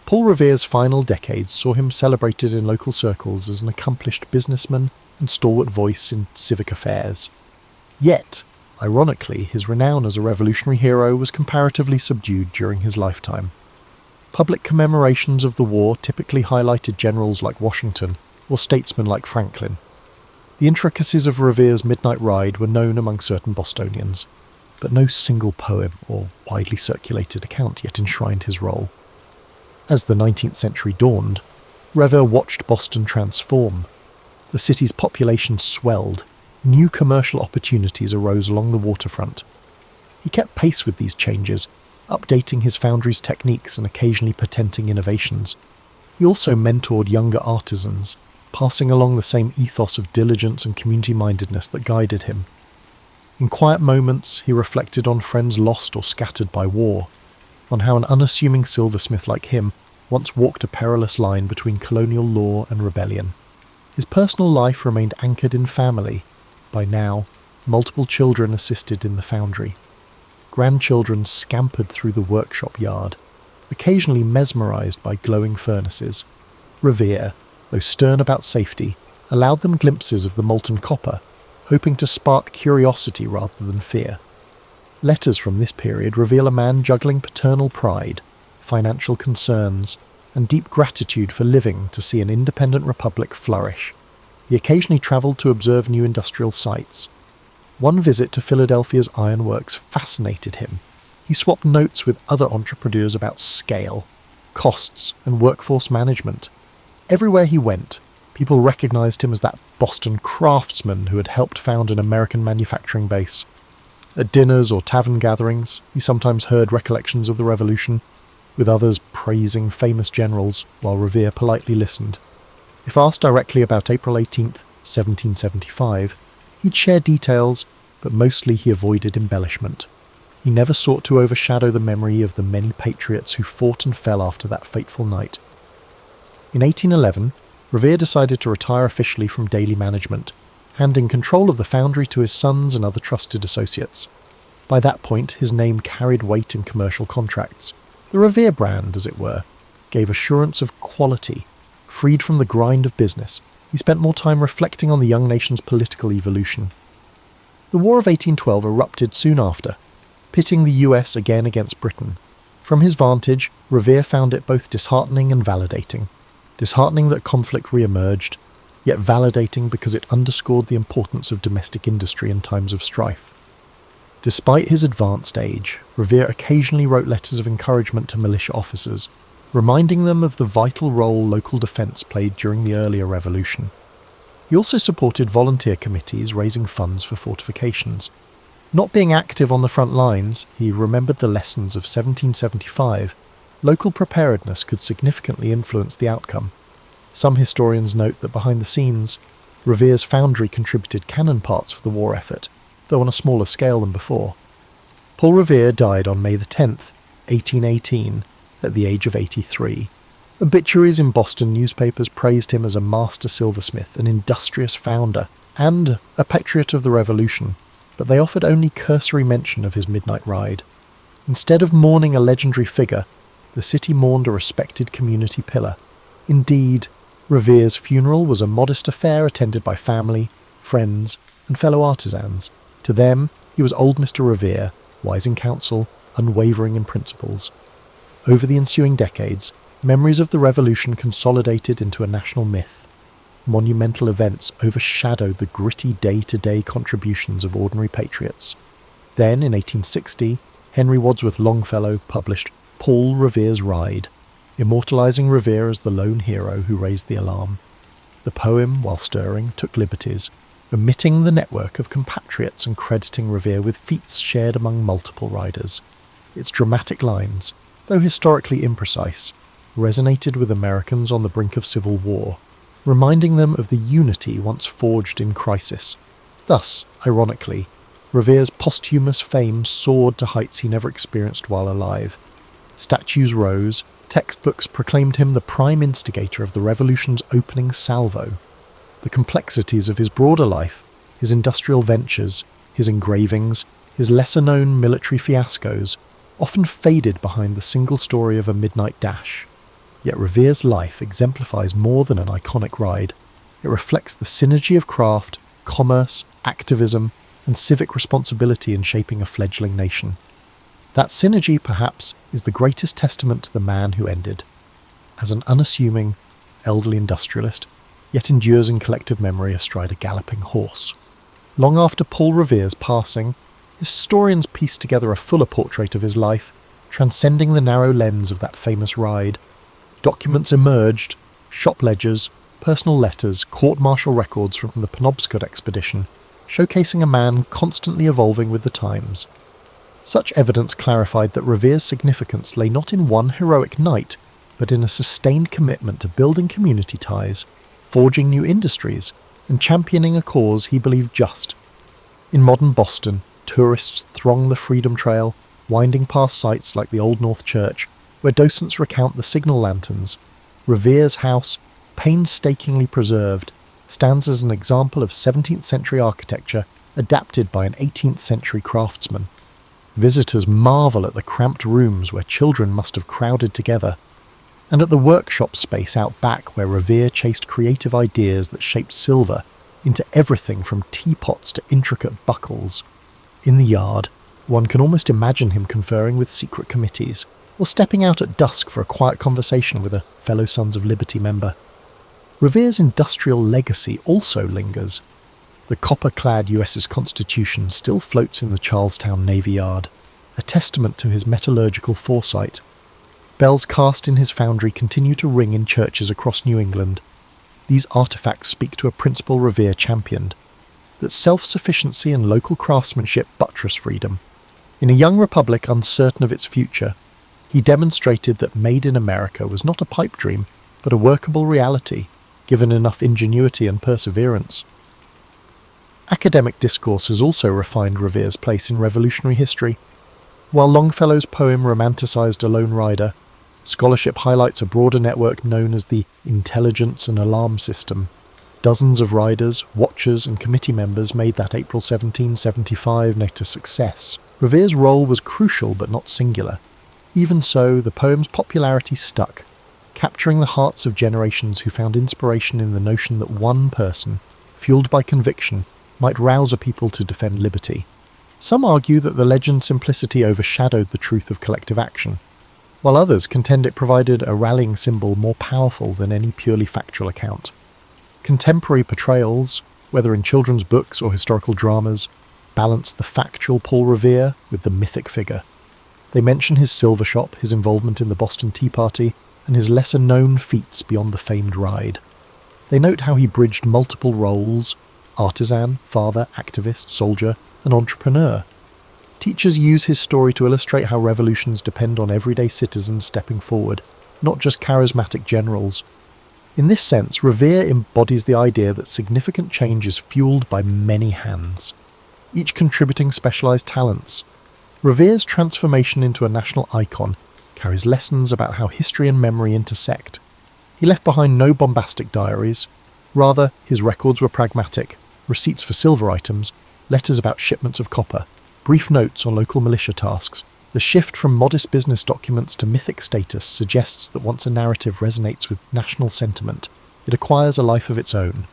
Paul Revere's final decades saw him celebrated in local circles as an accomplished businessman and stalwart voice in civic affairs. Yet, ironically, his renown as a revolutionary hero was comparatively subdued during his lifetime. Public commemorations of the war typically highlighted generals like Washington or statesmen like Franklin. The intricacies of Revere's midnight ride were known among certain Bostonians, but no single poem or widely circulated account yet enshrined his role. As the 19th century dawned, Revere watched Boston transform. The city's population swelled. New commercial opportunities arose along the waterfront. He kept pace with these changes, updating his foundry's techniques and occasionally patenting innovations. He also mentored younger artisans, passing along the same ethos of diligence and community-mindedness that guided him. In quiet moments, he reflected on friends lost or scattered by war, on how an unassuming silversmith like him once walked a perilous line between colonial law and rebellion. His personal life remained anchored in family. By now, multiple children assisted in the foundry. Grandchildren scampered through the workshop yard, occasionally mesmerized by glowing furnaces. Revere, though stern about safety, allowed them glimpses of the molten copper, hoping to spark curiosity rather than fear. Letters from this period reveal a man juggling paternal pride, financial concerns, and deep gratitude for living to see an independent republic flourish. He occasionally travelled to observe new industrial sites. One visit to Philadelphia's ironworks fascinated him. He swapped notes with other entrepreneurs about scale, costs, and workforce management. Everywhere he went, people recognized him as that Boston craftsman who had helped found an American manufacturing base. At dinners or tavern gatherings, he sometimes heard recollections of the Revolution, with others praising famous generals, while Revere politely listened. If asked directly about April 18th, 1775, he'd share details, but mostly he avoided embellishment. He never sought to overshadow the memory of the many patriots who fought and fell after that fateful night. In 1811, Revere decided to retire officially from daily management, handing control of the foundry to his sons and other trusted associates. By that point, his name carried weight in commercial contracts. The Revere brand, as it were, gave assurance of quality. Freed from the grind of business, he spent more time reflecting on the young nation's political evolution. The War of 1812 erupted soon after, pitting the US again against Britain. From his vantage, Revere found it both disheartening and validating. Disheartening that conflict re-emerged, yet validating because it underscored the importance of domestic industry in times of strife. Despite his advanced age, Revere occasionally wrote letters of encouragement to militia officers, reminding them of the vital role local defence played during the earlier revolution. He also supported volunteer committees raising funds for fortifications. Not being active on the front lines, he remembered the lessons of 1775. Local preparedness could significantly influence the outcome. Some historians note that behind the scenes, Revere's foundry contributed cannon parts for the war effort, though on a smaller scale than before. Paul Revere died on May the 10th, 1818, at the age of 83. Obituaries in Boston newspapers praised him as a master silversmith, an industrious founder, and a patriot of the Revolution, but they offered only cursory mention of his midnight ride. Instead of mourning a legendary figure, the city mourned a respected community pillar. Indeed, Revere's funeral was a modest affair attended by family, friends, and fellow artisans. To them, he was old Mr. Revere, wise in counsel, unwavering in principles. Over the ensuing decades, memories of the Revolution consolidated into a national myth. Monumental events overshadowed the gritty day-to-day contributions of ordinary patriots. Then, in 1860, Henry Wadsworth Longfellow published Paul Revere's Ride, immortalising Revere as the lone hero who raised the alarm. The poem, while stirring, took liberties, omitting the network of compatriots and crediting Revere with feats shared among multiple riders. Its dramatic lines, though historically imprecise, resonated with Americans on the brink of civil war, reminding them of the unity once forged in crisis. Thus, ironically, Revere's posthumous fame soared to heights he never experienced while alive. Statues rose, textbooks proclaimed him the prime instigator of the Revolution's opening salvo. The complexities of his broader life, his industrial ventures, his engravings, his lesser-known military fiascos, often faded behind the single story of a midnight dash. Yet Revere's life exemplifies more than an iconic ride. It reflects the synergy of craft, commerce, activism, and civic responsibility in shaping a fledgling nation. That synergy, perhaps, is the greatest testament to the man who ended. As an unassuming, elderly industrialist, yet endures in collective memory astride a galloping horse. Long after Paul Revere's passing, historians pieced together a fuller portrait of his life, transcending the narrow lens of that famous ride. Documents emerged, shop ledgers, personal letters, court-martial records from the Penobscot expedition, showcasing a man constantly evolving with the times. Such evidence clarified that Revere's significance lay not in one heroic night, but in a sustained commitment to building community ties, forging new industries, and championing a cause he believed just. In modern Boston, tourists throng the Freedom Trail, winding past sites like the Old North Church, where docents recount the signal lanterns. Revere's house, painstakingly preserved, stands as an example of 17th century architecture adapted by an 18th century craftsman. Visitors marvel at the cramped rooms where children must have crowded together, and at the workshop space out back where Revere chased creative ideas that shaped silver into everything from teapots to intricate buckles. In the yard, one can almost imagine him conferring with secret committees, or stepping out at dusk for a quiet conversation with a fellow Sons of Liberty member. Revere's industrial legacy also lingers. The copper-clad USS Constitution still floats in the Charlestown Navy Yard, a testament to his metallurgical foresight. Bells cast in his foundry continue to ring in churches across New England. These artefacts speak to a principle Revere championed, that self-sufficiency and local craftsmanship buttress freedom. In a young republic uncertain of its future, he demonstrated that Made in America was not a pipe dream, but a workable reality, given enough ingenuity and perseverance. Academic discourse has also refined Revere's place in revolutionary history. While Longfellow's poem romanticised a lone rider, scholarship highlights a broader network known as the intelligence and alarm system. Dozens of riders, watchers and committee members made that April 1775 night a success. Revere's role was crucial but not singular. Even so, the poem's popularity stuck, capturing the hearts of generations who found inspiration in the notion that one person, fueled by conviction, might rouse a people to defend liberty. Some argue that the legend's simplicity overshadowed the truth of collective action, while others contend it provided a rallying symbol more powerful than any purely factual account. Contemporary portrayals, whether in children's books or historical dramas, balance the factual Paul Revere with the mythic figure. They mention his silver shop, his involvement in the Boston Tea Party, and his lesser-known feats beyond the famed ride. They note how he bridged multiple roles: artisan, father, activist, soldier, and entrepreneur. Teachers use his story to illustrate how revolutions depend on everyday citizens stepping forward, not just charismatic generals. In this sense, Revere embodies the idea that significant change is fueled by many hands, each contributing specialised talents. Revere's transformation into a national icon carries lessons about how history and memory intersect. He left behind no bombastic diaries. Rather, his records were pragmatic: receipts for silver items, letters about shipments of copper, brief notes on local militia tasks. The shift from modest business documents to mythic status suggests that once a narrative resonates with national sentiment, it acquires a life of its own.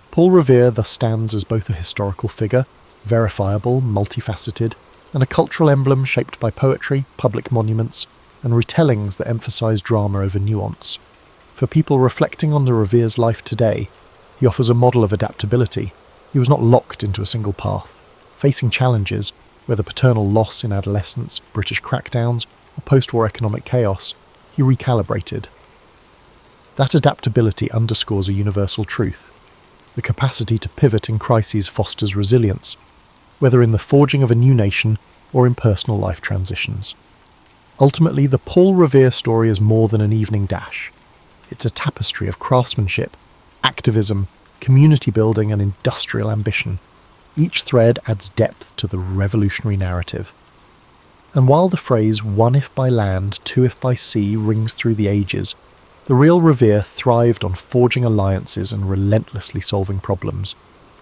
Paul Revere thus stands as both a historical figure, verifiable, multifaceted, and a cultural emblem shaped by poetry, public monuments, and retellings that emphasise drama over nuance. For people reflecting on the Revere's life today, he offers a model of adaptability. He was not locked into a single path. Facing challenges, whether paternal loss in adolescence, British crackdowns, or post-war economic chaos, he recalibrated. That adaptability underscores a universal truth. The capacity to pivot in crises fosters resilience, whether in the forging of a new nation or in personal life transitions. Ultimately, the Paul Revere story is more than an evening dash. It's a tapestry of craftsmanship, activism, community building and industrial ambition. Each thread adds depth to the revolutionary narrative. And while the phrase "one if by land, two if by sea" rings through the ages, the real Revere thrived on forging alliances and relentlessly solving problems.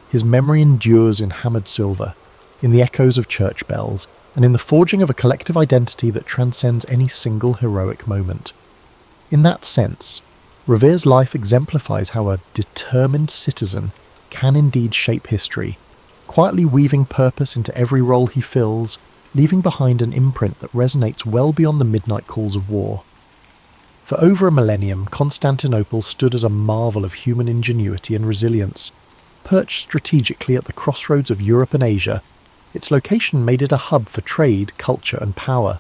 His memory endures in hammered silver, in the echoes of church bells, and in the forging of a collective identity that transcends any single heroic moment. In that sense, Revere's life exemplifies how a determined citizen can indeed shape history, quietly weaving purpose into every role he fills, leaving behind an imprint that resonates well beyond the midnight calls of war. For over a millennium, Constantinople stood as a marvel of human ingenuity and resilience. Perched strategically at the crossroads of Europe and Asia, its location made it a hub for trade, culture and power.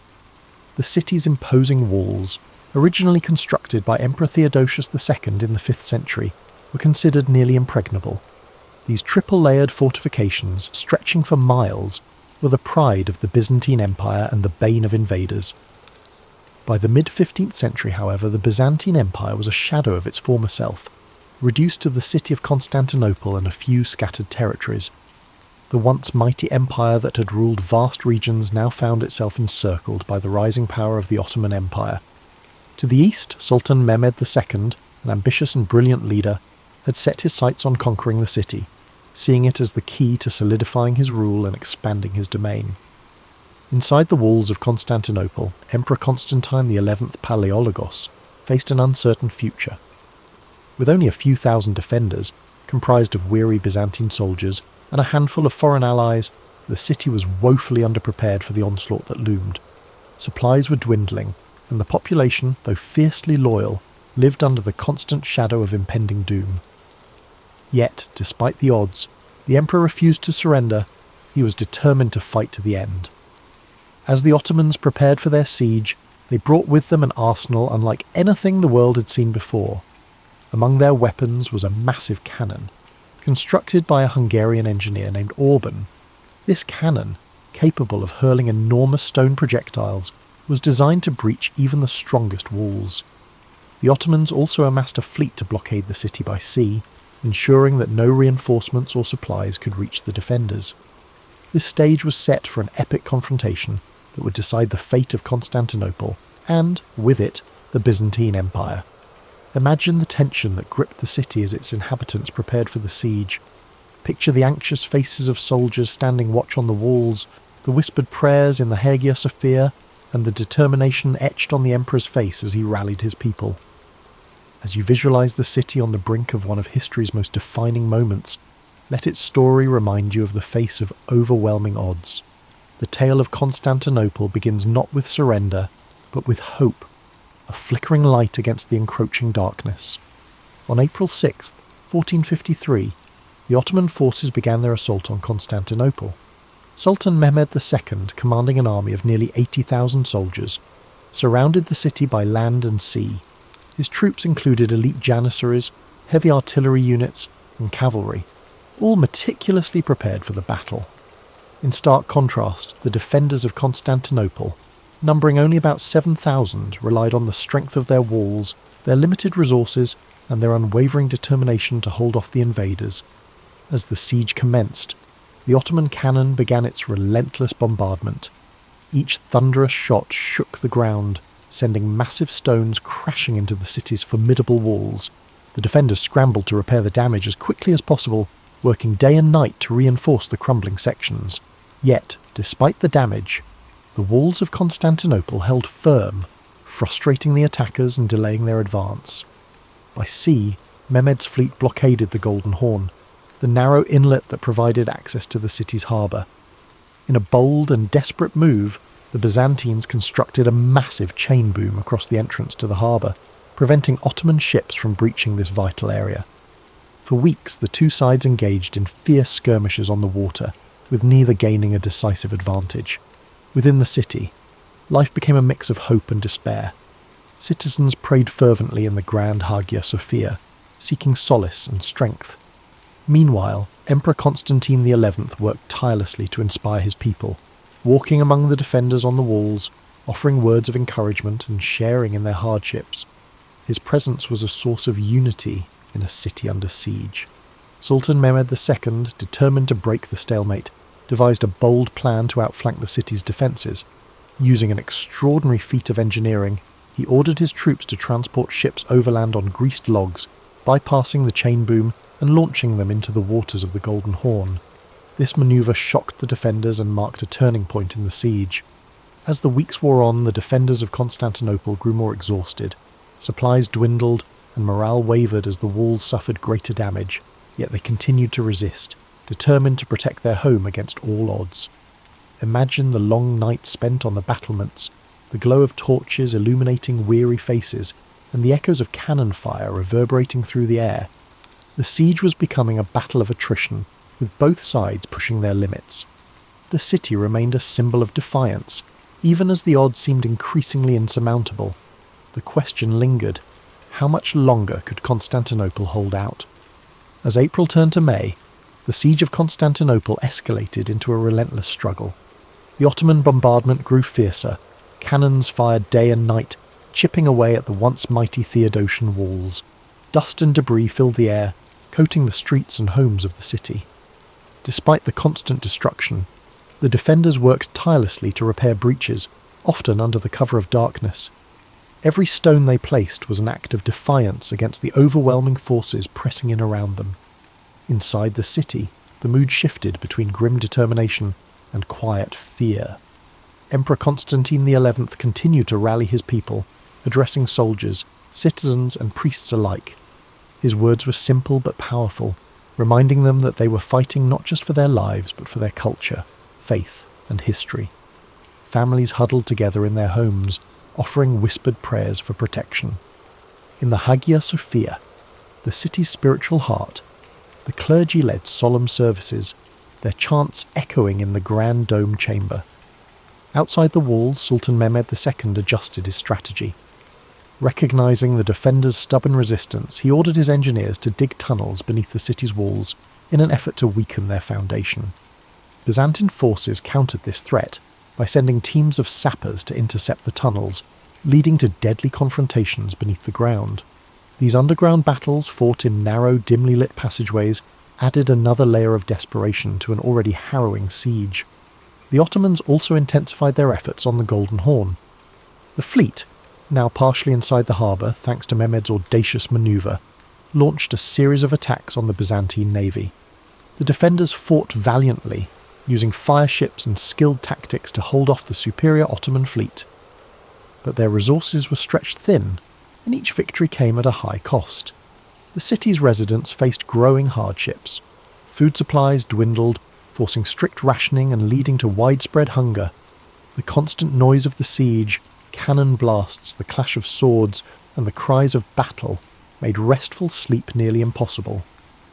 The city's imposing walls, originally constructed by Emperor Theodosius II in the 5th century, were considered nearly impregnable. These triple-layered fortifications, stretching for miles, were the pride of the Byzantine Empire and the bane of invaders. By the mid-15th century, however, the Byzantine Empire was a shadow of its former self, reduced to the city of Constantinople and a few scattered territories. The once mighty empire that had ruled vast regions now found itself encircled by the rising power of the Ottoman Empire. To the east, Sultan Mehmed II, an ambitious and brilliant leader, had set his sights on conquering the city, seeing it as the key to solidifying his rule and expanding his domain. Inside the walls of Constantinople, Emperor Constantine XI Palaiologos faced an uncertain future. With only a few thousand defenders, comprised of weary Byzantine soldiers, and a handful of foreign allies, the city was woefully underprepared for the onslaught that loomed. Supplies were dwindling, and the population, though fiercely loyal, lived under the constant shadow of impending doom. Yet, despite the odds, The emperor refused to surrender. He was determined to fight to the end. As the Ottomans prepared for their siege, they brought with them an arsenal unlike anything the world had seen before. Among their weapons was a massive cannon, constructed by a Hungarian engineer named Orban. This cannon, capable of hurling enormous stone projectiles, was designed to breach even the strongest walls. The Ottomans also amassed a fleet to blockade the city by sea, ensuring that no reinforcements or supplies could reach the defenders. This stage was set for an epic confrontation that would decide the fate of Constantinople, and, with it, the Byzantine Empire. Imagine the tension that gripped the city as its inhabitants prepared for the siege. Picture the anxious faces of soldiers standing watch on the walls, the whispered prayers in the Hagia Sophia, and the determination etched on the emperor's face as he rallied his people. As you visualize the city on the brink of one of history's most defining moments, let its story remind you of the face of overwhelming odds. The tale of Constantinople begins not with surrender, but with hope, a flickering light against the encroaching darkness. On April 6, 1453, the Ottoman forces began their assault on Constantinople. Sultan Mehmed II, commanding an army of nearly 80,000 soldiers, surrounded the city by land and sea. His troops included elite janissaries, heavy artillery units, and cavalry, all meticulously prepared for the battle. In stark contrast, the defenders of Constantinople, numbering only about 7,000, relied on the strength of their walls, their limited resources, and their unwavering determination to hold off the invaders. As the siege commenced, the Ottoman cannon began its relentless bombardment. Each thunderous shot shook the ground, sending massive stones crashing into the city's formidable walls. The defenders scrambled to repair the damage as quickly as possible, working day and night to reinforce the crumbling sections. Yet, despite the damage, the walls of Constantinople held firm, frustrating the attackers and delaying their advance. By sea, Mehmed's fleet blockaded the Golden Horn, the narrow inlet that provided access to the city's harbour. In a bold and desperate move, the Byzantines constructed a massive chain boom across the entrance to the harbour, preventing Ottoman ships from breaching this vital area. For weeks, the two sides engaged in fierce skirmishes on the water, with neither gaining a decisive advantage. Within the city, life became a mix of hope and despair. Citizens prayed fervently in the grand Hagia Sophia, seeking solace and strength. Meanwhile, Emperor Constantine XI worked tirelessly to inspire his people, walking among the defenders on the walls, offering words of encouragement and sharing in their hardships. His presence was a source of unity in a city under siege. Sultan Mehmed II, determined to break the stalemate, devised a bold plan to outflank the city's defences. Using an extraordinary feat of engineering, he ordered his troops to transport ships overland on greased logs, bypassing the chain boom and launching them into the waters of the Golden Horn. This manoeuvre shocked the defenders and marked a turning point in the siege. As the weeks wore on, the defenders of Constantinople grew more exhausted. Supplies dwindled, and morale wavered as the walls suffered greater damage, yet they continued to resist, determined to protect their home against all odds. Imagine the long nights spent on the battlements, the glow of torches illuminating weary faces, and the echoes of cannon fire reverberating through the air. The siege was becoming a battle of attrition, with both sides pushing their limits. The city remained a symbol of defiance, even as the odds seemed increasingly insurmountable. The question lingered: how much longer could Constantinople hold out? As April turned to May, the siege of Constantinople escalated into a relentless struggle. The Ottoman bombardment grew fiercer, cannons fired day and night, chipping away at the once mighty Theodosian walls. Dust and debris filled the air, coating the streets and homes of the city. Despite the constant destruction, the defenders worked tirelessly to repair breaches, often under the cover of darkness. Every stone they placed was an act of defiance against the overwhelming forces pressing in around them. Inside the city, the mood shifted between grim determination and quiet fear. Emperor Constantine XI continued to rally his people, addressing soldiers, citizens, and priests alike. His words were simple but powerful, reminding them that they were fighting not just for their lives but for their culture, faith, and history. Families huddled together in their homes, offering whispered prayers for protection. In the Hagia Sophia, the city's spiritual heart, the clergy led solemn services, their chants echoing in the grand dome chamber. Outside the walls, Sultan Mehmed II adjusted his strategy. Recognizing the defenders' stubborn resistance, he ordered his engineers to dig tunnels beneath the city's walls in an effort to weaken their foundation. Byzantine forces countered this threat by sending teams of sappers to intercept the tunnels, leading to deadly confrontations beneath the ground. These underground battles, fought in narrow, dimly lit passageways, added another layer of desperation to an already harrowing siege. The Ottomans also intensified their efforts on the Golden Horn. The fleet, now partially inside the harbour thanks to Mehmed's audacious manoeuvre, launched a series of attacks on the Byzantine navy. The defenders fought valiantly, using fire ships and skilled tactics to hold off the superior Ottoman fleet. But their resources were stretched thin, and each victory came at a high cost. The city's residents faced growing hardships. Food supplies dwindled, forcing strict rationing and leading to widespread hunger. The constant noise of the siege, cannon blasts, the clash of swords, and the cries of battle made restful sleep nearly impossible.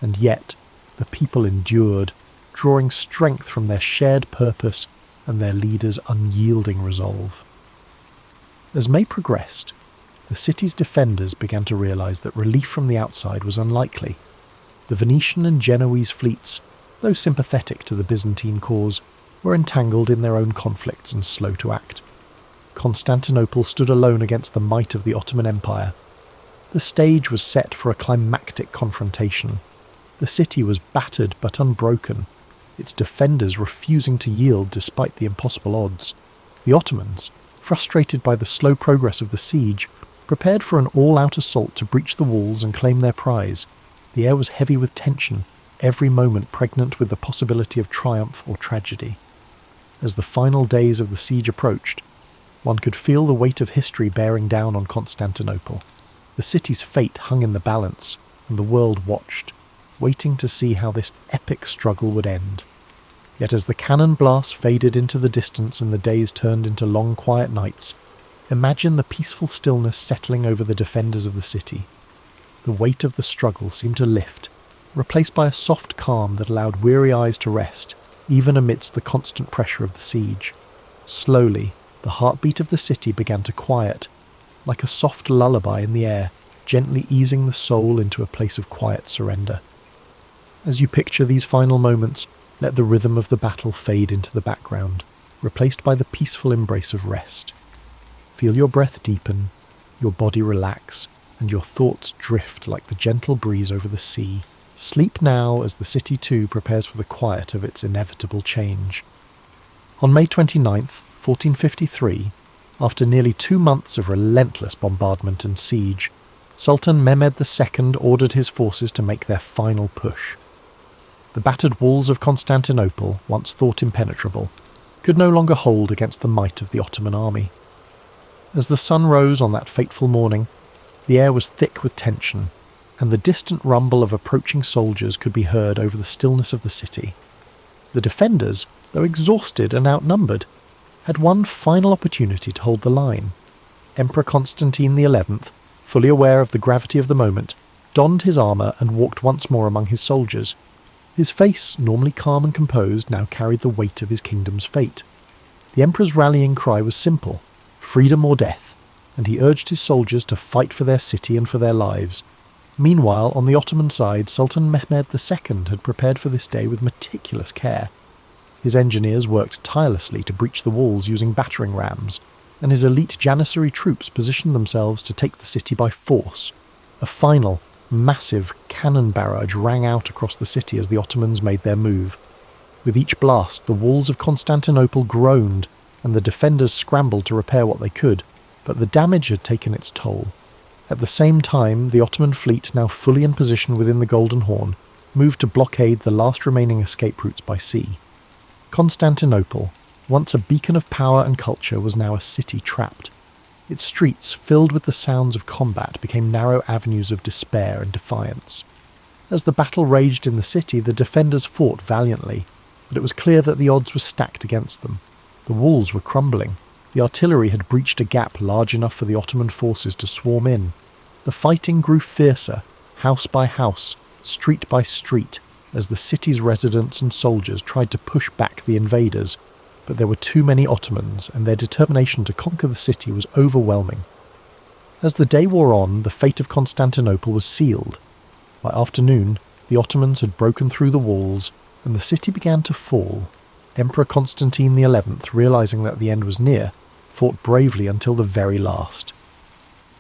And yet, the people endured, drawing strength from their shared purpose and their leaders' unyielding resolve. As May progressed, the city's defenders began to realize that relief from the outside was unlikely. The Venetian and Genoese fleets, though sympathetic to the Byzantine cause, were entangled in their own conflicts and slow to act. Constantinople stood alone against the might of the Ottoman Empire. The stage was set for a climactic confrontation. The city was battered but unbroken, its defenders refusing to yield despite the impossible odds. The Ottomans, frustrated by the slow progress of the siege, prepared for an all-out assault to breach the walls and claim their prize. The air was heavy with tension, every moment pregnant with the possibility of triumph or tragedy. As the final days of the siege approached, one could feel the weight of history bearing down on Constantinople. The city's fate hung in the balance, and the world watched, waiting to see how this epic struggle would end. Yet as the cannon blasts faded into the distance and the days turned into long quiet nights, imagine the peaceful stillness settling over the defenders of the city. The weight of the struggle seemed to lift, replaced by a soft calm that allowed weary eyes to rest, even amidst the constant pressure of the siege. Slowly, the heartbeat of the city began to quiet, like a soft lullaby in the air, gently easing the soul into a place of quiet surrender. As you picture these final moments, let the rhythm of the battle fade into the background, replaced by the peaceful embrace of rest. Feel your breath deepen, your body relax, and your thoughts drift like the gentle breeze over the sea. Sleep now as the city too prepares for the quiet of its inevitable change. On May 29th, 1453, after nearly 2 months of relentless bombardment and siege, Sultan Mehmed II ordered his forces to make their final push. The battered walls of Constantinople, once thought impenetrable, could no longer hold against the might of the Ottoman army. As the sun rose on that fateful morning, the air was thick with tension, and the distant rumble of approaching soldiers could be heard over the stillness of the city. The defenders, though exhausted and outnumbered, had one final opportunity to hold the line. Emperor Constantine XI, fully aware of the gravity of the moment, donned his armour and walked once more among his soldiers. His face, normally calm and composed, now carried the weight of his kingdom's fate. The emperor's rallying cry was simple: freedom or death, and he urged his soldiers to fight for their city and for their lives. Meanwhile, on the Ottoman side, Sultan Mehmed II had prepared for this day with meticulous care. His engineers worked tirelessly to breach the walls using battering rams, and his elite Janissary troops positioned themselves to take the city by force. A final, massive cannon barrage rang out across the city as the Ottomans made their move. With each blast, the walls of Constantinople groaned, and the defenders scrambled to repair what they could, but the damage had taken its toll. At the same time, the Ottoman fleet, now fully in position within the Golden Horn, moved to blockade the last remaining escape routes by sea. Constantinople, once a beacon of power and culture, was now a city trapped. Its streets, filled with the sounds of combat, became narrow avenues of despair and defiance. As the battle raged in the city, the defenders fought valiantly, but it was clear that the odds were stacked against them. The walls were crumbling. The artillery had breached a gap large enough for the Ottoman forces to swarm in. The fighting grew fiercer, house by house, street by street, as the city's residents and soldiers tried to push back the invaders, but there were too many Ottomans and their determination to conquer the city was overwhelming. As the day wore on, the fate of Constantinople was sealed. By afternoon, the Ottomans had broken through the walls and the city began to fall. Emperor Constantine XI, realizing that the end was near, fought bravely until the very last.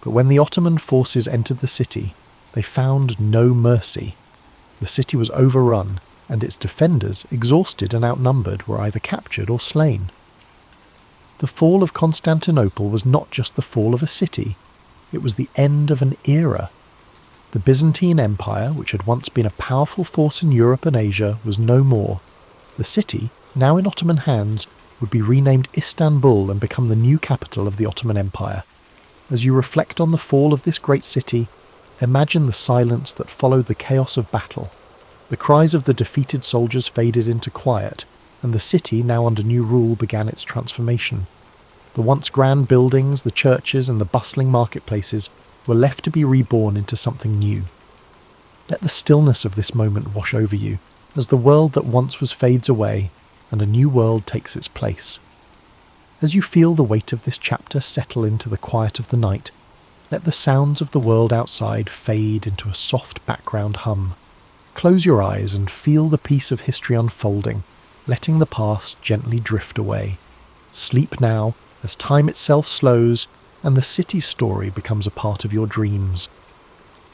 But when the Ottoman forces entered the city, they found no mercy. The city was overrun, and its defenders, exhausted and outnumbered, were either captured or slain. The fall of Constantinople was not just the fall of a city, it was the end of an era. The Byzantine Empire, which had once been a powerful force in Europe and Asia, was no more. The city, now in Ottoman hands, would be renamed Istanbul and become the new capital of the Ottoman Empire. As you reflect on the fall of this great city, imagine the silence that followed the chaos of battle. The cries of the defeated soldiers faded into quiet, and the city, now under new rule, began its transformation. The once grand buildings, the churches, and the bustling marketplaces were left to be reborn into something new. Let the stillness of this moment wash over you, as the world that once was fades away, and a new world takes its place. As you feel the weight of this chapter settle into the quiet of the night, let the sounds of the world outside fade into a soft background hum. Close your eyes and feel the peace of history unfolding, letting the past gently drift away. Sleep now, as time itself slows, and the city's story becomes a part of your dreams.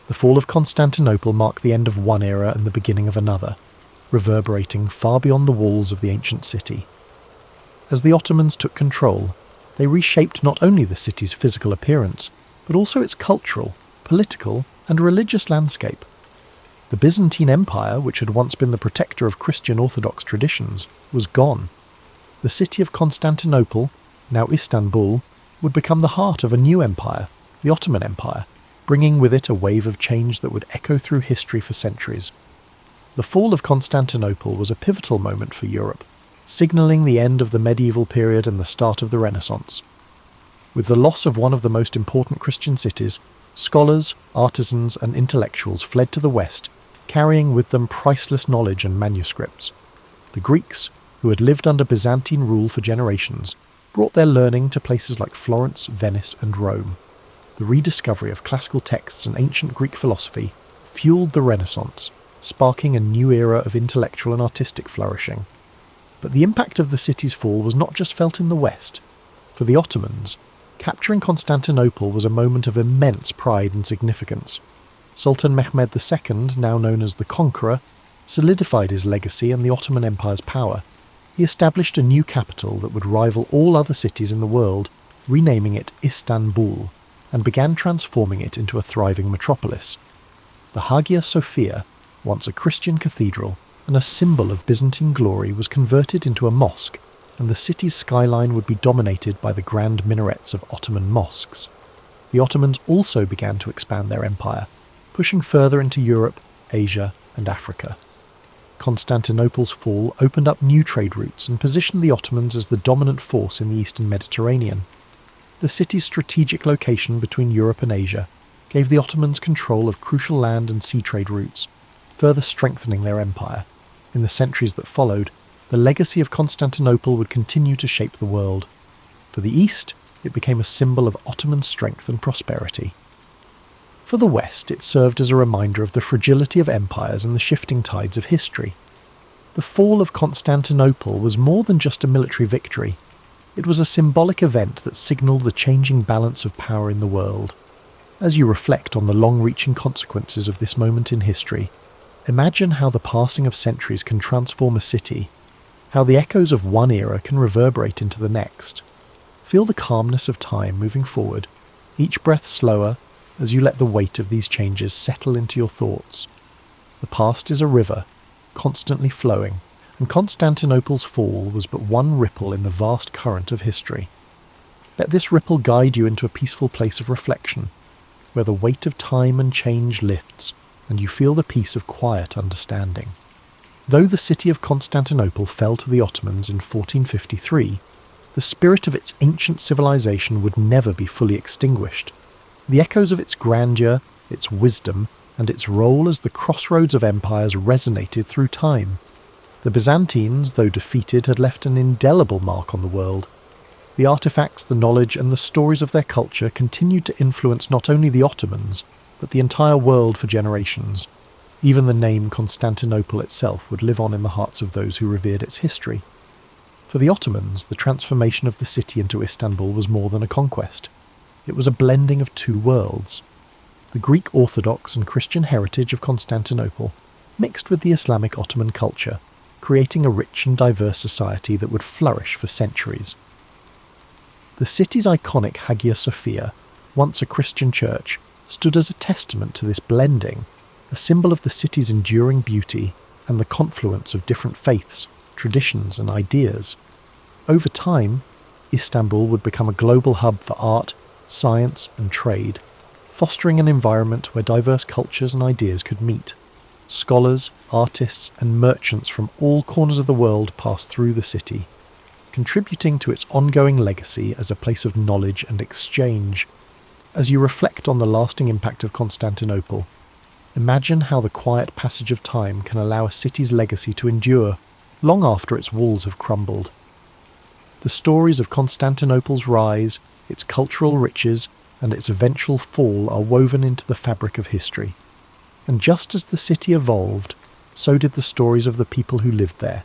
The fall of Constantinople marked the end of one era and the beginning of another, reverberating far beyond the walls of the ancient city. As the Ottomans took control, they reshaped not only the city's physical appearance, but also its cultural, political, and religious landscape. The Byzantine Empire, which had once been the protector of Christian Orthodox traditions, was gone. The city of Constantinople, now Istanbul, would become the heart of a new empire, the Ottoman Empire, bringing with it a wave of change that would echo through history for centuries. The fall of Constantinople was a pivotal moment for Europe, signalling the end of the medieval period and the start of the Renaissance. With the loss of one of the most important Christian cities, scholars, artisans, and intellectuals fled to the west, carrying with them priceless knowledge and manuscripts. The Greeks, who had lived under Byzantine rule for generations, brought their learning to places like Florence, Venice, and Rome. The rediscovery of classical texts and ancient Greek philosophy fueled the Renaissance, sparking a new era of intellectual and artistic flourishing. But the impact of the city's fall was not just felt in the West. For the Ottomans, capturing Constantinople was a moment of immense pride and significance. Sultan Mehmed II, now known as the Conqueror, solidified his legacy and the Ottoman Empire's power. He established a new capital that would rival all other cities in the world, renaming it Istanbul, and began transforming it into a thriving metropolis. The Hagia Sophia, once a Christian cathedral and a symbol of Byzantine glory, was converted into a mosque, and the city's skyline would be dominated by the grand minarets of Ottoman mosques. The Ottomans also began to expand their empire, pushing further into Europe, Asia, and Africa. Constantinople's fall opened up new trade routes and positioned the Ottomans as the dominant force in the eastern Mediterranean. The city's strategic location between Europe and Asia gave the Ottomans control of crucial land and sea trade routes, further strengthening their empire. In the centuries that followed, the legacy of Constantinople would continue to shape the world. For the East, it became a symbol of Ottoman strength and prosperity. For the West, it served as a reminder of the fragility of empires and the shifting tides of history. The fall of Constantinople was more than just a military victory. It was a symbolic event that signalled the changing balance of power in the world. As you reflect on the long-reaching consequences of this moment in history, imagine how the passing of centuries can transform a city, how the echoes of one era can reverberate into the next. Feel the calmness of time moving forward, each breath slower, as you let the weight of these changes settle into your thoughts. The past is a river, constantly flowing, and Constantinople's fall was but one ripple in the vast current of history. Let this ripple guide you into a peaceful place of reflection, where the weight of time and change lifts, and you feel the peace of quiet understanding. Though the city of Constantinople fell to the Ottomans in 1453, the spirit of its ancient civilization would never be fully extinguished. The echoes of its grandeur, its wisdom, and its role as the crossroads of empires resonated through time. The Byzantines, though defeated, had left an indelible mark on the world. The artifacts, the knowledge, and the stories of their culture continued to influence not only the Ottomans, but the entire world for generations. Even the name Constantinople itself would live on in the hearts of those who revered its history. For the Ottomans, the transformation of the city into Istanbul was more than a conquest. It was a blending of two worlds. The Greek Orthodox and Christian heritage of Constantinople mixed with the Islamic Ottoman culture, creating a rich and diverse society that would flourish for centuries. The city's iconic Hagia Sophia, once a Christian church, stood as a testament to this blending, a symbol of the city's enduring beauty and the confluence of different faiths, traditions and ideas. Over time, Istanbul would become a global hub for art, science and trade, fostering an environment where diverse cultures and ideas could meet. Scholars, artists and merchants from all corners of the world passed through the city, contributing to its ongoing legacy as a place of knowledge and exchange. As you reflect on the lasting impact of Constantinople, imagine how the quiet passage of time can allow a city's legacy to endure long after its walls have crumbled. The stories of Constantinople's rise, its cultural riches, and its eventual fall are woven into the fabric of history. And just as the city evolved, so did the stories of the people who lived there,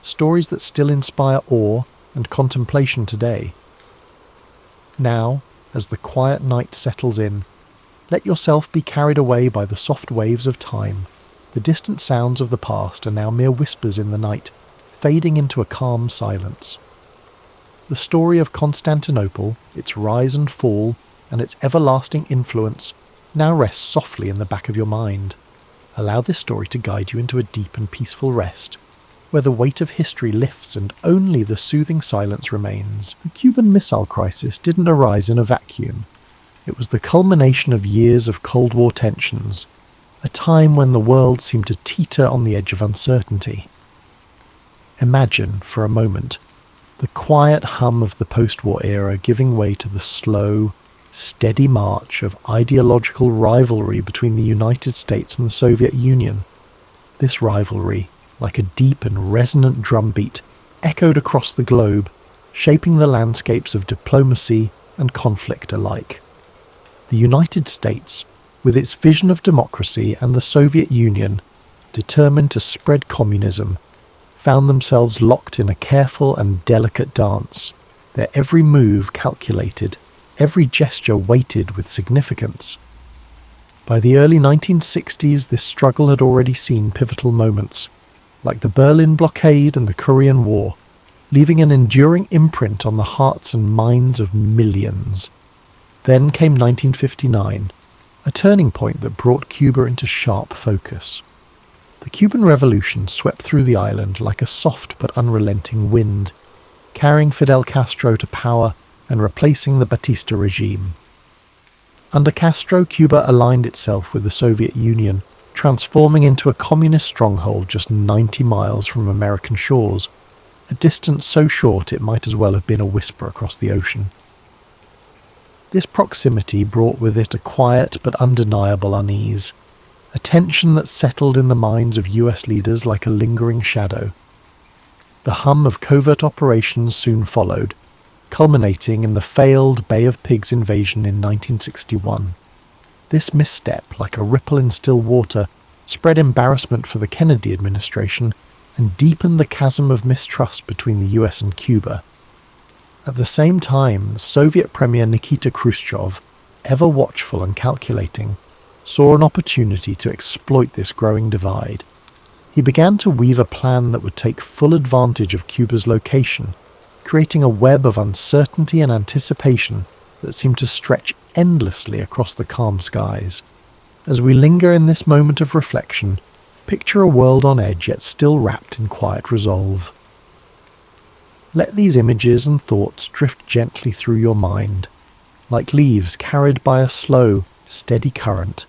stories that still inspire awe and contemplation today. Now, as the quiet night settles in, let yourself be carried away by the soft waves of time. The distant sounds of the past are now mere whispers in the night, fading into a calm silence. The story of Constantinople, its rise and fall, and its everlasting influence now rests softly in the back of your mind. Allow this story to guide you into a deep and peaceful rest, where the weight of history lifts and only the soothing silence remains. The Cuban Missile Crisis didn't arise in a vacuum. It was the culmination of years of Cold War tensions, a time when the world seemed to teeter on the edge of uncertainty. Imagine, for a moment, the quiet hum of the post-war era giving way to the slow, steady march of ideological rivalry between the United States and the Soviet Union. This rivalry, like a deep and resonant drumbeat, echoed across the globe, shaping the landscapes of diplomacy and conflict alike. The United States, with its vision of democracy, and the Soviet Union, determined to spread communism, found themselves locked in a careful and delicate dance, their every move calculated, every gesture weighted with significance. By the early 1960s, this struggle had already seen pivotal moments, like the Berlin blockade and the Korean War, leaving an enduring imprint on the hearts and minds of millions. Then came 1959, a turning point that brought Cuba into sharp focus. The Cuban Revolution swept through the island like a soft but unrelenting wind, carrying Fidel Castro to power and replacing the Batista regime. Under Castro, Cuba aligned itself with the Soviet Union, transforming into a communist stronghold just 90 miles from American shores, a distance so short it might as well have been a whisper across the ocean. This proximity brought with it a quiet but undeniable unease, a tension that settled in the minds of US leaders like a lingering shadow. The hum of covert operations soon followed, culminating in the failed Bay of Pigs invasion in 1961. This misstep, like a ripple in still water, spread embarrassment for the Kennedy administration and deepened the chasm of mistrust between the US and Cuba. At the same time, Soviet Premier Nikita Khrushchev, ever watchful and calculating, saw an opportunity to exploit this growing divide. He began to weave a plan that would take full advantage of Cuba's location, creating a web of uncertainty and anticipation that seemed to stretch endlessly across the calm skies. As we linger in this moment of reflection, picture a world on edge yet still wrapped in quiet resolve. Let these images and thoughts drift gently through your mind, like leaves carried by a slow, steady current.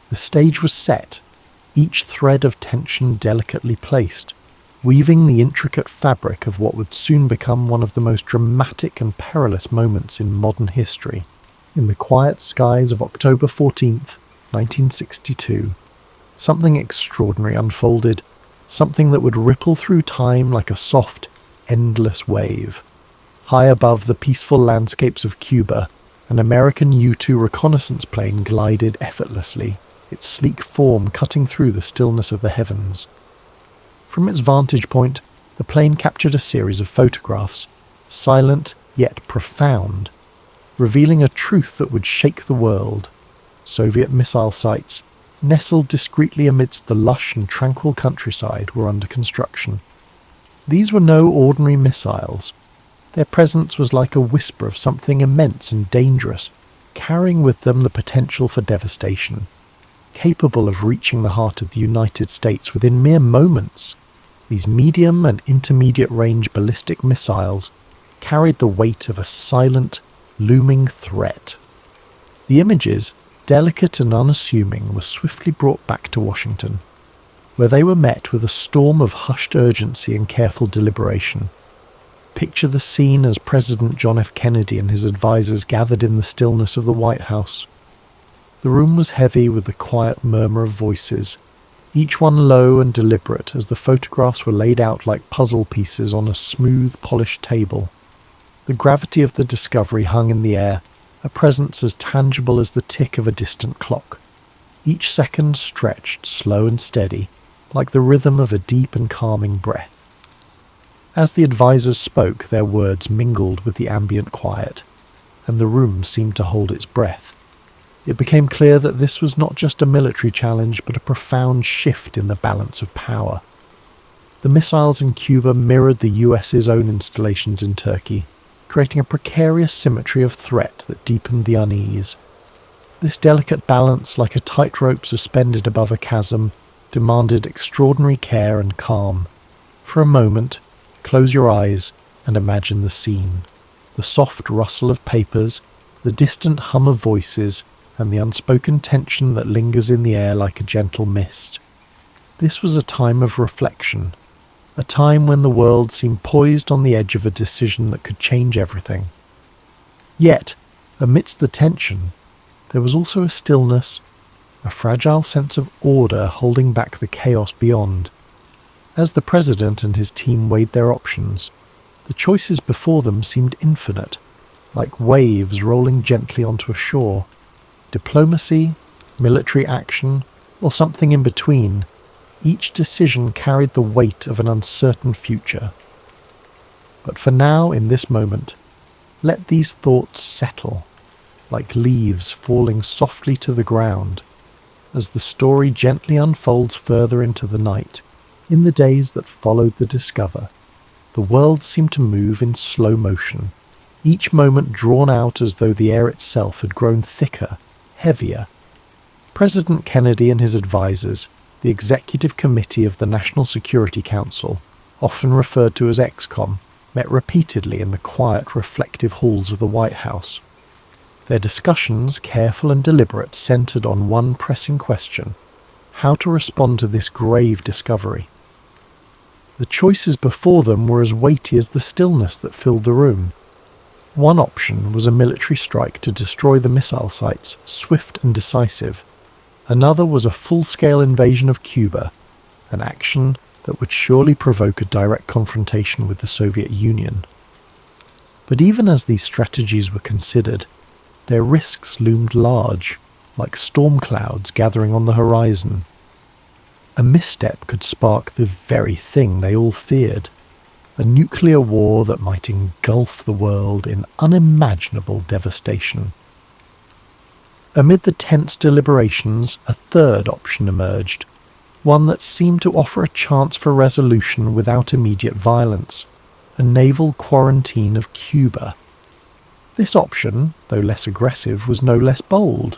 The stage was set, each thread of tension delicately placed, weaving the intricate fabric of what would soon become one of the most dramatic and perilous moments in modern history. In the quiet skies of October 14th, 1962. Something extraordinary unfolded, something that would ripple through time like a soft, endless wave. High above the peaceful landscapes of Cuba, an American U-2 reconnaissance plane glided effortlessly, its sleek form cutting through the stillness of the heavens. From its vantage point, the plane captured a series of photographs, silent yet profound, revealing a truth that would shake the world. Soviet missile sites, nestled discreetly amidst the lush and tranquil countryside, were under construction. These were no ordinary missiles. Their presence was like a whisper of something immense and dangerous, carrying with them the potential for devastation. Capable of reaching the heart of the United States within mere moments, these medium and intermediate range ballistic missiles carried the weight of a silent, looming threat. The images, delicate and unassuming, were swiftly brought back to Washington, where they were met with a storm of hushed urgency and careful deliberation. Picture the scene as President John F. Kennedy and his advisors gathered in the stillness of the White House. The room was heavy with the quiet murmur of voices, each one low and deliberate as the photographs were laid out like puzzle pieces on a smooth, polished table. The gravity of the discovery hung in the air, a presence as tangible as the tick of a distant clock. Each second stretched slow and steady, like the rhythm of a deep and calming breath. As the advisors spoke, their words mingled with the ambient quiet, and the room seemed to hold its breath. It became clear that this was not just a military challenge, but a profound shift in the balance of power. The missiles in Cuba mirrored the US's own installations in Turkey, creating a precarious symmetry of threat that deepened the unease. This delicate balance, like a tightrope suspended above a chasm, demanded extraordinary care and calm. For a moment, close your eyes and imagine the scene. The soft rustle of papers, the distant hum of voices, and the unspoken tension that lingers in the air like a gentle mist. This was a time of reflection, a time when the world seemed poised on the edge of a decision that could change everything. Yet, amidst the tension, there was also a stillness, a fragile sense of order holding back the chaos beyond. As the president and his team weighed their options, the choices before them seemed infinite, like waves rolling gently onto a shore. Diplomacy, military action, or something in between, each decision carried the weight of an uncertain future. But for now, in this moment, let these thoughts settle, like leaves falling softly to the ground, as the story gently unfolds further into the night. In the days that followed the discover, the world seemed to move in slow motion, each moment drawn out as though the air itself had grown thicker, heavier. President Kennedy and his advisors, the Executive Committee of the National Security Council, often referred to as EXCOM, met repeatedly in the quiet, reflective halls of the White House. Their discussions, careful and deliberate, centered on one pressing question: how to respond to this grave discovery. The choices before them were as weighty as the stillness that filled the room. One option was a military strike to destroy the missile sites, swift and decisive. Another was a full-scale invasion of Cuba, an action that would surely provoke a direct confrontation with the Soviet Union. But even as these strategies were considered, their risks loomed large, like storm clouds gathering on the horizon. A misstep could spark the very thing they all feared: a nuclear war that might engulf the world in unimaginable devastation. Amid the tense deliberations, a third option emerged, one that seemed to offer a chance for resolution without immediate violence: a naval quarantine of Cuba. This option, though less aggressive, was no less bold.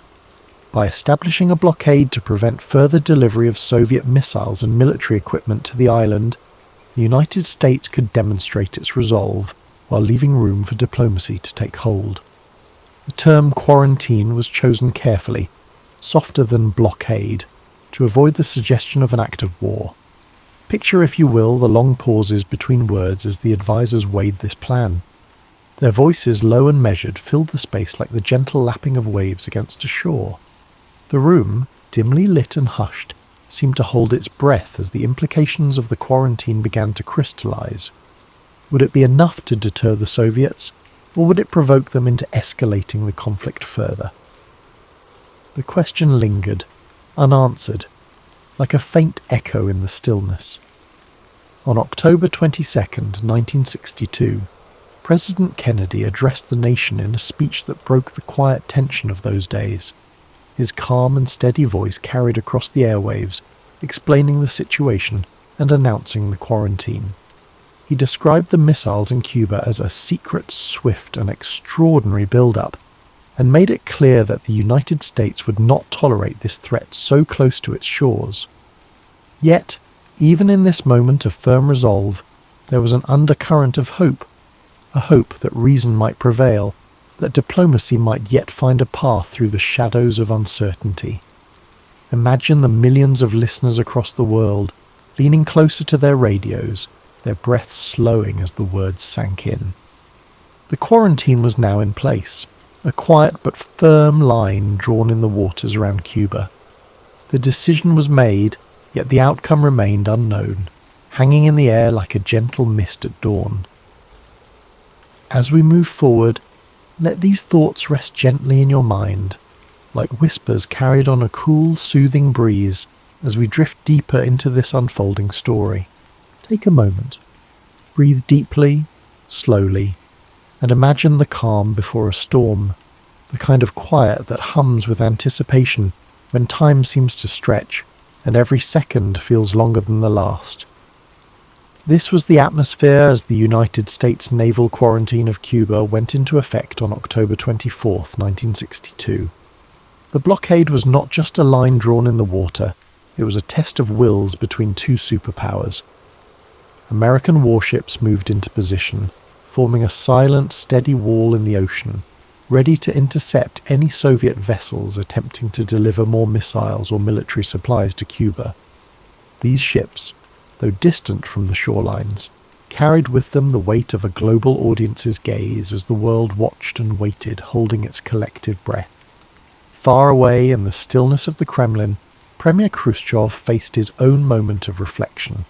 By establishing a blockade to prevent further delivery of Soviet missiles and military equipment to the island, the United States could demonstrate its resolve while leaving room for diplomacy to take hold. The term quarantine was chosen carefully, softer than blockade, to avoid the suggestion of an act of war. Picture, if you will, the long pauses between words as the advisors weighed this plan. Their voices, low and measured, filled the space like the gentle lapping of waves against a shore. The room, dimly lit and hushed, seemed to hold its breath as the implications of the quarantine began to crystallize. Would it be enough to deter the Soviets, or would it provoke them into escalating the conflict further? The question lingered, unanswered, like a faint echo in the stillness. On October 22nd, 1962, President Kennedy addressed the nation in a speech that broke the quiet tension of those days. His calm and steady voice carried across the airwaves, explaining the situation and announcing the quarantine. He described the missiles in Cuba as a secret, swift, and extraordinary build-up, and made it clear that the United States would not tolerate this threat so close to its shores. Yet, even in this moment of firm resolve, there was an undercurrent of hope, a hope that reason might prevail, that diplomacy might yet find a path through the shadows of uncertainty. Imagine the millions of listeners across the world, leaning closer to their radios, their breaths slowing as the words sank in. The quarantine was now in place, a quiet but firm line drawn in the waters around Cuba. The decision was made, yet the outcome remained unknown, hanging in the air like a gentle mist at dawn. As we move forward, let these thoughts rest gently in your mind, like whispers carried on a cool, soothing breeze as we drift deeper into this unfolding story. Take a moment. Breathe deeply, slowly, and imagine the calm before a storm, the kind of quiet that hums with anticipation when time seems to stretch and every second feels longer than the last. This was the atmosphere as the United States naval quarantine of Cuba went into effect on October 24, 1962. The blockade was not just a line drawn in the water, it was a test of wills between two superpowers. American warships moved into position, forming a silent, steady wall in the ocean, ready to intercept any Soviet vessels attempting to deliver more missiles or military supplies to Cuba. These ships, though distant from the shorelines, carried with them the weight of a global audience's gaze as the world watched and waited, holding its collective breath. Far away in the stillness of the Kremlin, Premier Khrushchev faced his own moment of reflection.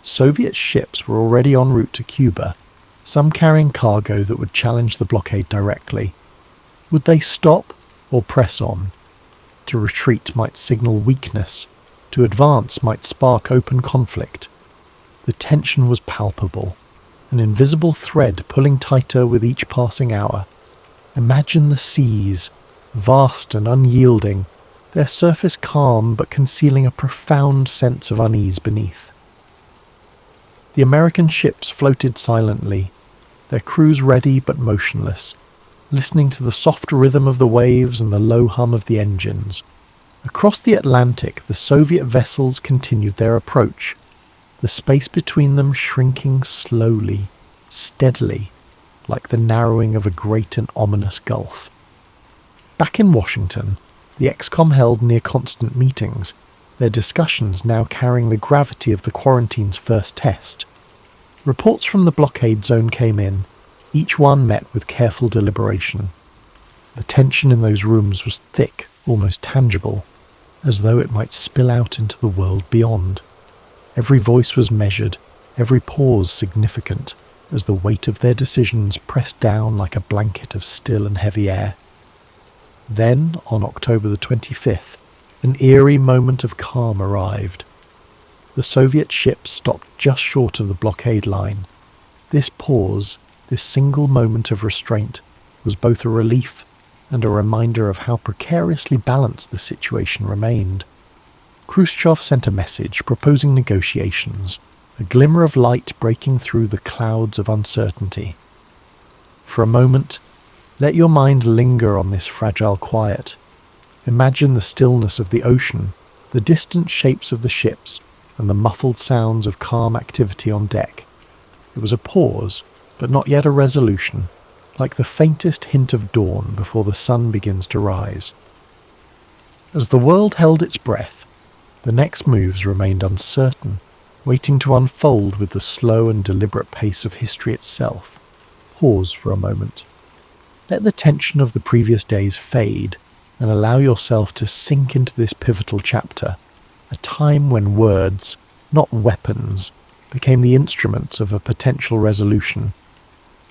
Soviet ships were already en route to Cuba, some carrying cargo that would challenge the blockade directly. Would they stop or press on? To retreat might signal weakness. To advance might spark open conflict. The tension was palpable, an invisible thread pulling tighter with each passing hour. Imagine the seas, vast and unyielding, their surface calm but concealing a profound sense of unease beneath. The American ships floated silently, their crews ready but motionless, listening to the soft rhythm of the waves and the low hum of the engines. Across the Atlantic, the Soviet vessels continued their approach, the space between them shrinking slowly, steadily, like the narrowing of a great and ominous gulf. Back in Washington, the ExComm held near-constant meetings, their discussions now carrying the gravity of the quarantine's first test. Reports from the blockade zone came in, each one met with careful deliberation. The tension in those rooms was thick, almost tangible, as though it might spill out into the world beyond. Every voice was measured, every pause significant, as the weight of their decisions pressed down like a blanket of still and heavy air. Then, on October the 25th, an eerie moment of calm arrived. The Soviet ships stopped just short of the blockade line. This pause, this single moment of restraint, was both a relief and a reminder of how precariously balanced the situation remained. Khrushchev sent a message proposing negotiations, a glimmer of light breaking through the clouds of uncertainty. For a moment, let your mind linger on this fragile quiet. Imagine the stillness of the ocean, the distant shapes of the ships, and the muffled sounds of calm activity on deck. It was a pause, but not yet a resolution, like the faintest hint of dawn before the sun begins to rise. As the world held its breath, the next moves remained uncertain, waiting to unfold with the slow and deliberate pace of history itself. Pause for a moment. Let the tension of the previous days fade, and allow yourself to sink into this pivotal chapter, a time when words, not weapons, became the instruments of a potential resolution.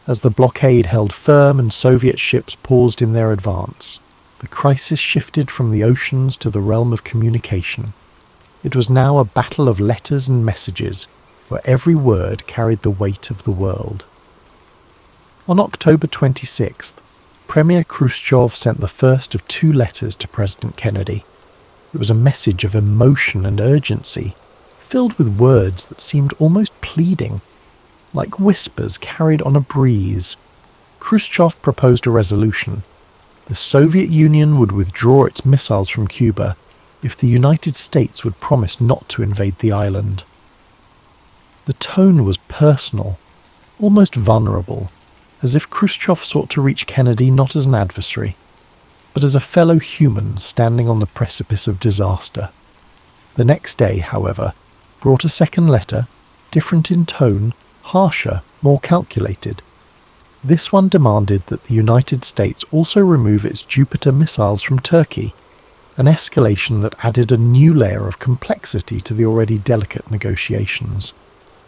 As the blockade held firm and Soviet ships paused in their advance, the crisis shifted from the oceans to the realm of communication. It was now a battle of letters and messages, where every word carried the weight of the world. On October 26th, Premier Khrushchev sent the first of 2 letters to President Kennedy. It was a message of emotion and urgency, filled with words that seemed almost pleading, like whispers carried on a breeze. Khrushchev proposed a resolution. The Soviet Union would withdraw its missiles from Cuba if the United States would promise not to invade the island. The tone was personal, almost vulnerable, as if Khrushchev sought to reach Kennedy not as an adversary, but as a fellow human standing on the precipice of disaster. The next day, however, brought a second letter, different in tone, harsher, more calculated. This one demanded that the United States also remove its Jupiter missiles from Turkey, an escalation that added a new layer of complexity to the already delicate negotiations.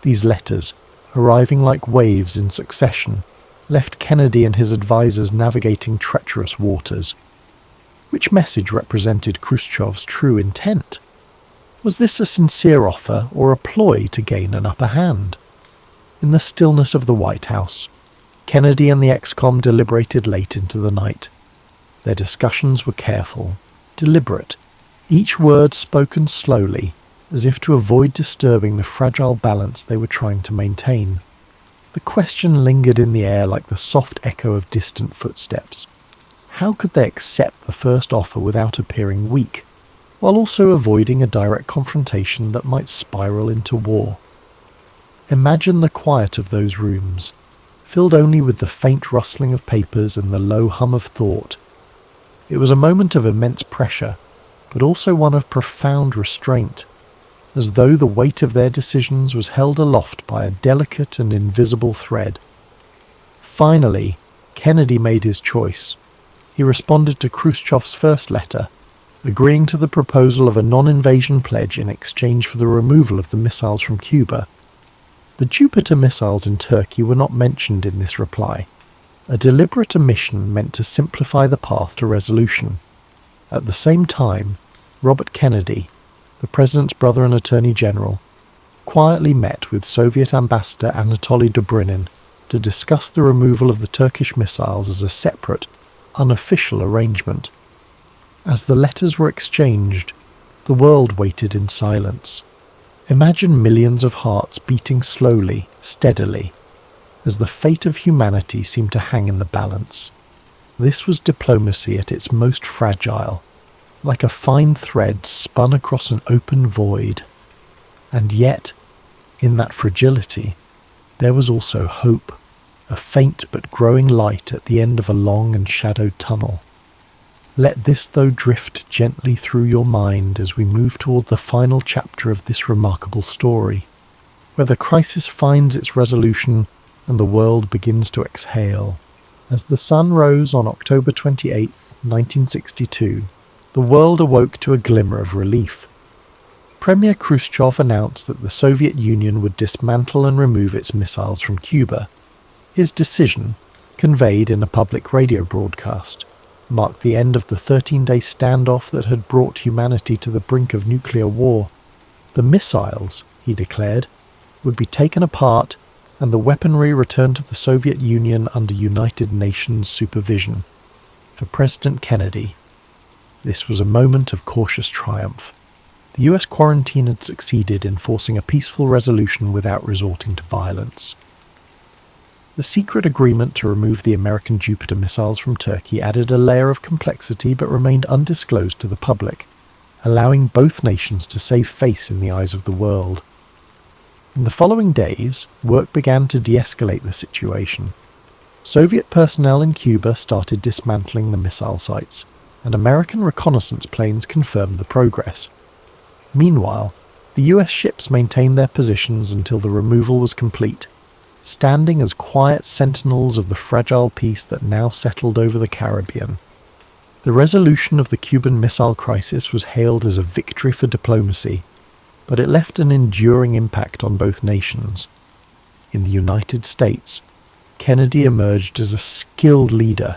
These letters, arriving like waves in succession, left Kennedy and his advisers navigating treacherous waters. Which message represented Khrushchev's true intent? Was this a sincere offer or a ploy to gain an upper hand? In the stillness of the White House, Kennedy and the ex-com deliberated late into the night. Their discussions were careful, deliberate, each word spoken slowly, as if to avoid disturbing the fragile balance they were trying to maintain. The question lingered in the air like the soft echo of distant footsteps. How could they accept the first offer without appearing weak, while also avoiding a direct confrontation that might spiral into war? Imagine the quiet of those rooms, filled only with the faint rustling of papers and the low hum of thought. It was a moment of immense pressure, but also one of profound restraint, as though the weight of their decisions was held aloft by a delicate and invisible thread. Finally, Kennedy made his choice. He responded to Khrushchev's first letter, agreeing to the proposal of a non-invasion pledge in exchange for the removal of the missiles from Cuba. The Jupiter missiles in Turkey were not mentioned in this reply, a deliberate omission meant to simplify the path to resolution. At the same time, Robert Kennedy, the President's brother and Attorney General, quietly met with Soviet Ambassador Anatoly Dobrynin to discuss the removal of the Turkish missiles as a separate, unofficial arrangement. As the letters were exchanged, the world waited in silence. Imagine millions of hearts beating slowly, steadily, as the fate of humanity seemed to hang in the balance. This was diplomacy at its most fragile, like a fine thread spun across an open void. And yet, in that fragility, there was also hope, a faint but growing light at the end of a long and shadowed tunnel. Let this, though, drift gently through your mind as we move toward the final chapter of this remarkable story, where the crisis finds its resolution and the world begins to exhale. As the sun rose on October 28, 1962, the world awoke to a glimmer of relief. Premier Khrushchev announced that the Soviet Union would dismantle and remove its missiles from Cuba. His decision, conveyed in a public radio broadcast, marked the end of the 13-day standoff that had brought humanity to the brink of nuclear war. The missiles, he declared, would be taken apart and the weaponry returned to the Soviet Union under United Nations supervision. For President Kennedy, this was a moment of cautious triumph. The US quarantine had succeeded in forcing a peaceful resolution without resorting to violence. The secret agreement to remove the American Jupiter missiles from Turkey added a layer of complexity but remained undisclosed to the public, allowing both nations to save face in the eyes of the world. In the following days, work began to de-escalate the situation. Soviet personnel in Cuba started dismantling the missile sites, and American reconnaissance planes confirmed the progress. Meanwhile, the US ships maintained their positions until the removal was complete, standing as quiet sentinels of the fragile peace that now settled over the Caribbean. The resolution of the Cuban Missile Crisis was hailed as a victory for diplomacy, but it left an enduring impact on both nations. In the United States, Kennedy emerged as a skilled leader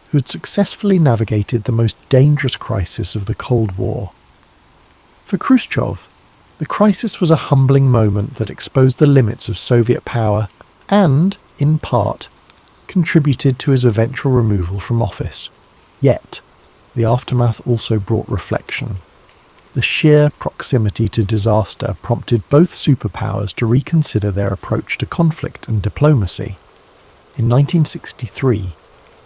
who had successfully navigated the most dangerous crisis of the Cold War. For Khrushchev, the crisis was a humbling moment that exposed the limits of Soviet power and, in part, contributed to his eventual removal from office. Yet, the aftermath also brought reflection. The sheer proximity to disaster prompted both superpowers to reconsider their approach to conflict and diplomacy. In 1963,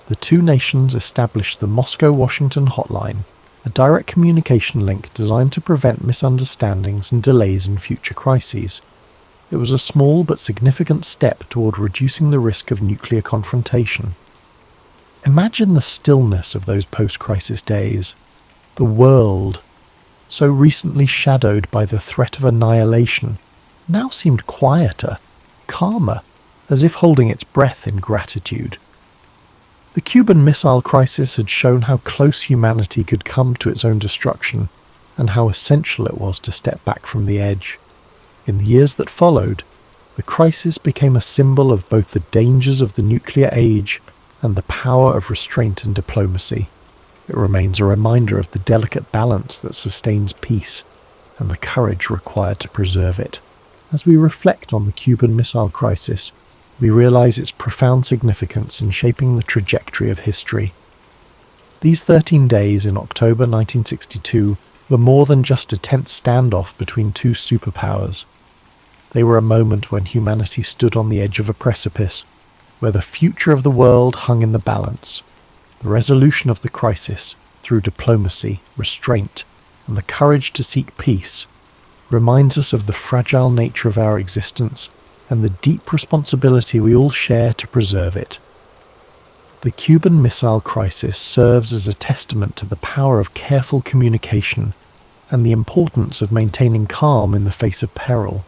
the two nations established the Moscow-Washington Hotline, a direct communication link designed to prevent misunderstandings and delays in future crises. It was a small but significant step toward reducing the risk of nuclear confrontation. Imagine the stillness of those post-crisis days. The world, so recently shadowed by the threat of annihilation, now seemed quieter, calmer, as if holding its breath in gratitude. The Cuban Missile Crisis had shown how close humanity could come to its own destruction, and how essential it was to step back from the edge. In the years that followed, the crisis became a symbol of both the dangers of the nuclear age and the power of restraint and diplomacy. It remains a reminder of the delicate balance that sustains peace and the courage required to preserve it. As we reflect on the Cuban Missile Crisis, we realize its profound significance in shaping the trajectory of history. These 13 days in October 1962 were more than just a tense standoff between two superpowers. They were a moment when humanity stood on the edge of a precipice, where the future of the world hung in the balance. The resolution of the crisis, through diplomacy, restraint, and the courage to seek peace, reminds us of the fragile nature of our existence and the deep responsibility we all share to preserve it. The Cuban Missile Crisis serves as a testament to the power of careful communication and the importance of maintaining calm in the face of peril.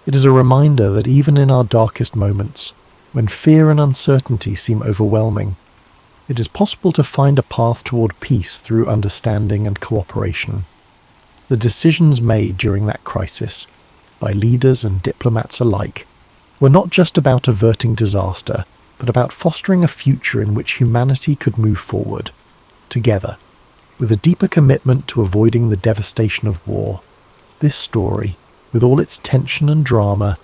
It is a reminder that even in our darkest moments, when fear and uncertainty seem overwhelming, it is possible to find a path toward peace through understanding and cooperation. The decisions made during that crisis, by leaders and diplomats alike, were not just about averting disaster, but about fostering a future in which humanity could move forward, together, with a deeper commitment to avoiding the devastation of war. This story, with all its tension and drama,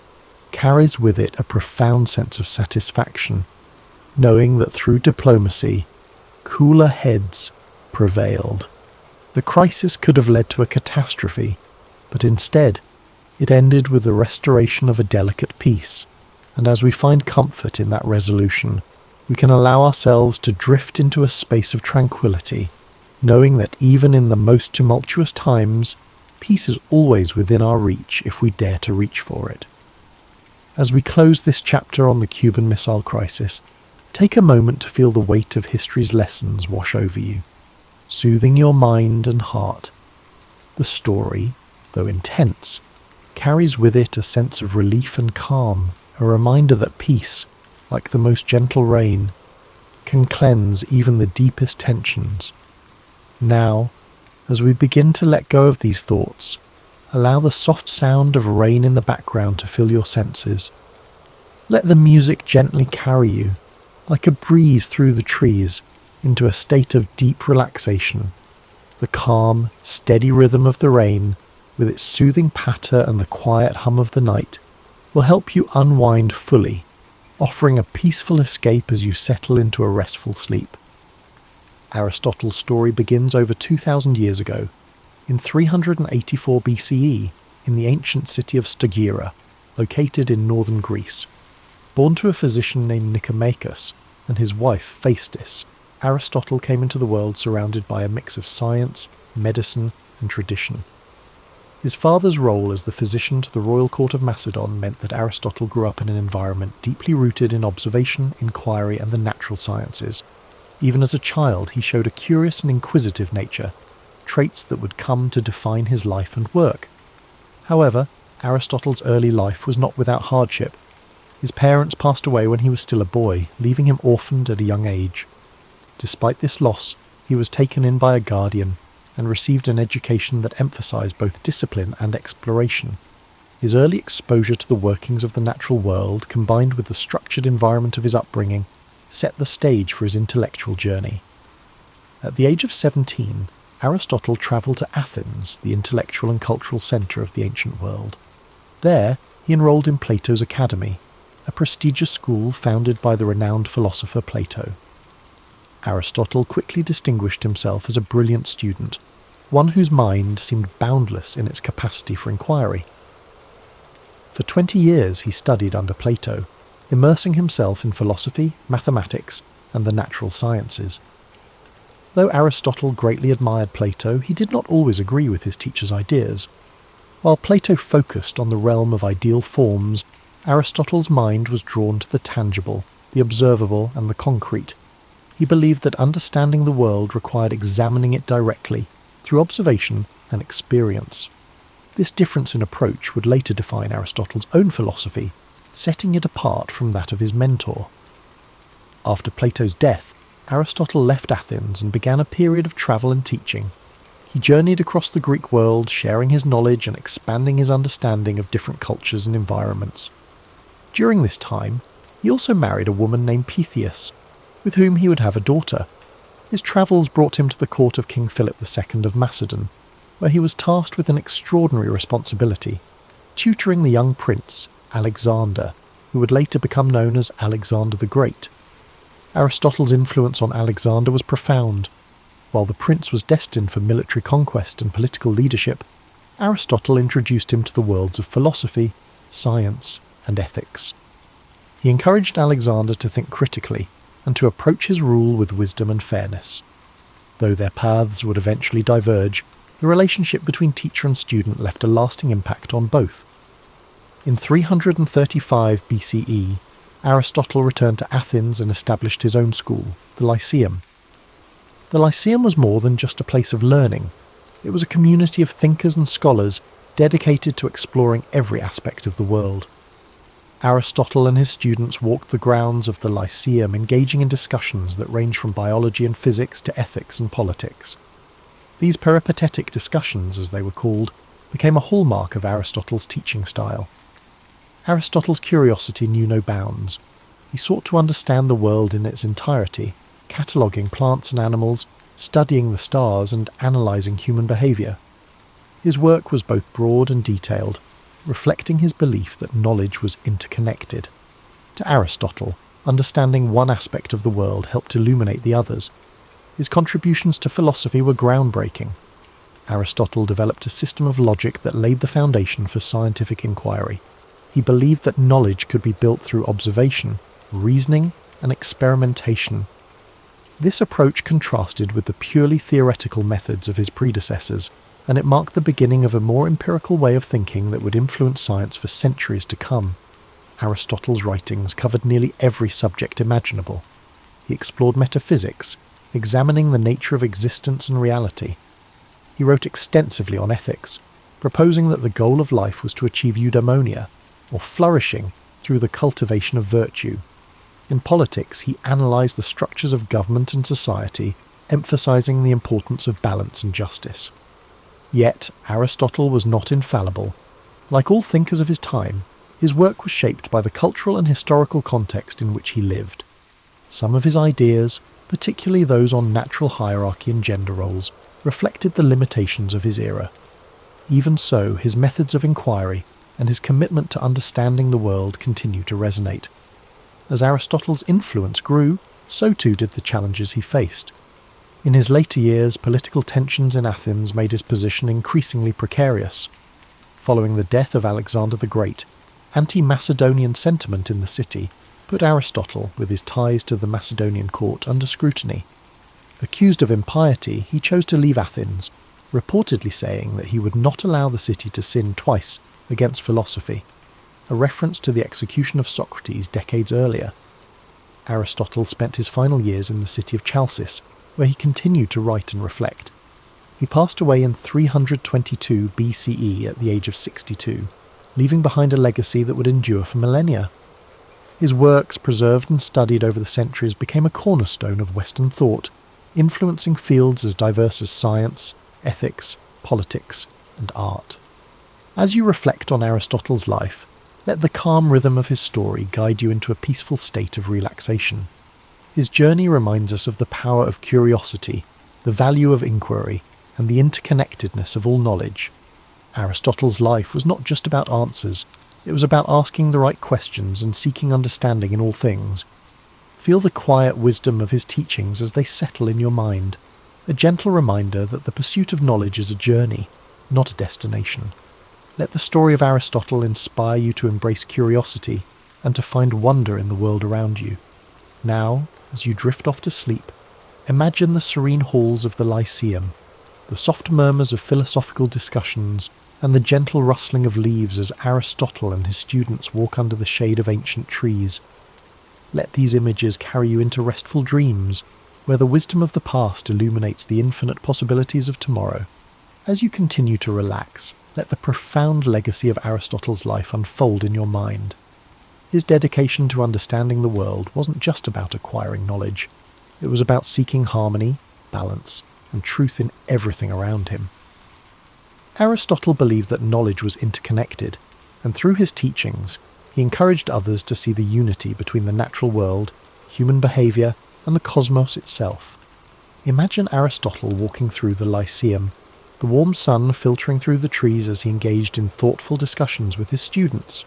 carries with it a profound sense of satisfaction, knowing that through diplomacy, cooler heads prevailed. The crisis could have led to a catastrophe, but instead, it ended with the restoration of a delicate peace, and as we find comfort in that resolution, we can allow ourselves to drift into a space of tranquility, knowing that even in the most tumultuous times, peace is always within our reach if we dare to reach for it. As we close this chapter on the Cuban Missile Crisis, take a moment to feel the weight of history's lessons wash over you, soothing your mind and heart. The story, though intense, carries with it a sense of relief and calm, a reminder that peace, like the most gentle rain, can cleanse even the deepest tensions. Now, as we begin to let go of these thoughts, allow the soft sound of rain in the background to fill your senses. Let the music gently carry you, like a breeze through the trees, into a state of deep relaxation. The calm, steady rhythm of the rain, with its soothing patter and the quiet hum of the night, will help you unwind fully, offering a peaceful escape as you settle into a restful sleep. Aristotle's story begins over 2,000 years ago, in 384 BCE, in the ancient city of Stagira, located in northern Greece. Born to a physician named Nicomachus and his wife Phaestis, Aristotle came into the world surrounded by a mix of science, medicine, and tradition. His father's role as the physician to the royal court of Macedon meant that Aristotle grew up in an environment deeply rooted in observation, inquiry, and the natural sciences. Even as a child, he showed a curious and inquisitive nature, traits that would come to define his life and work. However, Aristotle's early life was not without hardship. His parents passed away when he was still a boy, leaving him orphaned at a young age. Despite this loss, he was taken in by a guardian and received an education that emphasized both discipline and exploration. His early exposure to the workings of the natural world, combined with the structured environment of his upbringing, set the stage for his intellectual journey. At the age of 17, Aristotle travelled to Athens, the intellectual and cultural centre of the ancient world. There, he enrolled in Plato's Academy, a prestigious school founded by the renowned philosopher Plato. Aristotle quickly distinguished himself as a brilliant student, one whose mind seemed boundless in its capacity for inquiry. For 20 years he studied under Plato, immersing himself in philosophy, mathematics, and the natural sciences. Though Aristotle greatly admired Plato, he did not always agree with his teacher's ideas. While Plato focused on the realm of ideal forms, Aristotle's mind was drawn to the tangible, the observable, and the concrete. He believed that understanding the world required examining it directly, through observation and experience. This difference in approach would later define Aristotle's own philosophy, setting it apart from that of his mentor. After Plato's death, Aristotle left Athens and began a period of travel and teaching. He journeyed across the Greek world, sharing his knowledge and expanding his understanding of different cultures and environments. During this time, he also married a woman named Pythias, with whom he would have a daughter. His travels brought him to the court of King Philip II of Macedon, where he was tasked with an extraordinary responsibility, tutoring the young prince, Alexander, who would later become known as Alexander the Great. Aristotle's influence on Alexander was profound. While the prince was destined for military conquest and political leadership, Aristotle introduced him to the worlds of philosophy, science, and ethics. He encouraged Alexander to think critically and to approach his rule with wisdom and fairness. Though their paths would eventually diverge, the relationship between teacher and student left a lasting impact on both. In 335 BCE, Aristotle returned to Athens and established his own school, the Lyceum. The Lyceum was more than just a place of learning. It was a community of thinkers and scholars dedicated to exploring every aspect of the world. Aristotle and his students walked the grounds of the Lyceum, engaging in discussions that ranged from biology and physics to ethics and politics. These peripatetic discussions, as they were called, became a hallmark of Aristotle's teaching style. Aristotle's curiosity knew no bounds. He sought to understand the world in its entirety, cataloguing plants and animals, studying the stars, and analysing human behaviour. His work was both broad and detailed, reflecting his belief that knowledge was interconnected. To Aristotle, understanding one aspect of the world helped illuminate the others. His contributions to philosophy were groundbreaking. Aristotle developed a system of logic that laid the foundation for scientific inquiry. He believed that knowledge could be built through observation, reasoning, and experimentation. This approach contrasted with the purely theoretical methods of his predecessors, and it marked the beginning of a more empirical way of thinking that would influence science for centuries to come. Aristotle's writings covered nearly every subject imaginable. He explored metaphysics, examining the nature of existence and reality. He wrote extensively on ethics, proposing that the goal of life was to achieve eudaimonia, or flourishing through the cultivation of virtue. In politics, he analysed the structures of government and society, emphasising the importance of balance and justice. Yet, Aristotle was not infallible. Like all thinkers of his time, his work was shaped by the cultural and historical context in which he lived. Some of his ideas, particularly those on natural hierarchy and gender roles, reflected the limitations of his era. Even so, his methods of inquiry and his commitment to understanding the world continue to resonate. As Aristotle's influence grew, so too did the challenges he faced. In his later years, political tensions in Athens made his position increasingly precarious. Following the death of Alexander the Great, anti-Macedonian sentiment in the city put Aristotle, with his ties to the Macedonian court, under scrutiny. Accused of impiety, he chose to leave Athens, reportedly saying that he would not allow the city to sin twice against philosophy, a reference to the execution of Socrates decades earlier. Aristotle spent his final years in the city of Chalcis, where he continued to write and reflect. He passed away in 322 BCE at the age of 62, leaving behind a legacy that would endure for millennia. His works, preserved and studied over the centuries, became a cornerstone of Western thought, influencing fields as diverse as science, ethics, politics, and art. As you reflect on Aristotle's life, let the calm rhythm of his story guide you into a peaceful state of relaxation. His journey reminds us of the power of curiosity, the value of inquiry, and the interconnectedness of all knowledge. Aristotle's life was not just about answers, it was about asking the right questions and seeking understanding in all things. Feel the quiet wisdom of his teachings as they settle in your mind, a gentle reminder that the pursuit of knowledge is a journey, not a destination. Let the story of Aristotle inspire you to embrace curiosity and to find wonder in the world around you. Now, as you drift off to sleep, imagine the serene halls of the Lyceum, the soft murmurs of philosophical discussions, and the gentle rustling of leaves as Aristotle and his students walk under the shade of ancient trees. Let these images carry you into restful dreams, where the wisdom of the past illuminates the infinite possibilities of tomorrow. As you continue to relax, let the profound legacy of Aristotle's life unfold in your mind. His dedication to understanding the world wasn't just about acquiring knowledge. It was about seeking harmony, balance, and truth in everything around him. Aristotle believed that knowledge was interconnected, and through his teachings, he encouraged others to see the unity between the natural world, human behaviour, and the cosmos itself. Imagine Aristotle walking through the Lyceum, the warm sun filtering through the trees as he engaged in thoughtful discussions with his students.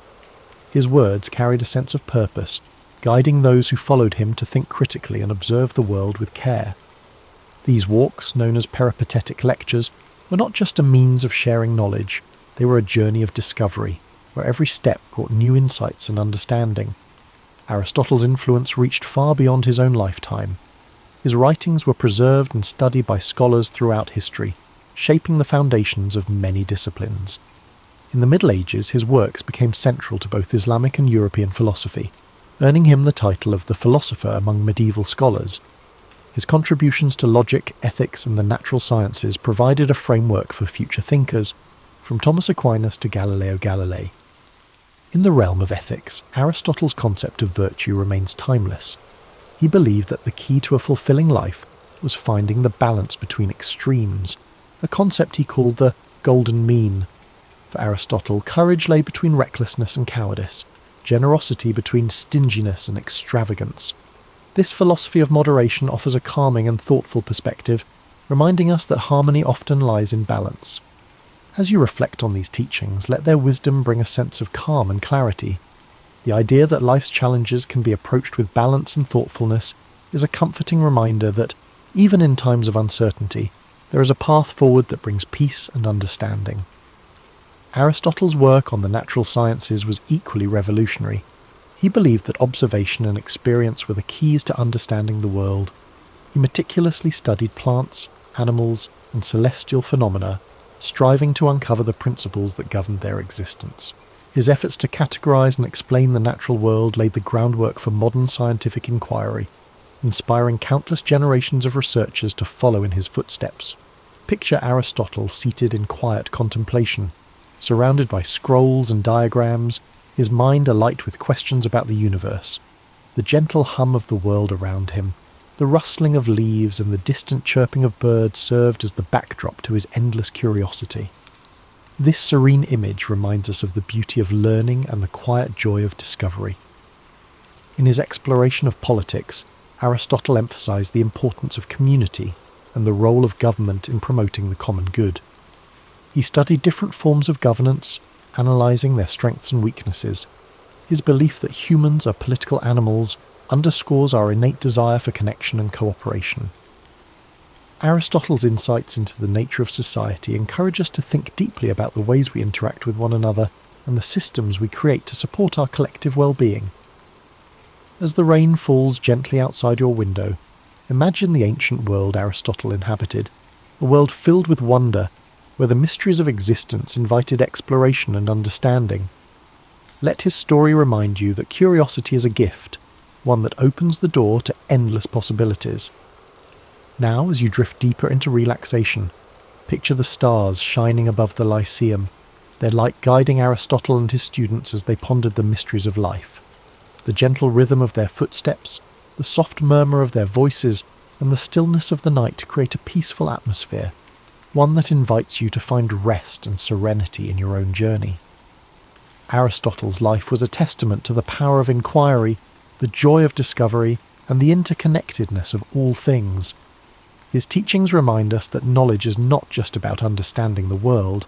His words carried a sense of purpose, guiding those who followed him to think critically and observe the world with care. These walks, known as peripatetic lectures, were not just a means of sharing knowledge, they were a journey of discovery, where every step brought new insights and understanding. Aristotle's influence reached far beyond his own lifetime. His writings were preserved and studied by scholars throughout history, shaping the foundations of many disciplines. In the Middle Ages, his works became central to both Islamic and European philosophy, earning him the title of the philosopher among medieval scholars. His contributions to logic, ethics, and the natural sciences provided a framework for future thinkers, from Thomas Aquinas to Galileo Galilei. In the realm of ethics, Aristotle's concept of virtue remains timeless. He believed that the key to a fulfilling life was finding the balance between extremes, a concept he called the golden mean. For Aristotle, courage lay between recklessness and cowardice, generosity between stinginess and extravagance. This philosophy of moderation offers a calming and thoughtful perspective, reminding us that harmony often lies in balance. As you reflect on these teachings, let their wisdom bring a sense of calm and clarity. The idea that life's challenges can be approached with balance and thoughtfulness is a comforting reminder that, even in times of uncertainty, there is a path forward that brings peace and understanding. Aristotle's work on the natural sciences was equally revolutionary. He believed that observation and experience were the keys to understanding the world. He meticulously studied plants, animals, and celestial phenomena, striving to uncover the principles that governed their existence. His efforts to categorize and explain the natural world laid the groundwork for modern scientific inquiry, inspiring countless generations of researchers to follow in his footsteps. Picture Aristotle seated in quiet contemplation, surrounded by scrolls and diagrams, his mind alight with questions about the universe. The gentle hum of the world around him, the rustling of leaves and the distant chirping of birds served as the backdrop to his endless curiosity. This serene image reminds us of the beauty of learning and the quiet joy of discovery. In his exploration of politics, Aristotle emphasized the importance of community and the role of government in promoting the common good. He studied different forms of governance, analyzing their strengths and weaknesses. His belief that humans are political animals underscores our innate desire for connection and cooperation. Aristotle's insights into the nature of society encourage us to think deeply about the ways we interact with one another and the systems we create to support our collective well-being. As the rain falls gently outside your window, imagine the ancient world Aristotle inhabited, a world filled with wonder, where the mysteries of existence invited exploration and understanding. Let his story remind you that curiosity is a gift, one that opens the door to endless possibilities. Now, as you drift deeper into relaxation, picture the stars shining above the Lyceum, their light guiding Aristotle and his students as they pondered the mysteries of life. The gentle rhythm of their footsteps, the soft murmur of their voices, and the stillness of the night create a peaceful atmosphere, one that invites you to find rest and serenity in your own journey. Aristotle's life was a testament to the power of inquiry, the joy of discovery, and the interconnectedness of all things. His teachings remind us that knowledge is not just about understanding the world,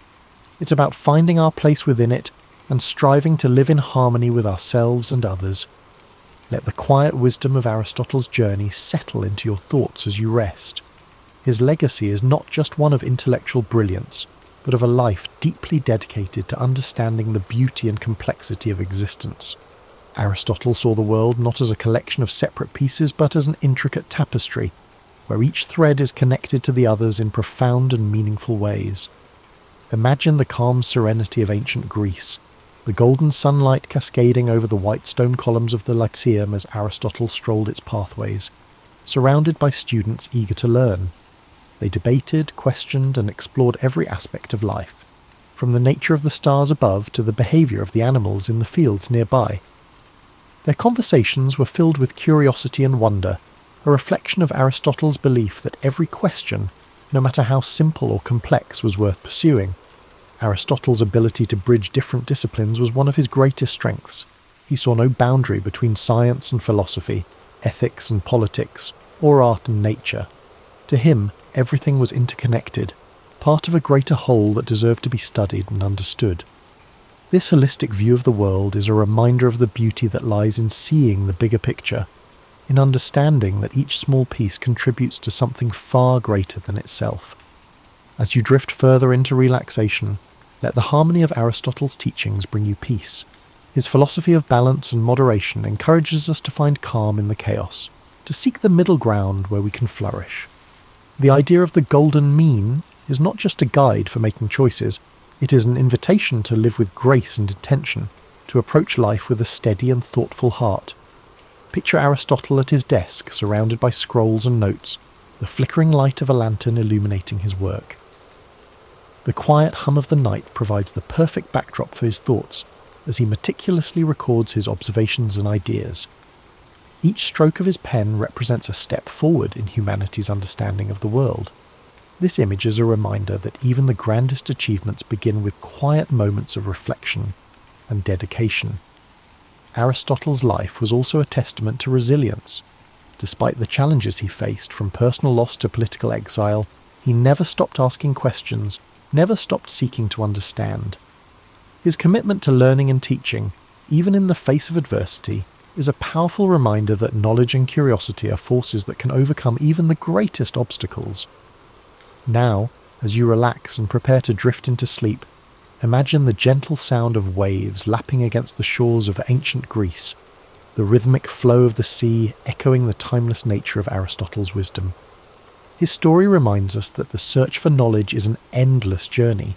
it's about finding our place within it and striving to live in harmony with ourselves and others. Let the quiet wisdom of Aristotle's journey settle into your thoughts as you rest. His legacy is not just one of intellectual brilliance, but of a life deeply dedicated to understanding the beauty and complexity of existence. Aristotle saw the world not as a collection of separate pieces, but as an intricate tapestry, where each thread is connected to the others in profound and meaningful ways. Imagine the calm serenity of ancient Greece, the golden sunlight cascading over the white stone columns of the Lyceum as Aristotle strolled its pathways, surrounded by students eager to learn. They debated, questioned, and explored every aspect of life, from the nature of the stars above to the behaviour of the animals in the fields nearby. Their conversations were filled with curiosity and wonder, a reflection of Aristotle's belief that every question, no matter how simple or complex, was worth pursuing. Aristotle's ability to bridge different disciplines was one of his greatest strengths. He saw no boundary between science and philosophy, ethics and politics, or art and nature. To him, everything was interconnected, part of a greater whole that deserved to be studied and understood. This holistic view of the world is a reminder of the beauty that lies in seeing the bigger picture, in understanding that each small piece contributes to something far greater than itself. As you drift further into relaxation, let the harmony of Aristotle's teachings bring you peace. His philosophy of balance and moderation encourages us to find calm in the chaos, to seek the middle ground where we can flourish. The idea of the golden mean is not just a guide for making choices, it is an invitation to live with grace and intention, to approach life with a steady and thoughtful heart. Picture Aristotle at his desk, surrounded by scrolls and notes, the flickering light of a lantern illuminating his work. The quiet hum of the night provides the perfect backdrop for his thoughts, as he meticulously records his observations and ideas. Each stroke of his pen represents a step forward in humanity's understanding of the world. This image is a reminder that even the grandest achievements begin with quiet moments of reflection and dedication. Aristotle's life was also a testament to resilience. Despite the challenges he faced, from personal loss to political exile, he never stopped asking questions, never stopped seeking to understand. His commitment to learning and teaching, even in the face of adversity, is a powerful reminder that knowledge and curiosity are forces that can overcome even the greatest obstacles. Now, as you relax and prepare to drift into sleep, imagine the gentle sound of waves lapping against the shores of ancient Greece, the rhythmic flow of the sea echoing the timeless nature of Aristotle's wisdom. His story reminds us that the search for knowledge is an endless journey,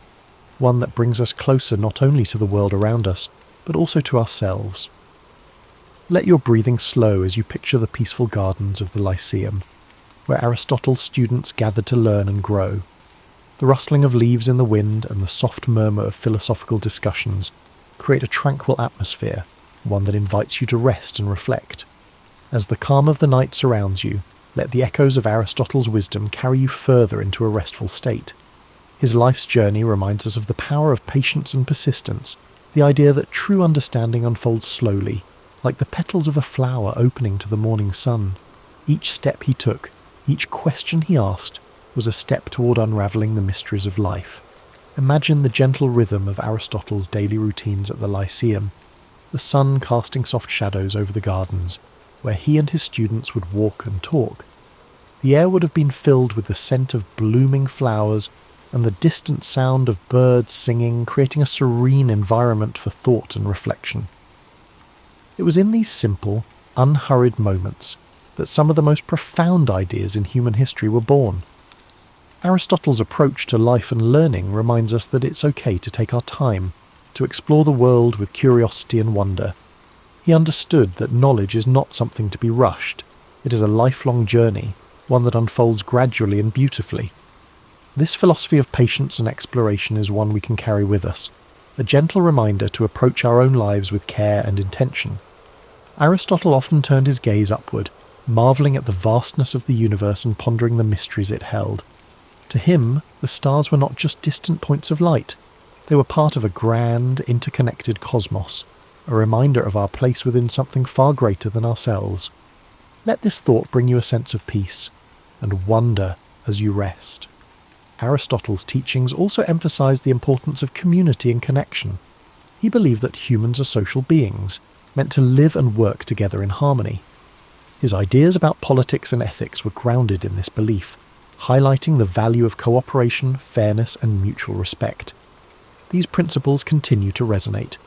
one that brings us closer not only to the world around us, but also to ourselves. Let your breathing slow as you picture the peaceful gardens of the Lyceum, where Aristotle's students gathered to learn and grow. The rustling of leaves in the wind and the soft murmur of philosophical discussions create a tranquil atmosphere, one that invites you to rest and reflect. As the calm of the night surrounds you, let the echoes of Aristotle's wisdom carry you further into a restful state. His life's journey reminds us of the power of patience and persistence, the idea that true understanding unfolds slowly, like the petals of a flower opening to the morning sun. Each step he took, each question he asked, was a step toward unravelling the mysteries of life. Imagine the gentle rhythm of Aristotle's daily routines at the Lyceum, the sun casting soft shadows over the gardens, where he and his students would walk and talk. The air would have been filled with the scent of blooming flowers and the distant sound of birds singing, creating a serene environment for thought and reflection. It was in these simple, unhurried moments that some of the most profound ideas in human history were born. Aristotle's approach to life and learning reminds us that it's okay to take our time, to explore the world with curiosity and wonder. He understood that knowledge is not something to be rushed. It is a lifelong journey, one that unfolds gradually and beautifully. This philosophy of patience and exploration is one we can carry with us, a gentle reminder to approach our own lives with care and intention. Aristotle often turned his gaze upward, marvelling at the vastness of the universe and pondering the mysteries it held. To him, the stars were not just distant points of light. They were part of a grand, interconnected cosmos, a reminder of our place within something far greater than ourselves. Let this thought bring you a sense of peace and wonder as you rest. Aristotle's teachings also emphasized the importance of community and connection. He believed that humans are social beings, meant to live and work together in harmony. His ideas about politics and ethics were grounded in this belief, highlighting the value of cooperation, fairness, and mutual respect. These principles continue to resonate,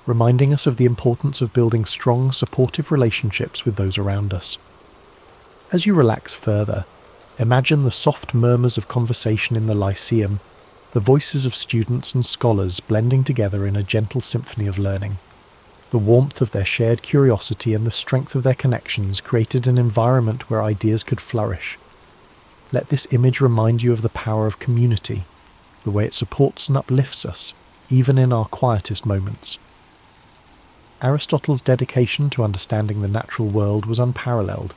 reminding us of the importance of building strong, supportive relationships with those around us. As you relax further, imagine the soft murmurs of conversation in the Lyceum, the voices of students and scholars blending together in a gentle symphony of learning. The warmth of their shared curiosity and the strength of their connections created an environment where ideas could flourish. Let this image remind you of the power of community, the way it supports and uplifts us, even in our quietest moments. Aristotle's dedication to understanding the natural world was unparalleled.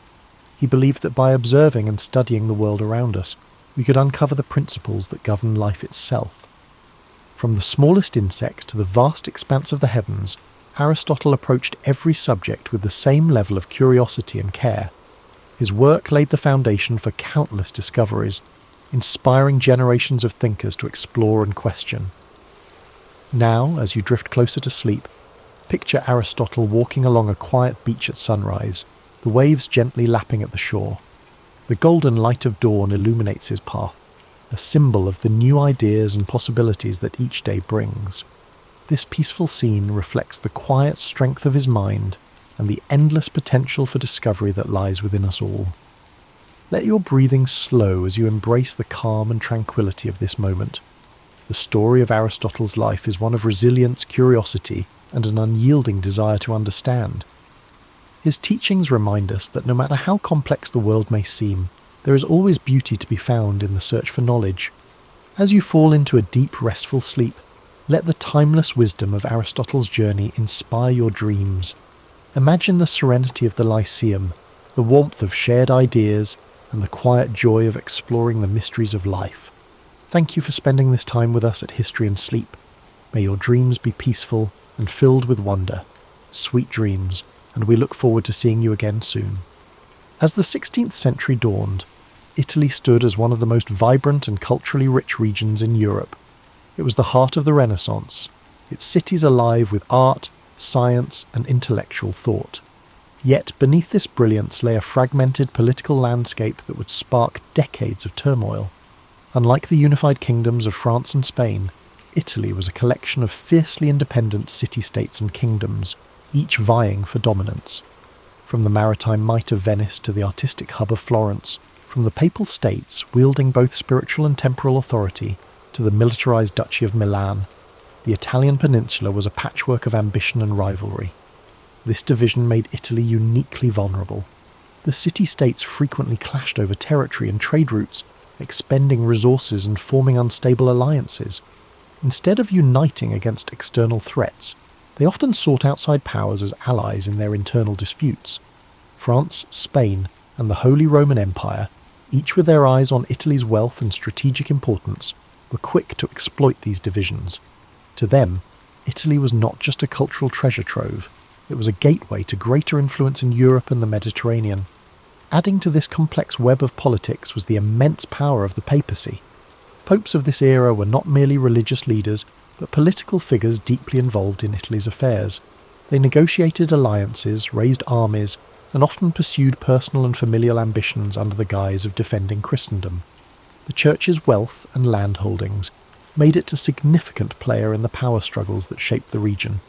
He believed that by observing and studying the world around us, we could uncover the principles that govern life itself. From the smallest insect to the vast expanse of the heavens, Aristotle approached every subject with the same level of curiosity and care. His work laid the foundation for countless discoveries, inspiring generations of thinkers to explore and question. Now, as you drift closer to sleep, picture Aristotle walking along a quiet beach at sunrise, the waves gently lapping at the shore. The golden light of dawn illuminates his path, a symbol of the new ideas and possibilities that each day brings. This peaceful scene reflects the quiet strength of his mind and the endless potential for discovery that lies within us all. Let your breathing slow as you embrace the calm and tranquility of this moment. The story of Aristotle's life is one of resilience, curiosity, and an unyielding desire to understand. His teachings remind us that no matter how complex the world may seem, there is always beauty to be found in the search for knowledge. As you fall into a deep, restful sleep, let the timeless wisdom of Aristotle's journey inspire your dreams. Imagine the serenity of the Lyceum, the warmth of shared ideas, and the quiet joy of exploring the mysteries of life. Thank you for spending this time with us at History and Sleep. May your dreams be peaceful and filled with wonder. Sweet dreams, and we look forward to seeing you again soon. As the 16th century dawned, Italy stood as one of the most vibrant and culturally rich regions in Europe. It was the heart of the Renaissance, its cities alive with art, science, and intellectual thought. Yet beneath this brilliance lay a fragmented political landscape that would spark decades of turmoil. Unlike the unified kingdoms of France and Spain, Italy was a collection of fiercely independent city-states and kingdoms, each vying for dominance. From the maritime might of Venice to the artistic hub of Florence, from the papal states wielding both spiritual and temporal authority to the militarized Duchy of Milan, the Italian peninsula was a patchwork of ambition and rivalry. This division made Italy uniquely vulnerable. The city-states frequently clashed over territory and trade routes, expending resources and forming unstable alliances. Instead of uniting against external threats, they often sought outside powers as allies in their internal disputes. France, Spain, and the Holy Roman Empire, each with their eyes on Italy's wealth and strategic importance, were quick to exploit these divisions. To them, Italy was not just a cultural treasure trove, it was a gateway to greater influence in Europe and the Mediterranean. Adding to this complex web of politics was the immense power of the papacy. Popes of this era were not merely religious leaders, but political figures deeply involved in Italy's affairs. They negotiated alliances, raised armies, and often pursued personal and familial ambitions under the guise of defending Christendom. The Church's wealth and land holdings made it a significant player in the power struggles that shaped the region.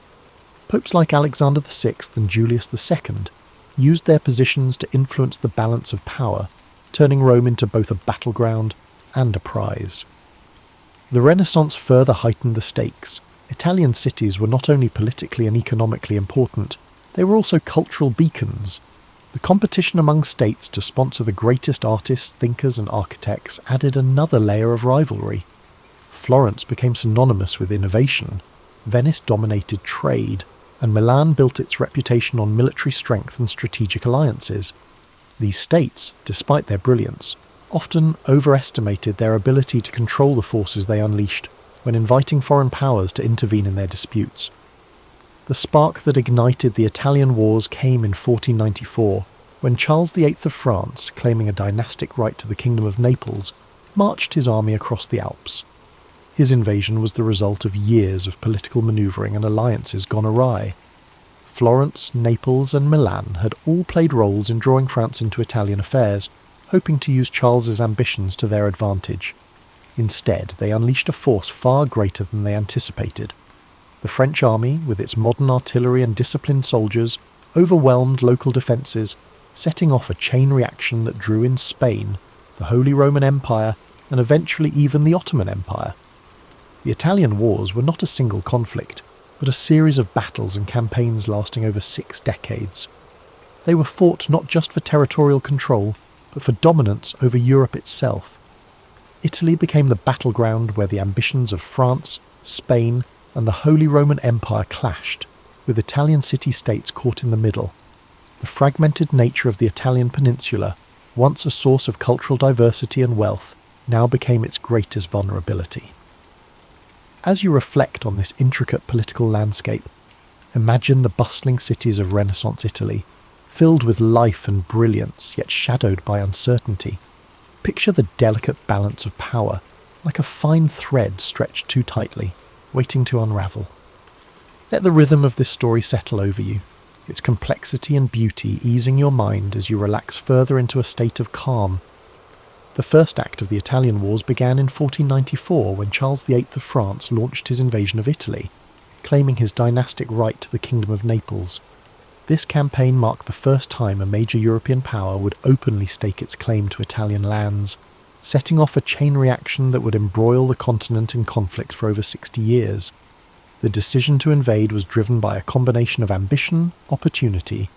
Popes like Alexander VI and Julius II used their positions to influence the balance of power, turning Rome into both a battleground and a prize. The Renaissance further heightened the stakes. Italian cities were not only politically and economically important, they were also cultural beacons. The competition among states to sponsor the greatest artists, thinkers, and architects added another layer of rivalry. Florence became synonymous with innovation, Venice dominated trade, and Milan built its reputation on military strength and strategic alliances. These states, despite their brilliance, often overestimated their ability to control the forces they unleashed when inviting foreign powers to intervene in their disputes. The spark that ignited the Italian wars came in 1494, when Charles VIII of France, claiming a dynastic right to the Kingdom of Naples, marched his army across the Alps. His invasion was the result of years of political manoeuvring and alliances gone awry. Florence, Naples and Milan had all played roles in drawing France into Italian affairs, hoping to use Charles's ambitions to their advantage. Instead, they unleashed a force far greater than they anticipated. The French army, with its modern artillery and disciplined soldiers, overwhelmed local defences, setting off a chain reaction that drew in Spain, the Holy Roman Empire, and eventually even the Ottoman Empire. The Italian wars were not a single conflict, but a series of battles and campaigns lasting over 6 decades. They were fought not just for territorial control, but for dominance over Europe itself. Italy became the battleground where the ambitions of France, Spain, and the Holy Roman Empire clashed, with Italian city-states caught in the middle. The fragmented nature of the Italian peninsula, once a source of cultural diversity and wealth, now became its greatest vulnerability. As you reflect on this intricate political landscape, imagine the bustling cities of Renaissance Italy, filled with life and brilliance, yet shadowed by uncertainty. Picture the delicate balance of power, like a fine thread stretched too tightly, waiting to unravel. Let the rhythm of this story settle over you, its complexity and beauty easing your mind as you relax further into a state of calm. The first act of the Italian Wars began in 1494 when Charles VIII of France launched his invasion of Italy, claiming his dynastic right to the Kingdom of Naples. This campaign marked the first time a major European power would openly stake its claim to Italian lands, setting off a chain reaction that would embroil the continent in conflict for over 60 years. The decision to invade was driven by a combination of ambition, opportunity,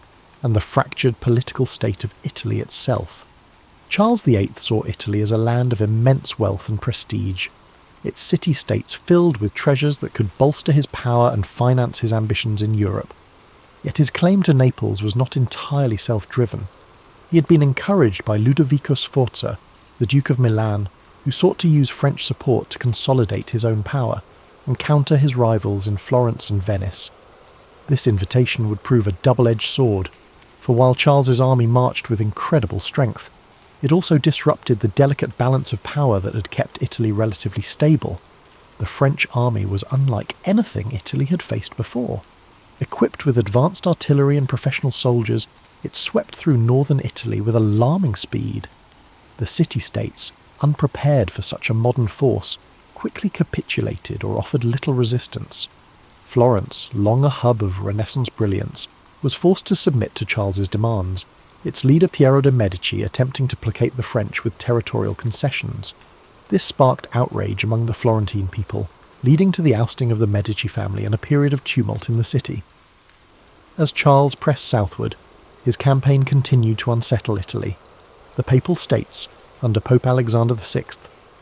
and the fractured political state of Italy itself. Charles VIII saw Italy as a land of immense wealth and prestige, its city-states filled with treasures that could bolster his power and finance his ambitions in Europe. Yet his claim to Naples was not entirely self-driven. He had been encouraged by Ludovico Sforza, the Duke of Milan, who sought to use French support to consolidate his own power and counter his rivals in Florence and Venice. This invitation would prove a double-edged sword, for while Charles's army marched with incredible strength, it also disrupted the delicate balance of power that had kept Italy relatively stable. The French army was unlike anything Italy had faced before. Equipped with advanced artillery and professional soldiers, it swept through northern Italy with alarming speed. The city-states, unprepared for such a modern force, quickly capitulated or offered little resistance. Florence, long a hub of Renaissance brilliance, was forced to submit to Charles's demands, its leader Piero de' Medici attempting to placate the French with territorial concessions. This sparked outrage among the Florentine people, leading to the ousting of the Medici family and a period of tumult in the city. As Charles pressed southward, his campaign continued to unsettle Italy. The Papal States, under Pope Alexander VI,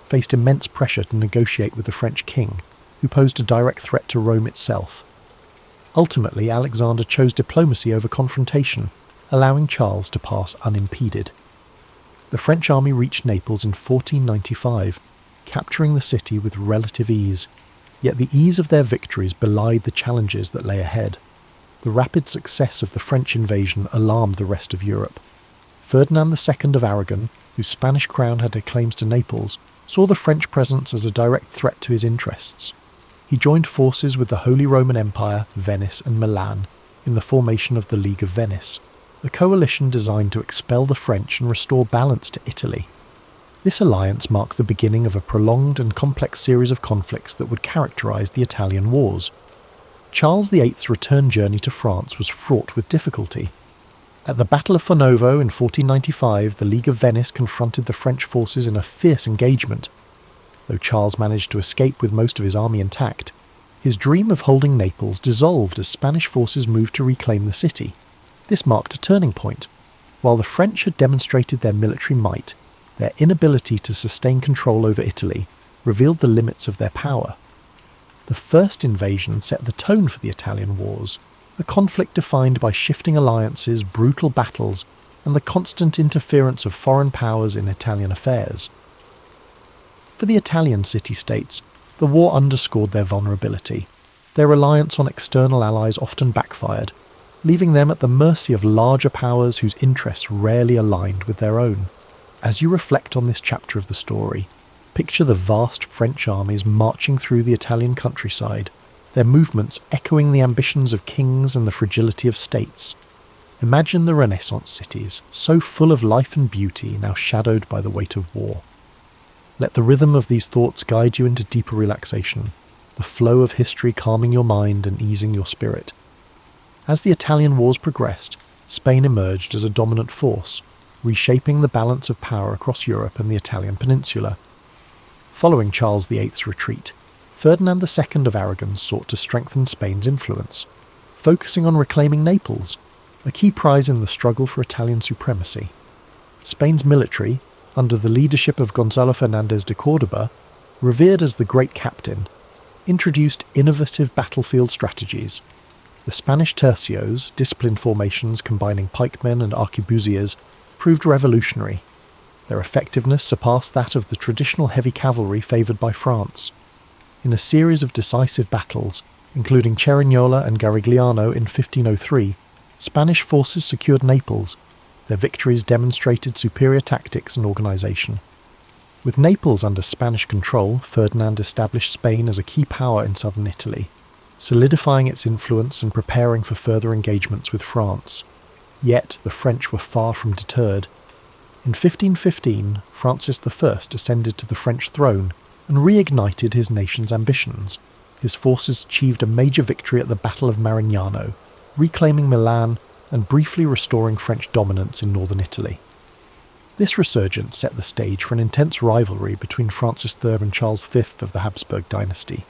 faced immense pressure to negotiate with the French king, who posed a direct threat to Rome itself. Ultimately, Alexander chose diplomacy over confrontation, allowing Charles to pass unimpeded. The French army reached Naples in 1495, capturing the city with relative ease. Yet the ease of their victories belied the challenges that lay ahead. The rapid success of the French invasion alarmed the rest of Europe. Ferdinand II of Aragon, whose Spanish crown had claims to Naples, saw the French presence as a direct threat to his interests. He joined forces with the Holy Roman Empire, Venice and Milan in the formation of the League of Venice, a coalition designed to expel the French and restore balance to Italy. This alliance marked the beginning of a prolonged and complex series of conflicts that would characterize the Italian Wars. Charles VIII's return journey to France was fraught with difficulty. At the Battle of Fornovo in 1495, the League of Venice confronted the French forces in a fierce engagement. Though Charles managed to escape with most of his army intact, his dream of holding Naples dissolved as Spanish forces moved to reclaim the city. This marked a turning point. While the French had demonstrated their military might, their inability to sustain control over Italy revealed the limits of their power. The first invasion set the tone for the Italian Wars, a conflict defined by shifting alliances, brutal battles, and the constant interference of foreign powers in Italian affairs. For the Italian city-states, the war underscored their vulnerability. Their reliance on external allies often backfired, leaving them at the mercy of larger powers whose interests rarely aligned with their own. As you reflect on this chapter of the story, picture the vast French armies marching through the Italian countryside, their movements echoing the ambitions of kings and the fragility of states. Imagine the Renaissance cities, so full of life and beauty, now shadowed by the weight of war. Let the rhythm of these thoughts guide you into deeper relaxation, the flow of history calming your mind and easing your spirit. As the Italian wars progressed, Spain emerged as a dominant force, reshaping the balance of power across Europe and the Italian peninsula. Following Charles VIII's retreat, Ferdinand II of Aragon sought to strengthen Spain's influence, focusing on reclaiming Naples, a key prize in the struggle for Italian supremacy. Spain's military, under the leadership of Gonzalo Fernández de Córdoba, revered as the Great Captain, introduced innovative battlefield strategies. The Spanish tercios, disciplined formations combining pikemen and arquebusiers, proved revolutionary. Their effectiveness surpassed that of the traditional heavy cavalry favoured by France. In a series of decisive battles, including Cerignola and Garigliano in 1503, Spanish forces secured Naples. Their victories demonstrated superior tactics and organisation. With Naples under Spanish control, Ferdinand established Spain as a key power in southern Italy, solidifying its influence and preparing for further engagements with France. Yet the French were far from deterred. In 1515, Francis I ascended to the French throne and reignited his nation's ambitions. His forces achieved a major victory at the Battle of Marignano, reclaiming Milan and briefly restoring French dominance in northern Italy. This resurgence set the stage for an intense rivalry between Francis III and Charles V of the Habsburg dynasty.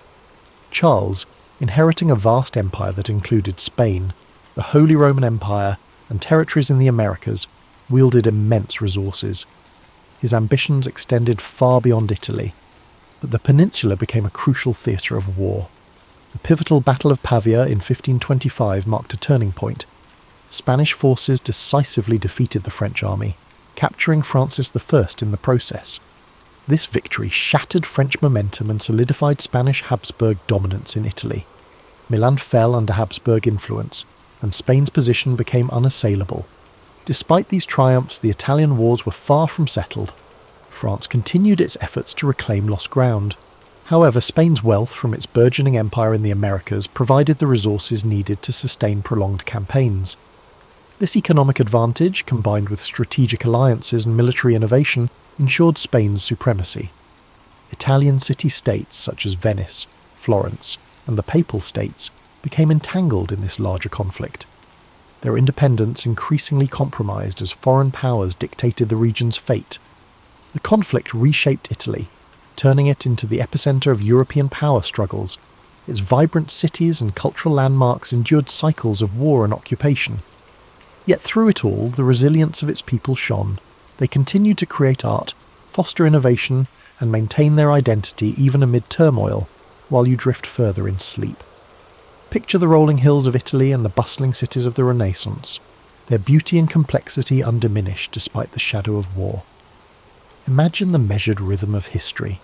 Charles, inheriting a vast empire that included Spain, the Holy Roman Empire, and territories in the Americas, wielded immense resources. His ambitions extended far beyond Italy, but the peninsula became a crucial theatre of war. The pivotal Battle of Pavia in 1525 marked a turning point. Spanish forces decisively defeated the French army, capturing Francis I in the process. This victory shattered French momentum and solidified Spanish Habsburg dominance in Italy. Milan fell under Habsburg influence, and Spain's position became unassailable. Despite these triumphs, the Italian wars were far from settled. France continued its efforts to reclaim lost ground. However, Spain's wealth from its burgeoning empire in the Americas provided the resources needed to sustain prolonged campaigns. This economic advantage, combined with strategic alliances and military innovation, ensured Spain's supremacy. Italian city-states such as Venice, Florence, and the Papal States became entangled in this larger conflict. Their independence increasingly compromised as foreign powers dictated the region's fate. The conflict reshaped Italy, turning it into the epicenter of European power struggles. Its vibrant cities and cultural landmarks endured cycles of war and occupation. Yet through it all, the resilience of its people shone. They continued to create art, foster innovation, and maintain their identity even amid turmoil, while you drift further in sleep. Picture the rolling hills of Italy and the bustling cities of the Renaissance, their beauty and complexity undiminished despite the shadow of war. Imagine the measured rhythm of history,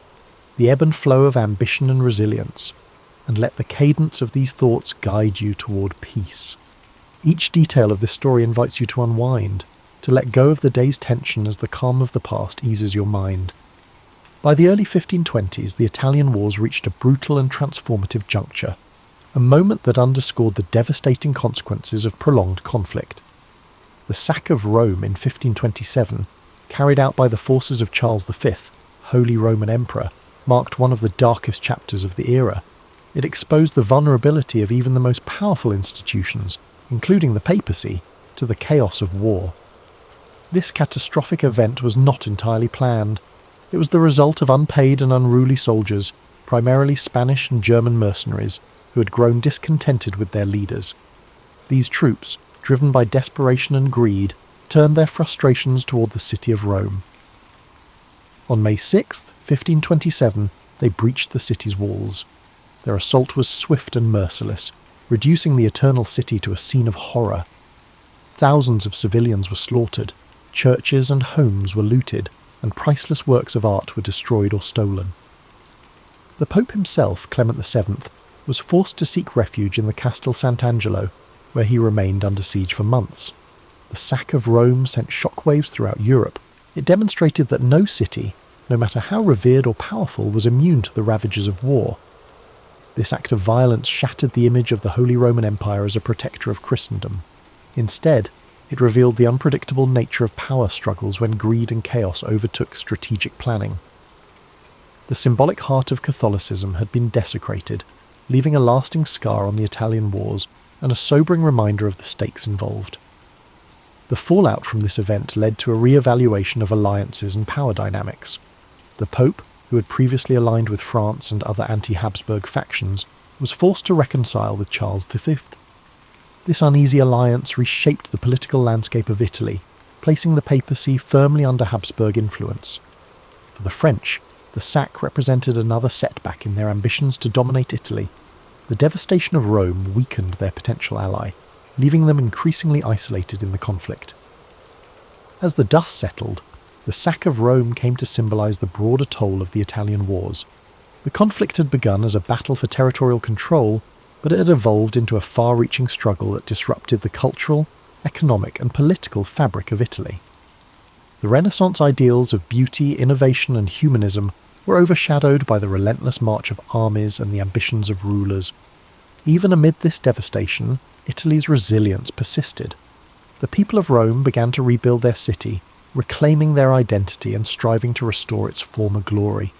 the ebb and flow of ambition and resilience, and let the cadence of these thoughts guide you toward peace. Each detail of this story invites you to unwind, to let go of the day's tension as the calm of the past eases your mind. By the early 1520s, the Italian wars reached a brutal and transformative juncture, a moment that underscored the devastating consequences of prolonged conflict. The sack of Rome in 1527, carried out by the forces of Charles V, Holy Roman Emperor, marked one of the darkest chapters of the era. It exposed the vulnerability of even the most powerful institutions, including the papacy, to the chaos of war. This catastrophic event was not entirely planned. It was the result of unpaid and unruly soldiers, primarily Spanish and German mercenaries, who had grown discontented with their leaders. These troops, driven by desperation and greed, turned their frustrations toward the city of Rome. On May 6, 1527, they breached the city's walls. Their assault was swift and merciless, reducing the eternal city to a scene of horror. Thousands of civilians were slaughtered, churches and homes were looted, and priceless works of art were destroyed or stolen. The Pope himself, Clement VII, was forced to seek refuge in the Castel Sant'Angelo, where he remained under siege for months. The sack of Rome sent shockwaves throughout Europe. It demonstrated that no city, no matter how revered or powerful, was immune to the ravages of war. This act of violence shattered the image of the Holy Roman Empire as a protector of Christendom. Instead, it revealed the unpredictable nature of power struggles when greed and chaos overtook strategic planning. The symbolic heart of Catholicism had been desecrated, leaving a lasting scar on the Italian wars and a sobering reminder of the stakes involved. The fallout from this event led to a re-evaluation of alliances and power dynamics. The Pope, who had previously aligned with France and other anti-Habsburg factions, was forced to reconcile with Charles V. This uneasy alliance reshaped the political landscape of Italy, placing the papacy firmly under Habsburg influence. For the French, the sack represented another setback in their ambitions to dominate Italy. The devastation of Rome weakened their potential ally, leaving them increasingly isolated in the conflict. As the dust settled, the sack of Rome came to symbolize the broader toll of the Italian wars. The conflict had begun as a battle for territorial control, but it had evolved into a far-reaching struggle that disrupted the cultural, economic and political fabric of Italy. The Renaissance ideals of beauty, innovation and humanism were overshadowed by the relentless march of armies and the ambitions of rulers. Even amid this devastation, Italy's resilience persisted. The people of Rome began to rebuild their city, reclaiming their identity and striving to restore its former glory.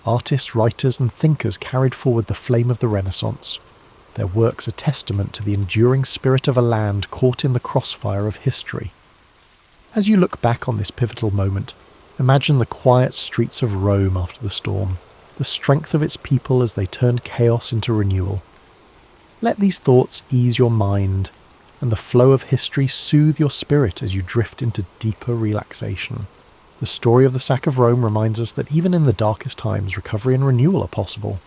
Artists, writers and thinkers carried forward the flame of the Renaissance, their works a testament to the enduring spirit of a land caught in the crossfire of history. As you look back on this pivotal moment, imagine the quiet streets of Rome after the storm, the strength of its people as they turned chaos into renewal. Let these thoughts ease your mind, and the flow of history soothe your spirit as you drift into deeper relaxation. The story of the sack of Rome reminds us that even in the darkest times, recovery and renewal are possible.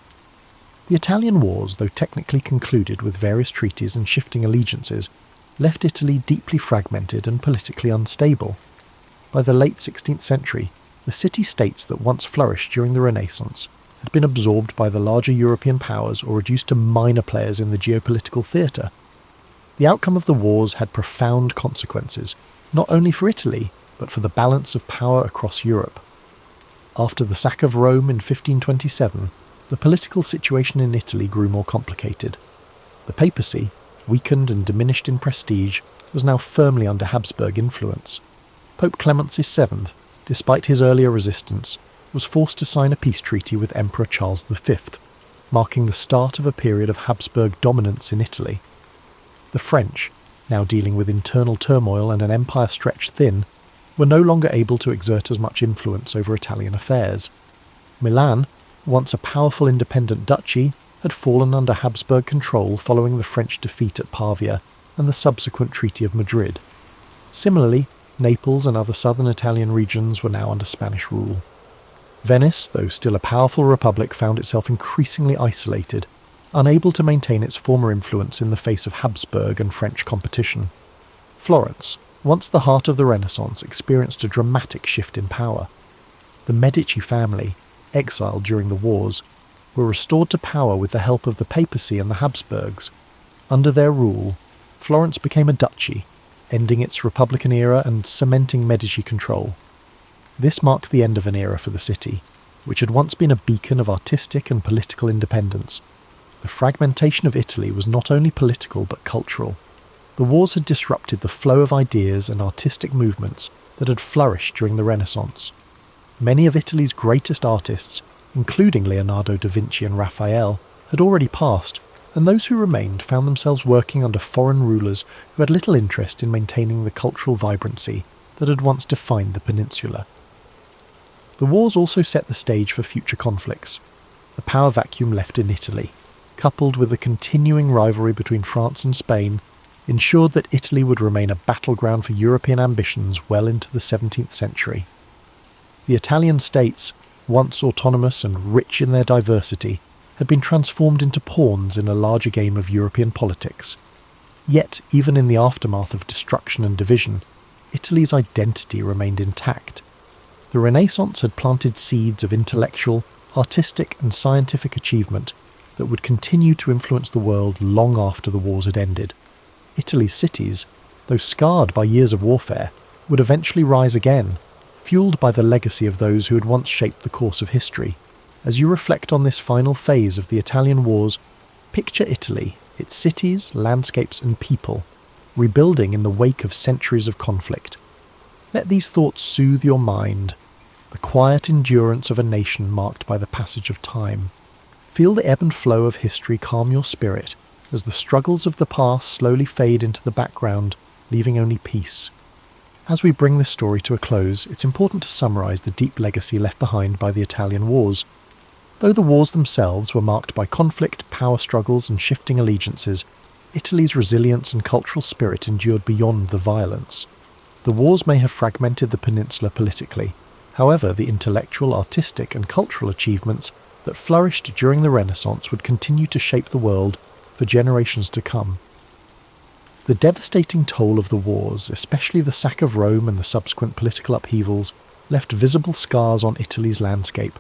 The Italian wars, though technically concluded with various treaties and shifting allegiances, left Italy deeply fragmented and politically unstable. By the late 16th century, the city-states that once flourished during the Renaissance had been absorbed by the larger European powers or reduced to minor players in the geopolitical theatre. The outcome of the wars had profound consequences, not only for Italy, but for the balance of power across Europe. After the sack of Rome in 1527, the political situation in Italy grew more complicated. The papacy, weakened and diminished in prestige, was now firmly under Habsburg influence. Pope Clement VII, despite his earlier resistance, was forced to sign a peace treaty with Emperor Charles V, marking the start of a period of Habsburg dominance in Italy. The French, now dealing with internal turmoil and an empire stretched thin, were no longer able to exert as much influence over Italian affairs. Milan, once a powerful independent duchy, had fallen under Habsburg control following the French defeat at Pavia and the subsequent Treaty of Madrid. Similarly, Naples and other southern Italian regions were now under Spanish rule. Venice, though still a powerful republic, found itself increasingly isolated, unable to maintain its former influence in the face of Habsburg and French competition. Florence, once the heart of the Renaissance, experienced a dramatic shift in power. The Medici family, exiled during the wars, were restored to power with the help of the papacy and the Habsburgs. Under their rule, Florence became a duchy, ending its Republican era and cementing Medici control. This marked the end of an era for the city, which had once been a beacon of artistic and political independence. The fragmentation of Italy was not only political but cultural. The wars had disrupted the flow of ideas and artistic movements that had flourished during the Renaissance. Many of Italy's greatest artists, including Leonardo da Vinci and Raphael, had already passed, and those who remained found themselves working under foreign rulers who had little interest in maintaining the cultural vibrancy that had once defined the peninsula. The wars also set the stage for future conflicts. The power vacuum left in Italy, coupled with the continuing rivalry between France and Spain, ensured that Italy would remain a battleground for European ambitions well into the 17th century. The Italian states, once autonomous and rich in their diversity, had been transformed into pawns in a larger game of European politics. Yet, even in the aftermath of destruction and division, Italy's identity remained intact. The Renaissance had planted seeds of intellectual, artistic and scientific achievement that would continue to influence the world long after the wars had ended. Italy's cities, though scarred by years of warfare, would eventually rise again, fueled by the legacy of those who had once shaped the course of history. As you reflect on this final phase of the Italian wars, picture Italy, its cities, landscapes and people, rebuilding in the wake of centuries of conflict. Let these thoughts soothe your mind, the quiet endurance of a nation marked by the passage of time. Feel the ebb and flow of history calm your spirit as the struggles of the past slowly fade into the background, leaving only peace. As we bring this story to a close, it's important to summarise the deep legacy left behind by the Italian wars. Though the wars themselves were marked by conflict, power struggles and shifting allegiances, Italy's resilience and cultural spirit endured beyond the violence. The wars may have fragmented the peninsula politically. However, the intellectual, artistic and cultural achievements that flourished during the Renaissance would continue to shape the world for generations to come. The devastating toll of the wars, especially the sack of Rome and the subsequent political upheavals, left visible scars on Italy's landscape.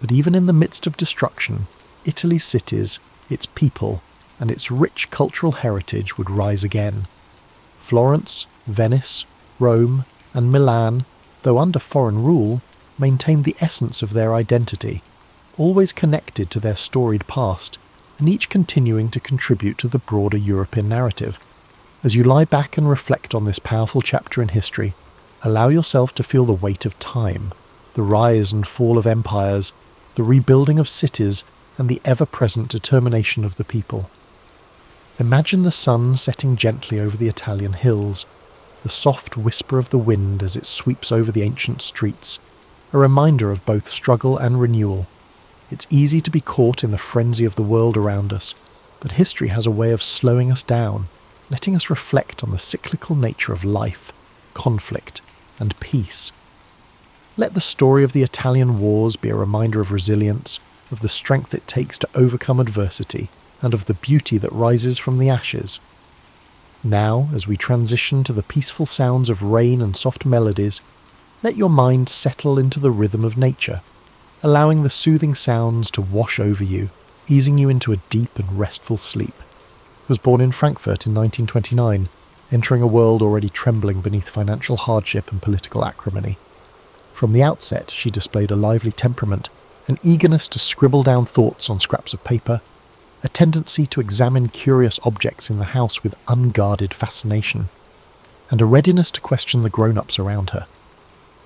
But even in the midst of destruction, Italy's cities, its people, and its rich cultural heritage would rise again. Florence, Venice, Rome, and Milan, though under foreign rule, maintained the essence of their identity, always connected to their storied past, and each continuing to contribute to the broader European narrative. As you lie back and reflect on this powerful chapter in history, allow yourself to feel the weight of time, the rise and fall of empires, the rebuilding of cities, and the ever-present determination of the people. Imagine the sun setting gently over the Italian hills, the soft whisper of the wind as it sweeps over the ancient streets, a reminder of both struggle and renewal. It's easy to be caught in the frenzy of the world around us, but history has a way of slowing us down, letting us reflect on the cyclical nature of life, conflict, and peace. Let the story of the Italian wars be a reminder of resilience, of the strength it takes to overcome adversity, and of the beauty that rises from the ashes. Now, as we transition to the peaceful sounds of rain and soft melodies, let your mind settle into the rhythm of nature, allowing the soothing sounds to wash over you, easing you into a deep and restful sleep. She was born in Frankfurt in 1929, entering a world already trembling beneath financial hardship and political acrimony. From the outset, she displayed a lively temperament, an eagerness to scribble down thoughts on scraps of paper, a tendency to examine curious objects in the house with unguarded fascination, and a readiness to question the grown-ups around her.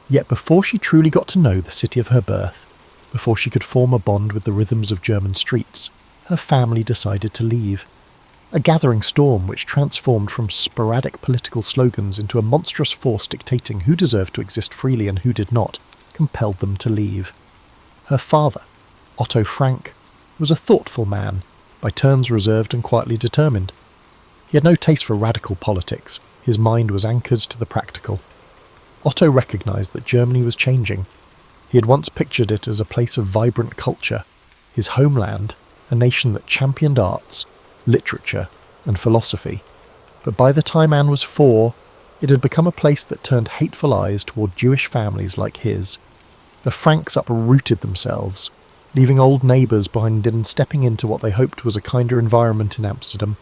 Yet before she truly got to know the city of her birth, before she could form a bond with the rhythms of German streets, her family decided to leave. A gathering storm which transformed from sporadic political slogans into a monstrous force dictating who deserved to exist freely and who did not, compelled them to leave. Her father, Otto Frank, was a thoughtful man, by turns reserved and quietly determined. He had no taste for radical politics. His mind was anchored to the practical. Otto recognised that Germany was changing. He had once pictured it as a place of vibrant culture, his homeland, a nation that championed arts, literature, and philosophy. But by the time Anne was 4, it had become a place that turned hateful eyes toward Jewish families like his. The Franks uprooted themselves, leaving old neighbours behind and stepping into what they hoped was a kinder environment in Amsterdam.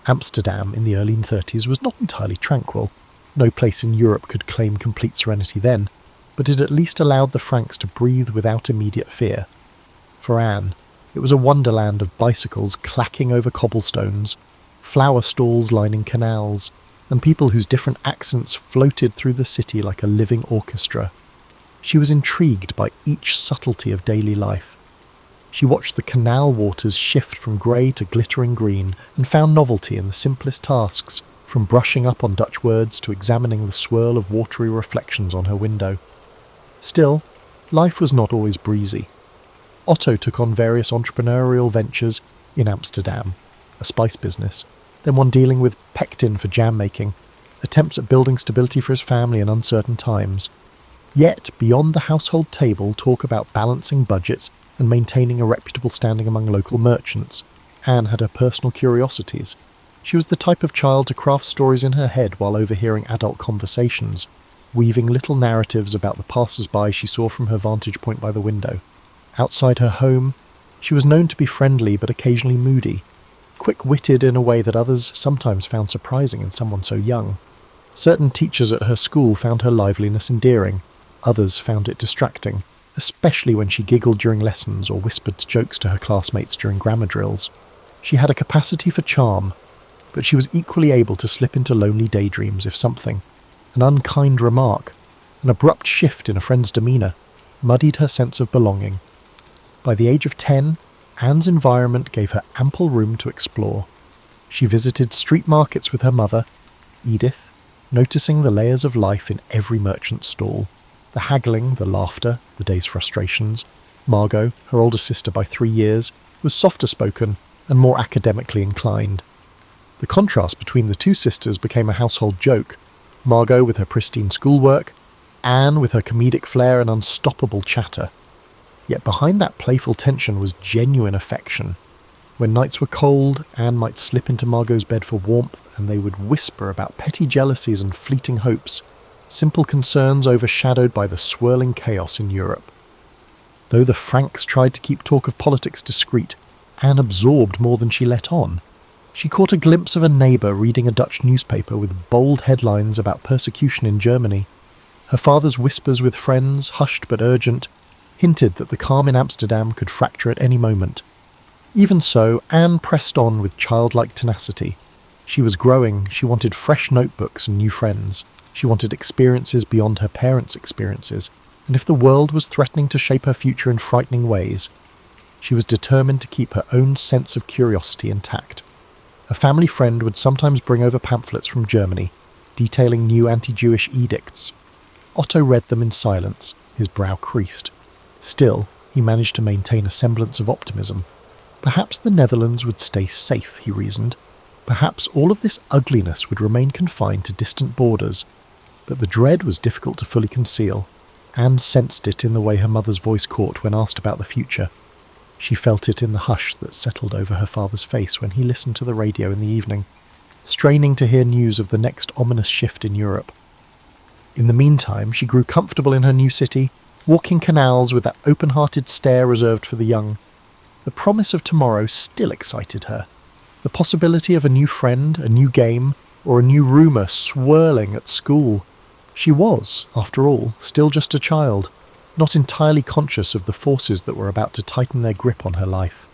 Amsterdam in the early 30s was not entirely tranquil. No place in Europe could claim complete serenity then, but it at least allowed the Franks to breathe without immediate fear. For Anne, it was a wonderland of bicycles clacking over cobblestones, flower stalls lining canals, and people whose different accents floated through the city like a living orchestra. She was intrigued by each subtlety of daily life. She watched the canal waters shift from grey to glittering green and found novelty in the simplest tasks, from brushing up on Dutch words to examining the swirl of watery reflections on her window. Still, life was not always breezy. Otto took on various entrepreneurial ventures in Amsterdam, a spice business, then one dealing with pectin for jam making, attempts at building stability for his family in uncertain times. Yet, beyond the household table talk about balancing budgets and maintaining a reputable standing among local merchants, Anne had her personal curiosities. She was the type of child to craft stories in her head while overhearing adult conversations, weaving little narratives about the passers-by she saw from her vantage point by the window. Outside her home, she was known to be friendly but occasionally moody, quick-witted in a way that others sometimes found surprising in someone so young. Certain teachers at her school found her liveliness endearing, others found it distracting, especially when she giggled during lessons or whispered jokes to her classmates during grammar drills. She had a capacity for charm, but she was equally able to slip into lonely daydreams if something, an unkind remark, an abrupt shift in a friend's demeanour, muddied her sense of belonging. By the age of 10, Anne's environment gave her ample room to explore. She visited street markets with her mother, Edith, noticing the layers of life in every merchant's stall, the haggling, the laughter, the day's frustrations. Margot, her older sister by 3 years, was softer spoken and more academically inclined. The contrast between the two sisters became a household joke, Margot with her pristine schoolwork, Anne with her comedic flair and unstoppable chatter. Yet behind that playful tension was genuine affection. When nights were cold, Anne might slip into Margot's bed for warmth, and they would whisper about petty jealousies and fleeting hopes, simple concerns overshadowed by the swirling chaos in Europe. Though the Franks tried to keep talk of politics discreet, Anne absorbed more than she let on. She caught a glimpse of a neighbour reading a Dutch newspaper with bold headlines about persecution in Germany. Her father's whispers with friends, hushed but urgent, hinted that the calm in Amsterdam could fracture at any moment. Even so, Anne pressed on with childlike tenacity. She was growing, she wanted fresh notebooks and new friends. She wanted experiences beyond her parents' experiences, and if the world was threatening to shape her future in frightening ways, she was determined to keep her own sense of curiosity intact. A family friend would sometimes bring over pamphlets from Germany, detailing new anti-Jewish edicts. Otto read them in silence, his brow creased. Still, he managed to maintain a semblance of optimism. Perhaps the Netherlands would stay safe, he reasoned. Perhaps all of this ugliness would remain confined to distant borders. But the dread was difficult to fully conceal. Anne sensed it in the way her mother's voice caught when asked about the future. She felt it in the hush that settled over her father's face when he listened to the radio in the evening, straining to hear news of the next ominous shift in Europe. In the meantime, she grew comfortable in her new city, walking canals with that open-hearted stare reserved for the young. The promise of tomorrow still excited her. The possibility of a new friend, a new game, or a new rumour swirling at school. She was, after all, still just a child, not entirely conscious of the forces that were about to tighten their grip on her life.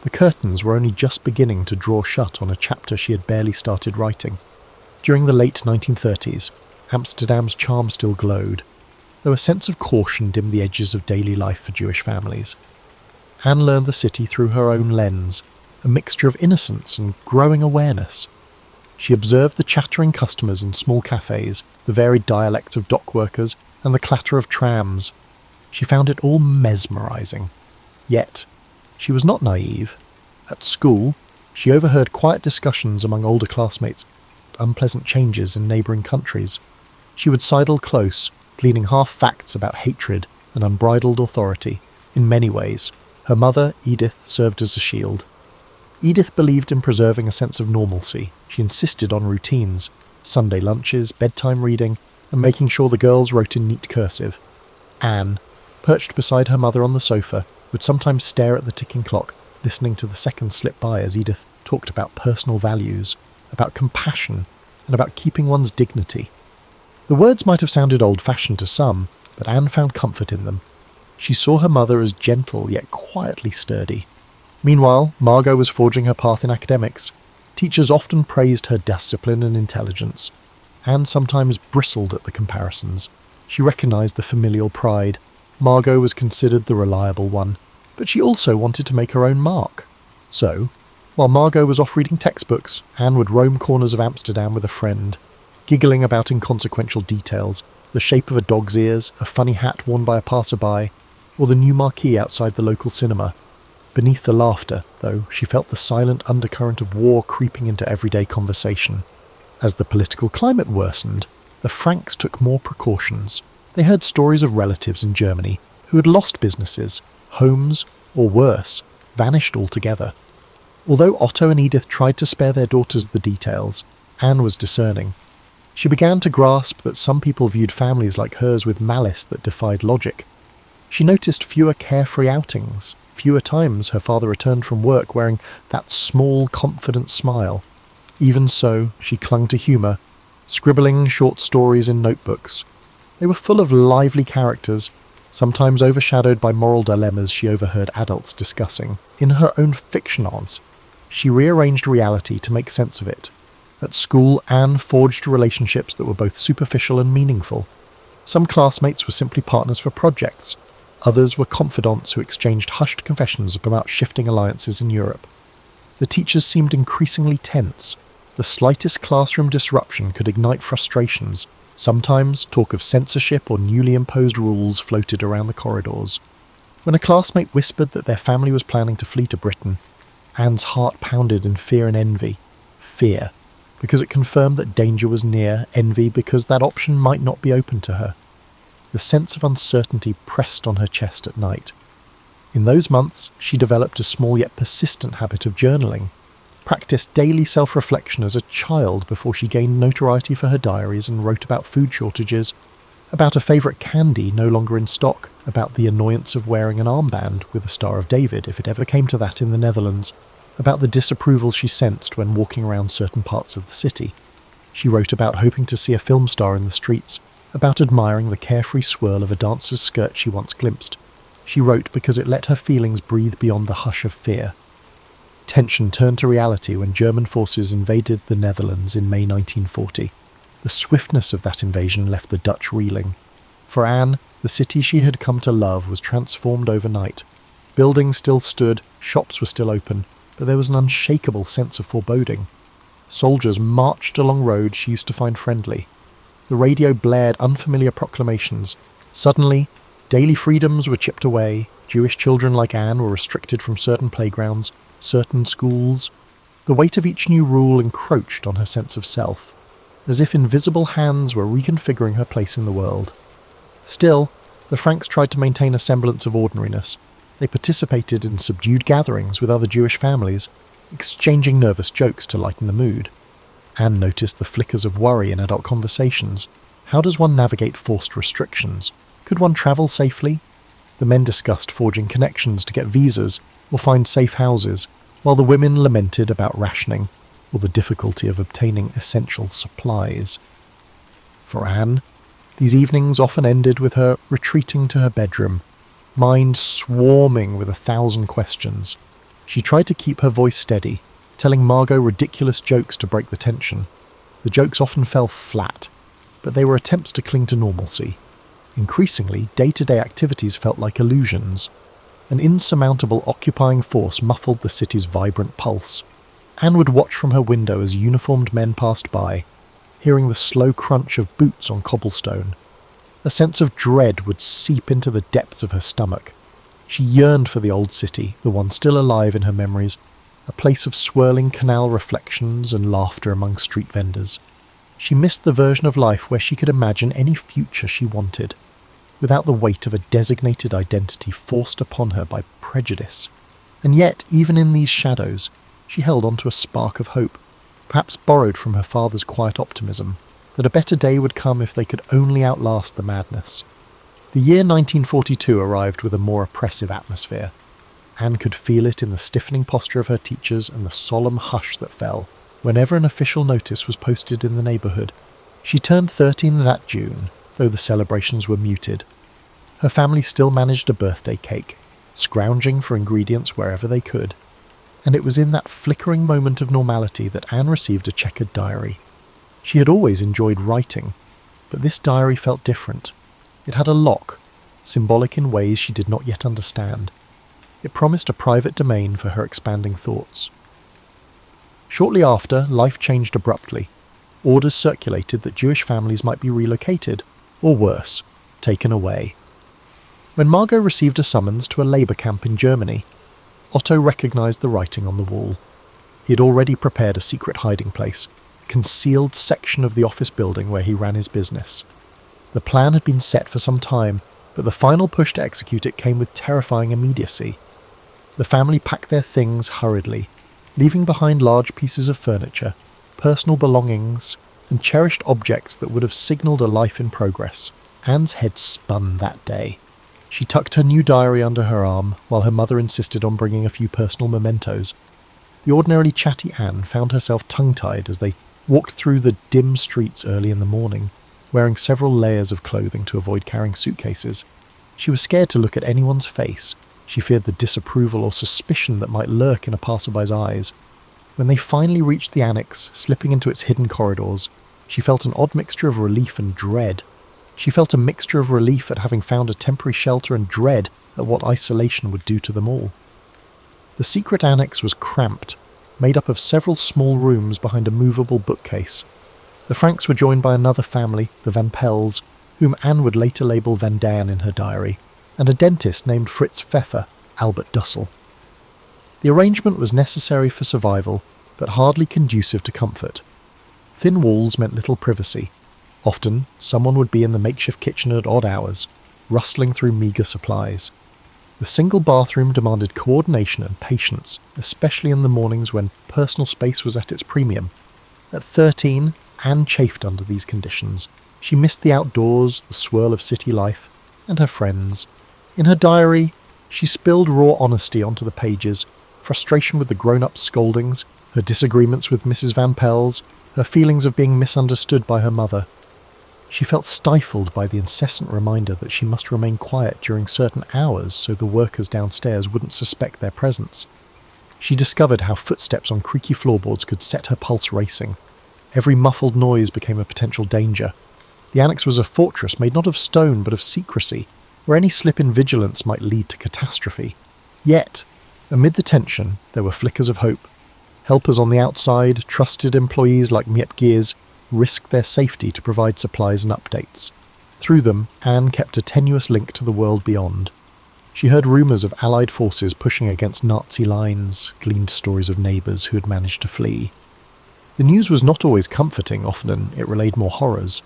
The curtains were only just beginning to draw shut on a chapter she had barely started writing. During the late 1930s, Amsterdam's charm still glowed, though a sense of caution dimmed the edges of daily life for Jewish families. Anne learned the city through her own lens, a mixture of innocence and growing awareness. She observed the chattering customers in small cafes, the varied dialects of dock workers, and the clatter of trams. She found it all mesmerising. Yet, she was not naive. At school, she overheard quiet discussions among older classmates, unpleasant changes in neighbouring countries. She would sidle close, gleaning half-facts about hatred and unbridled authority. In many ways, her mother, Edith, served as a shield. Edith believed in preserving a sense of normalcy. She insisted on routines, Sunday lunches, bedtime reading, and making sure the girls wrote in neat cursive. Anne, perched beside her mother on the sofa, would sometimes stare at the ticking clock, listening to the seconds slip by as Edith talked about personal values, about compassion, and about keeping one's dignity. The words might have sounded old-fashioned to some, but Anne found comfort in them. She saw her mother as gentle yet quietly sturdy. Meanwhile, Margot was forging her path in academics. Teachers often praised her discipline and intelligence. Anne sometimes bristled at the comparisons. She recognised the familial pride. Margot was considered the reliable one, but she also wanted to make her own mark. So, while Margot was off reading textbooks, Anne would roam corners of Amsterdam with a friend, giggling about inconsequential details, the shape of a dog's ears, a funny hat worn by a passerby, or the new marquee outside the local cinema. Beneath the laughter, though, she felt the silent undercurrent of war creeping into everyday conversation. As the political climate worsened, the Franks took more precautions. They heard stories of relatives in Germany who had lost businesses, homes, or worse, vanished altogether. Although Otto and Edith tried to spare their daughters the details, Anne was discerning. She began to grasp that some people viewed families like hers with malice that defied logic. She noticed fewer carefree outings, fewer times her father returned from work wearing that small, confident smile. Even so, she clung to humour, scribbling short stories in notebooks. They were full of lively characters, sometimes overshadowed by moral dilemmas she overheard adults discussing. In her own fictionals, she rearranged reality to make sense of it. At school, Anne forged relationships that were both superficial and meaningful. Some classmates were simply partners for projects. Others were confidants who exchanged hushed confessions about shifting alliances in Europe. The teachers seemed increasingly tense. The slightest classroom disruption could ignite frustrations. Sometimes talk of censorship or newly imposed rules floated around the corridors. When a classmate whispered that their family was planning to flee to Britain, Anne's heart pounded in fear and envy. Fear, because it confirmed that danger was near, envy because that option might not be open to her. The sense of uncertainty pressed on her chest at night. In those months, she developed a small yet persistent habit of journaling, practiced daily self-reflection as a child before she gained notoriety for her diaries and wrote about food shortages, about a favourite candy no longer in stock, about the annoyance of wearing an armband with a Star of David if it ever came to that in the Netherlands, about the disapproval she sensed when walking around certain parts of the city. She wrote about hoping to see a film star in the streets, about admiring the carefree swirl of a dancer's skirt she once glimpsed. She wrote because it let her feelings breathe beyond the hush of fear. Tension turned to reality when German forces invaded the Netherlands in May 1940. The swiftness of that invasion left the Dutch reeling. For Anne, the city she had come to love was transformed overnight. Buildings still stood, shops were still open, but there was an unshakable sense of foreboding. Soldiers marched along roads she used to find friendly. The radio blared unfamiliar proclamations. Suddenly, daily freedoms were chipped away. Jewish children like Anne were restricted from certain playgrounds, certain schools. The weight of each new rule encroached on her sense of self, as if invisible hands were reconfiguring her place in the world. Still, the Franks tried to maintain a semblance of ordinariness. They participated in subdued gatherings with other Jewish families, exchanging nervous jokes to lighten the mood. Anne noticed the flickers of worry in adult conversations. How does one navigate forced restrictions? Could one travel safely? The men discussed forging connections to get visas or find safe houses, while the women lamented about rationing or the difficulty of obtaining essential supplies. For Anne, these evenings often ended with her retreating to her bedroom, mind swarming with 1,000 questions. She tried to keep her voice steady, telling Margot ridiculous jokes to break the tension. The jokes often fell flat, but they were attempts to cling to normalcy. Increasingly, day-to-day activities felt like illusions. An insurmountable occupying force muffled the city's vibrant pulse. Anne would watch from her window as uniformed men passed by, hearing the slow crunch of boots on cobblestone. A sense of dread would seep into the depths of her stomach. She yearned for the old city, the one still alive in her memories, a place of swirling canal reflections and laughter among street vendors. She missed the version of life where she could imagine any future she wanted, without the weight of a designated identity forced upon her by prejudice. And yet, even in these shadows, she held on to a spark of hope, perhaps borrowed from her father's quiet optimism, that a better day would come if they could only outlast the madness. The year 1942 arrived with a more oppressive atmosphere. Anne could feel it in the stiffening posture of her teachers and the solemn hush that fell whenever an official notice was posted in the neighbourhood. She turned 13 that June, though the celebrations were muted. Her family still managed a birthday cake, scrounging for ingredients wherever they could. And it was in that flickering moment of normality that Anne received a checkered diary. She had always enjoyed writing, but this diary felt different. It had a lock, symbolic in ways she did not yet understand. It promised a private domain for her expanding thoughts. Shortly after, life changed abruptly. Orders circulated that Jewish families might be relocated, or worse, taken away. When Margot received a summons to a labour camp in Germany, Otto recognised the writing on the wall. He had already prepared a secret hiding place, a concealed section of the office building where he ran his business. The plan had been set for some time, but the final push to execute it came with terrifying immediacy. The family packed their things hurriedly. leaving behind large pieces of furniture, personal belongings, and cherished objects that would have signalled a life in progress. Anne's head spun that day. She tucked her new diary under her arm, while her mother insisted on bringing a few personal mementos. The ordinarily chatty Anne found herself tongue-tied as they walked through the dim streets early in the morning, wearing several layers of clothing to avoid carrying suitcases. She was scared to look at anyone's face. She feared the disapproval or suspicion that might lurk in a passerby's eyes. When they finally reached the annex, slipping into its hidden corridors, she felt an odd mixture of relief and dread. She felt a mixture of relief at having found a temporary shelter and dread at what isolation would do to them all. The secret annex was cramped, made up of several small rooms behind a movable bookcase. The Franks were joined by another family, the Van Pels, whom Anne would later label Van Daen in her diary, and a dentist named Fritz Pfeffer, Albert Dussel. The arrangement was necessary for survival, but hardly conducive to comfort. Thin walls meant little privacy. Often, someone would be in the makeshift kitchen at odd hours, rustling through meagre supplies. The single bathroom demanded coordination and patience, especially in the mornings when personal space was at its premium. At 13, Anne chafed under these conditions. She missed the outdoors, the swirl of city life, and her friends. In her diary, she spilled raw honesty onto the pages, frustration with the grown-up scoldings, her disagreements with Mrs. Van Pels, her feelings of being misunderstood by her mother. She felt stifled by the incessant reminder that she must remain quiet during certain hours so the workers downstairs wouldn't suspect their presence. She discovered how footsteps on creaky floorboards could set her pulse racing. Every muffled noise became a potential danger. The annex was a fortress made not of stone but of secrecy, where any slip in vigilance might lead to catastrophe. Yet, amid the tension, there were flickers of hope. Helpers on the outside, trusted employees like Miep Gears, risked their safety to provide supplies and updates. Through them, Anne kept a tenuous link to the world beyond. She heard rumours of Allied forces pushing against Nazi lines, gleaned stories of neighbours who had managed to flee. The news was not always comforting, often it relayed more horrors,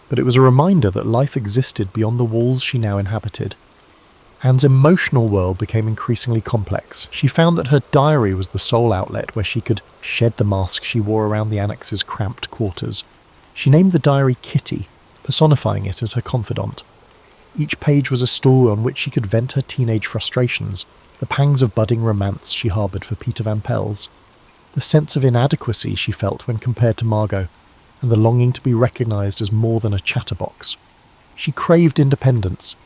but it was a reminder that life existed beyond the walls she now inhabited. Anne's emotional world became increasingly complex. She found that her diary was the sole outlet where she could shed the mask she wore around the annex's cramped quarters. She named the diary Kitty, personifying it as her confidant. Each page was a story on which she could vent her teenage frustrations, the pangs of budding romance she harboured for Peter Van Pels, the sense of inadequacy she felt when compared to Margot, and the longing to be recognised as more than a chatterbox. She craved independence,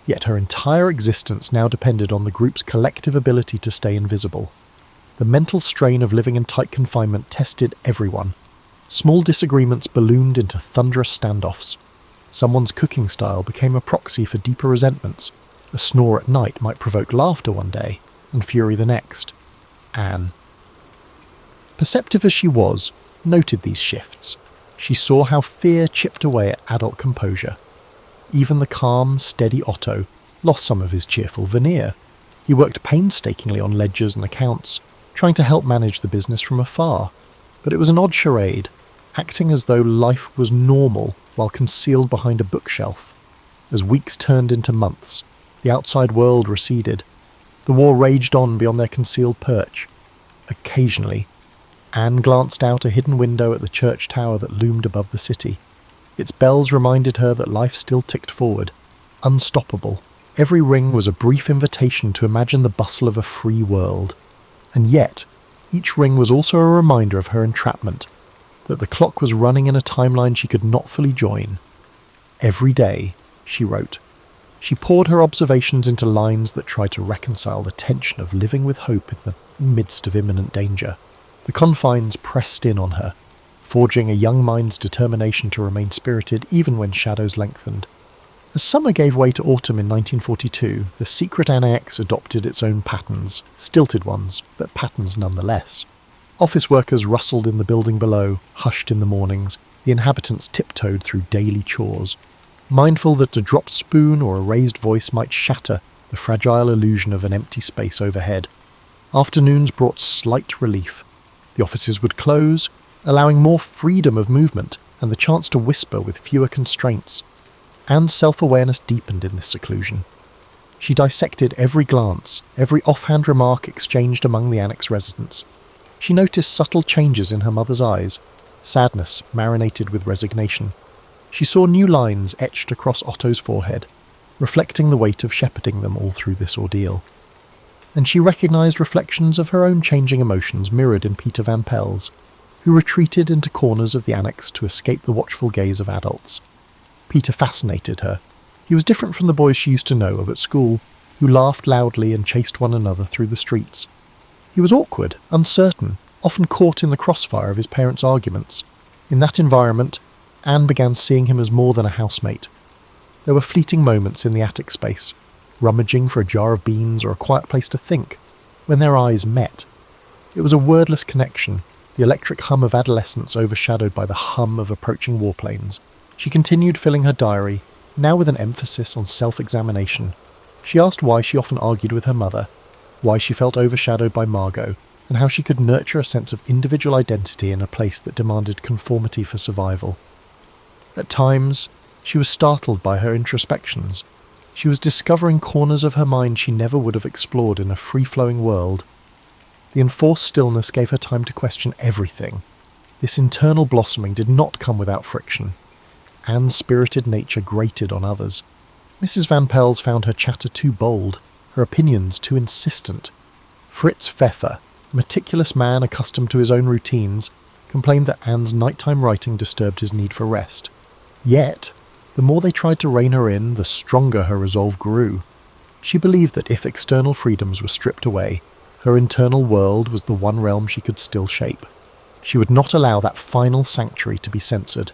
yet her entire existence now depended on the group's collective ability to stay invisible. The mental strain of living in tight confinement tested everyone. Small disagreements ballooned into thunderous standoffs. Someone's cooking style became a proxy for deeper resentments. A snore at night might provoke laughter one day, and fury the next. Anne, perceptive as she was, noted these shifts. She saw how fear chipped away at adult composure. Even the calm, steady Otto lost some of his cheerful veneer. He worked painstakingly on ledgers and accounts, trying to help manage the business from afar. But it was an odd charade, acting as though life was normal while concealed behind a bookshelf. As weeks turned into months, the outside world receded. The war raged on beyond their concealed perch. Occasionally, Anne glanced out a hidden window at the church tower that loomed above the city. Its bells reminded her that life still ticked forward, unstoppable. Every ring was a brief invitation to imagine the bustle of a free world. And yet, each ring was also a reminder of her entrapment, that the clock was running in a timeline she could not fully join. Every day, she wrote. She poured her observations into lines that tried to reconcile the tension of living with hope in the midst of imminent danger. The confines pressed in on her, forging a young mind's determination to remain spirited even when shadows lengthened. As summer gave way to autumn in 1942, the secret annex adopted its own patterns, stilted ones, but patterns nonetheless. Office workers rustled in the building below, hushed in the mornings. The inhabitants tiptoed through daily chores, mindful that a dropped spoon or a raised voice might shatter the fragile illusion of an empty space overhead. Afternoons brought slight relief. The offices would close, allowing more freedom of movement and the chance to whisper with fewer constraints. Anne's self-awareness deepened in this seclusion. She dissected every glance, every offhand remark exchanged among the annex residents. She noticed subtle changes in her mother's eyes, sadness marinated with resignation. She saw new lines etched across Otto's forehead, reflecting the weight of shepherding them all through this ordeal. And she recognised reflections of her own changing emotions mirrored in Peter Van Pel's, who retreated into corners of the annex to escape the watchful gaze of adults. Peter fascinated her. He was different from the boys she used to know of at school, who laughed loudly and chased one another through the streets. He was awkward, uncertain, often caught in the crossfire of his parents' arguments. In that environment, Anne began seeing him as more than a housemate. There were fleeting moments in the attic space, rummaging for a jar of beans or a quiet place to think, when their eyes met. It was a wordless connection, the electric hum of adolescence overshadowed by the hum of approaching warplanes. She continued filling her diary, now with an emphasis on self-examination. She asked why she often argued with her mother, why she felt overshadowed by Margot, and how she could nurture a sense of individual identity in a place that demanded conformity for survival. At times, she was startled by her introspections. She was discovering corners of her mind she never would have explored in a free-flowing world. The enforced stillness gave her time to question everything. This internal blossoming did not come without friction. Anne's spirited nature grated on others. Mrs. Van Pel's found her chatter too bold, her opinions too insistent. Fritz Pfeffer, a meticulous man accustomed to his own routines, complained that Anne's nighttime writing disturbed his need for rest. Yet, the more they tried to rein her in, the stronger her resolve grew. She believed that if external freedoms were stripped away, her internal world was the one realm she could still shape. She would not allow that final sanctuary to be censored.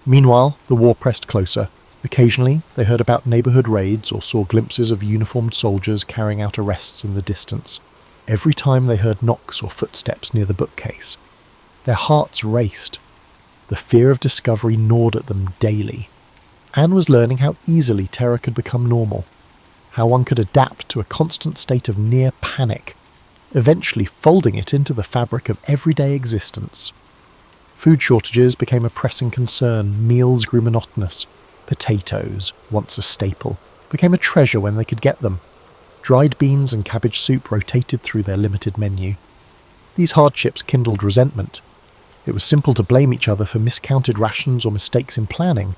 Meanwhile, the war pressed closer. Occasionally, they heard about neighbourhood raids or saw glimpses of uniformed soldiers carrying out arrests in the distance. Every time they heard knocks or footsteps near the bookcase, their hearts raced. The fear of discovery gnawed at them daily. Anne was learning how easily terror could become normal, how one could adapt to a constant state of near panic, eventually folding it into the fabric of everyday existence. Food shortages became a pressing concern, meals grew monotonous. Potatoes, once a staple, became a treasure when they could get them. Dried beans and cabbage soup rotated through their limited menu. These hardships kindled resentment. It was simple to blame each other for miscounted rations or mistakes in planning.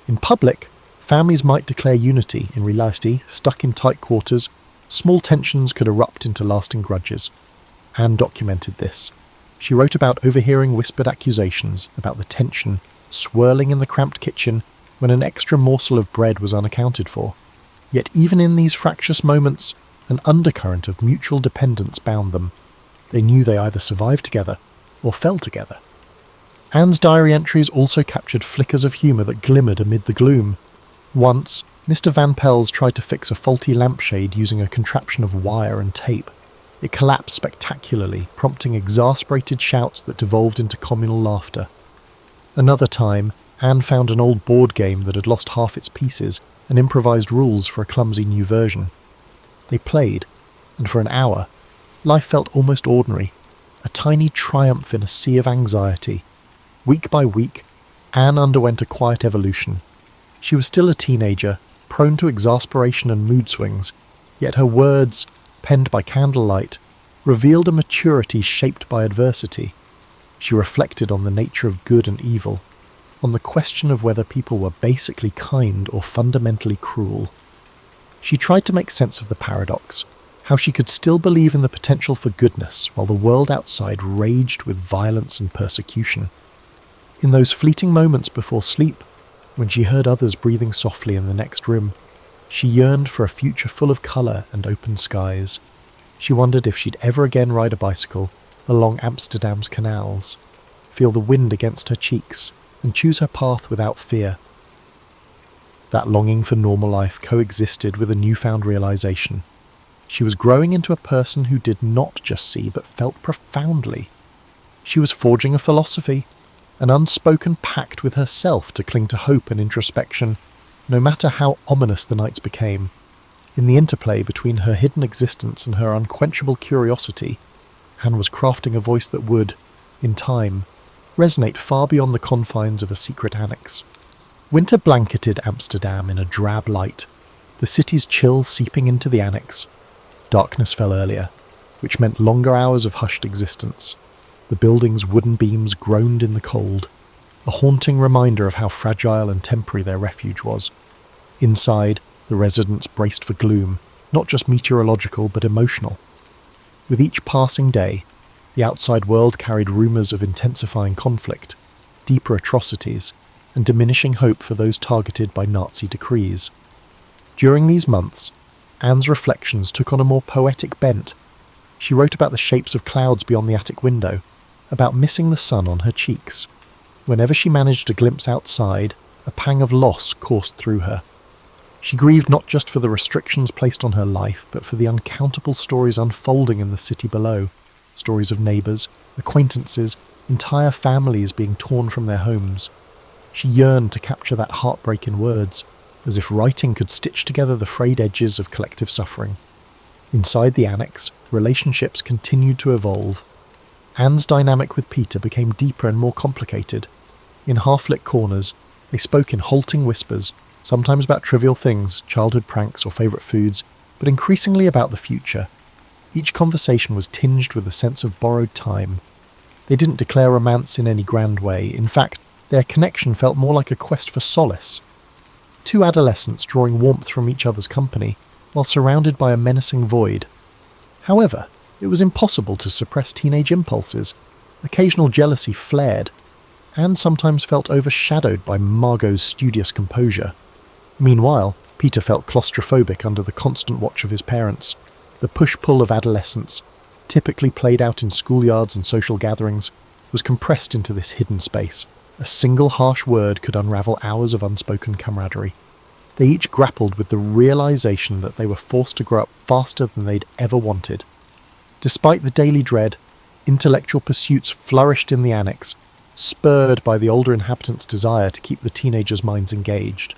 In public, families might declare unity. In reality, stuck in tight quarters, small tensions could erupt into lasting grudges. Anne documented this. She wrote about overhearing whispered accusations, about the tension swirling in the cramped kitchen when an extra morsel of bread was unaccounted for. Yet even in these fractious moments, an undercurrent of mutual dependence bound them. They knew they either survived together or fell together. Anne's diary entries also captured flickers of humour that glimmered amid the gloom. Once, Mr. Van Pel's tried to fix a faulty lampshade using a contraption of wire and tape. It collapsed spectacularly, prompting exasperated shouts that devolved into communal laughter. Another time, Anne found an old board game that had lost half its pieces and improvised rules for a clumsy new version. They played, and for an hour, life felt almost ordinary, a tiny triumph in a sea of anxiety. Week by week, Anne underwent a quiet evolution. She was still a teenager, prone to exasperation and mood swings, yet her words, penned by candlelight, revealed a maturity shaped by adversity. She reflected on the nature of good and evil, on the question of whether people were basically kind or fundamentally cruel. She tried to make sense of the paradox, how she could still believe in the potential for goodness while the world outside raged with violence and persecution. In those fleeting moments before sleep, when she heard others breathing softly in the next room, she yearned for a future full of colour and open skies. She wondered if she'd ever again ride a bicycle along Amsterdam's canals, feel the wind against her cheeks, and choose her path without fear. That longing for normal life coexisted with a newfound realization. She was growing into a person who did not just see but felt profoundly. She was forging a philosophy, an unspoken pact with herself to cling to hope and introspection, no matter how ominous the nights became. In the interplay between her hidden existence and her unquenchable curiosity, Anne was crafting a voice that would, in time, resonate far beyond the confines of a secret annex. Winter blanketed Amsterdam in a drab light, the city's chill seeping into the annex. Darkness fell earlier, which meant longer hours of hushed existence. The building's wooden beams groaned in the cold, a haunting reminder of how fragile and temporary their refuge was. Inside, the residents braced for gloom, not just meteorological but emotional. With each passing day, the outside world carried rumours of intensifying conflict, deeper atrocities, and diminishing hope for those targeted by Nazi decrees. During these months, Anne's reflections took on a more poetic bent. She wrote about the shapes of clouds beyond the attic window, about missing the sun on her cheeks. Whenever she managed a glimpse outside, a pang of loss coursed through her. She grieved not just for the restrictions placed on her life, but for the uncountable stories unfolding in the city below. Stories of neighbours, acquaintances, entire families being torn from their homes. She yearned to capture that heartbreak in words, as if writing could stitch together the frayed edges of collective suffering. Inside the annex, relationships continued to evolve. Anne's dynamic with Peter became deeper and more complicated. In half-lit corners, they spoke in halting whispers, sometimes about trivial things, childhood pranks or favourite foods, but increasingly about the future. Each conversation was tinged with a sense of borrowed time. They didn't declare romance in any grand way. In fact, their connection felt more like a quest for solace. Two adolescents drawing warmth from each other's company, while surrounded by a menacing void. However, it was impossible to suppress teenage impulses. Occasional jealousy flared. Anne sometimes felt overshadowed by Margot's studious composure. Meanwhile, Peter felt claustrophobic under the constant watch of his parents. The push-pull of adolescence, typically played out in schoolyards and social gatherings, was compressed into this hidden space. A single harsh word could unravel hours of unspoken camaraderie. They each grappled with the realization that they were forced to grow up faster than they'd ever wanted. Despite the daily dread, intellectual pursuits flourished in the annex, spurred by the older inhabitants' desire to keep the teenagers' minds engaged.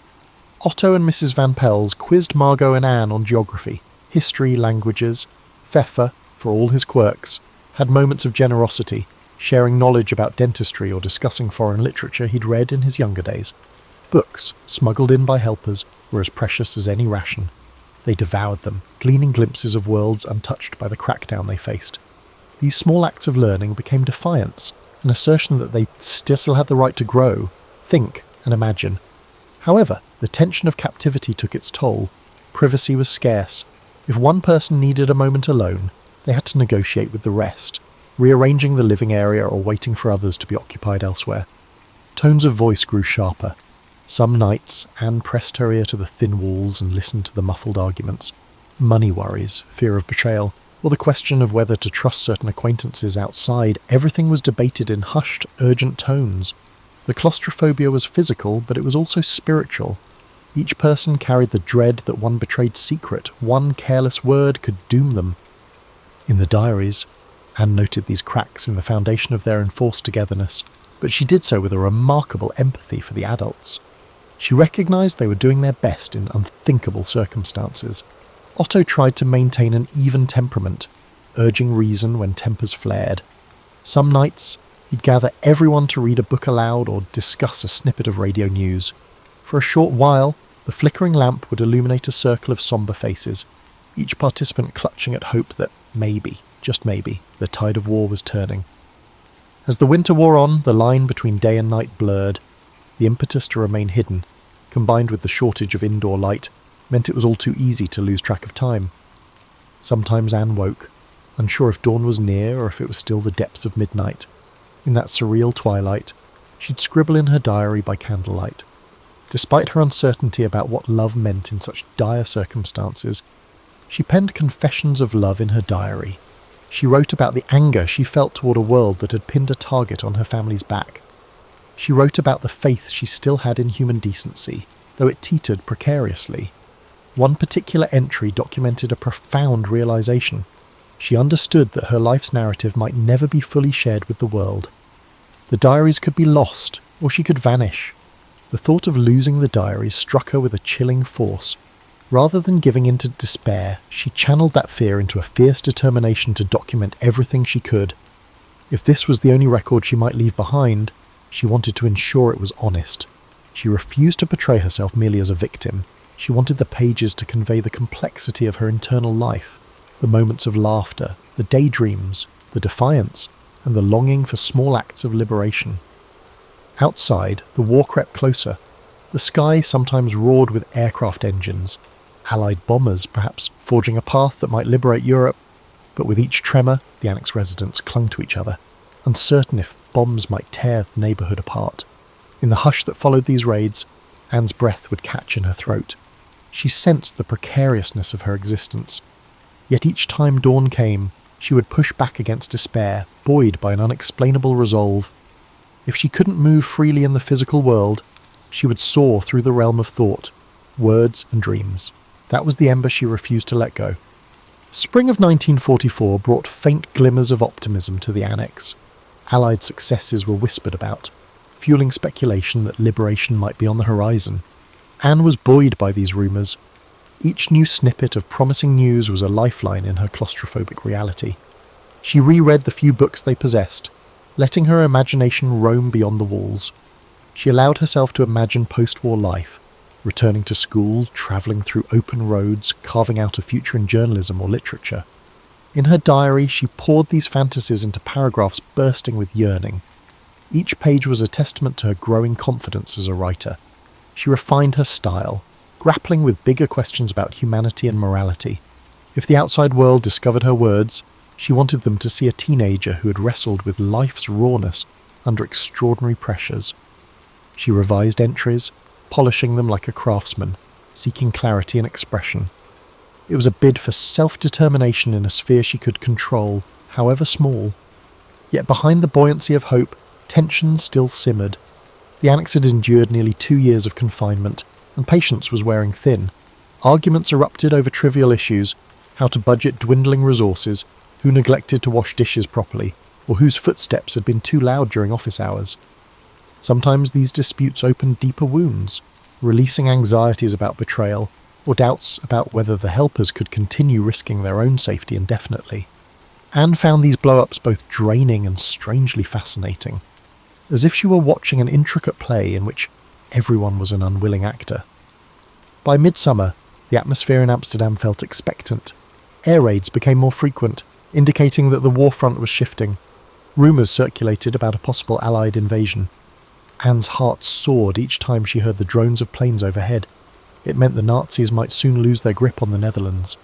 Otto and Mrs. Van Pels quizzed Margot and Anne on geography, history, languages. Pfeffer, for all his quirks, had moments of generosity, sharing knowledge about dentistry or discussing foreign literature he'd read in his younger days. Books, smuggled in by helpers, were as precious as any ration. They devoured them, gleaning glimpses of worlds untouched by the crackdown they faced. These small acts of learning became defiance, an assertion that they still had the right to grow, think, and imagine. However, the tension of captivity took its toll. Privacy was scarce. If one person needed a moment alone, they had to negotiate with the rest, rearranging the living area or waiting for others to be occupied elsewhere. Tones of voice grew sharper. Some nights, Anne pressed her ear to the thin walls and listened to the muffled arguments. Money worries, fear of betrayal, or the question of whether to trust certain acquaintances outside, everything was debated in hushed, urgent tones. The claustrophobia was physical, but it was also spiritual. Each person carried the dread that one betrayed secret, one careless word could doom them. In the diaries, Anne noted these cracks in the foundation of their enforced togetherness, but she did so with a remarkable empathy for the adults. She recognised they were doing their best in unthinkable circumstances. Otto tried to maintain an even temperament, urging reason when tempers flared. Some nights, he'd gather everyone to read a book aloud or discuss a snippet of radio news. For a short while, the flickering lamp would illuminate a circle of sombre faces, each participant clutching at hope that maybe, just maybe, the tide of war was turning. As the winter wore on, the line between day and night blurred. The impetus to remain hidden, combined with the shortage of indoor light, meant it was all too easy to lose track of time. Sometimes Anne woke, unsure if dawn was near or if it was still the depths of midnight. In that surreal twilight, she'd scribble in her diary by candlelight. Despite her uncertainty about what love meant in such dire circumstances, she penned confessions of love in her diary. She wrote about the anger she felt toward a world that had pinned a target on her family's back. She wrote about the faith she still had in human decency, though it teetered precariously. One particular entry documented a profound realization. She understood that her life's narrative might never be fully shared with the world. The diaries could be lost, or she could vanish. The thought of losing the diaries struck her with a chilling force. Rather than giving in to despair, she channeled that fear into a fierce determination to document everything she could. If this was the only record she might leave behind, she wanted to ensure it was honest. She refused to portray herself merely as a victim. She wanted the pages to convey the complexity of her internal life, the moments of laughter, the daydreams, the defiance, and the longing for small acts of liberation. Outside, the war crept closer. The sky sometimes roared with aircraft engines, Allied bombers perhaps forging a path that might liberate Europe, but with each tremor, the Annex residents clung to each other, uncertain if bombs might tear the neighbourhood apart. In the hush that followed these raids, Anne's breath would catch in her throat. She sensed the precariousness of her existence. Yet each time dawn came, she would push back against despair, buoyed by an unexplainable resolve. If she couldn't move freely in the physical world, she would soar through the realm of thought, words and dreams. That was the ember she refused to let go. Spring of 1944 brought faint glimmers of optimism to the Annex. Allied successes were whispered about, fueling speculation that liberation might be on the horizon. Anne was buoyed by these rumours. Each new snippet of promising news was a lifeline in her claustrophobic reality. She reread the few books they possessed, letting her imagination roam beyond the walls. She allowed herself to imagine post-war life, returning to school, travelling through open roads, carving out a future in journalism or literature. In her diary, she poured these fantasies into paragraphs bursting with yearning. Each page was a testament to her growing confidence as a writer. She refined her style, grappling with bigger questions about humanity and morality. If the outside world discovered her words, she wanted them to see a teenager who had wrestled with life's rawness under extraordinary pressures. She revised entries, polishing them like a craftsman, seeking clarity and expression. It was a bid for self-determination in a sphere she could control, however small. Yet behind the buoyancy of hope, tension still simmered. The Annex had endured nearly 2 years of confinement, and patience was wearing thin. Arguments erupted over trivial issues, how to budget dwindling resources, who neglected to wash dishes properly, or whose footsteps had been too loud during office hours. Sometimes these disputes opened deeper wounds, releasing anxieties about betrayal, or doubts about whether the helpers could continue risking their own safety indefinitely. Anne found these blow-ups both draining and strangely fascinating, as if she were watching an intricate play in which everyone was an unwilling actor. By midsummer, the atmosphere in Amsterdam felt expectant. Air raids became more frequent, indicating that the war front was shifting. Rumours circulated about a possible Allied invasion. Anne's heart soared each time she heard the drones of planes overhead. It meant the Nazis might soon lose their grip on the Netherlands.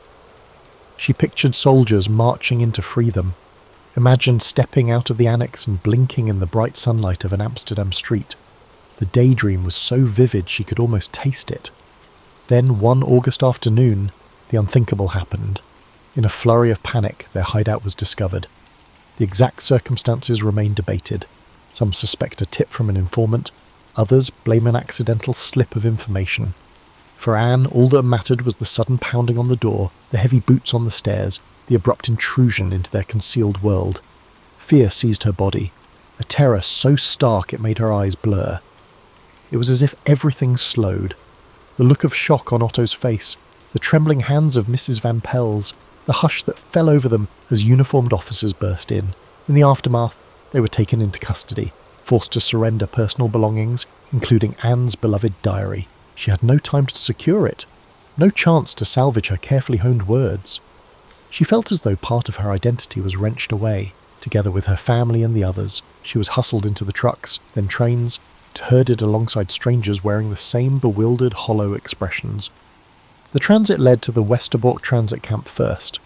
She pictured soldiers marching in to free them, imagined stepping out of the Annex and blinking in the bright sunlight of an Amsterdam street. The daydream was so vivid she could almost taste it. Then one August afternoon, the unthinkable happened. In a flurry of panic, their hideout was discovered. The exact circumstances remain debated. Some suspect a tip from an informant, others blame an accidental slip of information. For Anne, all that mattered was the sudden pounding on the door, the heavy boots on the stairs, the abrupt intrusion into their concealed world. Fear seized her body, a terror so stark it made her eyes blur. It was as if everything slowed. The look of shock on Otto's face, the trembling hands of Mrs. Van Pels, the hush that fell over them as uniformed officers burst in. In the aftermath, they were taken into custody, forced to surrender personal belongings, including Anne's beloved diary. She had no time to secure it, no chance to salvage her carefully honed words. She felt as though part of her identity was wrenched away. Together with her family and the others, she was hustled into the trucks, then trains, herded alongside strangers wearing the same bewildered, hollow expressions. The transit led to the Westerbork transit camp first,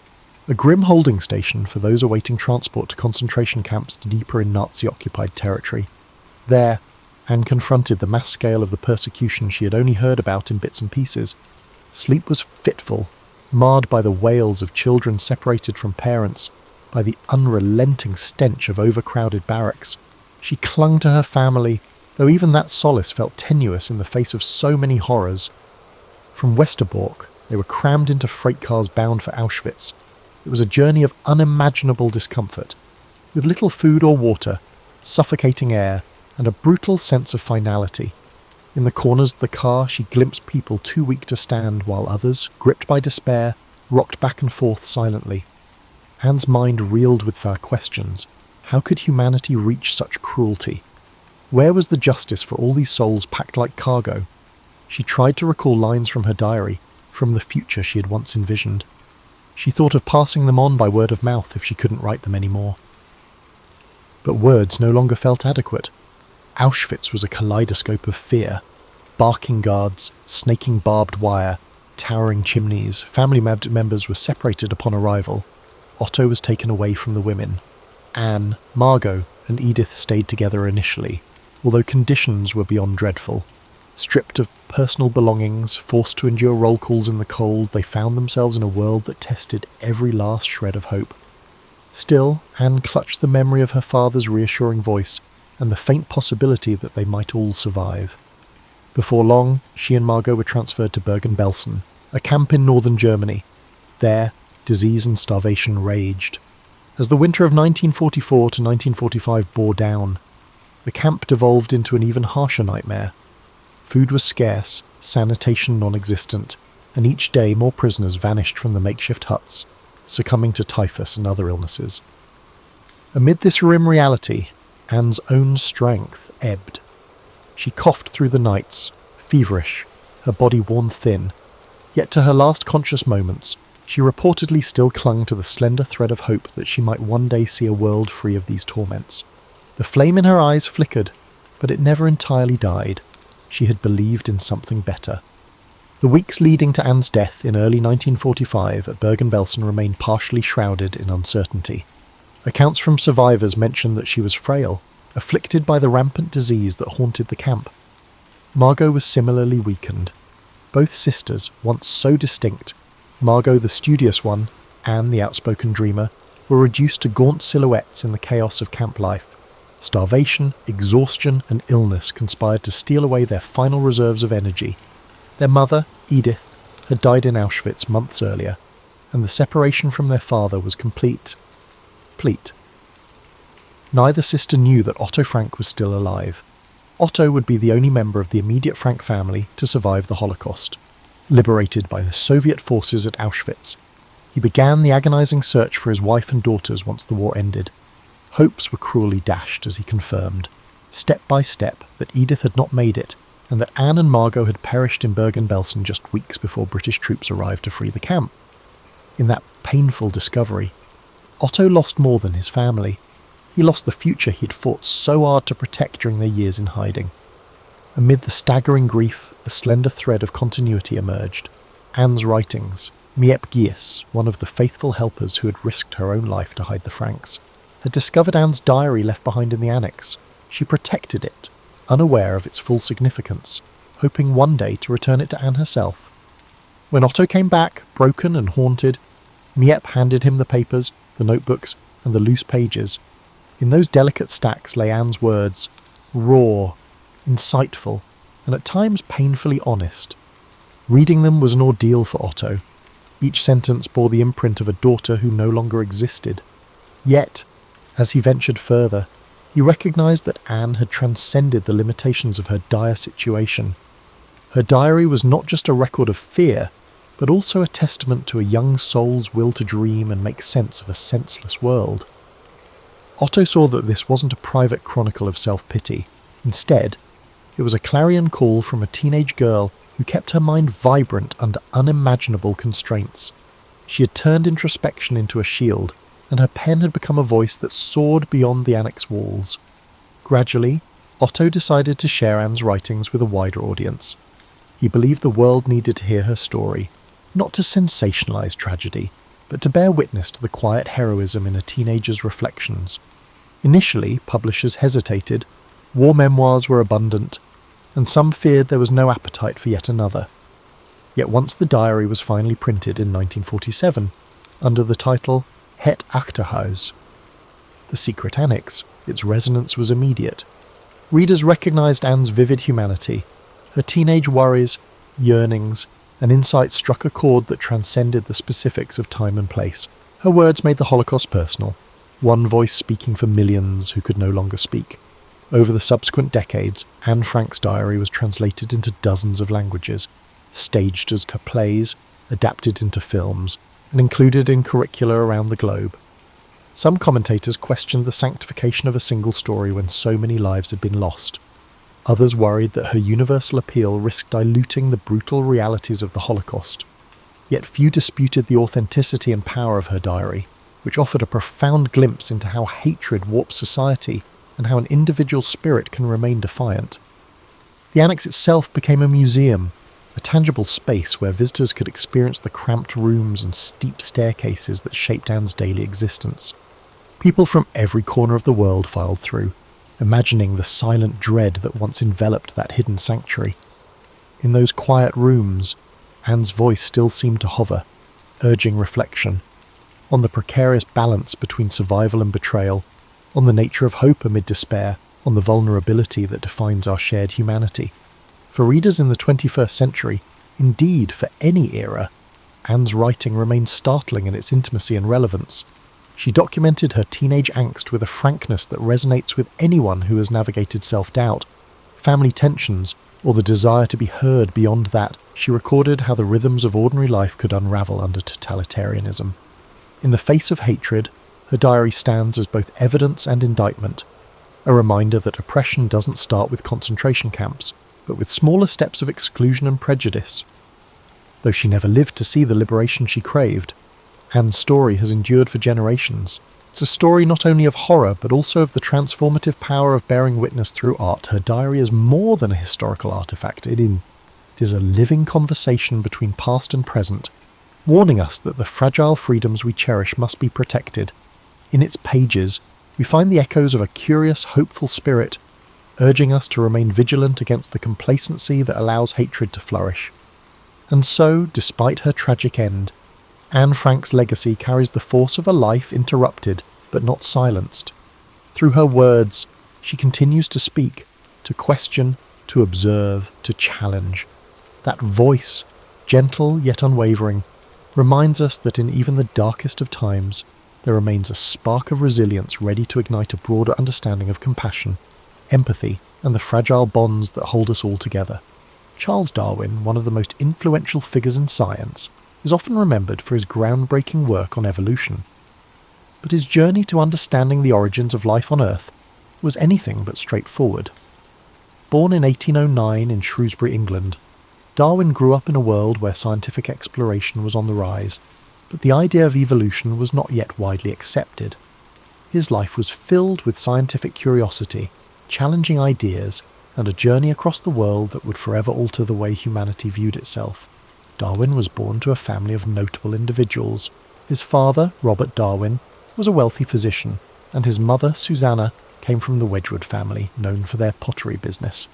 a grim holding station for those awaiting transport to concentration camps deeper in Nazi-occupied territory. There, Anne confronted the mass scale of the persecution she had only heard about in bits and pieces. Sleep was fitful, marred by the wails of children separated from parents, by the unrelenting stench of overcrowded barracks. She clung to her family, though even that solace felt tenuous in the face of so many horrors. From Westerbork, they were crammed into freight cars bound for Auschwitz. It was a journey of unimaginable discomfort, with little food or water, suffocating air, and a brutal sense of finality. In the corners of the car, she glimpsed people too weak to stand, while others, gripped by despair, rocked back and forth silently. Anne's mind reeled with her questions. How could humanity reach such cruelty? Where was the justice for all these souls packed like cargo? She tried to recall lines from her diary, from the future she had once envisioned. She thought of passing them on by word of mouth if she couldn't write them anymore. But words no longer felt adequate. Auschwitz was a kaleidoscope of fear. Barking guards, snaking barbed wire, towering chimneys, family members were separated upon arrival. Otto was taken away from the women. Anne, Margot, and Edith stayed together initially, although conditions were beyond dreadful. Stripped of personal belongings, forced to endure roll calls in the cold, they found themselves in a world that tested every last shred of hope. Still, Anne clutched the memory of her father's reassuring voice and the faint possibility that they might all survive. Before long, she and Margot were transferred to Bergen-Belsen, a camp in northern Germany. There, disease and starvation raged. As the winter of 1944 to 1945 bore down, the camp devolved into an even harsher nightmare. Food was scarce, sanitation non-existent, and each day more prisoners vanished from the makeshift huts, succumbing to typhus and other illnesses. Amid this grim reality, Anne's own strength ebbed. She coughed through the nights, feverish, her body worn thin, yet to her last conscious moments, she reportedly still clung to the slender thread of hope that she might one day see a world free of these torments. The flame in her eyes flickered, but it never entirely died. She had believed in something better. The weeks leading to Anne's death in early 1945 at Bergen-Belsen remained partially shrouded in uncertainty. Accounts from survivors mentioned that she was frail, afflicted by the rampant disease that haunted the camp. Margot was similarly weakened. Both sisters, once so distinct, Margot the studious one, Anne the outspoken dreamer, were reduced to gaunt silhouettes in the chaos of camp life. Starvation, exhaustion, and illness conspired to steal away their final reserves of energy. Their mother, Edith, had died in Auschwitz months earlier, and the separation from their father was complete. Neither sister knew that Otto Frank was still alive. Otto would be the only member of the immediate Frank family to survive the Holocaust. Liberated by the Soviet forces at Auschwitz, he began the agonizing search for his wife and daughters once the war ended. Hopes were cruelly dashed as he confirmed, step by step, that Edith had not made it, and that Anne and Margot had perished in Bergen-Belsen just weeks before British troops arrived to free the camp. In that painful discovery, Otto lost more than his family. He lost the future he had fought so hard to protect during their years in hiding. Amid the staggering grief, a slender thread of continuity emerged. Anne's writings, Miep Gies, one of the faithful helpers who had risked her own life to hide the Franks, had discovered Anne's diary left behind in the annex. She protected it, unaware of its full significance, hoping one day to return it to Anne herself. When Otto came back, broken and haunted, Miep handed him the papers, the notebooks, and the loose pages. In those delicate stacks lay Anne's words, raw, insightful, and at times painfully honest. Reading them was an ordeal for Otto. Each sentence bore the imprint of a daughter who no longer existed. Yet, as he ventured further, he recognized that Anne had transcended the limitations of her dire situation. Her diary was not just a record of fear, but also a testament to a young soul's will to dream and make sense of a senseless world. Otto saw that this wasn't a private chronicle of self-pity. Instead, it was a clarion call from a teenage girl who kept her mind vibrant under unimaginable constraints. She had turned introspection into a shield, and her pen had become a voice that soared beyond the annex walls. Gradually, Otto decided to share Anne's writings with a wider audience. He believed the world needed to hear her story, not to sensationalize tragedy, but to bear witness to the quiet heroism in a teenager's reflections. Initially, publishers hesitated. War memoirs were abundant, and some feared there was no appetite for yet another. Yet once the diary was finally printed in 1947, under the title Het Achterhuis, The Secret Annex, its resonance was immediate. Readers recognized Anne's vivid humanity. Her teenage worries, yearnings, and insight struck a chord that transcended the specifics of time and place. Her words made the Holocaust personal, one voice speaking for millions who could no longer speak. Over the subsequent decades, Anne Frank's diary was translated into dozens of languages, staged as plays, adapted into films, and included in curricula around the globe. Some commentators questioned the sanctification of a single story when so many lives had been lost. Others worried that her universal appeal risked diluting the brutal realities of the Holocaust. Yet few disputed the authenticity and power of her diary. which offered a profound glimpse into how hatred warps society and how an individual spirit can remain defiant. The annex itself became a museum, a tangible space where visitors could experience the cramped rooms and steep staircases that shaped Anne's daily existence. People from every corner of the world filed through, imagining the silent dread that once enveloped that hidden sanctuary. In those quiet rooms, Anne's voice still seemed to hover, urging reflection, on the precarious balance between survival and betrayal, on the nature of hope amid despair, on the vulnerability that defines our shared humanity. For readers in the 21st century, indeed for any era, Anne's writing remains startling in its intimacy and relevance. She documented her teenage angst with a frankness that resonates with anyone who has navigated self-doubt, family tensions, or the desire to be heard beyond that. She recorded how the rhythms of ordinary life could unravel under totalitarianism. In the face of hatred, her diary stands as both evidence and indictment, a reminder that oppression doesn't start with concentration camps, but with smaller steps of exclusion and prejudice. Though she never lived to see the liberation she craved, Anne's story has endured for generations. It's a story not only of horror, but also of the transformative power of bearing witness through art. Her diary is more than a historical artifact. It is a living conversation between past and present, warning us that the fragile freedoms we cherish must be protected. In its pages, we find the echoes of a curious, hopeful spirit, urging us to remain vigilant against the complacency that allows hatred to flourish. And so, despite her tragic end, Anne Frank's legacy carries the force of a life interrupted but not silenced. Through her words, she continues to speak, to question, to observe, to challenge. That voice, gentle yet unwavering, reminds us that in even the darkest of times, there remains a spark of resilience ready to ignite a broader understanding of compassion, empathy, and the fragile bonds that hold us all together. Charles Darwin, one of the most influential figures in science, is often remembered for his groundbreaking work on evolution. But his journey to understanding the origins of life on Earth was anything but straightforward. Born in 1809 in Shrewsbury, England, Darwin grew up in a world where scientific exploration was on the rise, but the idea of evolution was not yet widely accepted. His life was filled with scientific curiosity, challenging ideas, and a journey across the world that would forever alter the way humanity viewed itself. Darwin was born to a family of notable individuals. His father, Robert Darwin, was a wealthy physician, and his mother, Susanna, came from the Wedgwood family, known for their pottery business.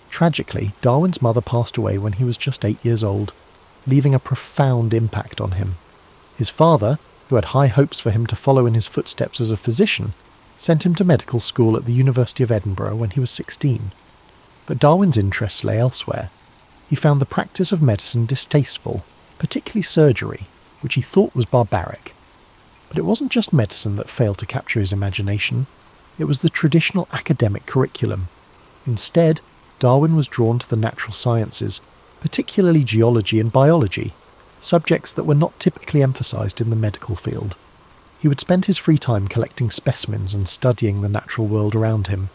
Tragically, Darwin's mother passed away when he was just 8 years old, leaving a profound impact on him. His father, who had high hopes for him to follow in his footsteps as a physician, sent him to medical school at the University of Edinburgh when he was 16. But Darwin's interests lay elsewhere. He found the practice of medicine distasteful, particularly surgery, which he thought was barbaric. But it wasn't just medicine that failed to capture his imagination, it was the traditional academic curriculum. Instead, Darwin was drawn to the natural sciences, particularly geology and biology, subjects that were not typically emphasized in the medical field. He would spend his free time collecting specimens and studying the natural world around him.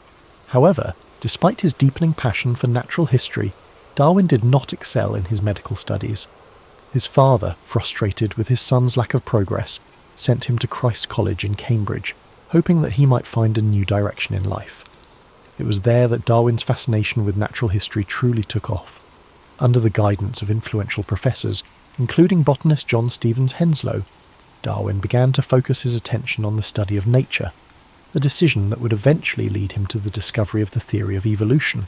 However, despite his deepening passion for natural history, Darwin did not excel in his medical studies. His father, frustrated with his son's lack of progress, sent him to Christ College in Cambridge, hoping that he might find a new direction in life. It was there that Darwin's fascination with natural history truly took off. Under the guidance of influential professors, including botanist John Stevens Henslow, Darwin began to focus his attention on the study of nature, a decision that would eventually lead him to the discovery of the theory of evolution.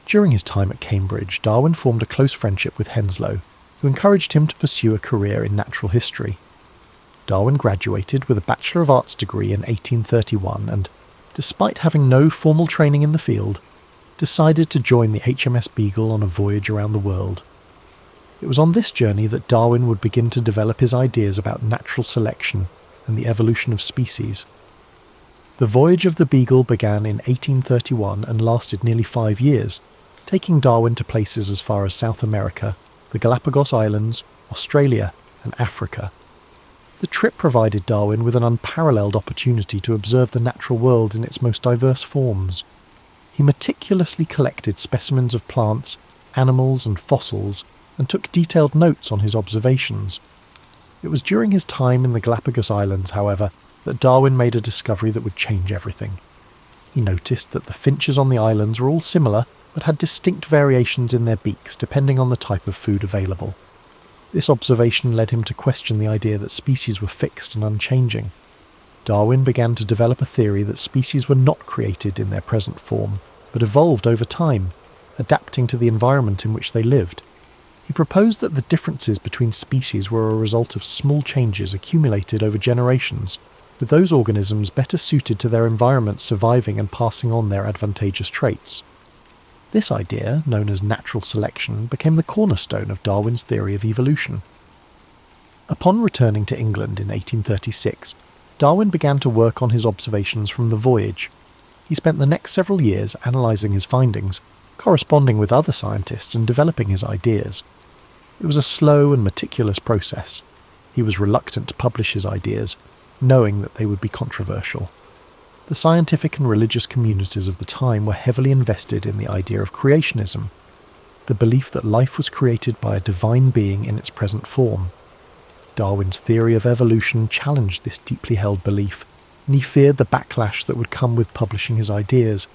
During his time at Cambridge, Darwin formed a close friendship with Henslow, who encouraged him to pursue a career in natural history. Darwin graduated with a Bachelor of Arts degree in 1831 and, despite having no formal training in the field, decided to join the HMS Beagle on a voyage around the world. It was on this journey that Darwin would begin to develop his ideas about natural selection and the evolution of species. The voyage of the Beagle began in 1831 and lasted nearly 5 years, taking Darwin to places as far as South America, the Galapagos Islands, Australia, and Africa. The trip provided Darwin with an unparalleled opportunity to observe the natural world in its most diverse forms. He meticulously collected specimens of plants, animals, and fossils, and took detailed notes on his observations. It was during his time in the Galapagos Islands, however, that Darwin made a discovery that would change everything. He noticed that the finches on the islands were all similar, but had distinct variations in their beaks depending on the type of food available. This observation led him to question the idea that species were fixed and unchanging. Darwin began to develop a theory that species were not created in their present form, but evolved over time, adapting to the environment in which they lived. He proposed that the differences between species were a result of small changes accumulated over generations, with those organisms better suited to their environment surviving and passing on their advantageous traits. This idea, known as natural selection, became the cornerstone of Darwin's theory of evolution. Upon returning to England in 1836, Darwin began to work on his observations from the voyage. He spent the next several years analysing his findings, corresponding with other scientists and developing his ideas. It was a slow and meticulous process. He was reluctant to publish his ideas, knowing that they would be controversial. The scientific and religious communities of the time were heavily invested in the idea of creationism, the belief that life was created by a divine being in its present form. Darwin's theory of evolution challenged this deeply held belief, and he feared the backlash that would come with publishing his ideas.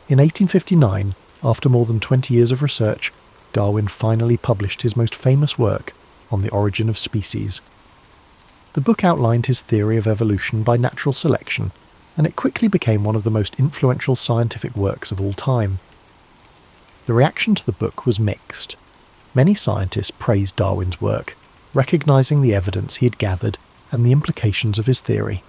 In 1859, after more than 20 years of research, Darwin finally published his most famous work, On the Origin of Species. The book outlined his theory of evolution by natural selection, and it quickly became one of the most influential scientific works of all time. The reaction to the book was mixed. Many scientists praised Darwin's work, recognizing the evidence he had gathered and the implications of his theory.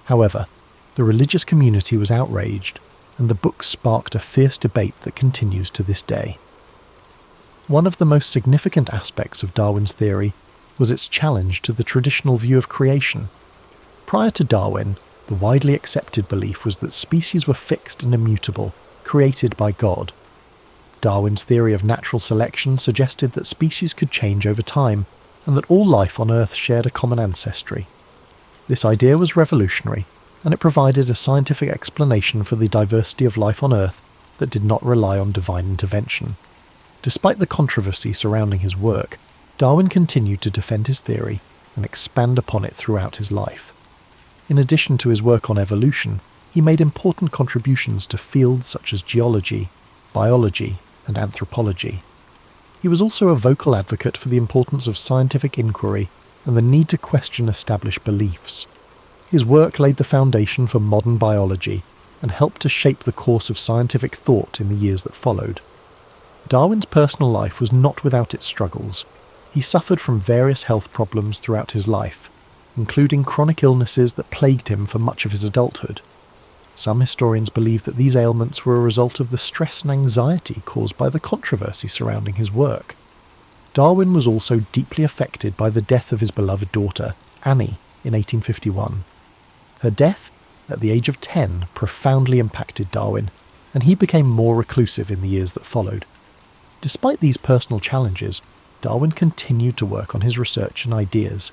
However, the religious community was outraged, and the book sparked a fierce debate that continues to this day. One of the most significant aspects of Darwin's theory was its challenge to the traditional view of creation. Prior to Darwin, the widely accepted belief was that species were fixed and immutable, created by God. Darwin's theory of natural selection suggested that species could change over time, and that all life on Earth shared a common ancestry. This idea was revolutionary, and it provided a scientific explanation for the diversity of life on Earth that did not rely on divine intervention. Despite the controversy surrounding his work, Darwin continued to defend his theory and expand upon it throughout his life. In addition to his work on evolution, he made important contributions to fields such as geology, biology, and anthropology. He was also a vocal advocate for the importance of scientific inquiry and the need to question established beliefs. His work laid the foundation for modern biology and helped to shape the course of scientific thought in the years that followed. Darwin's personal life was not without its struggles. He suffered from various health problems throughout his life, including chronic illnesses that plagued him for much of his adulthood. Some historians believe that these ailments were a result of the stress and anxiety caused by the controversy surrounding his work. Darwin was also deeply affected by the death of his beloved daughter, Annie, in 1851. Her death, at the age of 10, profoundly impacted Darwin, and he became more reclusive in the years that followed. Despite these personal challenges, Darwin continued to work on his research and ideas.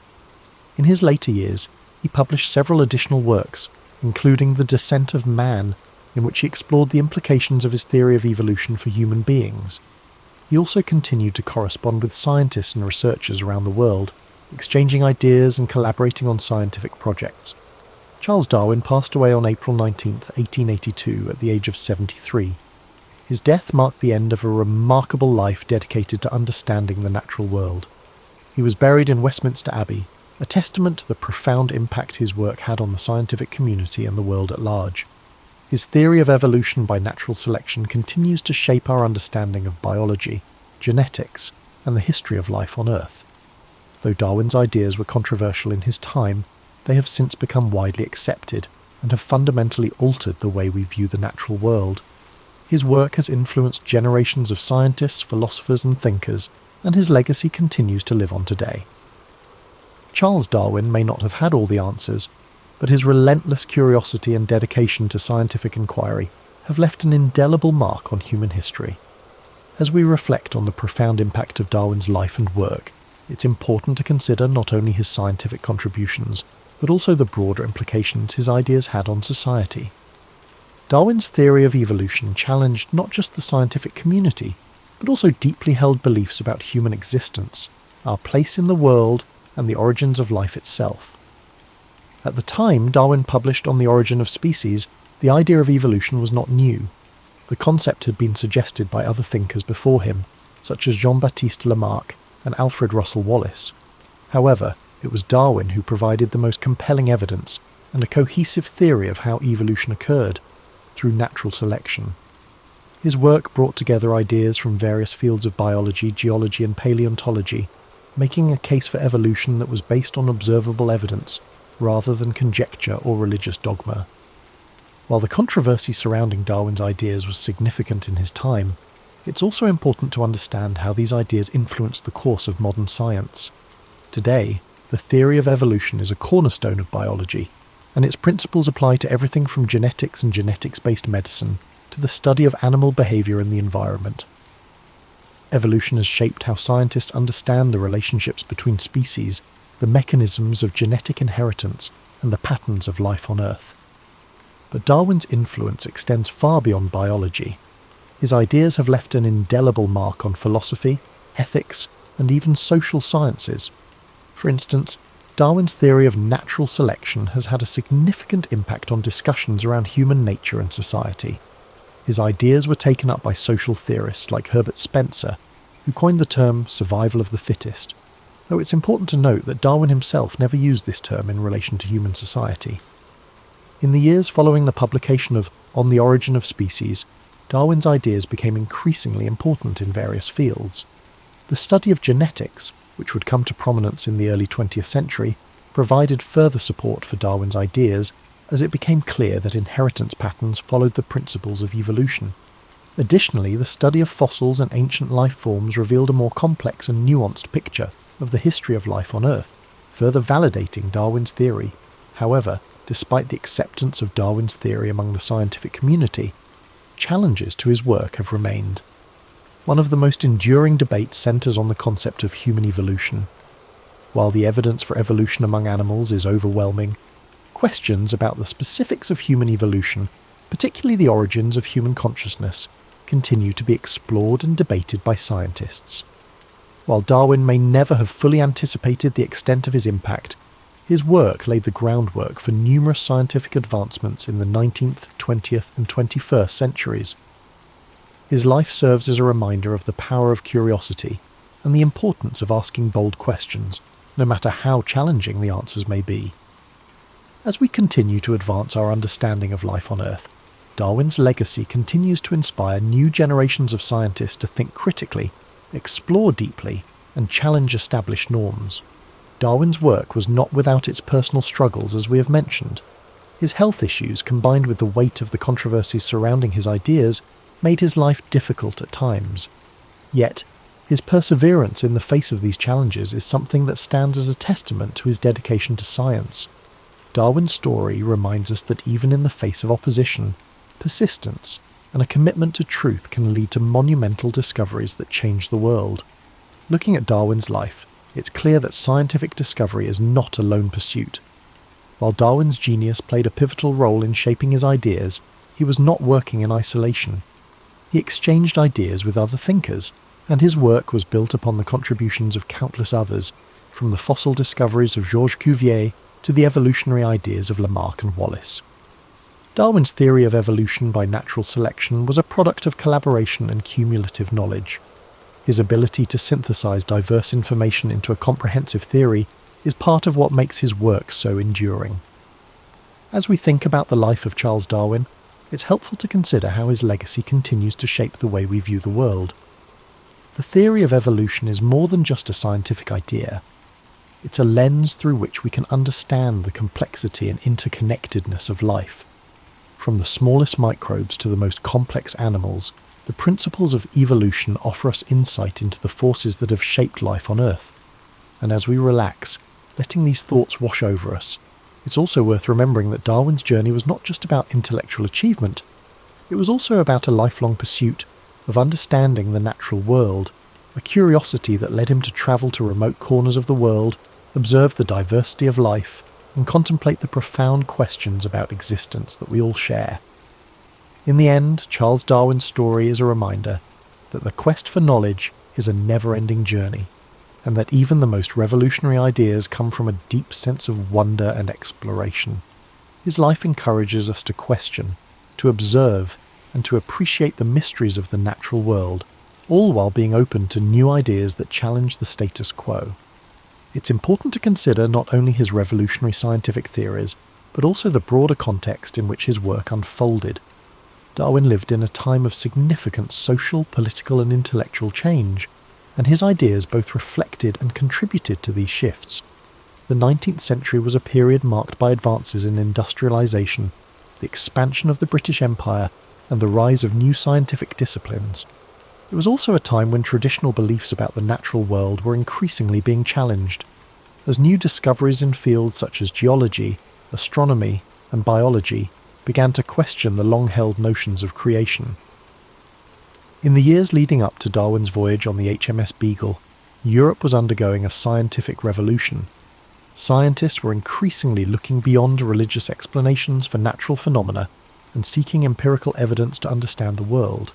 In his later years, he published several additional works, including The Descent of Man, in which he explored the implications of his theory of evolution for human beings. He also continued to correspond with scientists and researchers around the world, exchanging ideas and collaborating on scientific projects. Charles Darwin passed away on April 19, 1882, at the age of 73. His death marked the end of a remarkable life dedicated to understanding the natural world. He was buried in Westminster Abbey, a testament to the profound impact his work had on the scientific community and the world at large. His theory of evolution by natural selection continues to shape our understanding of biology, genetics, and the history of life on Earth. Though Darwin's ideas were controversial in his time, they have since become widely accepted and have fundamentally altered the way we view the natural world. His work has influenced generations of scientists, philosophers, and thinkers, and his legacy continues to live on today. Charles Darwin may not have had all the answers, but his relentless curiosity and dedication to scientific inquiry have left an indelible mark on human history. As we reflect on the profound impact of Darwin's life and work, it's important to consider not only his scientific contributions, but also the broader implications his ideas had on society. Darwin's theory of evolution challenged not just the scientific community, but also deeply held beliefs about human existence, our place in the world, and the origins of life itself. At the time Darwin published On the Origin of Species, the idea of evolution was not new. The concept had been suggested by other thinkers before him, such as Jean-Baptiste Lamarck and Alfred Russel Wallace. However, it was Darwin who provided the most compelling evidence and a cohesive theory of how evolution occurred, through natural selection. His work brought together ideas from various fields of biology, geology and paleontology, making a case for evolution that was based on observable evidence, rather than conjecture or religious dogma. While the controversy surrounding Darwin's ideas was significant in his time, it's also important to understand how these ideas influenced the course of modern science. Today, the theory of evolution is a cornerstone of biology, and its principles apply to everything from genetics and genetics-based medicine to the study of animal behavior and the environment. Evolution has shaped how scientists understand the relationships between species, the mechanisms of genetic inheritance, and the patterns of life on Earth. But Darwin's influence extends far beyond biology. His ideas have left an indelible mark on philosophy, ethics, and even social sciences. For instance, Darwin's theory of natural selection has had a significant impact on discussions around human nature and society. His ideas were taken up by social theorists like Herbert Spencer, who coined the term survival of the fittest, though it's important to note that Darwin himself never used this term in relation to human society. In the years following the publication of On the Origin of Species, Darwin's ideas became increasingly important in various fields. The study of genetics, which would come to prominence in the early 20th century, provided further support for Darwin's ideas as it became clear that inheritance patterns followed the principles of evolution. Additionally, the study of fossils and ancient life forms revealed a more complex and nuanced picture of the history of life on Earth, further validating Darwin's theory. However, despite the acceptance of Darwin's theory among the scientific community, challenges to his work have remained. One of the most enduring debates centres on the concept of human evolution. While the evidence for evolution among animals is overwhelming, questions about the specifics of human evolution, particularly the origins of human consciousness, continue to be explored and debated by scientists. While Darwin may never have fully anticipated the extent of his impact, his work laid the groundwork for numerous scientific advancements in the 19th, 20th and 21st centuries. His life serves as a reminder of the power of curiosity and the importance of asking bold questions, no matter how challenging the answers may be. As we continue to advance our understanding of life on Earth, Darwin's legacy continues to inspire new generations of scientists to think critically, explore deeply, and challenge established norms. Darwin's work was not without its personal struggles, as we have mentioned. His health issues, combined with the weight of the controversies surrounding his ideas, made his life difficult at times. Yet, his perseverance in the face of these challenges is something that stands as a testament to his dedication to science. Darwin's story reminds us that even in the face of opposition, persistence and a commitment to truth can lead to monumental discoveries that change the world. Looking at Darwin's life, it's clear that scientific discovery is not a lone pursuit. While Darwin's genius played a pivotal role in shaping his ideas, he was not working in isolation. He exchanged ideas with other thinkers, and his work was built upon the contributions of countless others, from the fossil discoveries of Georges Cuvier to the evolutionary ideas of Lamarck and Wallace. Darwin's theory of evolution by natural selection was a product of collaboration and cumulative knowledge. His ability to synthesize diverse information into a comprehensive theory is part of what makes his work so enduring. As we think about the life of Charles Darwin, it's helpful to consider how his legacy continues to shape the way we view the world. The theory of evolution is more than just a scientific idea. It's a lens through which we can understand the complexity and interconnectedness of life. From the smallest microbes to the most complex animals, the principles of evolution offer us insight into the forces that have shaped life on Earth. And as we relax, letting these thoughts wash over us, it's also worth remembering that Darwin's journey was not just about intellectual achievement. It was also about a lifelong pursuit of understanding the natural world, a curiosity that led him to travel to remote corners of the world, observe the diversity of life, and contemplate the profound questions about existence that we all share. In the end, Charles Darwin's story is a reminder that the quest for knowledge is a never-ending journey, and that even the most revolutionary ideas come from a deep sense of wonder and exploration. His life encourages us to question, to observe, and to appreciate the mysteries of the natural world, all while being open to new ideas that challenge the status quo. It's important to consider not only his revolutionary scientific theories, but also the broader context in which his work unfolded. Darwin lived in a time of significant social, political, and intellectual change, and his ideas both reflected and contributed to these shifts. The 19th century was a period marked by advances in industrialization, the expansion of the British Empire, and the rise of new scientific disciplines. It was also a time when traditional beliefs about the natural world were increasingly being challenged, as new discoveries in fields such as geology, astronomy, and biology began to question the long-held notions of creation. In the years leading up to Darwin's voyage on the HMS Beagle, Europe was undergoing a scientific revolution. Scientists were increasingly looking beyond religious explanations for natural phenomena and seeking empirical evidence to understand the world.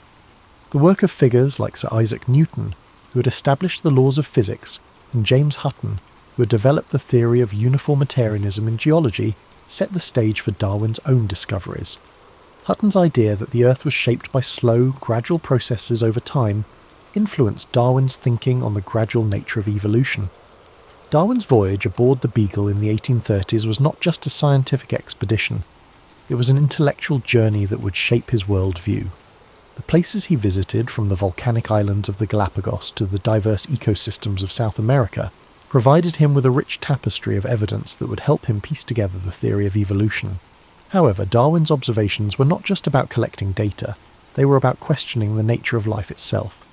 The work of figures like Sir Isaac Newton, who had established the laws of physics, and James Hutton, who had developed the theory of uniformitarianism in geology, set the stage for Darwin's own discoveries. Hutton's idea that the Earth was shaped by slow, gradual processes over time influenced Darwin's thinking on the gradual nature of evolution. Darwin's voyage aboard the Beagle in the 1830s was not just a scientific expedition. It was an intellectual journey that would shape his worldview. The places he visited, from the volcanic islands of the Galapagos to the diverse ecosystems of South America, provided him with a rich tapestry of evidence that would help him piece together the theory of evolution. However, Darwin's observations were not just about collecting data, they were about questioning the nature of life itself.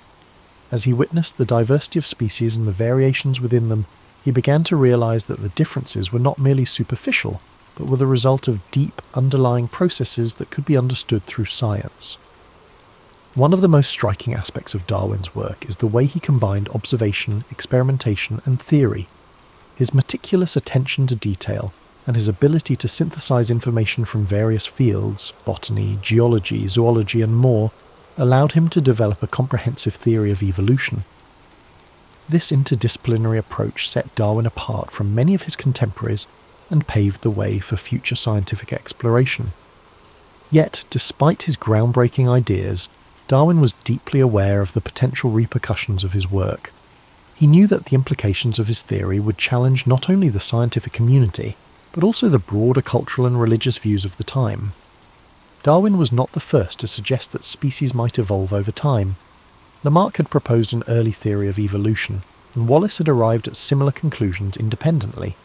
As he witnessed the diversity of species and the variations within them, he began to realize that the differences were not merely superficial, but were the result of deep, underlying processes that could be understood through science. One of the most striking aspects of Darwin's work is the way he combined observation, experimentation, and theory. His meticulous attention to detail, and his ability to synthesize information from various fields, botany, geology, zoology, and more, allowed him to develop a comprehensive theory of evolution. This interdisciplinary approach set Darwin apart from many of his contemporaries and paved the way for future scientific exploration. Yet, despite his groundbreaking ideas, Darwin was deeply aware of the potential repercussions of his work. He knew that the implications of his theory would challenge not only the scientific community, but also the broader cultural and religious views of the time. Darwin was not the first to suggest that species might evolve over time. Lamarck had proposed an early theory of evolution, and Wallace had arrived at similar conclusions independently.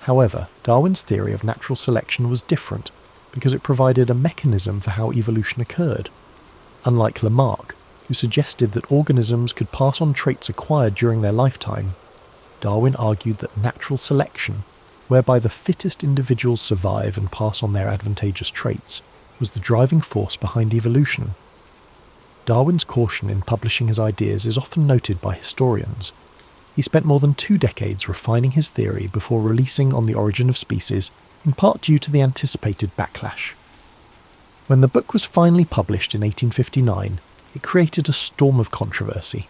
However, Darwin's theory of natural selection was different, because it provided a mechanism for how evolution occurred. Unlike Lamarck, who suggested that organisms could pass on traits acquired during their lifetime, Darwin argued that natural selection, whereby the fittest individuals survive and pass on their advantageous traits, was the driving force behind evolution. Darwin's caution in publishing his ideas is often noted by historians. He spent more than 2 decades refining his theory before releasing On the Origin of Species, in part due to the anticipated backlash. When the book was finally published in 1859, it created a storm of controversy.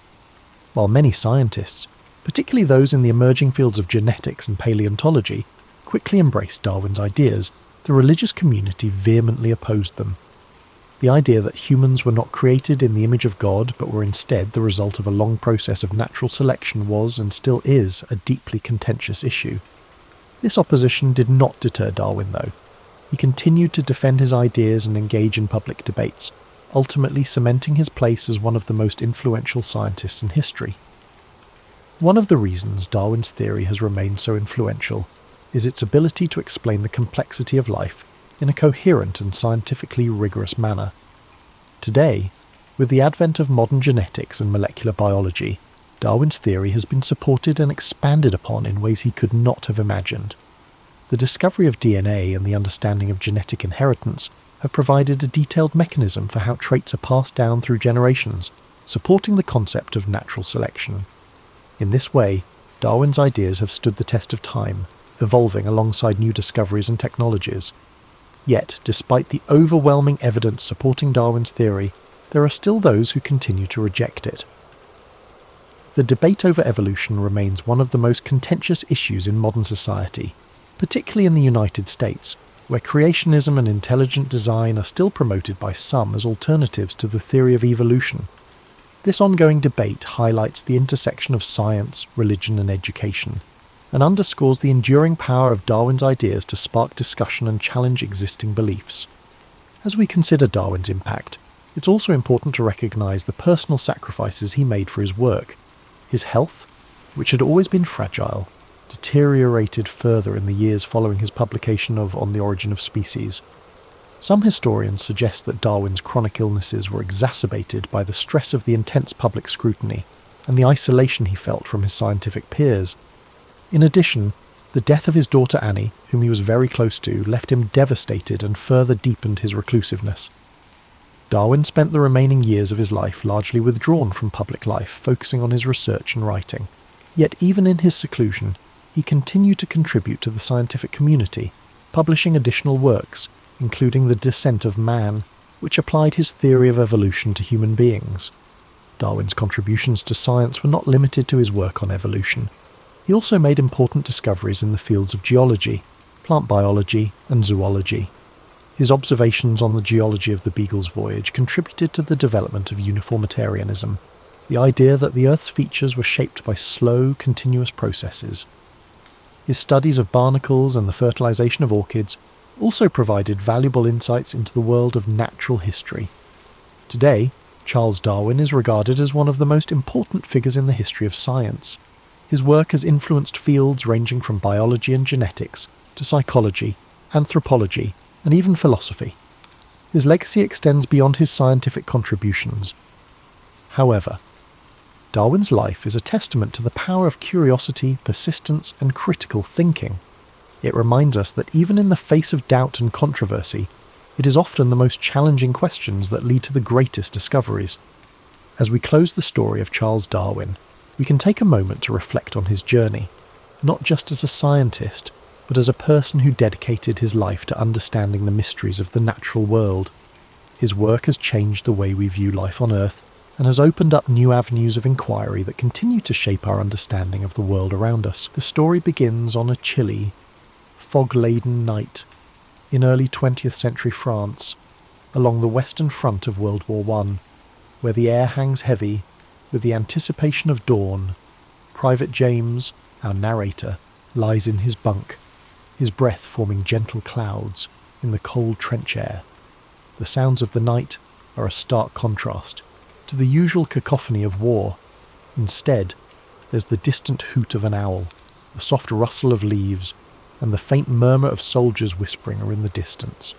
While many scientists, particularly those in the emerging fields of genetics and paleontology, quickly embraced Darwin's ideas, the religious community vehemently opposed them. The idea that humans were not created in the image of God, but were instead the result of a long process of natural selection was, and still is, a deeply contentious issue. This opposition did not deter Darwin, though. He continued to defend his ideas and engage in public debates, ultimately cementing his place as one of the most influential scientists in history. One of the reasons Darwin's theory has remained so influential is its ability to explain the complexity of life in a coherent and scientifically rigorous manner. Today, with the advent of modern genetics and molecular biology, Darwin's theory has been supported and expanded upon in ways he could not have imagined. The discovery of DNA and the understanding of genetic inheritance have provided a detailed mechanism for how traits are passed down through generations, supporting the concept of natural selection. In this way, Darwin's ideas have stood the test of time, evolving alongside new discoveries and technologies. Yet, despite the overwhelming evidence supporting Darwin's theory, there are still those who continue to reject it. The debate over evolution remains one of the most contentious issues in modern society, particularly in the United States, where creationism and intelligent design are still promoted by some as alternatives to the theory of evolution. This ongoing debate highlights the intersection of science, religion, and education, and underscores the enduring power of Darwin's ideas to spark discussion and challenge existing beliefs. As we consider Darwin's impact, it's also important to recognise the personal sacrifices he made for his work. His health, which had always been fragile, deteriorated further in the years following his publication of On the Origin of Species. Some historians suggest that Darwin's chronic illnesses were exacerbated by the stress of the intense public scrutiny and the isolation he felt from his scientific peers. In addition, the death of his daughter Annie, whom he was very close to, left him devastated and further deepened his reclusiveness. Darwin spent the remaining years of his life largely withdrawn from public life, focusing on his research and writing. Yet even in his seclusion, he continued to contribute to the scientific community, publishing additional works, including The Descent of Man, which applied his theory of evolution to human beings. Darwin's contributions to science were not limited to his work on evolution. He also made important discoveries in the fields of geology, plant biology, and zoology. His observations on the geology of the Beagle's voyage contributed to the development of uniformitarianism, the idea that the Earth's features were shaped by slow, continuous processes. His studies of barnacles and the fertilization of orchids also provided valuable insights into the world of natural history. Today, Charles Darwin is regarded as one of the most important figures in the history of science. His work has influenced fields ranging from biology and genetics to psychology, anthropology, and even philosophy. His legacy extends beyond his scientific contributions. However, Darwin's life is a testament to the power of curiosity, persistence, and critical thinking. It reminds us that even in the face of doubt and controversy, it is often the most challenging questions that lead to the greatest discoveries. As we close the story of Charles Darwin, we can take a moment to reflect on his journey, not just as a scientist, but as a person who dedicated his life to understanding the mysteries of the natural world. His work has changed the way we view life on Earth, and has opened up new avenues of inquiry that continue to shape our understanding of the world around us. The story begins on a chilly, fog-laden night in early 20th century France, along the western front of World War I, where the air hangs heavy with the anticipation of dawn. Private James, our narrator, lies in his bunk, his breath forming gentle clouds in the cold trench air. The sounds of the night are a stark contrast to the usual cacophony of war. Instead, there's the distant hoot of an owl, the soft rustle of leaves, and the faint murmur of soldiers whispering are in the distance.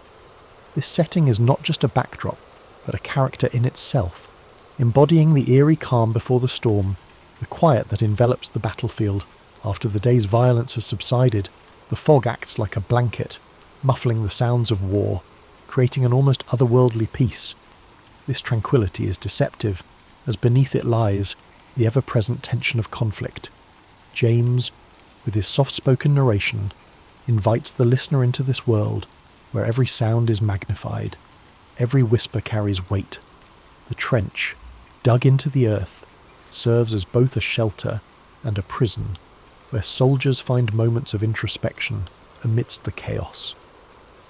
This setting is not just a backdrop, but a character in itself, embodying the eerie calm before the storm, the quiet that envelops the battlefield. After the day's violence has subsided, the fog acts like a blanket, muffling the sounds of war, creating an almost otherworldly peace. This tranquility is deceptive, as beneath it lies the ever-present tension of conflict. James, with his soft-spoken narration, invites the listener into this world where every sound is magnified, every whisper carries weight. The trench, dug into the earth, serves as both a shelter and a prison, where soldiers find moments of introspection amidst the chaos.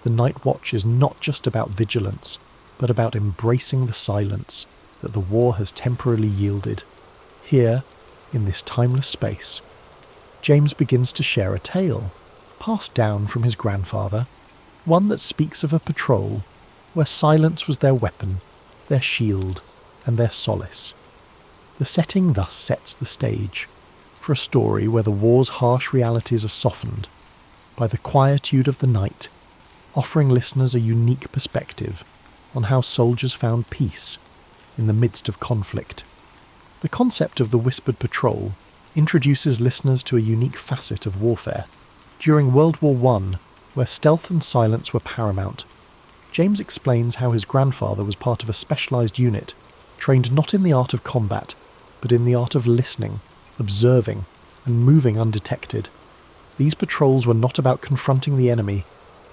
The night watch is not just about vigilance, but about embracing the silence that the war has temporarily yielded. Here, in this timeless space, James begins to share a tale, passed down from his grandfather, one that speaks of a patrol where silence was their weapon, their shield, and their solace. The setting thus sets the stage for a story where the war's harsh realities are softened by the quietude of the night, offering listeners a unique perspective on how soldiers found peace in the midst of conflict. The concept of the whispered patrol introduces listeners to a unique facet of warfare. During World War I, where stealth and silence were paramount, James explains how his grandfather was part of a specialised unit, trained not in the art of combat, but in the art of listening, observing, and moving undetected. These patrols were not about confronting the enemy,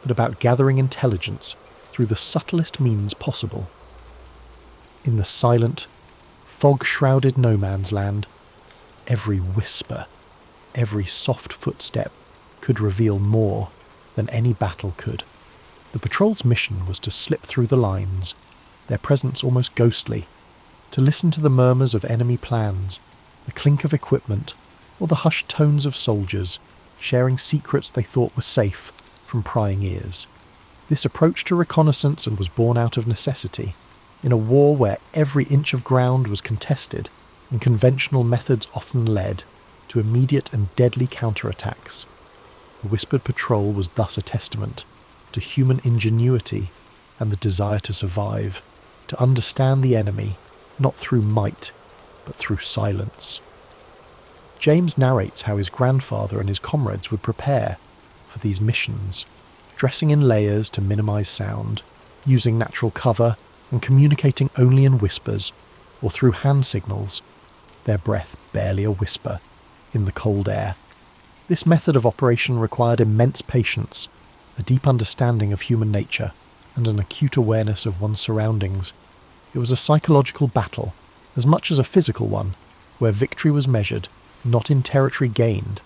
but about gathering intelligence through the subtlest means possible. In the silent, fog-shrouded no man's land, every whisper, every soft footstep could reveal more than any battle could. The patrol's mission was to slip through the lines, their presence almost ghostly, to listen to the murmurs of enemy plans, the clink of equipment, or the hushed tones of soldiers, sharing secrets they thought were safe from prying ears. This approach to reconnaissance was born out of necessity, in a war where every inch of ground was contested and conventional methods often led to immediate and deadly counterattacks. The whispered patrol was thus a testament to human ingenuity and the desire to survive, to understand the enemy not through might but through silence. James narrates how his grandfather and his comrades would prepare for these missions, dressing in layers to minimize sound, using natural cover and communicating only in whispers or through hand signals, their breath barely a whisper in the cold air. This method of operation required immense patience, a deep understanding of human nature, and an acute awareness of one's surroundings. It was a psychological battle, as much as a physical one, where victory was measured not in territory gained,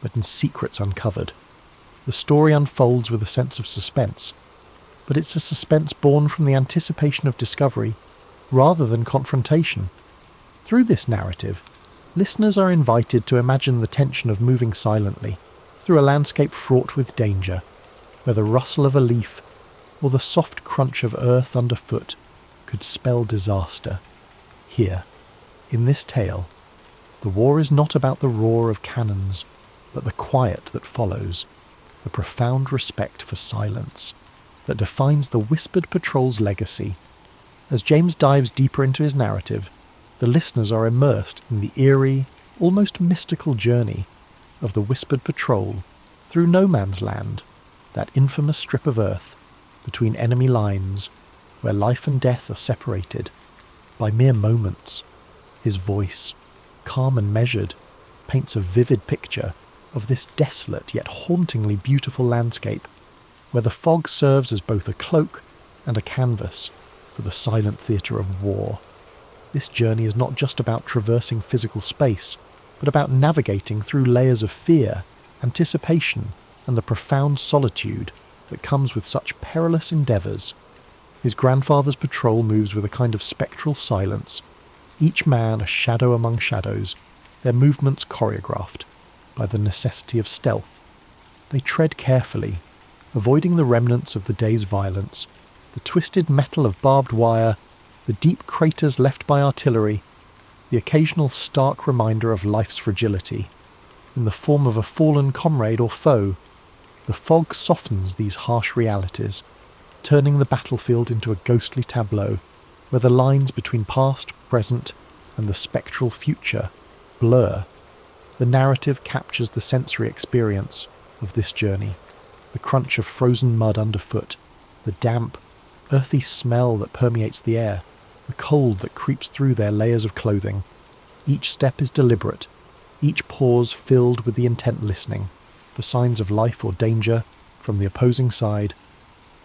but in secrets uncovered. The story unfolds with a sense of suspense, but it's a suspense born from the anticipation of discovery rather than confrontation. Through this narrative, listeners are invited to imagine the tension of moving silently through a landscape fraught with danger, where the rustle of a leaf or the soft crunch of earth underfoot could spell disaster. Here, in this tale, the war is not about the roar of cannons, but the quiet that follows, the profound respect for silence that defines the whispered patrol's legacy. As James dives deeper into his narrative, the listeners are immersed in the eerie, almost mystical journey of the whispered patrol through no man's land, that infamous strip of earth between enemy lines where life and death are separated by mere moments. His voice, calm and measured, paints a vivid picture of this desolate yet hauntingly beautiful landscape, where the fog serves as both a cloak and a canvas for the silent theatre of war. This journey is not just about traversing physical space, but about navigating through layers of fear, anticipation, and the profound solitude that comes with such perilous endeavours. His grandfather's patrol moves with a kind of spectral silence, each man a shadow among shadows, their movements choreographed by the necessity of stealth. They tread carefully, avoiding the remnants of the day's violence, the twisted metal of barbed wire, the deep craters left by artillery, the occasional stark reminder of life's fragility, in the form of a fallen comrade or foe. The fog softens these harsh realities, turning the battlefield into a ghostly tableau, where the lines between past, present, and the spectral future blur. The narrative captures the sensory experience of this journey, the crunch of frozen mud underfoot, the damp, earthy smell that permeates the air, the cold that creeps through their layers of clothing. Each step is deliberate, each pause filled with the intent listening for signs of life or danger from the opposing side.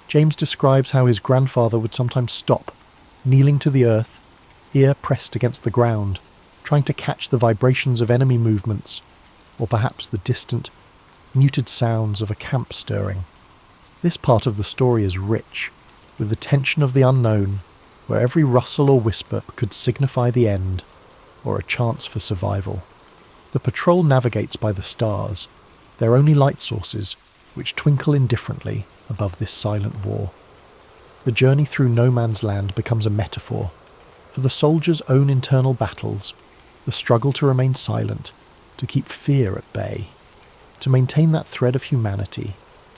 James describes how his grandfather would sometimes stop, kneeling to the earth, ear pressed against the ground, trying to catch the vibrations of enemy movements, or perhaps the distant, muted sounds of a camp stirring. This part of the story is rich, with the tension of the unknown, where every rustle or whisper could signify the end, or a chance for survival. The patrol navigates by the stars, their only light sources, which twinkle indifferently above this silent war. The journey through no man's land becomes a metaphor for the soldier's own internal battles, the struggle to remain silent, to keep fear at bay, to maintain that thread of humanity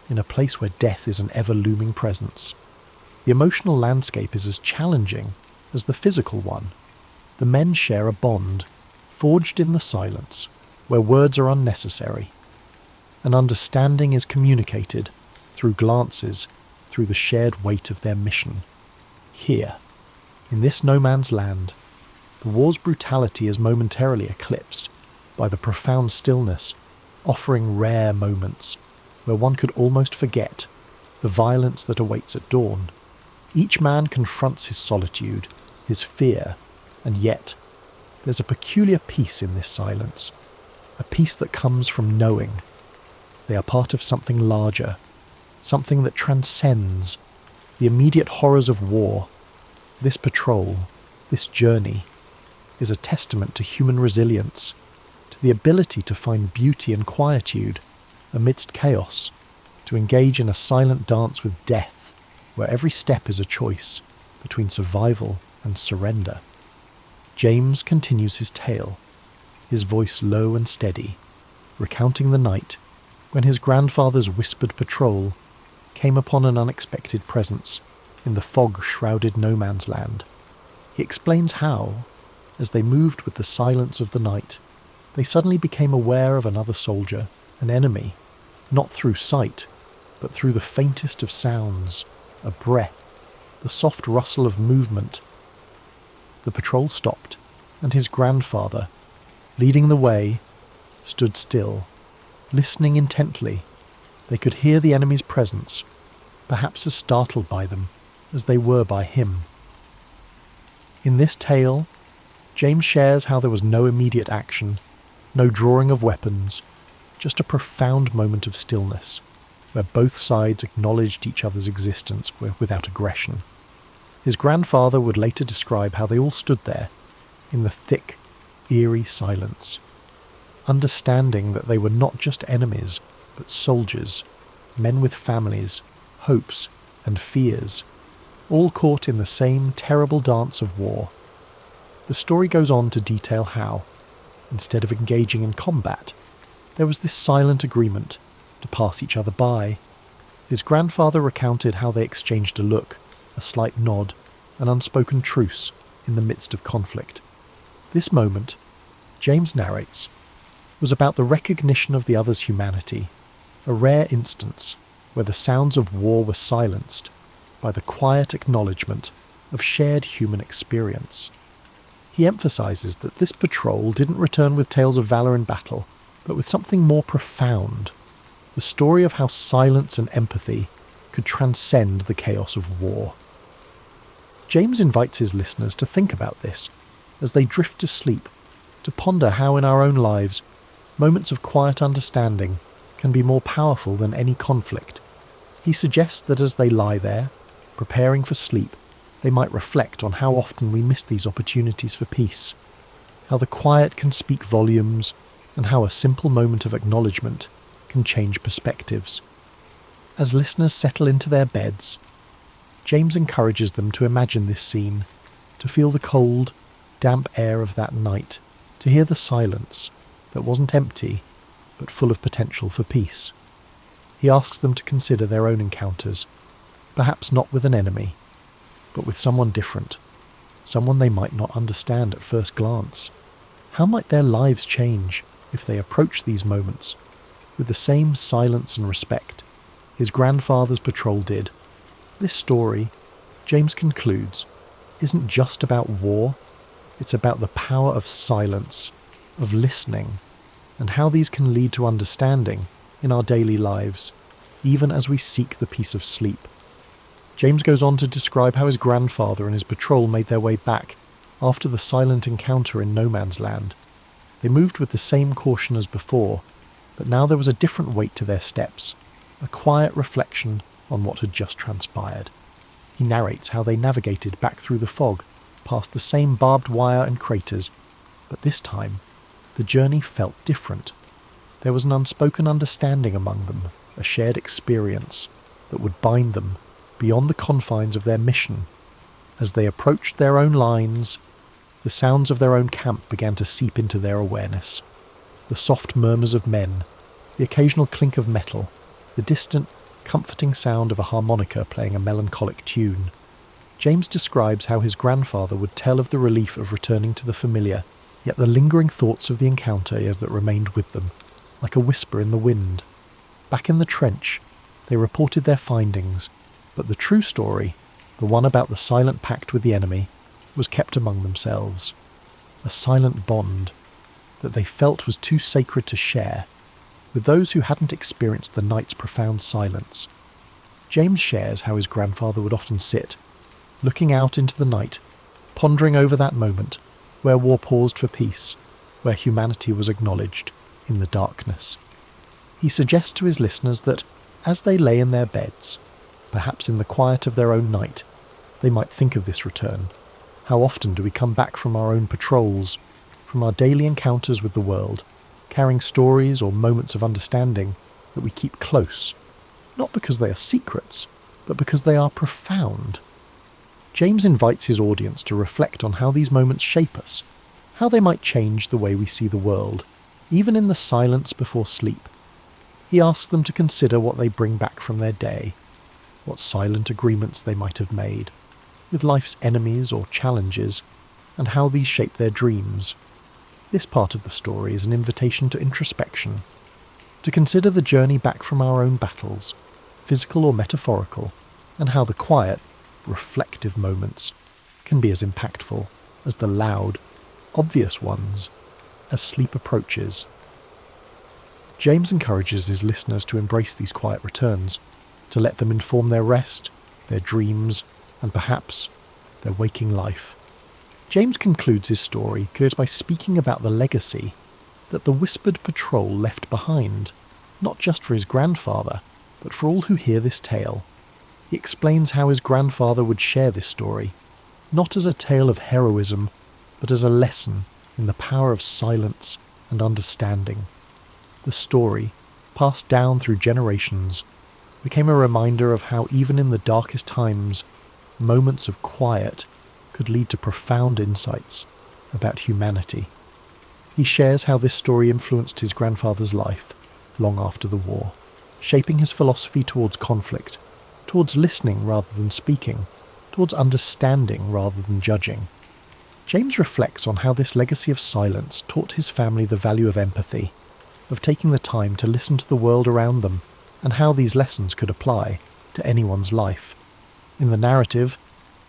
in a place where death is an ever-looming presence. The emotional landscape is as challenging as the physical one. The men share a bond, forged in the silence, where words are unnecessary. An understanding is communicated through glances, through the shared weight of their mission. Here, in this no man's land, the war's brutality is momentarily eclipsed by the profound stillness, offering rare moments where one could almost forget the violence that awaits at dawn. Each man confronts his solitude, his fear, and yet There's a peculiar peace in this silence, a peace that comes from knowing they are part of something larger, something that transcends the immediate horrors of war. This patrol, this journey, is a testament to human resilience, to the ability to find beauty and quietude amidst chaos, to engage in a silent dance with death, where every step is a choice between survival and surrender. James continues his tale, his voice low and steady, recounting the night when his grandfather's whispered patrol came upon an unexpected presence in the fog-shrouded no-man's land. He explains how, as they moved with the silence of the night, they suddenly became aware of another soldier, an enemy, not through sight, but through the faintest of sounds, a breath, the soft rustle of movement. The patrol stopped, and his grandfather, leading the way, stood still, listening intently. They could hear the enemy's presence, perhaps as startled by them as they were by him. In this tale, James shares how there was no immediate action, no drawing of weapons, just a profound moment of stillness, where both sides acknowledged each other's existence without aggression. His grandfather would later describe how they all stood there, in the thick, eerie silence, understanding that they were not just enemies, but soldiers, men with families, hopes, and fears, all caught in the same terrible dance of war. The story goes on to detail how, instead of engaging in combat, there was this silent agreement to pass each other by. His grandfather recounted how they exchanged a look, a slight nod, an unspoken truce in the midst of conflict. This moment, James narrates, was about the recognition of the other's humanity, a rare instance where the sounds of war were silenced by the quiet acknowledgement of shared human experience. He emphasizes that this patrol didn't return with tales of valor in battle, but with something more profound, the story of how silence and empathy could transcend the chaos of war. James invites his listeners to think about this as they drift to sleep, to ponder how in our own lives moments of quiet understanding can be more powerful than any conflict. He suggests that as they lie there, preparing for sleep, they might reflect on how often we miss these opportunities for peace, how the quiet can speak volumes, and how a simple moment of acknowledgement can change perspectives. As listeners settle into their beds, James encourages them to imagine this scene, to feel the cold, damp air of that night, to hear the silence that wasn't empty, but full of potential for peace. He asks them to consider their own encounters, perhaps not with an enemy, but with someone different, someone they might not understand at first glance. How might their lives change if they approach these moments with the same silence and respect his grandfather's patrol did? This story, James concludes, isn't just about war, it's about the power of silence, of listening, and how these can lead to understanding in our daily lives, even as we seek the peace of sleep. James goes on to describe how his grandfather and his patrol made their way back after the silent encounter in no man's land. They moved with the same caution as before, but now there was a different weight to their steps, a quiet reflection on what had just transpired. He narrates how they navigated back through the fog, past the same barbed wire and craters, but this time the journey felt different. There was an unspoken understanding among them, a shared experience that would bind them beyond the confines of their mission. As they approached their own lines, the sounds of their own camp began to seep into their awareness. The soft murmurs of men, the occasional clink of metal, the distant, comforting sound of a harmonica playing a melancholic tune. James describes how his grandfather would tell of the relief of returning to the familiar, yet the lingering thoughts of the encounter that remained with them, like a whisper in the wind. Back in the trench, they reported their findings, but the true story, the one about the silent pact with the enemy, was kept among themselves. A silent bond that they felt was too sacred to share with those who hadn't experienced the night's profound silence. James shares how his grandfather would often sit, looking out into the night, pondering over that moment where war paused for peace, where humanity was acknowledged in the darkness. He suggests to his listeners that, as they lay in their beds, perhaps in the quiet of their own night, they might think of this return. How often do we come back from our own patrols, from our daily encounters with the world, carrying stories or moments of understanding that we keep close, not because they are secrets, but because they are profound. James invites his audience to reflect on how these moments shape us, how they might change the way we see the world, even in the silence before sleep. He asks them to consider what they bring back from their day, what silent agreements they might have made, with life's enemies or challenges, and how these shape their dreams. This part of the story is an invitation to introspection, to consider the journey back from our own battles, physical or metaphorical, and how the quiet, reflective moments can be as impactful as the loud, obvious ones as sleep approaches. James encourages his listeners to embrace these quiet returns, to let them inform their rest, their dreams, and perhaps their waking life. James concludes his story by speaking about the legacy that the whispered patrol left behind, not just for his grandfather, but for all who hear this tale. He explains how his grandfather would share this story, not as a tale of heroism, but as a lesson in the power of silence and understanding. The story, passed down through generations, became a reminder of how even in the darkest times, moments of quiet could lead to profound insights about humanity. He shares how this story influenced his grandfather's life long after the war, shaping his philosophy towards conflict, towards listening rather than speaking, towards understanding rather than judging. James reflects on how this legacy of silence taught his family the value of empathy, of taking the time to listen to the world around them, and how these lessons could apply to anyone's life. In the narrative,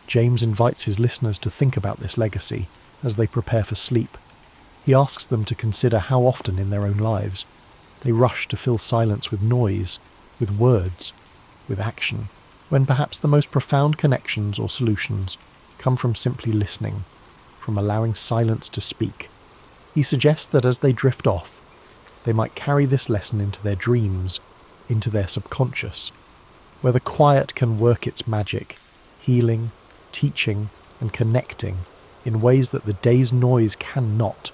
James invites his listeners to think about this legacy as they prepare for sleep. He asks them to consider how often in their own lives they rush to fill silence with noise, with words, with action, when perhaps the most profound connections or solutions come from simply listening, from allowing silence to speak. He suggests that as they drift off, they might carry this lesson into their dreams, into their subconscious, where the quiet can work its magic, healing, teaching, and connecting in ways that the day's noise cannot.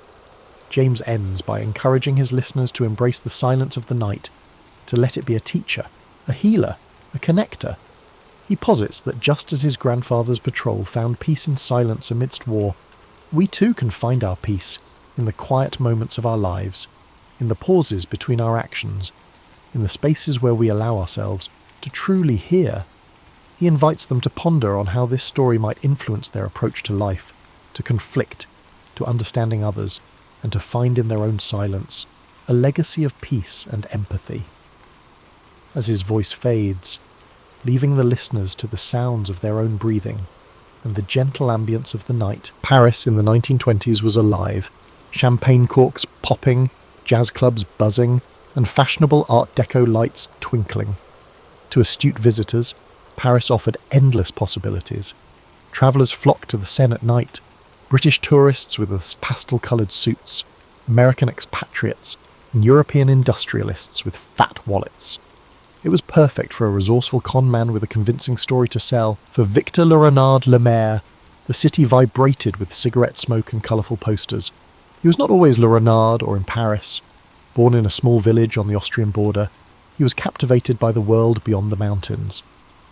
James ends by encouraging his listeners to embrace the silence of the night, to let it be a teacher, a healer, a connector. He posits that just as his grandfather's patrol found peace in silence amidst war, we too can find our peace in the quiet moments of our lives, in the pauses between our actions, in the spaces where we allow ourselves to truly hear. He invites them to ponder on how this story might influence their approach to life, to conflict, to understanding others, and to find in their own silence a legacy of peace and empathy. As his voice fades, leaving the listeners to the sounds of their own breathing and the gentle ambience of the night, Paris in the 1920s was alive, champagne corks popping, jazz clubs buzzing, and fashionable Art Deco lights twinkling. To astute visitors, Paris offered endless possibilities. Travellers flocked to the Seine at night, British tourists with their pastel-coloured suits, American expatriates, and European industrialists with fat wallets. It was perfect for a resourceful con man with a convincing story to sell. For Victor Le Renard Le Maire, the city vibrated with cigarette smoke and colourful posters. He was not always Le Renard or in Paris. Born in a small village on the Austrian border, he was captivated by the world beyond the mountains.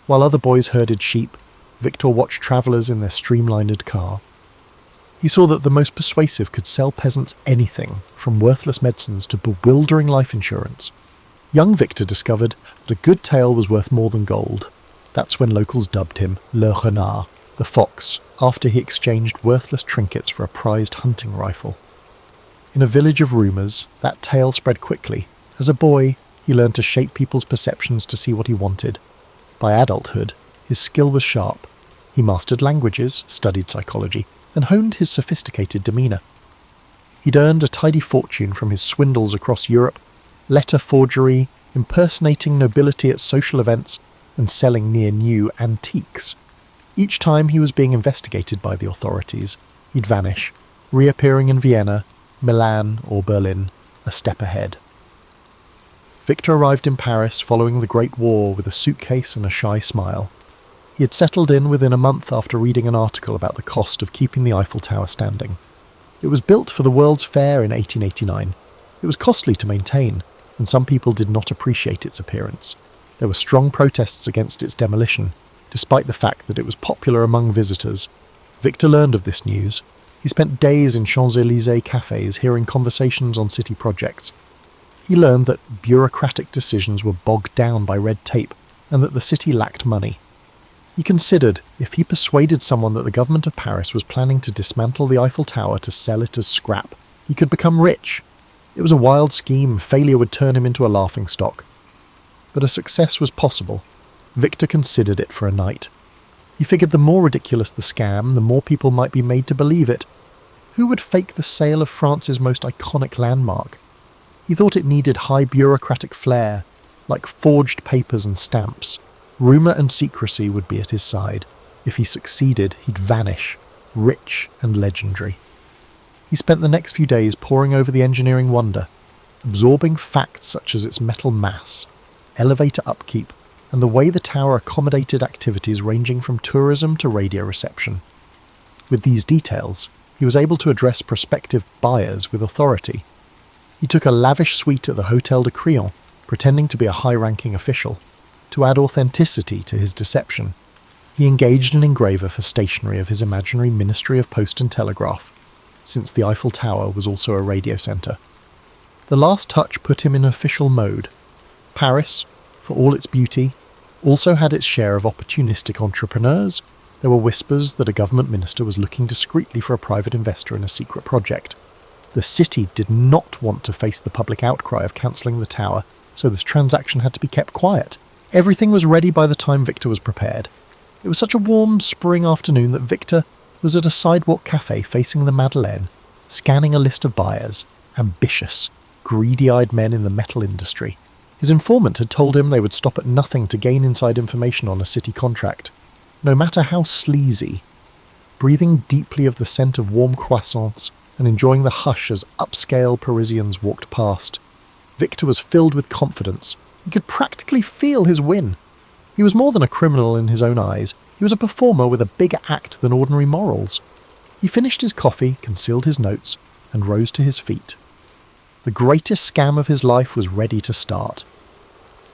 While other boys herded sheep, Victor watched travellers in their streamlined car. He saw that the most persuasive could sell peasants anything, from worthless medicines to bewildering life insurance. Young Victor discovered that a good tale was worth more than gold. That's when locals dubbed him Le Renard, the fox, after he exchanged worthless trinkets for a prized hunting rifle. In a village of rumours, that tale spread quickly. As a boy, he learned to shape people's perceptions to see what he wanted. By adulthood, his skill was sharp. He mastered languages, studied psychology, and honed his sophisticated demeanour. He'd earned a tidy fortune from his swindles across Europe, letter forgery, impersonating nobility at social events, and selling near-new antiques. Each time he was being investigated by the authorities, he'd vanish, reappearing in Vienna, Milan, or Berlin, a step ahead. Victor arrived in Paris following the Great War with a suitcase and a shy smile. He had settled in within a month after reading an article about the cost of keeping the Eiffel Tower standing. It was built for the World's Fair in 1889. It was costly to maintain, and some people did not appreciate its appearance. There were strong protests against its demolition, despite the fact that it was popular among visitors. Victor learned of this news. He spent days in Champs-Élysées cafes hearing conversations on city projects. He learned that bureaucratic decisions were bogged down by red tape and that the city lacked money. He considered if he persuaded someone that the government of Paris was planning to dismantle the Eiffel Tower to sell it as scrap, he could become rich. It was a wild scheme. Failure would turn him into a laughingstock. But a success was possible. Victor considered it for a night. He figured the more ridiculous the scam, the more people might be made to believe it. Who would fake the sale of France's most iconic landmark? He thought it needed high bureaucratic flair, like forged papers and stamps. Rumour and secrecy would be at his side. If he succeeded, he'd vanish, rich and legendary. He spent the next few days poring over the engineering wonder, absorbing facts such as its metal mass, elevator upkeep, and the way the tower accommodated activities ranging from tourism to radio reception. With these details, he was able to address prospective buyers with authority. He took a lavish suite at the Hôtel de Crillon, pretending to be a high-ranking official. To add authenticity to his deception, he engaged an engraver for stationery of his imaginary Ministry of Post and Telegraph, since the Eiffel Tower was also a radio centre. The last touch put him in official mode. Paris, for all its beauty, also had its share of opportunistic entrepreneurs. There were whispers that a government minister was looking discreetly for a private investor in a secret project. The city did not want to face the public outcry of cancelling the tower, so this transaction had to be kept quiet. Everything was ready by the time Victor was prepared. It was such a warm spring afternoon that Victor was at a sidewalk cafe facing the Madeleine, scanning a list of buyers, ambitious, greedy-eyed men in the metal industry. His informant had told him they would stop at nothing to gain inside information on a city contract, no matter how sleazy. Breathing deeply of the scent of warm croissants and enjoying the hush as upscale Parisians walked past, Victor was filled with confidence. He could practically feel his win. He was more than a criminal in his own eyes. He was a performer with a bigger act than ordinary morals. He finished his coffee, concealed his notes, and rose to his feet. The greatest scam of his life was ready to start.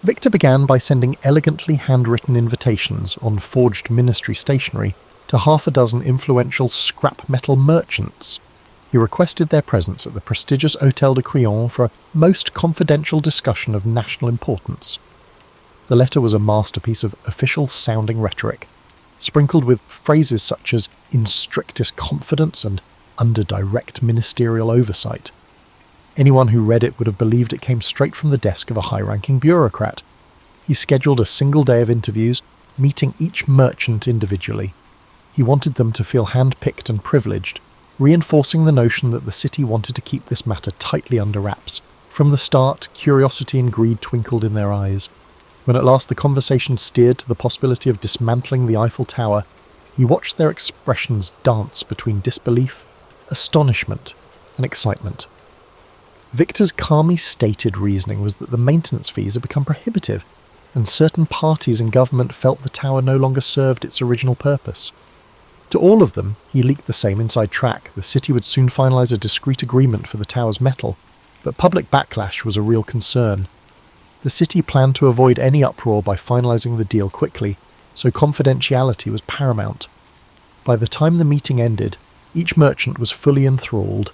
Victor began by sending elegantly handwritten invitations on forged ministry stationery to half a dozen influential scrap metal merchants. He requested their presence at the prestigious Hôtel de Crillon for a most confidential discussion of national importance. The letter was a masterpiece of official-sounding rhetoric, sprinkled with phrases such as "in strictest confidence" and "under direct ministerial oversight." Anyone who read it would have believed it came straight from the desk of a high-ranking bureaucrat. He scheduled a single day of interviews, meeting each merchant individually. He wanted them to feel hand-picked and privileged, reinforcing the notion that the city wanted to keep this matter tightly under wraps. From the start, curiosity and greed twinkled in their eyes. When at last the conversation steered to the possibility of dismantling the Eiffel Tower, he watched their expressions dance between disbelief, astonishment, and excitement. Victor's calmly stated reasoning was that the maintenance fees had become prohibitive, and certain parties in government felt the tower no longer served its original purpose. To all of them, he leaked the same inside track. The city would soon finalise a discreet agreement for the tower's metal, but public backlash was a real concern. The city planned to avoid any uproar by finalising the deal quickly, so confidentiality was paramount. By the time the meeting ended, each merchant was fully enthralled.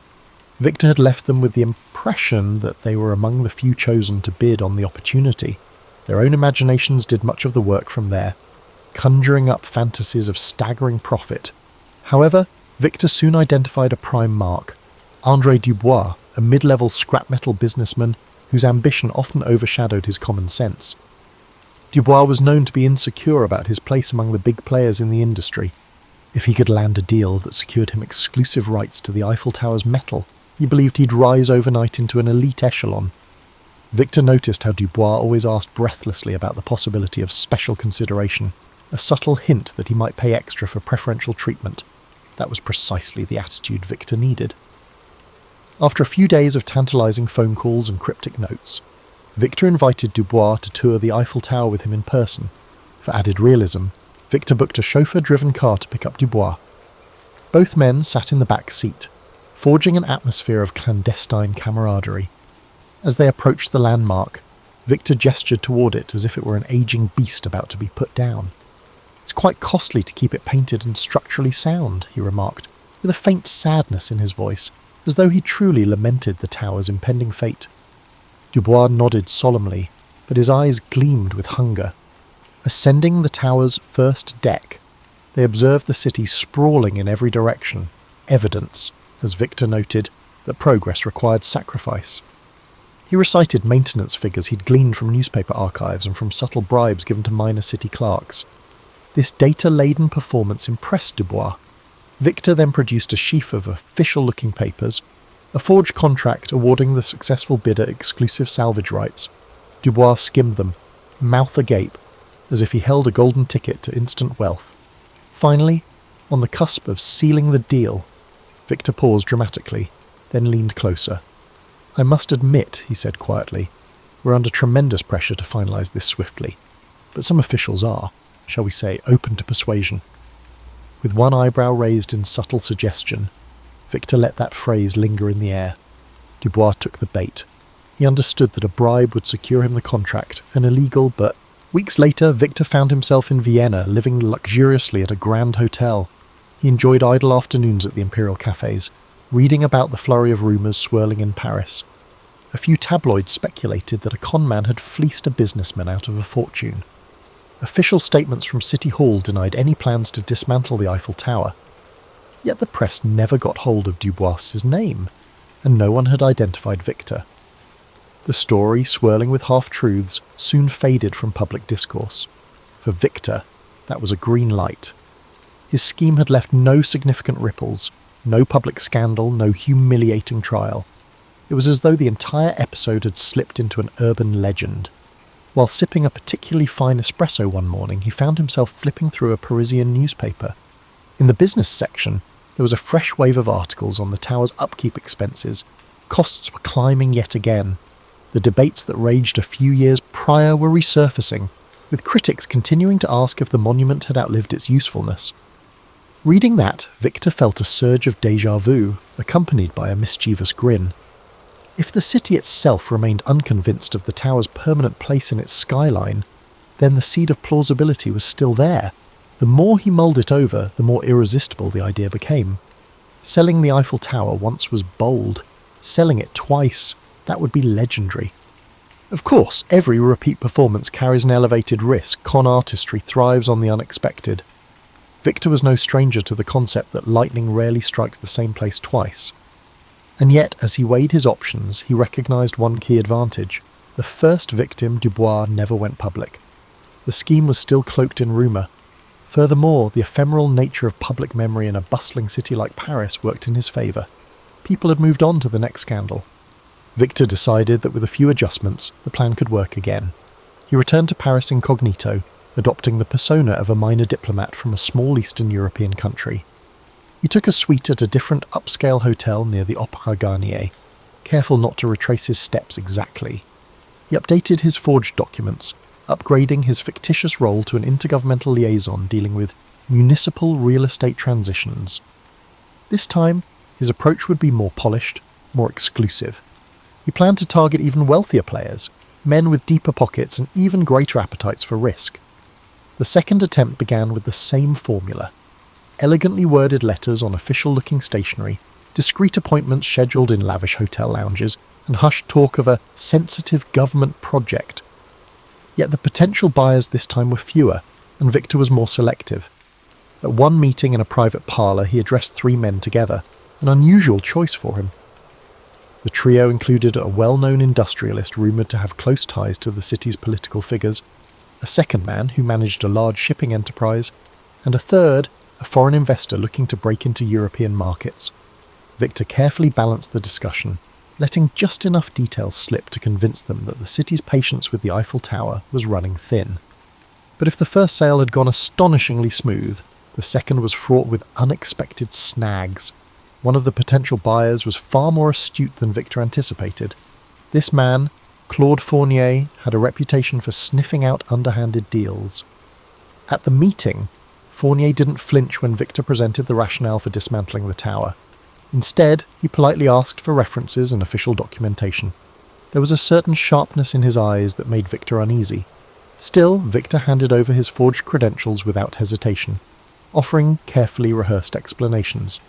Victor had left them with the impression that they were among the few chosen to bid on the opportunity. Their own imaginations did much of the work from there, conjuring up fantasies of staggering profit. However, Victor soon identified a prime mark, André Dubois, a mid-level scrap metal businessman whose ambition often overshadowed his common sense. Dubois was known to be insecure about his place among the big players in the industry. If he could land a deal that secured him exclusive rights to the Eiffel Tower's metal, he believed he'd rise overnight into an elite echelon. Victor noticed how Dubois always asked breathlessly about the possibility of special consideration, a subtle hint that he might pay extra for preferential treatment. That was precisely the attitude Victor needed. After a few days of tantalising phone calls and cryptic notes, Victor invited Dubois to tour the Eiffel Tower with him in person. For added realism, Victor booked a chauffeur-driven car to pick up Dubois. Both men sat in the back seat, forging an atmosphere of clandestine camaraderie. As they approached the landmark, Victor gestured toward it as if it were an aging beast about to be put down. "It's quite costly to keep it painted and structurally sound," he remarked, with a faint sadness in his voice, as though he truly lamented the tower's impending fate. Dubois nodded solemnly, but his eyes gleamed with hunger. Ascending the tower's first deck, they observed the city sprawling in every direction, evidence, as Victor noted, that progress required sacrifice. He recited maintenance figures he'd gleaned from newspaper archives and from subtle bribes given to minor city clerks. This data-laden performance impressed Dubois. Victor then produced a sheaf of official-looking papers, a forged contract awarding the successful bidder exclusive salvage rights. Dubois skimmed them, mouth agape, as if he held a golden ticket to instant wealth. Finally, on the cusp of sealing the deal, Victor paused dramatically, then leaned closer. "I must admit," he said quietly, "we're under tremendous pressure to finalise this swiftly, but some officials are, shall we say, open to persuasion." With one eyebrow raised in subtle suggestion, Victor let that phrase linger in the air. Dubois took the bait. He understood that a bribe would secure him the contract, an illegal but... Weeks later, Victor found himself in Vienna, living luxuriously at a grand hotel. He enjoyed idle afternoons at the imperial cafes, reading about the flurry of rumours swirling in Paris. A few tabloids speculated that a conman had fleeced a businessman out of a fortune. Official statements from City Hall denied any plans to dismantle the Eiffel Tower. Yet the press never got hold of Dubois's name, and no one had identified Victor. The story, swirling with half-truths, soon faded from public discourse. For Victor, that was a green light. His scheme had left no significant ripples, no public scandal, no humiliating trial. It was as though the entire episode had slipped into an urban legend. While sipping a particularly fine espresso one morning, he found himself flipping through a Parisian newspaper. In the business section, there was a fresh wave of articles on the tower's upkeep expenses. Costs were climbing yet again. The debates that raged a few years prior were resurfacing, with critics continuing to ask if the monument had outlived its usefulness. Reading that, Victor felt a surge of déjà vu, accompanied by a mischievous grin. If the city itself remained unconvinced of the tower's permanent place in its skyline, then the seed of plausibility was still there. The more he mulled it over, the more irresistible the idea became. Selling the Eiffel Tower once was bold. Selling it twice, that would be legendary. Of course, every repeat performance carries an elevated risk. Con artistry thrives on the unexpected. Victor was no stranger to the concept that lightning rarely strikes the same place twice. And yet, as he weighed his options, he recognised one key advantage. The first victim, Dubois, never went public. The scheme was still cloaked in rumour. Furthermore, the ephemeral nature of public memory in a bustling city like Paris worked in his favour. People had moved on to the next scandal. Victor decided that with a few adjustments, the plan could work again. He returned to Paris incognito, adopting the persona of a minor diplomat from a small Eastern European country. He took a suite at a different upscale hotel near the Opéra Garnier, careful not to retrace his steps exactly. He updated his forged documents, upgrading his fictitious role to an intergovernmental liaison dealing with municipal real estate transitions. This time, his approach would be more polished, more exclusive. He planned to target even wealthier players, men with deeper pockets and even greater appetites for risk. The second attempt began with the same formula. Elegantly worded letters on official-looking stationery, discreet appointments scheduled in lavish hotel lounges, and hushed talk of a sensitive government project. Yet the potential buyers this time were fewer, and Victor was more selective. At one meeting in a private parlour, he addressed 3 men together, an unusual choice for him. The trio included a well-known industrialist rumoured to have close ties to the city's political figures, a second man who managed a large shipping enterprise, and a third, a foreign investor looking to break into European markets. Victor carefully balanced the discussion, letting just enough details slip to convince them that the city's patience with the Eiffel Tower was running thin. But if the first sale had gone astonishingly smooth, The second was fraught with unexpected snags. One of the potential buyers was far more astute than Victor anticipated. This man, Claude Fournier, had a reputation for sniffing out underhanded deals. At the meeting, Fournier didn't flinch when Victor presented the rationale for dismantling the tower. Instead, he politely asked for references and official documentation. There was a certain sharpness in his eyes that made Victor uneasy. Still, Victor handed over his forged credentials without hesitation, offering carefully rehearsed explanations.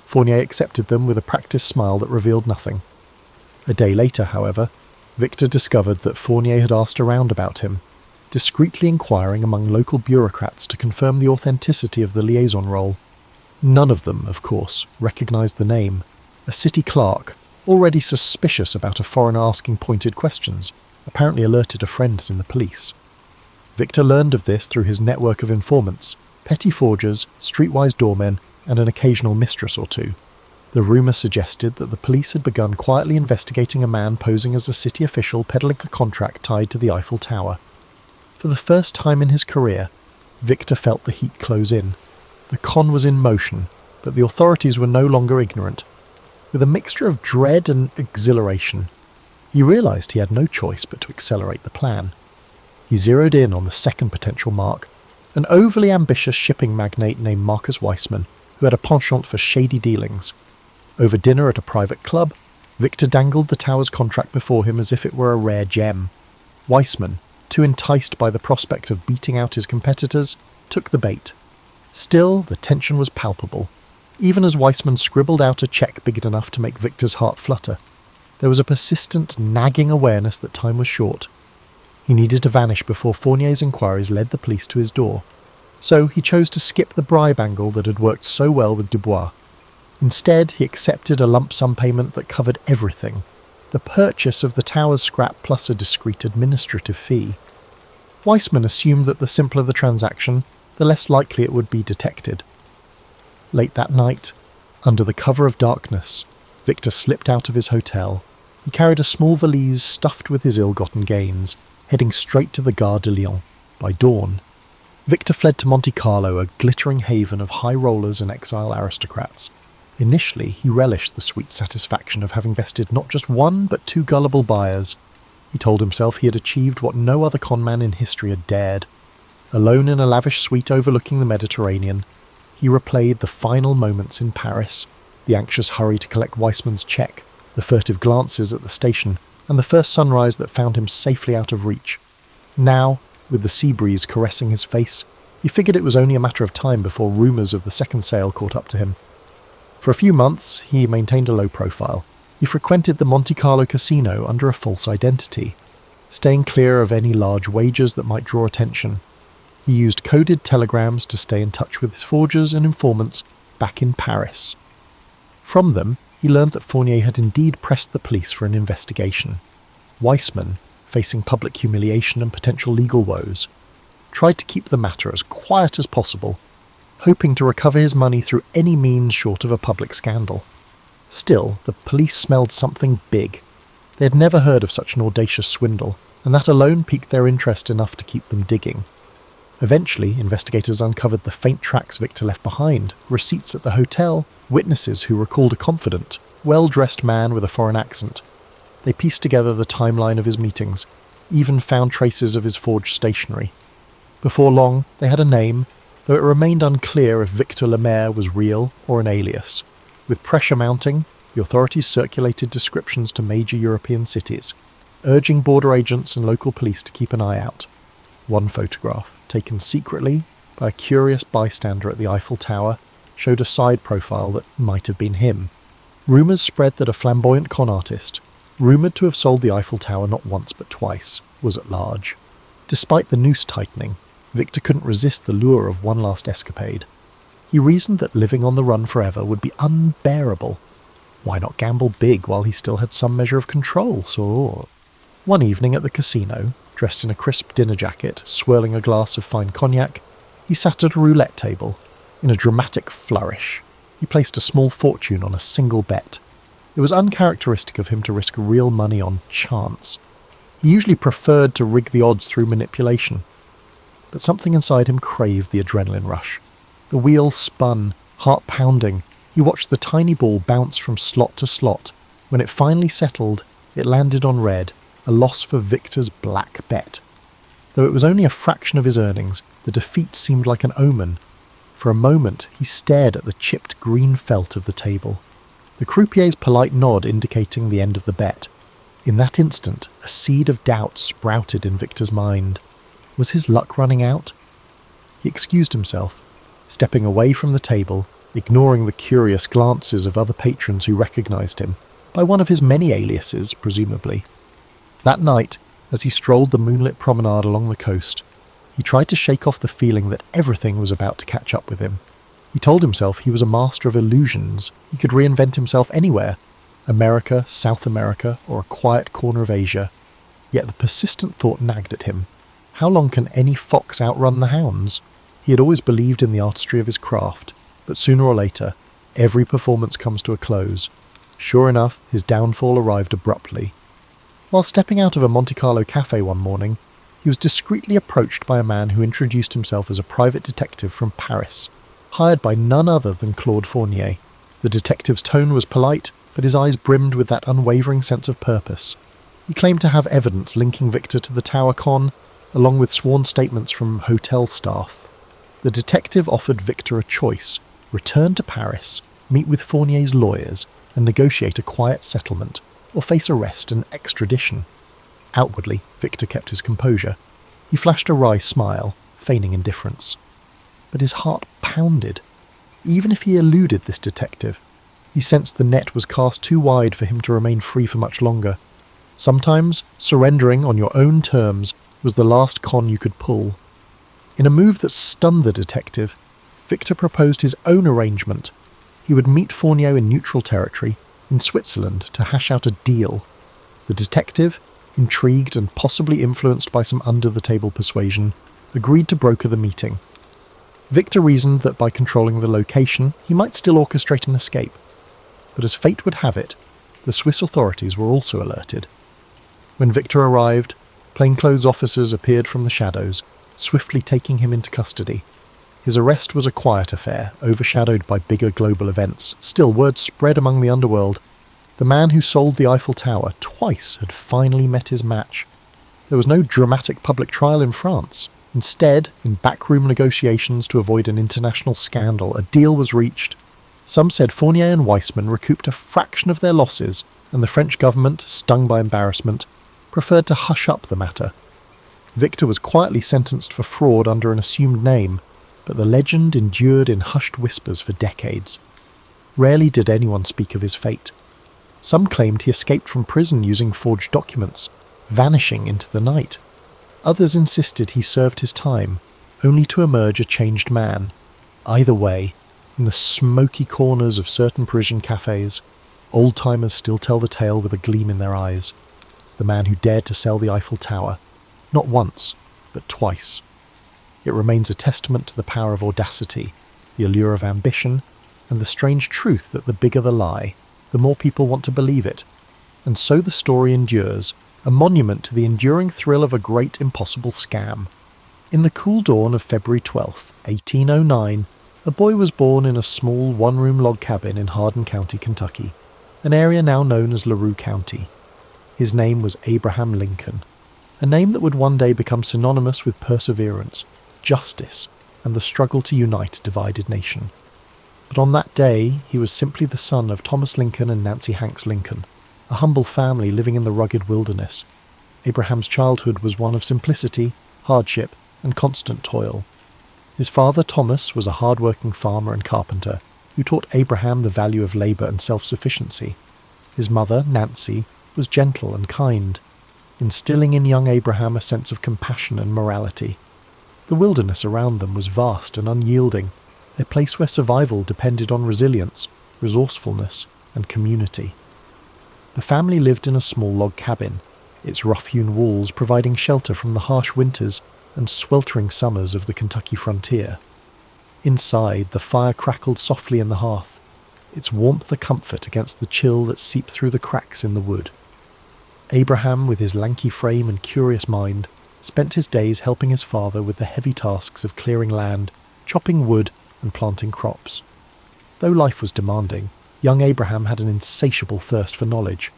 Fournier accepted them with a practiced smile that revealed nothing. A day later, however, Victor discovered that Fournier had asked around about him, discreetly inquiring among local bureaucrats to confirm the authenticity of the liaison role. None of them, of course, recognized the name. A city clerk, already suspicious about a foreigner asking pointed questions, apparently alerted a friend in the police. Victor learned of this through his network of informants, petty forgers, streetwise doormen, and an occasional mistress or two. The rumour suggested that the police had begun quietly investigating a man posing as a city official peddling a contract tied to the Eiffel Tower. For the first time in his career, Victor felt the heat close in. The con was in motion, but the authorities were no longer ignorant. With a mixture of dread and exhilaration, he realised he had no choice but to accelerate the plan. He zeroed in on the second potential mark, an overly ambitious shipping magnate named Marcus Weissman, who had a penchant for shady dealings. Over dinner at a private club, Victor dangled the tower's contract before him as if it were a rare gem. Weissman, too enticed by the prospect of beating out his competitors, took the bait. Still, the tension was palpable, even as Weissman scribbled out a cheque big enough to make Victor's heart flutter. There was a persistent, nagging awareness that time was short. He needed to vanish before Fournier's inquiries led the police to his door. So he chose to skip the bribe angle that had worked so well with Dubois. Instead, he accepted a lump sum payment that covered everything, the purchase of the tower's scrap plus a discreet administrative fee. Weissman assumed that the simpler the transaction, the less likely it would be detected. Late that night, under the cover of darkness, Victor slipped out of his hotel. He carried a small valise stuffed with his ill-gotten gains, heading straight to the Gare de Lyon. By dawn, Victor fled to Monte Carlo, a glittering haven of high rollers and exile aristocrats. Initially, he relished the sweet satisfaction of having bested not just one, but two gullible buyers. He told himself he had achieved what no other conman in history had dared. Alone in a lavish suite overlooking the Mediterranean, he replayed the final moments in Paris, the anxious hurry to collect Weissman's cheque, the furtive glances at the station, and the first sunrise that found him safely out of reach. Now, with the sea breeze caressing his face, he figured it was only a matter of time before rumours of the second sale caught up to him. For a few months, he maintained a low profile. He frequented the Monte Carlo casino under a false identity, staying clear of any large wagers that might draw attention. He used coded telegrams to stay in touch with his forgers and informants back in Paris. From them, he learned that Fournier had indeed pressed the police for an investigation. Weissman, facing public humiliation and potential legal woes, tried to keep the matter as quiet as possible, hoping to recover his money through any means short of a public scandal. Still, the police smelled something big. They had never heard of such an audacious swindle, and that alone piqued their interest enough to keep them digging. Eventually, investigators uncovered the faint tracks Victor left behind, receipts at the hotel, witnesses who recalled a confident, well-dressed man with a foreign accent. They pieced together the timeline of his meetings, even found traces of his forged stationery. Before long, they had a name, though it remained unclear if Victor Lemaire was real or an alias. With pressure mounting, the authorities circulated descriptions to major European cities, urging border agents and local police to keep an eye out. One photograph, taken secretly by a curious bystander at the Eiffel Tower, showed a side profile that might have been him. Rumours spread that a flamboyant con artist, rumoured to have sold the Eiffel Tower not once but twice, was at large. Despite the noose tightening, Victor couldn't resist the lure of one last escapade. He reasoned that living on the run forever would be unbearable. Why not gamble big while he still had some measure of control? So, one evening at the casino, dressed in a crisp dinner jacket, swirling a glass of fine cognac, he sat at a roulette table. In a dramatic flourish, he placed a small fortune on a single bet. It was uncharacteristic of him to risk real money on chance. He usually preferred to rig the odds through manipulation. But something inside him craved the adrenaline rush. The wheel spun, heart pounding. He watched the tiny ball bounce from slot to slot. When it finally settled, it landed on red, a loss for Victor's black bet. Though it was only a fraction of his earnings, the defeat seemed like an omen. For a moment, he stared at the chipped green felt of the table, the croupier's polite nod indicating the end of the bet. In that instant, a seed of doubt sprouted in Victor's mind. Was his luck running out? He excused himself, stepping away from the table, ignoring the curious glances of other patrons who recognised him, by one of his many aliases, presumably. That night, as he strolled the moonlit promenade along the coast, he tried to shake off the feeling that everything was about to catch up with him. He told himself he was a master of illusions. He could reinvent himself anywhere, America, South America, or a quiet corner of Asia. Yet the persistent thought nagged at him. How long can any fox outrun the hounds? He had always believed in the artistry of his craft, but sooner or later, every performance comes to a close. Sure enough, his downfall arrived abruptly. While stepping out of a Monte Carlo cafe one morning, he was discreetly approached by a man who introduced himself as a private detective from Paris, hired by none other than Claude Fournier. The detective's tone was polite, but his eyes brimmed with that unwavering sense of purpose. He claimed to have evidence linking Victor to the Tower Con, along with sworn statements from hotel staff. The detective offered Victor a choice: return to Paris, meet with Fournier's lawyers, and negotiate a quiet settlement, or face arrest and extradition. Outwardly, Victor kept his composure. He flashed a wry smile, feigning indifference. But his heart pounded. Even if he eluded this detective, he sensed the net was cast too wide for him to remain free for much longer. Sometimes, surrendering on your own terms was the last con you could pull. In a move that stunned the detective, Victor proposed his own arrangement. He would meet Fournier in neutral territory, in Switzerland, to hash out a deal. The detective, intrigued and possibly influenced by some under-the-table persuasion, agreed to broker the meeting. Victor reasoned that by controlling the location, he might still orchestrate an escape. But as fate would have it, the Swiss authorities were also alerted. When Victor arrived, plainclothes officers appeared from the shadows, swiftly taking him into custody. His arrest was a quiet affair, overshadowed by bigger global events. Still, word spread among the underworld. The man who sold the Eiffel Tower twice had finally met his match. There was no dramatic public trial in France. Instead, in backroom negotiations to avoid an international scandal, a deal was reached. Some said Fournier and Weissman recouped a fraction of their losses, and the French government, stung by embarrassment, preferred to hush up the matter. Victor was quietly sentenced for fraud under an assumed name, but the legend endured in hushed whispers for decades. Rarely did anyone speak of his fate. Some claimed he escaped from prison using forged documents, vanishing into the night. Others insisted he served his time, only to emerge a changed man. Either way, in the smoky corners of certain Parisian cafes, old-timers still tell the tale with a gleam in their eyes. The man who dared to sell the Eiffel Tower, not once, but twice. It remains a testament to the power of audacity, the allure of ambition, and the strange truth that the bigger the lie, the more people want to believe it. And so the story endures, a monument to the enduring thrill of a great impossible scam. In the cool dawn of February 12th, 1809, a boy was born in a small one-room log cabin in Hardin County, Kentucky, an area now known as LaRue County. His name was Abraham Lincoln, a name that would one day become synonymous with perseverance, justice, and the struggle to unite a divided nation. But on that day, he was simply the son of Thomas Lincoln and Nancy Hanks Lincoln, a humble family living in the rugged wilderness. Abraham's childhood was one of simplicity, hardship, and constant toil. His father, Thomas, was a hard-working farmer and carpenter who taught Abraham the value of labour and self-sufficiency. His mother, Nancy, was gentle and kind, instilling in young Abraham a sense of compassion and morality. The wilderness around them was vast and unyielding, a place where survival depended on resilience, resourcefulness, and community. The family lived in a small log cabin, its rough-hewn walls providing shelter from the harsh winters and sweltering summers of the Kentucky frontier. Inside, the fire crackled softly in the hearth, its warmth a comfort against the chill that seeped through the cracks in the wood. Abraham, with his lanky frame and curious mind, spent his days helping his father with the heavy tasks of clearing land, chopping wood, and planting crops. Though life was demanding, young Abraham had an insatiable thirst for knowledge.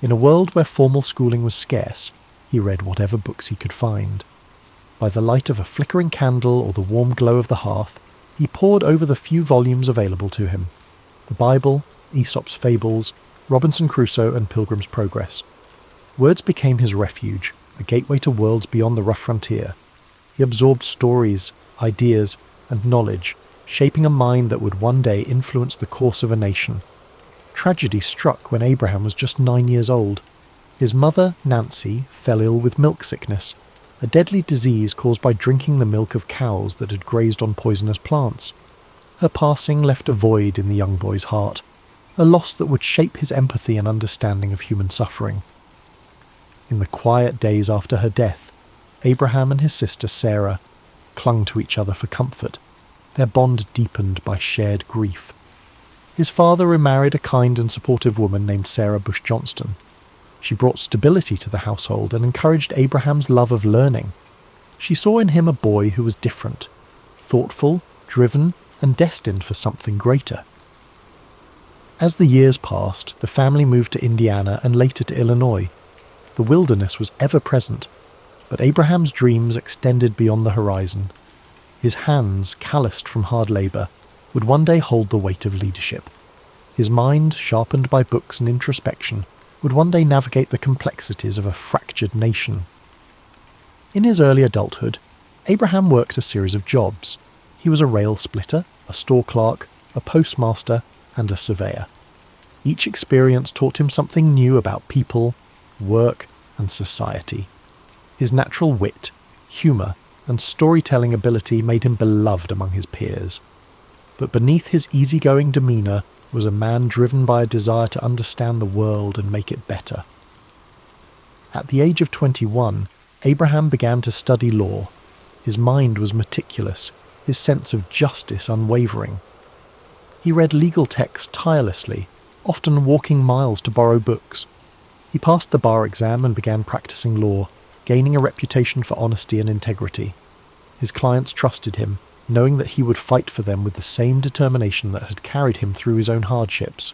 In a world where formal schooling was scarce, he read whatever books he could find. By the light of a flickering candle or the warm glow of the hearth, he pored over the few volumes available to him. The Bible, Aesop's Fables, Robinson Crusoe and Pilgrim's Progress. Words became his refuge, a gateway to worlds beyond the rough frontier. He absorbed stories, ideas, and knowledge, shaping a mind that would one day influence the course of a nation. Tragedy struck when Abraham was just 9 years old. His mother, Nancy, fell ill with milk sickness, a deadly disease caused by drinking the milk of cows that had grazed on poisonous plants. Her passing left a void in the young boy's heart, a loss that would shape his empathy and understanding of human suffering. In the quiet days after her death, Abraham and his sister Sarah clung to each other for comfort, their bond deepened by shared grief. His father remarried a kind and supportive woman named Sarah Bush Johnston. She brought stability to the household and encouraged Abraham's love of learning. She saw in him a boy who was different, thoughtful, driven, and destined for something greater. As the years passed, the family moved to Indiana and later to Illinois. The wilderness was ever present, but Abraham's dreams extended beyond the horizon. His hands, calloused from hard labour, would one day hold the weight of leadership. His mind, sharpened by books and introspection, would one day navigate the complexities of a fractured nation. In his early adulthood, Abraham worked a series of jobs. He was a rail splitter, a store clerk, a postmaster, and a surveyor. Each experience taught him something new about people, work, and society. His natural wit, humour, and storytelling ability made him beloved among his peers. But beneath his easygoing demeanour was a man driven by a desire to understand the world and make it better. At the age of 21, Abraham began to study law. His mind was meticulous, his sense of justice unwavering. He read legal texts tirelessly, often walking miles to borrow books. He passed the bar exam and began practicing law, gaining a reputation for honesty and integrity. His clients trusted him, knowing that he would fight for them with the same determination that had carried him through his own hardships.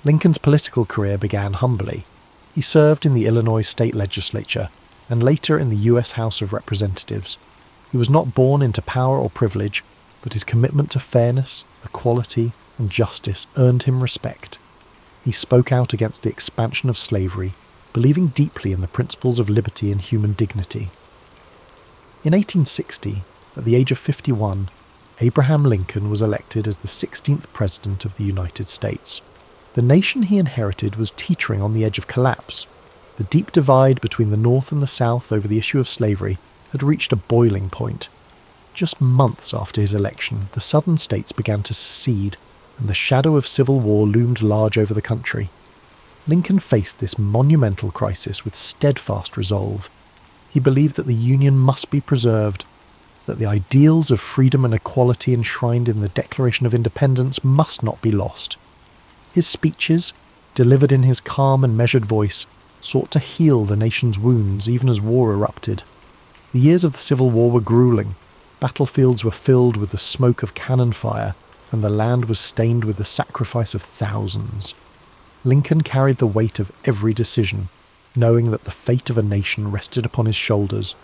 Lincoln's political career began humbly. He served in the Illinois state legislature, and later in the U.S. House of Representatives. He was not born into power or privilege, but his commitment to fairness, equality, and justice earned him respect. He spoke out against the expansion of slavery, believing deeply in the principles of liberty and human dignity. In 1860, at the age of 51, Abraham Lincoln was elected as the 16th President of the United States. The nation he inherited was teetering on the edge of collapse. The deep divide between the North and the South over the issue of slavery had reached a boiling point. Just months after his election, the southern states began to secede, and the shadow of civil war loomed large over the country. Lincoln faced this monumental crisis with steadfast resolve. He believed that the Union must be preserved, that the ideals of freedom and equality enshrined in the Declaration of Independence must not be lost. His speeches, delivered in his calm and measured voice, sought to heal the nation's wounds even as war erupted. The years of the Civil War were grueling. Battlefields were filled with the smoke of cannon fire, and the land was stained with the sacrifice of thousands. Lincoln carried the weight of every decision, knowing that the fate of a nation rested upon his shoulders.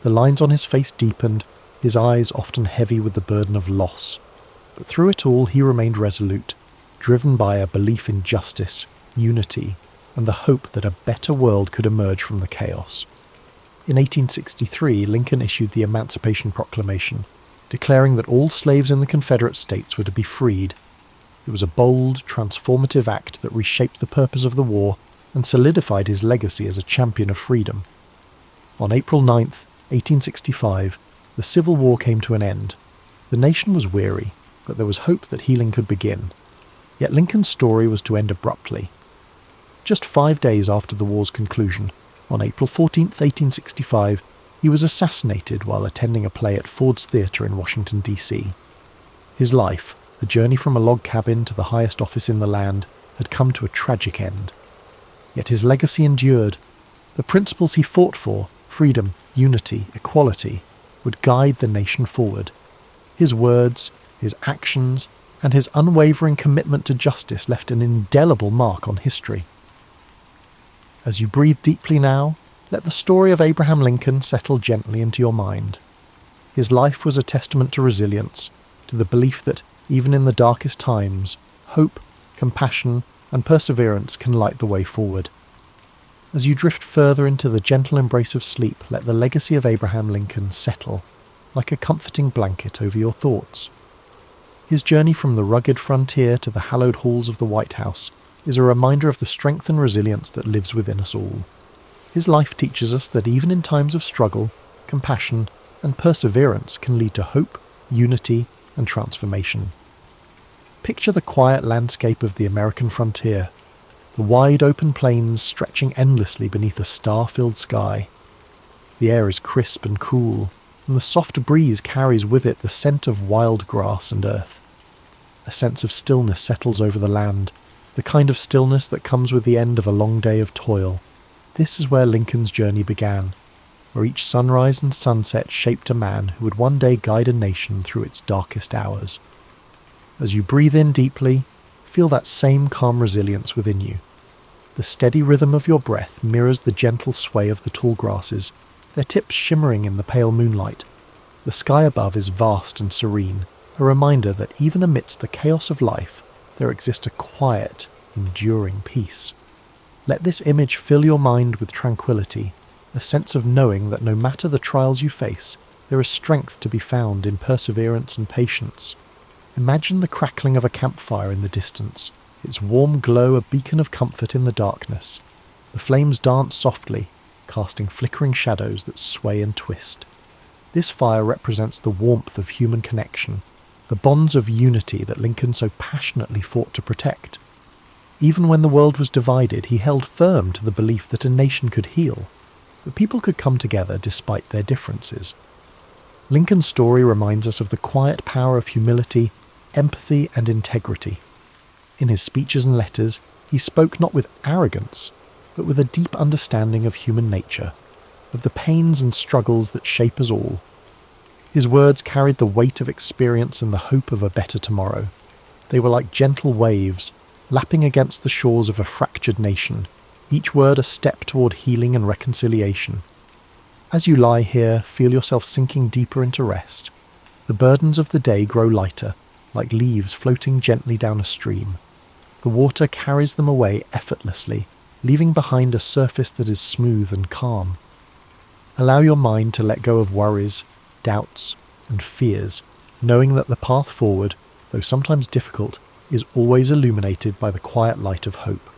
The lines on his face deepened, his eyes often heavy with the burden of loss. But through it all he remained resolute, driven by a belief in justice, unity, and the hope that a better world could emerge from the chaos. In 1863, Lincoln issued the Emancipation Proclamation, declaring that all slaves in the Confederate States were to be freed. It was a bold, transformative act that reshaped the purpose of the war and solidified his legacy as a champion of freedom. On April 9, 1865, the Civil War came to an end. The nation was weary, but there was hope that healing could begin. Yet Lincoln's story was to end abruptly. Just 5 days after the war's conclusion, on April 14, 1865, he was assassinated while attending a play at Ford's Theatre in Washington, D.C. His life, a journey from a log cabin to the highest office in the land, had come to a tragic end. Yet his legacy endured. The principles he fought for, freedom, unity, equality, would guide the nation forward. His words, his actions, and his unwavering commitment to justice left an indelible mark on history. As you breathe deeply now, let the story of Abraham Lincoln settle gently into your mind. His life was a testament to resilience, to the belief that, even in the darkest times, hope, compassion, and perseverance can light the way forward. As you drift further into the gentle embrace of sleep, let the legacy of Abraham Lincoln settle, like a comforting blanket over your thoughts. His journey from the rugged frontier to the hallowed halls of the White House is a reminder of the strength and resilience that lives within us all. His life teaches us that even in times of struggle, compassion, and perseverance can lead to hope, unity, and transformation. Picture the quiet landscape of the American frontier, the wide open plains stretching endlessly beneath a star-filled sky. The air is crisp and cool, and the soft breeze carries with it the scent of wild grass and earth. A sense of stillness settles over the land, the kind of stillness that comes with the end of a long day of toil. This is where Lincoln's journey began, where each sunrise and sunset shaped a man who would one day guide a nation through its darkest hours. As you breathe in deeply, feel that same calm resilience within you. The steady rhythm of your breath mirrors the gentle sway of the tall grasses, their tips shimmering in the pale moonlight. The sky above is vast and serene, a reminder that even amidst the chaos of life, there exists a quiet, enduring peace. Let this image fill your mind with tranquility, a sense of knowing that no matter the trials you face, there is strength to be found in perseverance and patience. Imagine the crackling of a campfire in the distance, its warm glow a beacon of comfort in the darkness. The flames dance softly, casting flickering shadows that sway and twist. This fire represents the warmth of human connection, the bonds of unity that Lincoln so passionately fought to protect. Even when the world was divided, he held firm to the belief that a nation could heal, that people could come together despite their differences. Lincoln's story reminds us of the quiet power of humility, empathy, and integrity. In his speeches and letters, he spoke not with arrogance, but with a deep understanding of human nature, of the pains and struggles that shape us all. His words carried the weight of experience and the hope of a better tomorrow. They were like gentle waves, lapping against the shores of a fractured nation, each word a step toward healing and reconciliation. As you lie here, feel yourself sinking deeper into rest. The burdens of the day grow lighter, like leaves floating gently down a stream. The water carries them away effortlessly, leaving behind a surface that is smooth and calm. Allow your mind to let go of worries, doubts, and fears, knowing that the path forward, though sometimes difficult, is always illuminated by the quiet light of hope.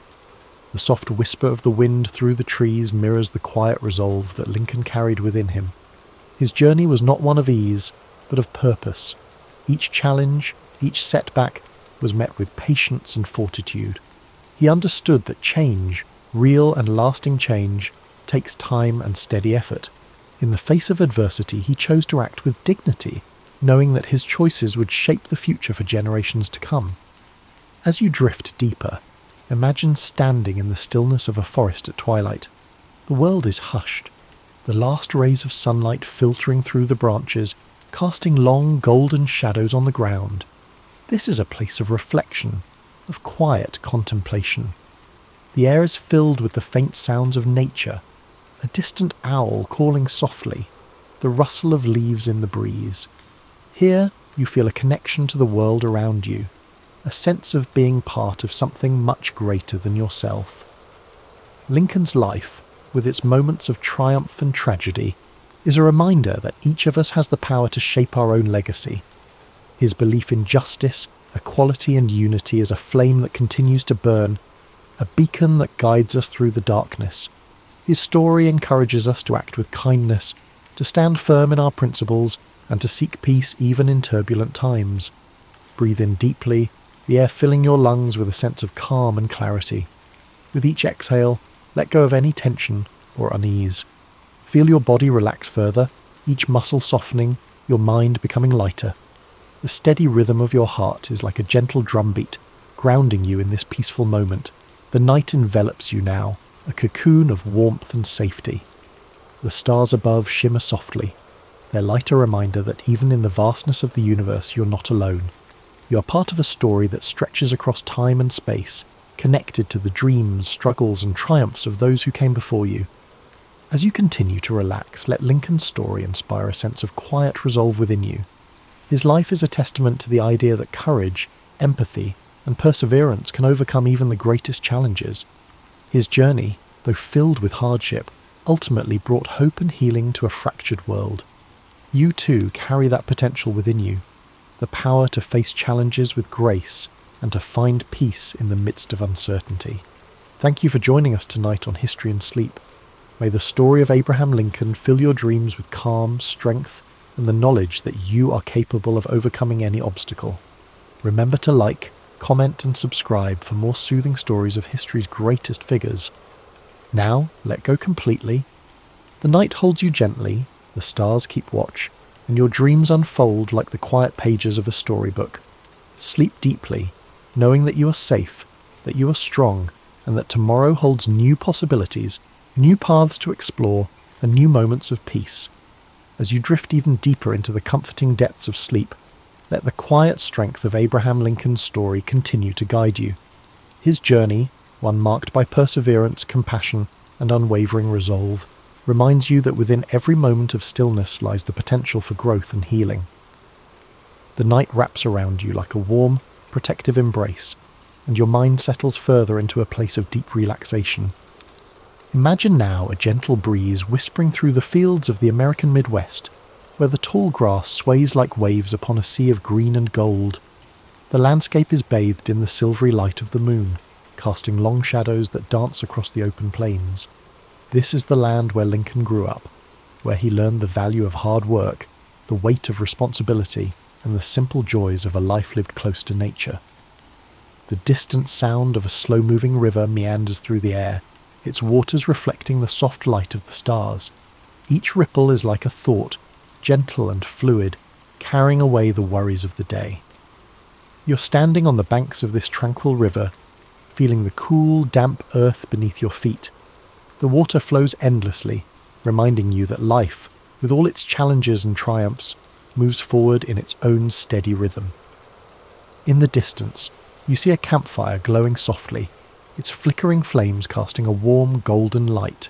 The soft whisper of the wind through the trees mirrors the quiet resolve that Lincoln carried within him. His journey was not one of ease, but of purpose. Each challenge, each setback, was met with patience and fortitude. He understood that change, real and lasting change, takes time and steady effort. In the face of adversity, he chose to act with dignity, knowing that his choices would shape the future for generations to come. As you drift deeper, imagine standing in the stillness of a forest at twilight. The world is hushed, the last rays of sunlight filtering through the branches, casting long golden shadows on the ground. This is a place of reflection, of quiet contemplation. The air is filled with the faint sounds of nature, a distant owl calling softly, the rustle of leaves in the breeze. Here you feel a connection to the world around you, a sense of being part of something much greater than yourself. Lincoln's life, with its moments of triumph and tragedy, is a reminder that each of us has the power to shape our own legacy. His belief in justice, equality, and unity is a flame that continues to burn, a beacon that guides us through the darkness. His story encourages us to act with kindness, to stand firm in our principles, and to seek peace even in turbulent times. Breathe in deeply, the air filling your lungs with a sense of calm and clarity. With each exhale, let go of any tension or unease. Feel your body relax further, each muscle softening, your mind becoming lighter. The steady rhythm of your heart is like a gentle drumbeat, grounding you in this peaceful moment. The night envelops you now, a cocoon of warmth and safety. The stars above shimmer softly, their light a reminder that even in the vastness of the universe you're not alone. You are part of a story that stretches across time and space, connected to the dreams, struggles and triumphs of those who came before you. As you continue to relax, let Lincoln's story inspire a sense of quiet resolve within you. His life is a testament to the idea that courage, empathy, and perseverance can overcome even the greatest challenges. His journey, though filled with hardship, ultimately brought hope and healing to a fractured world. You too carry that potential within you, the power to face challenges with grace and to find peace in the midst of uncertainty. Thank you for joining us tonight on History and Sleep. May the story of Abraham Lincoln fill your dreams with calm, strength, and the knowledge that you are capable of overcoming any obstacle. Remember to like, comment and subscribe for more soothing stories of history's greatest figures. Now, let go completely. The night holds you gently, the stars keep watch, and your dreams unfold like the quiet pages of a storybook. Sleep deeply, knowing that you are safe, that you are strong, and that tomorrow holds new possibilities, new paths to explore, and new moments of peace. As you drift even deeper into the comforting depths of sleep, let the quiet strength of Abraham Lincoln's story continue to guide you. His journey, one marked by perseverance, compassion, and unwavering resolve, reminds you that within every moment of stillness lies the potential for growth and healing. The night wraps around you like a warm, protective embrace, and your mind settles further into a place of deep relaxation. Imagine now a gentle breeze whispering through the fields of the American Midwest, where the tall grass sways like waves upon a sea of green and gold. The landscape is bathed in the silvery light of the moon, casting long shadows that dance across the open plains. This is the land where Lincoln grew up, where he learned the value of hard work, the weight of responsibility, and the simple joys of a life lived close to nature. The distant sound of a slow-moving river meanders through the air, its waters reflecting the soft light of the stars. Each ripple is like a thought, gentle and fluid, carrying away the worries of the day. You're standing on the banks of this tranquil river, feeling the cool, damp earth beneath your feet. The water flows endlessly, reminding you that life, with all its challenges and triumphs, moves forward in its own steady rhythm. In the distance, you see a campfire glowing softly, its flickering flames casting a warm, golden light.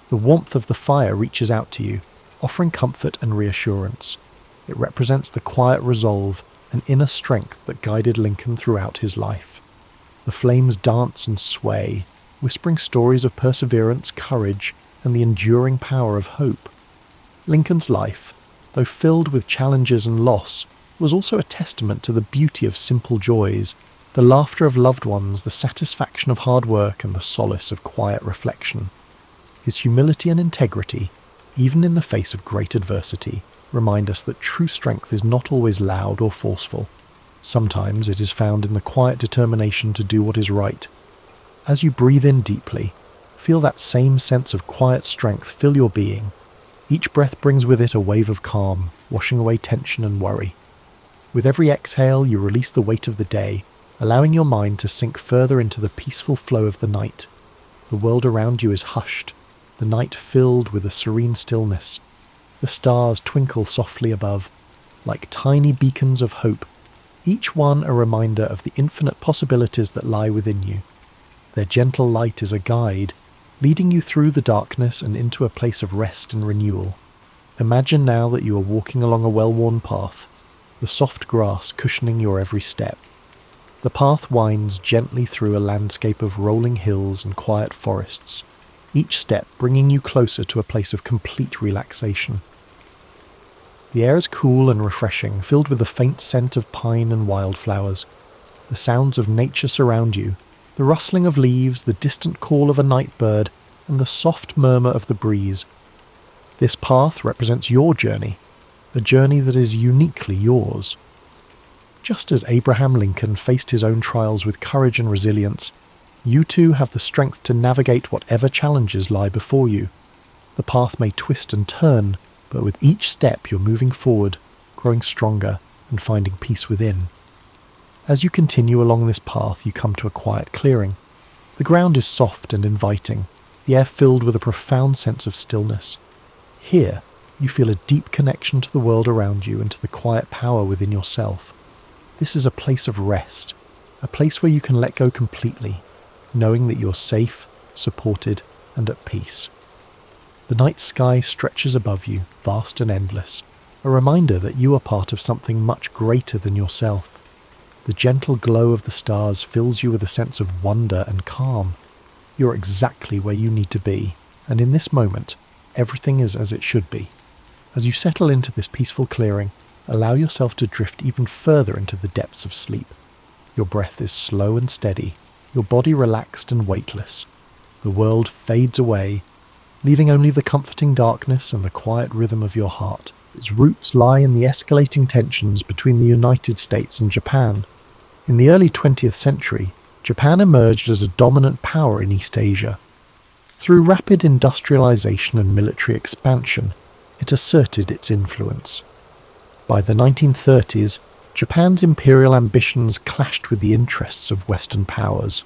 The warmth of the fire reaches out to you, offering comfort and reassurance. It represents the quiet resolve and inner strength that guided Lincoln throughout his life. The flames dance and sway, whispering stories of perseverance, courage, and the enduring power of hope. Lincoln's life, though filled with challenges and loss, was also a testament to the beauty of simple joys, the laughter of loved ones, the satisfaction of hard work, and the solace of quiet reflection. His humility and integrity, even in the face of great adversity, remind us that true strength is not always loud or forceful. Sometimes it is found in the quiet determination to do what is right. As you breathe in deeply, feel that same sense of quiet strength fill your being. Each breath brings with it a wave of calm, washing away tension and worry. With every exhale, you release the weight of the day, allowing your mind to sink further into the peaceful flow of the night. The world around you is hushed, the night filled with a serene stillness. The stars twinkle softly above, like tiny beacons of hope, each one a reminder of the infinite possibilities that lie within you. Their gentle light is a guide, leading you through the darkness and into a place of rest and renewal. Imagine now that you are walking along a well-worn path, the soft grass cushioning your every step. The path winds gently through a landscape of rolling hills and quiet forests, each step bringing you closer to a place of complete relaxation. The air is cool and refreshing, filled with the faint scent of pine and wildflowers. The sounds of nature surround you, the rustling of leaves, the distant call of a night bird, and the soft murmur of the breeze. This path represents your journey, a journey that is uniquely yours. Just as Abraham Lincoln faced his own trials with courage and resilience, you too have the strength to navigate whatever challenges lie before you. The path may twist and turn, but with each step you're moving forward, growing stronger, and finding peace within. As you continue along this path, you come to a quiet clearing. The ground is soft and inviting, the air filled with a profound sense of stillness. Here, you feel a deep connection to the world around you and to the quiet power within yourself. This is a place of rest, a place where you can let go completely, knowing that you're safe, supported, and at peace. The night sky stretches above you, vast and endless, a reminder that you are part of something much greater than yourself. The gentle glow of the stars fills you with a sense of wonder and calm. You're exactly where you need to be, and in this moment, everything is as it should be. As you settle into this peaceful clearing, allow yourself to drift even further into the depths of sleep. Your breath is slow and steady, your body relaxed and weightless. The world fades away, leaving only the comforting darkness and the quiet rhythm of your heart. Its roots lie in the escalating tensions between the United States and Japan. In the early 20th century, Japan emerged as a dominant power in East Asia. Through rapid industrialization and military expansion, it asserted its influence. By the 1930s, Japan's imperial ambitions clashed with the interests of Western powers.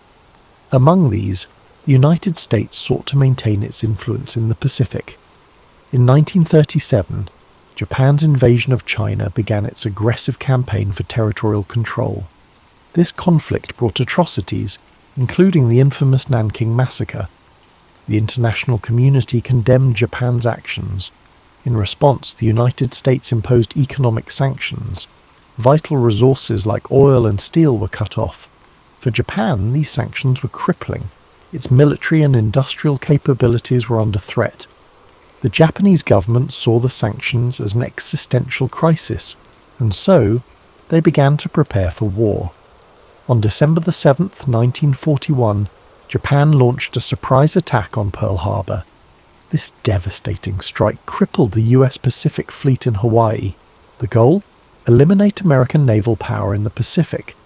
Among these, the United States sought to maintain its influence in the Pacific. In 1937, Japan's invasion of China began its aggressive campaign for territorial control. This conflict brought atrocities, including the infamous Nanking Massacre. The international community condemned Japan's actions. In response, the United States imposed economic sanctions. Vital resources like oil and steel were cut off. For Japan, these sanctions were crippling. Its military and industrial capabilities were under threat. The Japanese government saw the sanctions as an existential crisis, and so they began to prepare for war. On December 7th, 1941, Japan launched a surprise attack on Pearl Harbor. This devastating strike crippled the US Pacific Fleet in Hawaii. The goal? Eliminate American naval power in the Pacific.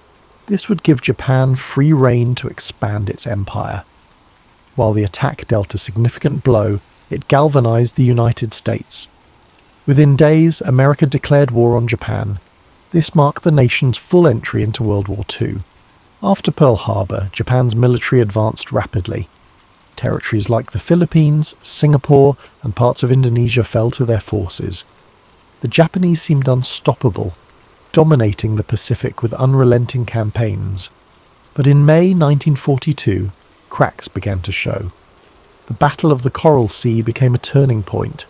This would give Japan free rein to expand its empire. While the attack dealt a significant blow, it galvanized the United States. Within days, America declared war on Japan. This marked the nation's full entry into World War II. After Pearl Harbor, Japan's military advanced rapidly. Territories like the Philippines, Singapore, and parts of Indonesia fell to their forces. The Japanese seemed unstoppable, dominating the Pacific with unrelenting campaigns. But in May 1942, cracks began to show. The Battle of the Coral Sea became a turning point.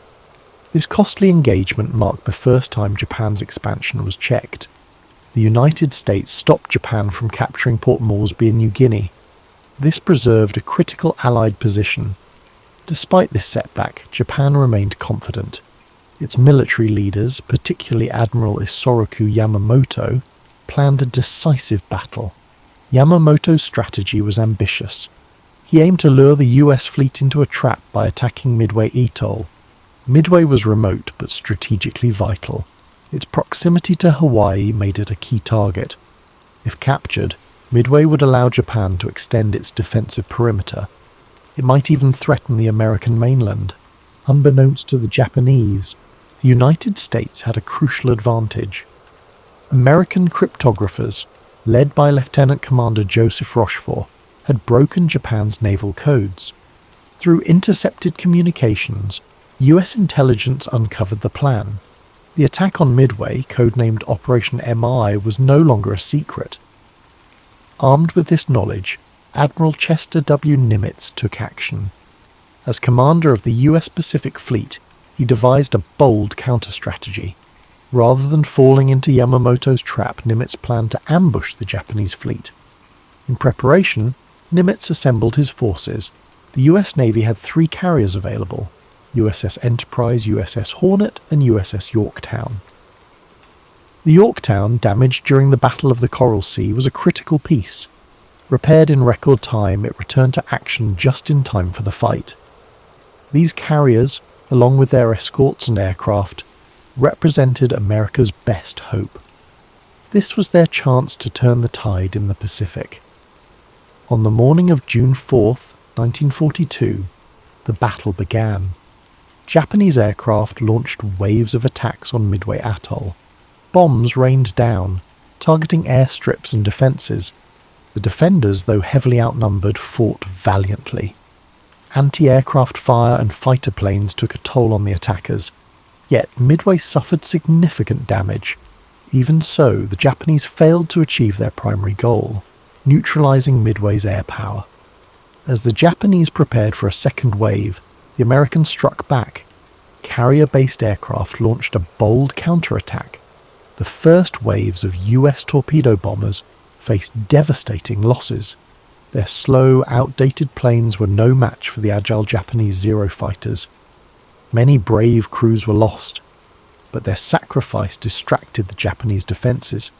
This costly engagement marked the first time Japan's expansion was checked. The United States stopped Japan from capturing Port Moresby in New Guinea. This preserved a critical Allied position. Despite this setback, Japan remained confident. Its military leaders, particularly Admiral Isoroku Yamamoto, planned a decisive battle. Yamamoto's strategy was ambitious. He aimed to lure the US fleet into a trap by attacking Midway Atoll. Midway was remote but strategically vital. Its proximity to Hawaii made it a key target. If captured, Midway would allow Japan to extend its defensive perimeter. It might even threaten the American mainland. Unbeknownst to the Japanese, the United States had a crucial advantage. American cryptographers, led by Lieutenant Commander Joseph Rochefort, had broken Japan's naval codes. Through intercepted communications, US intelligence uncovered the plan. The attack on Midway, codenamed Operation MI, was no longer a secret. Armed with this knowledge, Admiral Chester W. Nimitz took action. As commander of the US Pacific Fleet, he devised a bold counter-strategy. Rather than falling into Yamamoto's trap, Nimitz planned to ambush the Japanese fleet. In preparation, Nimitz assembled his forces. The US Navy had 3 carriers available: USS Enterprise, USS Hornet, and USS Yorktown. The Yorktown, damaged during the Battle of the Coral Sea, was a critical piece. Repaired in record time, it returned to action just in time for the fight. These carriers, along with their escorts and aircraft, represented America's best hope. This was their chance to turn the tide in the Pacific. On the morning of June 4th, 1942, the battle began. Japanese aircraft launched waves of attacks on Midway Atoll. Bombs rained down, targeting airstrips and defences. The defenders, though heavily outnumbered, fought valiantly. Anti-aircraft fire and fighter planes took a toll on the attackers. Yet Midway suffered significant damage. Even so, the Japanese failed to achieve their primary goal, neutralizing Midway's air power. As the Japanese prepared for a second wave, the Americans struck back. Carrier-based aircraft launched a bold counterattack. The first waves of US torpedo bombers faced devastating losses. Their slow, outdated planes were no match for the agile Japanese Zero fighters. Many brave crews were lost, but their sacrifice distracted the Japanese defences.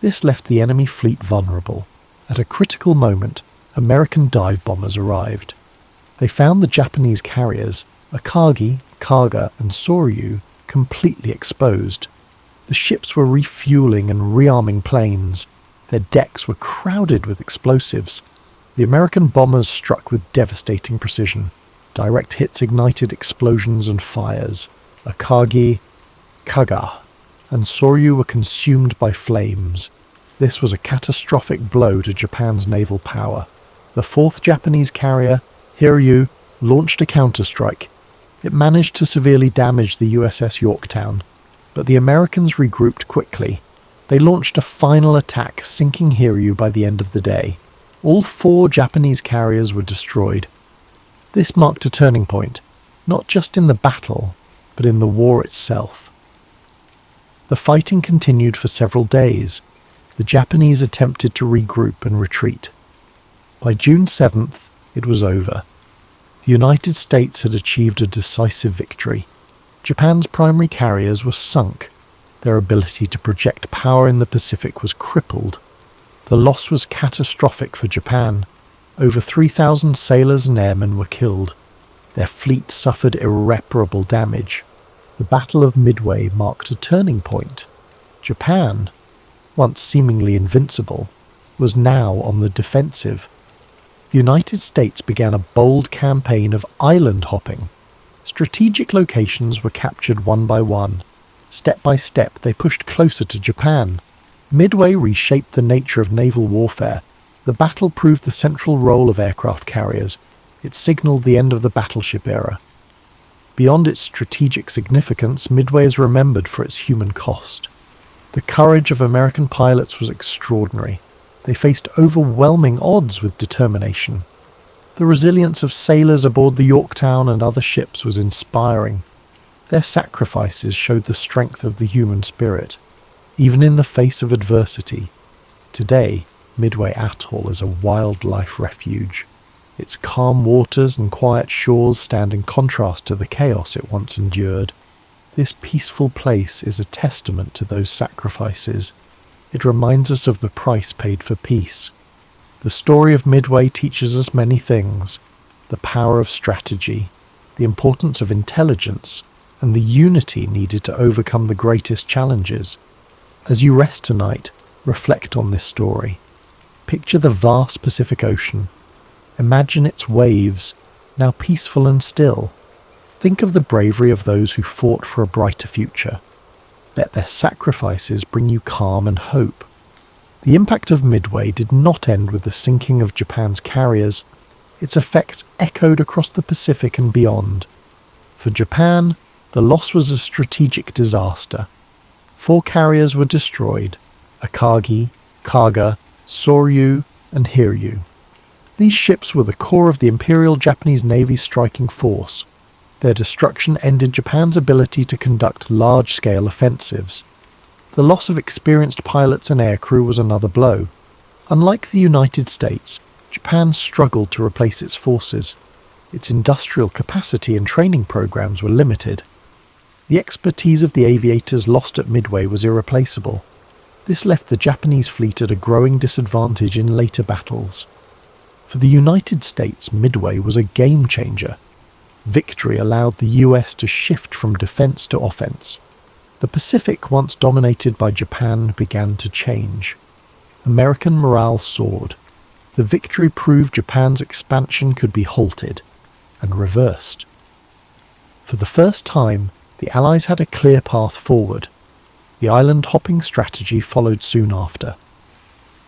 This left the enemy fleet vulnerable. At a critical moment, American dive bombers arrived. They found the Japanese carriers, Akagi, Kaga and Soryu, completely exposed. The ships were refueling and rearming planes. Their decks were crowded with explosives. The American bombers struck with devastating precision. Direct hits ignited explosions and fires. Akagi, Kaga, and Soryu were consumed by flames. This was a catastrophic blow to Japan's naval power. The fourth Japanese carrier, Hiryu, launched a counterstrike. It managed to severely damage the USS Yorktown, but the Americans regrouped quickly. They launched a final attack, sinking Hiryu by the end of the day. All 4 Japanese carriers were destroyed. This marked a turning point, not just in the battle, but in the war itself. The fighting continued for several days. The Japanese attempted to regroup and retreat. By June 7th, it was over. The United States had achieved a decisive victory. Japan's primary carriers were sunk. Their ability to project power in the Pacific was crippled. The loss was catastrophic for Japan. Over 3,000 sailors and airmen were killed. Their fleet suffered irreparable damage. The Battle of Midway marked a turning point. Japan, once seemingly invincible, was now on the defensive. The United States began a bold campaign of island hopping. Strategic locations were captured one by one. Step by step, they pushed closer to Japan. Midway reshaped the nature of naval warfare. The battle proved the central role of aircraft carriers. It signaled the end of the battleship era. Beyond its strategic significance, Midway is remembered for its human cost. The courage of American pilots was extraordinary. They faced overwhelming odds with determination. The resilience of sailors aboard the Yorktown and other ships was inspiring. Their sacrifices showed the strength of the human spirit, even in the face of adversity. Today, Midway Atoll is a wildlife refuge. Its calm waters and quiet shores stand in contrast to the chaos it once endured. This peaceful place is a testament to those sacrifices. It reminds us of the price paid for peace. The story of Midway teaches us many things: the power of strategy, the importance of intelligence, and the unity needed to overcome the greatest challenges. As you rest tonight, reflect on this story. Picture the vast Pacific Ocean. Imagine its waves, now peaceful and still. Think of the bravery of those who fought for a brighter future. Let their sacrifices bring you calm and hope. The impact of Midway did not end with the sinking of Japan's carriers. Its effects echoed across the Pacific and beyond. For Japan, the loss was a strategic disaster. 4 carriers were destroyed: Akagi, Kaga, Soryu, and Hiryu. These ships were the core of the Imperial Japanese Navy's striking force. Their destruction ended Japan's ability to conduct large-scale offensives. The loss of experienced pilots and aircrew was another blow. Unlike the United States, Japan struggled to replace its forces. Its industrial capacity and training programs were limited. The expertise of the aviators lost at Midway was irreplaceable. This left the Japanese fleet at a growing disadvantage in later battles. For the United States, Midway was a game-changer. Victory allowed the US to shift from defense to offense. The Pacific, once dominated by Japan, began to change. American morale soared. The victory proved Japan's expansion could be halted and reversed. For the first time, the Allies had a clear path forward. The island-hopping strategy followed soon after.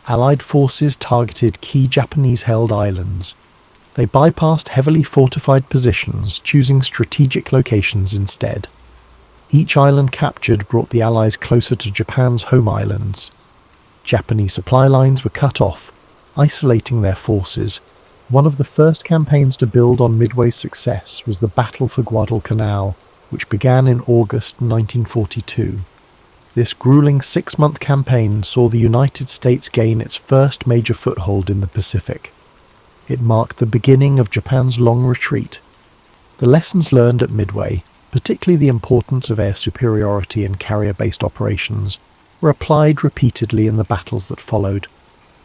Allied forces targeted key Japanese-held islands. They bypassed heavily fortified positions, choosing strategic locations instead. Each island captured brought the Allies closer to Japan's home islands. Japanese supply lines were cut off, isolating their forces. One of the first campaigns to build on Midway's success was the Battle for Guadalcanal, which began in August 1942. This grueling 6-month campaign saw the United States gain its first major foothold in the Pacific. It marked the beginning of Japan's long retreat. The lessons learned at Midway, particularly the importance of air superiority and carrier-based operations, were applied repeatedly in the battles that followed.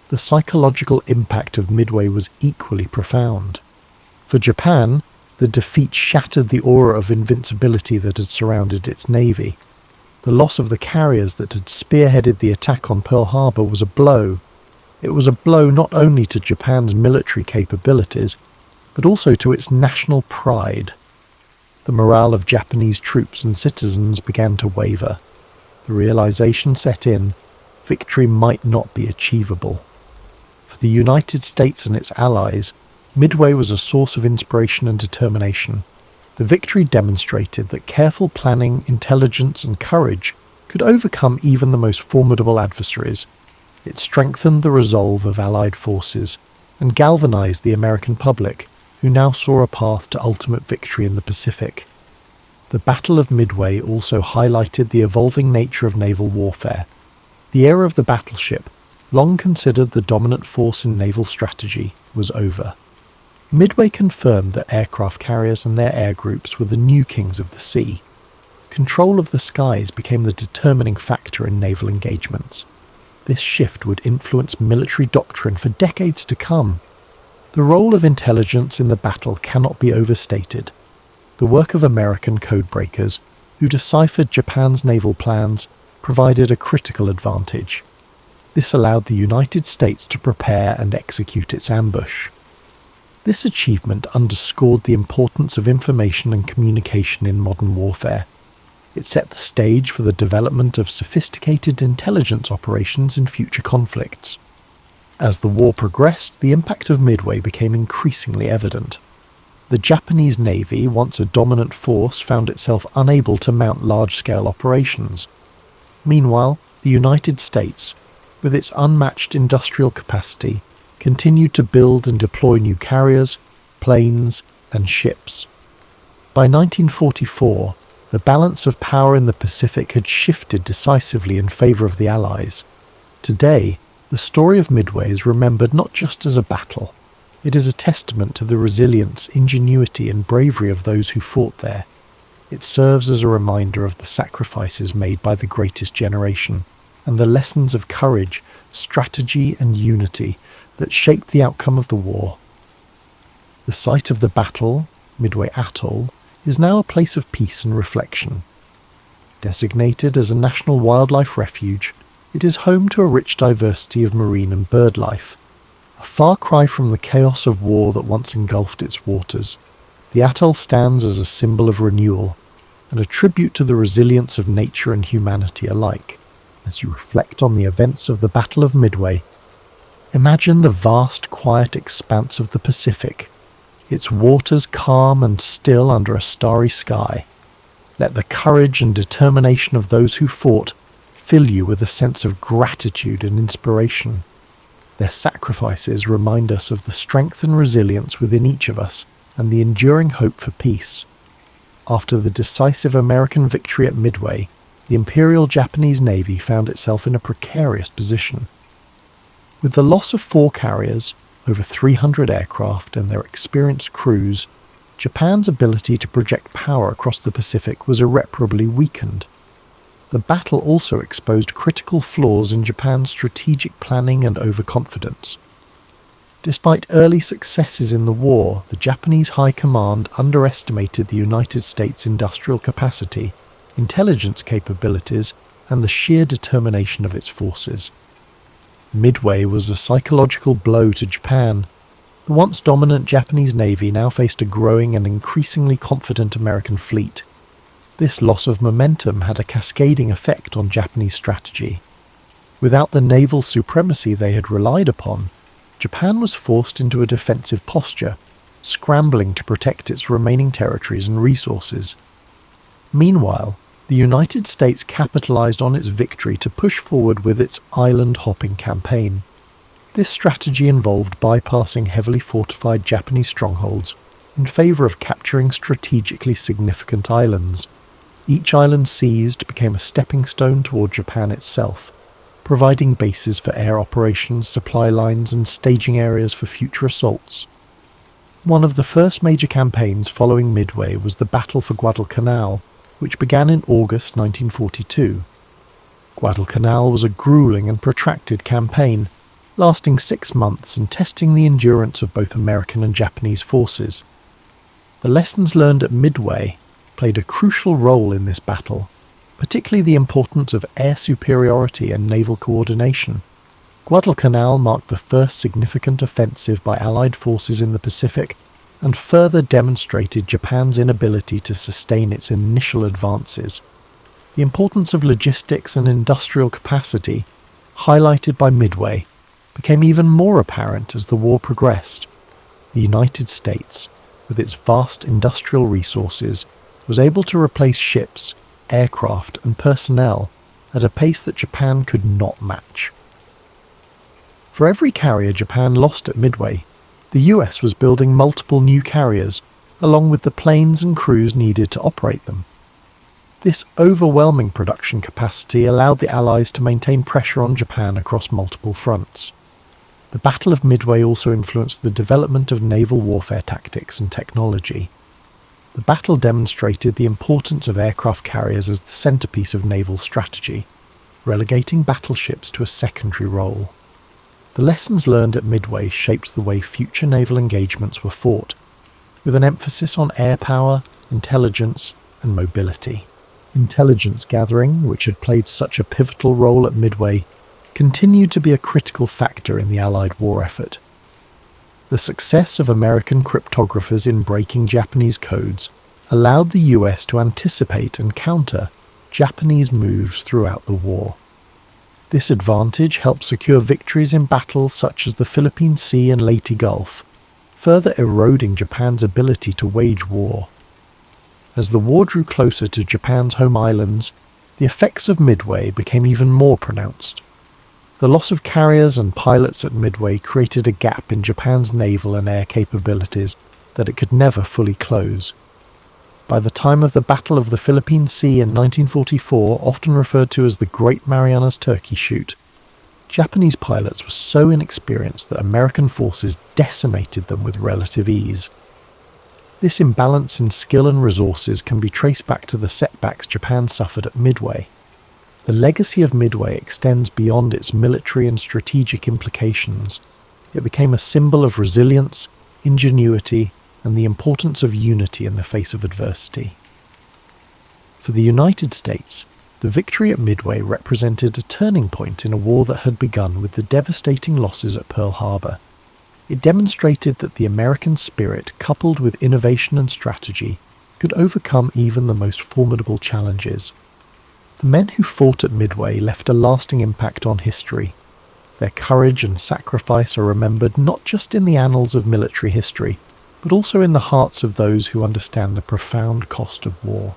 The psychological impact of Midway was equally profound. For Japan, the defeat shattered the aura of invincibility that had surrounded its navy. The loss of the carriers that had spearheaded the attack on Pearl Harbor was a blow. It was a blow not only to Japan's military capabilities, but also to its national pride. The morale of Japanese troops and citizens began to waver. The realization set in, victory might not be achievable. For the United States and its allies, Midway was a source of inspiration and determination. The victory demonstrated that careful planning, intelligence, and courage could overcome even the most formidable adversaries. It strengthened the resolve of Allied forces and galvanized the American public, who now saw a path to ultimate victory in the Pacific. The Battle of Midway also highlighted the evolving nature of naval warfare. The era of the battleship, long considered the dominant force in naval strategy, was over. Midway confirmed that aircraft carriers and their air groups were the new kings of the sea. Control of the skies became the determining factor in naval engagements. This shift would influence military doctrine for decades to come. The role of intelligence in the battle cannot be overstated. The work of American codebreakers, who deciphered Japan's naval plans, provided a critical advantage. This allowed the United States to prepare and execute its ambush. This achievement underscored the importance of information and communication in modern warfare. It set the stage for the development of sophisticated intelligence operations in future conflicts. As the war progressed, the impact of Midway became increasingly evident. The Japanese Navy, once a dominant force, found itself unable to mount large-scale operations. Meanwhile, the United States, with its unmatched industrial capacity, continued to build and deploy new carriers, planes, and ships. By 1944, the balance of power in the Pacific had shifted decisively in favor of the Allies. Today, the story of Midway is remembered not just as a battle. It is a testament to the resilience, ingenuity, and bravery of those who fought there. It serves as a reminder of the sacrifices made by the greatest generation, and the lessons of courage, strategy, and unity that shaped the outcome of the war. The site of the battle, Midway Atoll, is now a place of peace and reflection. Designated as a national wildlife refuge, it is home to a rich diversity of marine and bird life. A far cry from the chaos of war that once engulfed its waters, the atoll stands as a symbol of renewal and a tribute to the resilience of nature and humanity alike. As you reflect on the events of the Battle of Midway, imagine the vast, quiet expanse of the Pacific, its waters calm and still under a starry sky. Let the courage and determination of those who fought fill you with a sense of gratitude and inspiration. Their sacrifices remind us of the strength and resilience within each of us and the enduring hope for peace. After the decisive American victory at Midway, the Imperial Japanese Navy found itself in a precarious position. With the loss of 4 carriers, over 300 aircraft, and their experienced crews, Japan's ability to project power across the Pacific was irreparably weakened. The battle also exposed critical flaws in Japan's strategic planning and overconfidence. Despite early successes in the war, the Japanese High Command underestimated the United States' industrial capacity, intelligence capabilities, and the sheer determination of its forces. Midway was a psychological blow to Japan. The once dominant Japanese Navy now faced a growing and increasingly confident American fleet. This loss of momentum had a cascading effect on Japanese strategy. Without the naval supremacy they had relied upon, Japan was forced into a defensive posture, scrambling to protect its remaining territories and resources. Meanwhile, The United States capitalized on its victory to push forward with its island-hopping campaign. This strategy involved bypassing heavily fortified Japanese strongholds in favor of capturing strategically significant islands. Each island seized became a stepping stone toward Japan itself, providing bases for air operations, supply lines, and staging areas for future assaults. One of the first major campaigns following Midway was the Battle for Guadalcanal, which began in August 1942. Guadalcanal was a grueling and protracted campaign, lasting 6 months and testing the endurance of both American and Japanese forces. The lessons learned at Midway played a crucial role in this battle, particularly the importance of air superiority and naval coordination. Guadalcanal marked the first significant offensive by Allied forces in the Pacific and further demonstrated Japan's inability to sustain its initial advances. The importance of logistics and industrial capacity, highlighted by Midway, became even more apparent as the war progressed. The United States, with its vast industrial resources, was able to replace ships, aircraft, and personnel at a pace that Japan could not match. For every carrier Japan lost at Midway, the US was building multiple new carriers, along with the planes and crews needed to operate them. This overwhelming production capacity allowed the Allies to maintain pressure on Japan across multiple fronts. The Battle of Midway also influenced the development of naval warfare tactics and technology. The battle demonstrated the importance of aircraft carriers as the centerpiece of naval strategy, relegating battleships to a secondary role. The lessons learned at Midway shaped the way future naval engagements were fought, with an emphasis on air power, intelligence, and mobility. Intelligence gathering, which had played such a pivotal role at Midway, continued to be a critical factor in the Allied war effort. The success of American cryptographers in breaking Japanese codes allowed the US to anticipate and counter Japanese moves throughout the war. This advantage helped secure victories in battles such as the Philippine Sea and Leyte Gulf, further eroding Japan's ability to wage war. As the war drew closer to Japan's home islands, the effects of Midway became even more pronounced. The loss of carriers and pilots at Midway created a gap in Japan's naval and air capabilities that it could never fully close. By the time of the Battle of the Philippine Sea in 1944, often referred to as the Great Marianas Turkey Shoot, Japanese pilots were so inexperienced that American forces decimated them with relative ease. This imbalance in skill and resources can be traced back to the setbacks Japan suffered at Midway. The legacy of Midway extends beyond its military and strategic implications. It became a symbol of resilience, ingenuity, and the importance of unity in the face of adversity. For the United States, the victory at Midway represented a turning point in a war that had begun with the devastating losses at Pearl Harbor. It demonstrated that the American spirit, coupled with innovation and strategy, could overcome even the most formidable challenges. The men who fought at Midway left a lasting impact on history. Their courage and sacrifice are remembered not just in the annals of military history, but also in the hearts of those who understand the profound cost of war.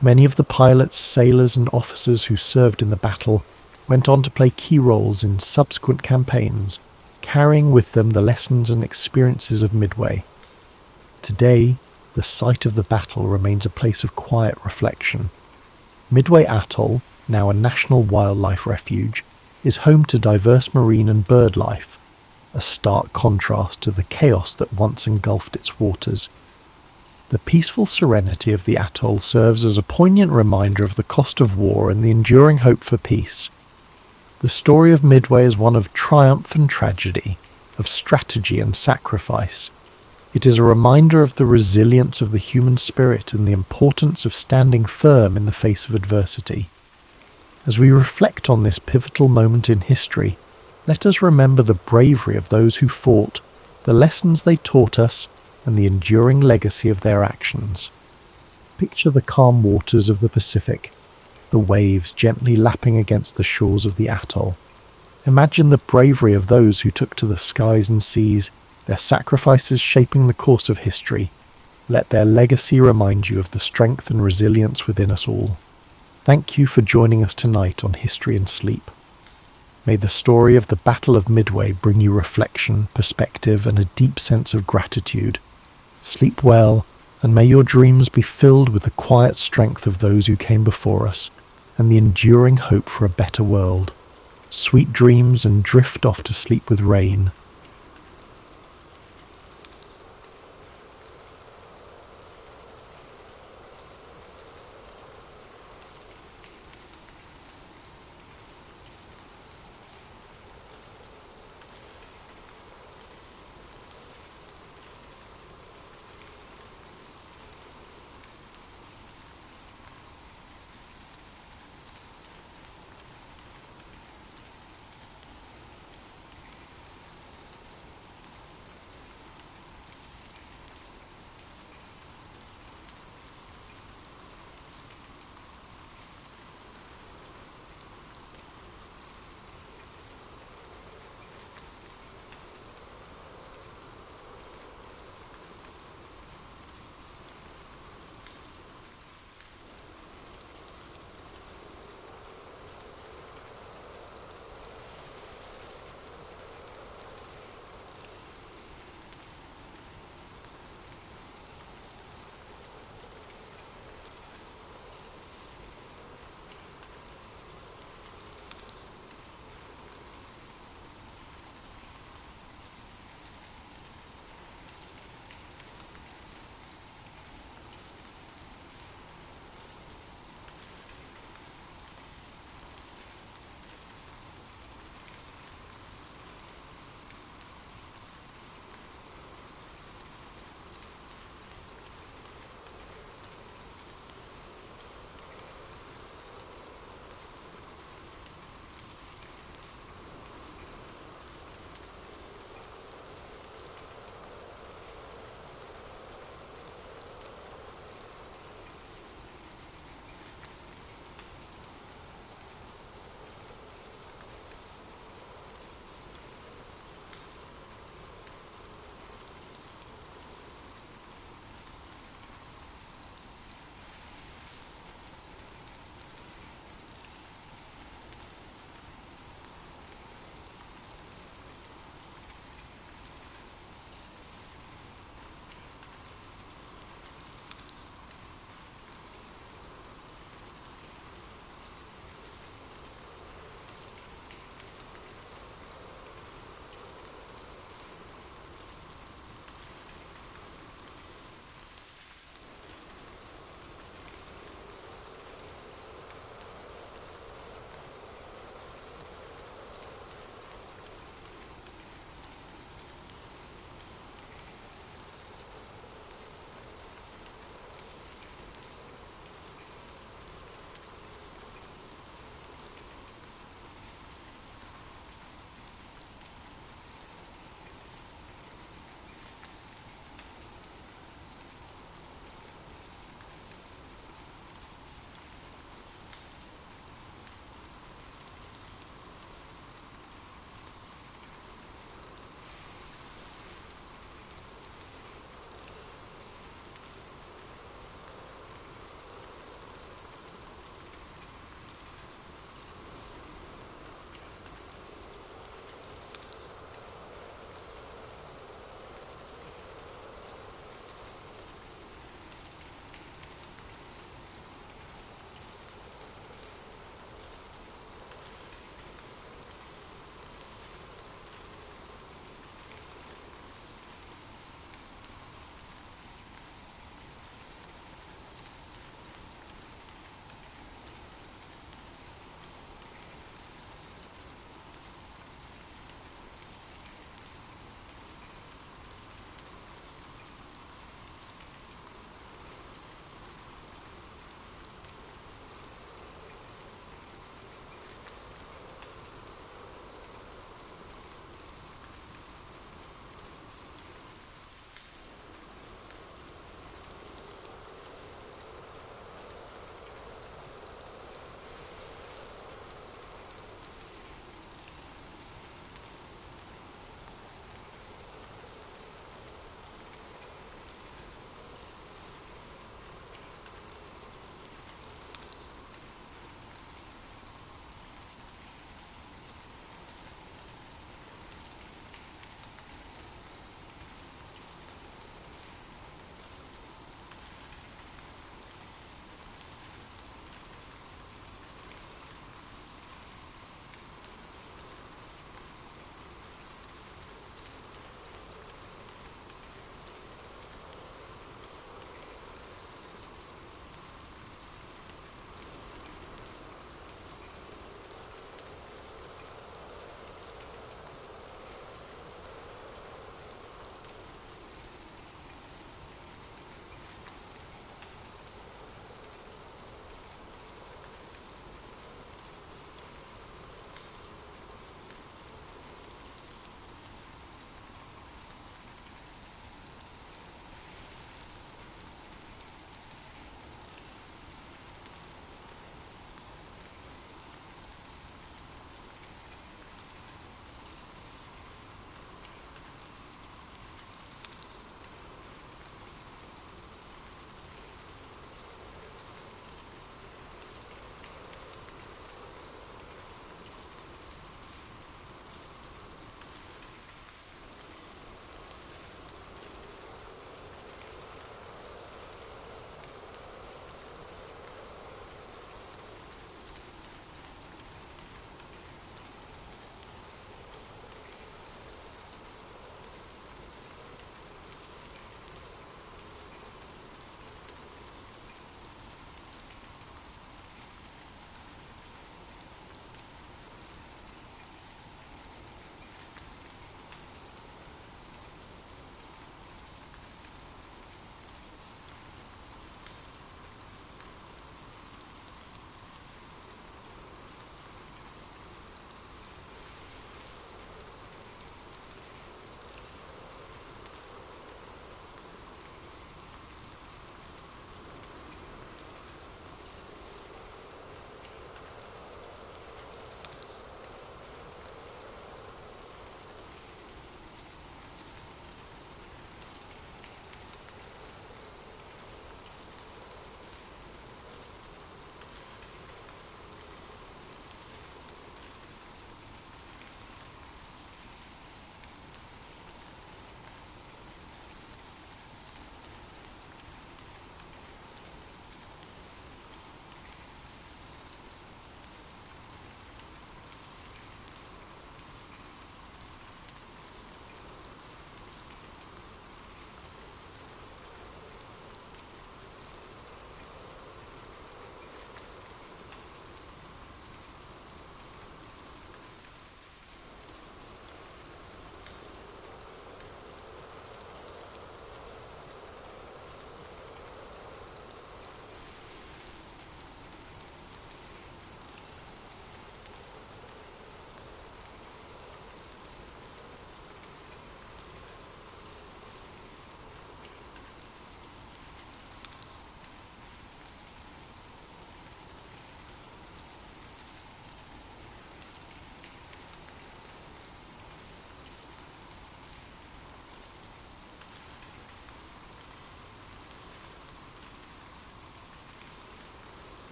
Many of the pilots, sailors, and officers who served in the battle went on to play key roles in subsequent campaigns, carrying with them the lessons and experiences of Midway. Today, the site of the battle remains a place of quiet reflection. Midway Atoll, now a national wildlife refuge, is home to diverse marine and bird life, a stark contrast to the chaos that once engulfed its waters. The peaceful serenity of the atoll serves as a poignant reminder of the cost of war and the enduring hope for peace. The story of Midway is one of triumph and tragedy, of strategy and sacrifice. It is a reminder of the resilience of the human spirit and the importance of standing firm in the face of adversity. As we reflect on this pivotal moment in history, let us remember the bravery of those who fought, the lessons they taught us, and the enduring legacy of their actions. Picture the calm waters of the Pacific, the waves gently lapping against the shores of the atoll. Imagine the bravery of those who took to the skies and seas, their sacrifices shaping the course of history. Let their legacy remind you of the strength and resilience within us all. Thank you for joining us tonight on History and Sleep. May the story of the Battle of Midway bring you reflection, perspective, and a deep sense of gratitude. Sleep well, and may your dreams be filled with the quiet strength of those who came before us, and the enduring hope for a better world. Sweet dreams, and drift off to sleep with rain.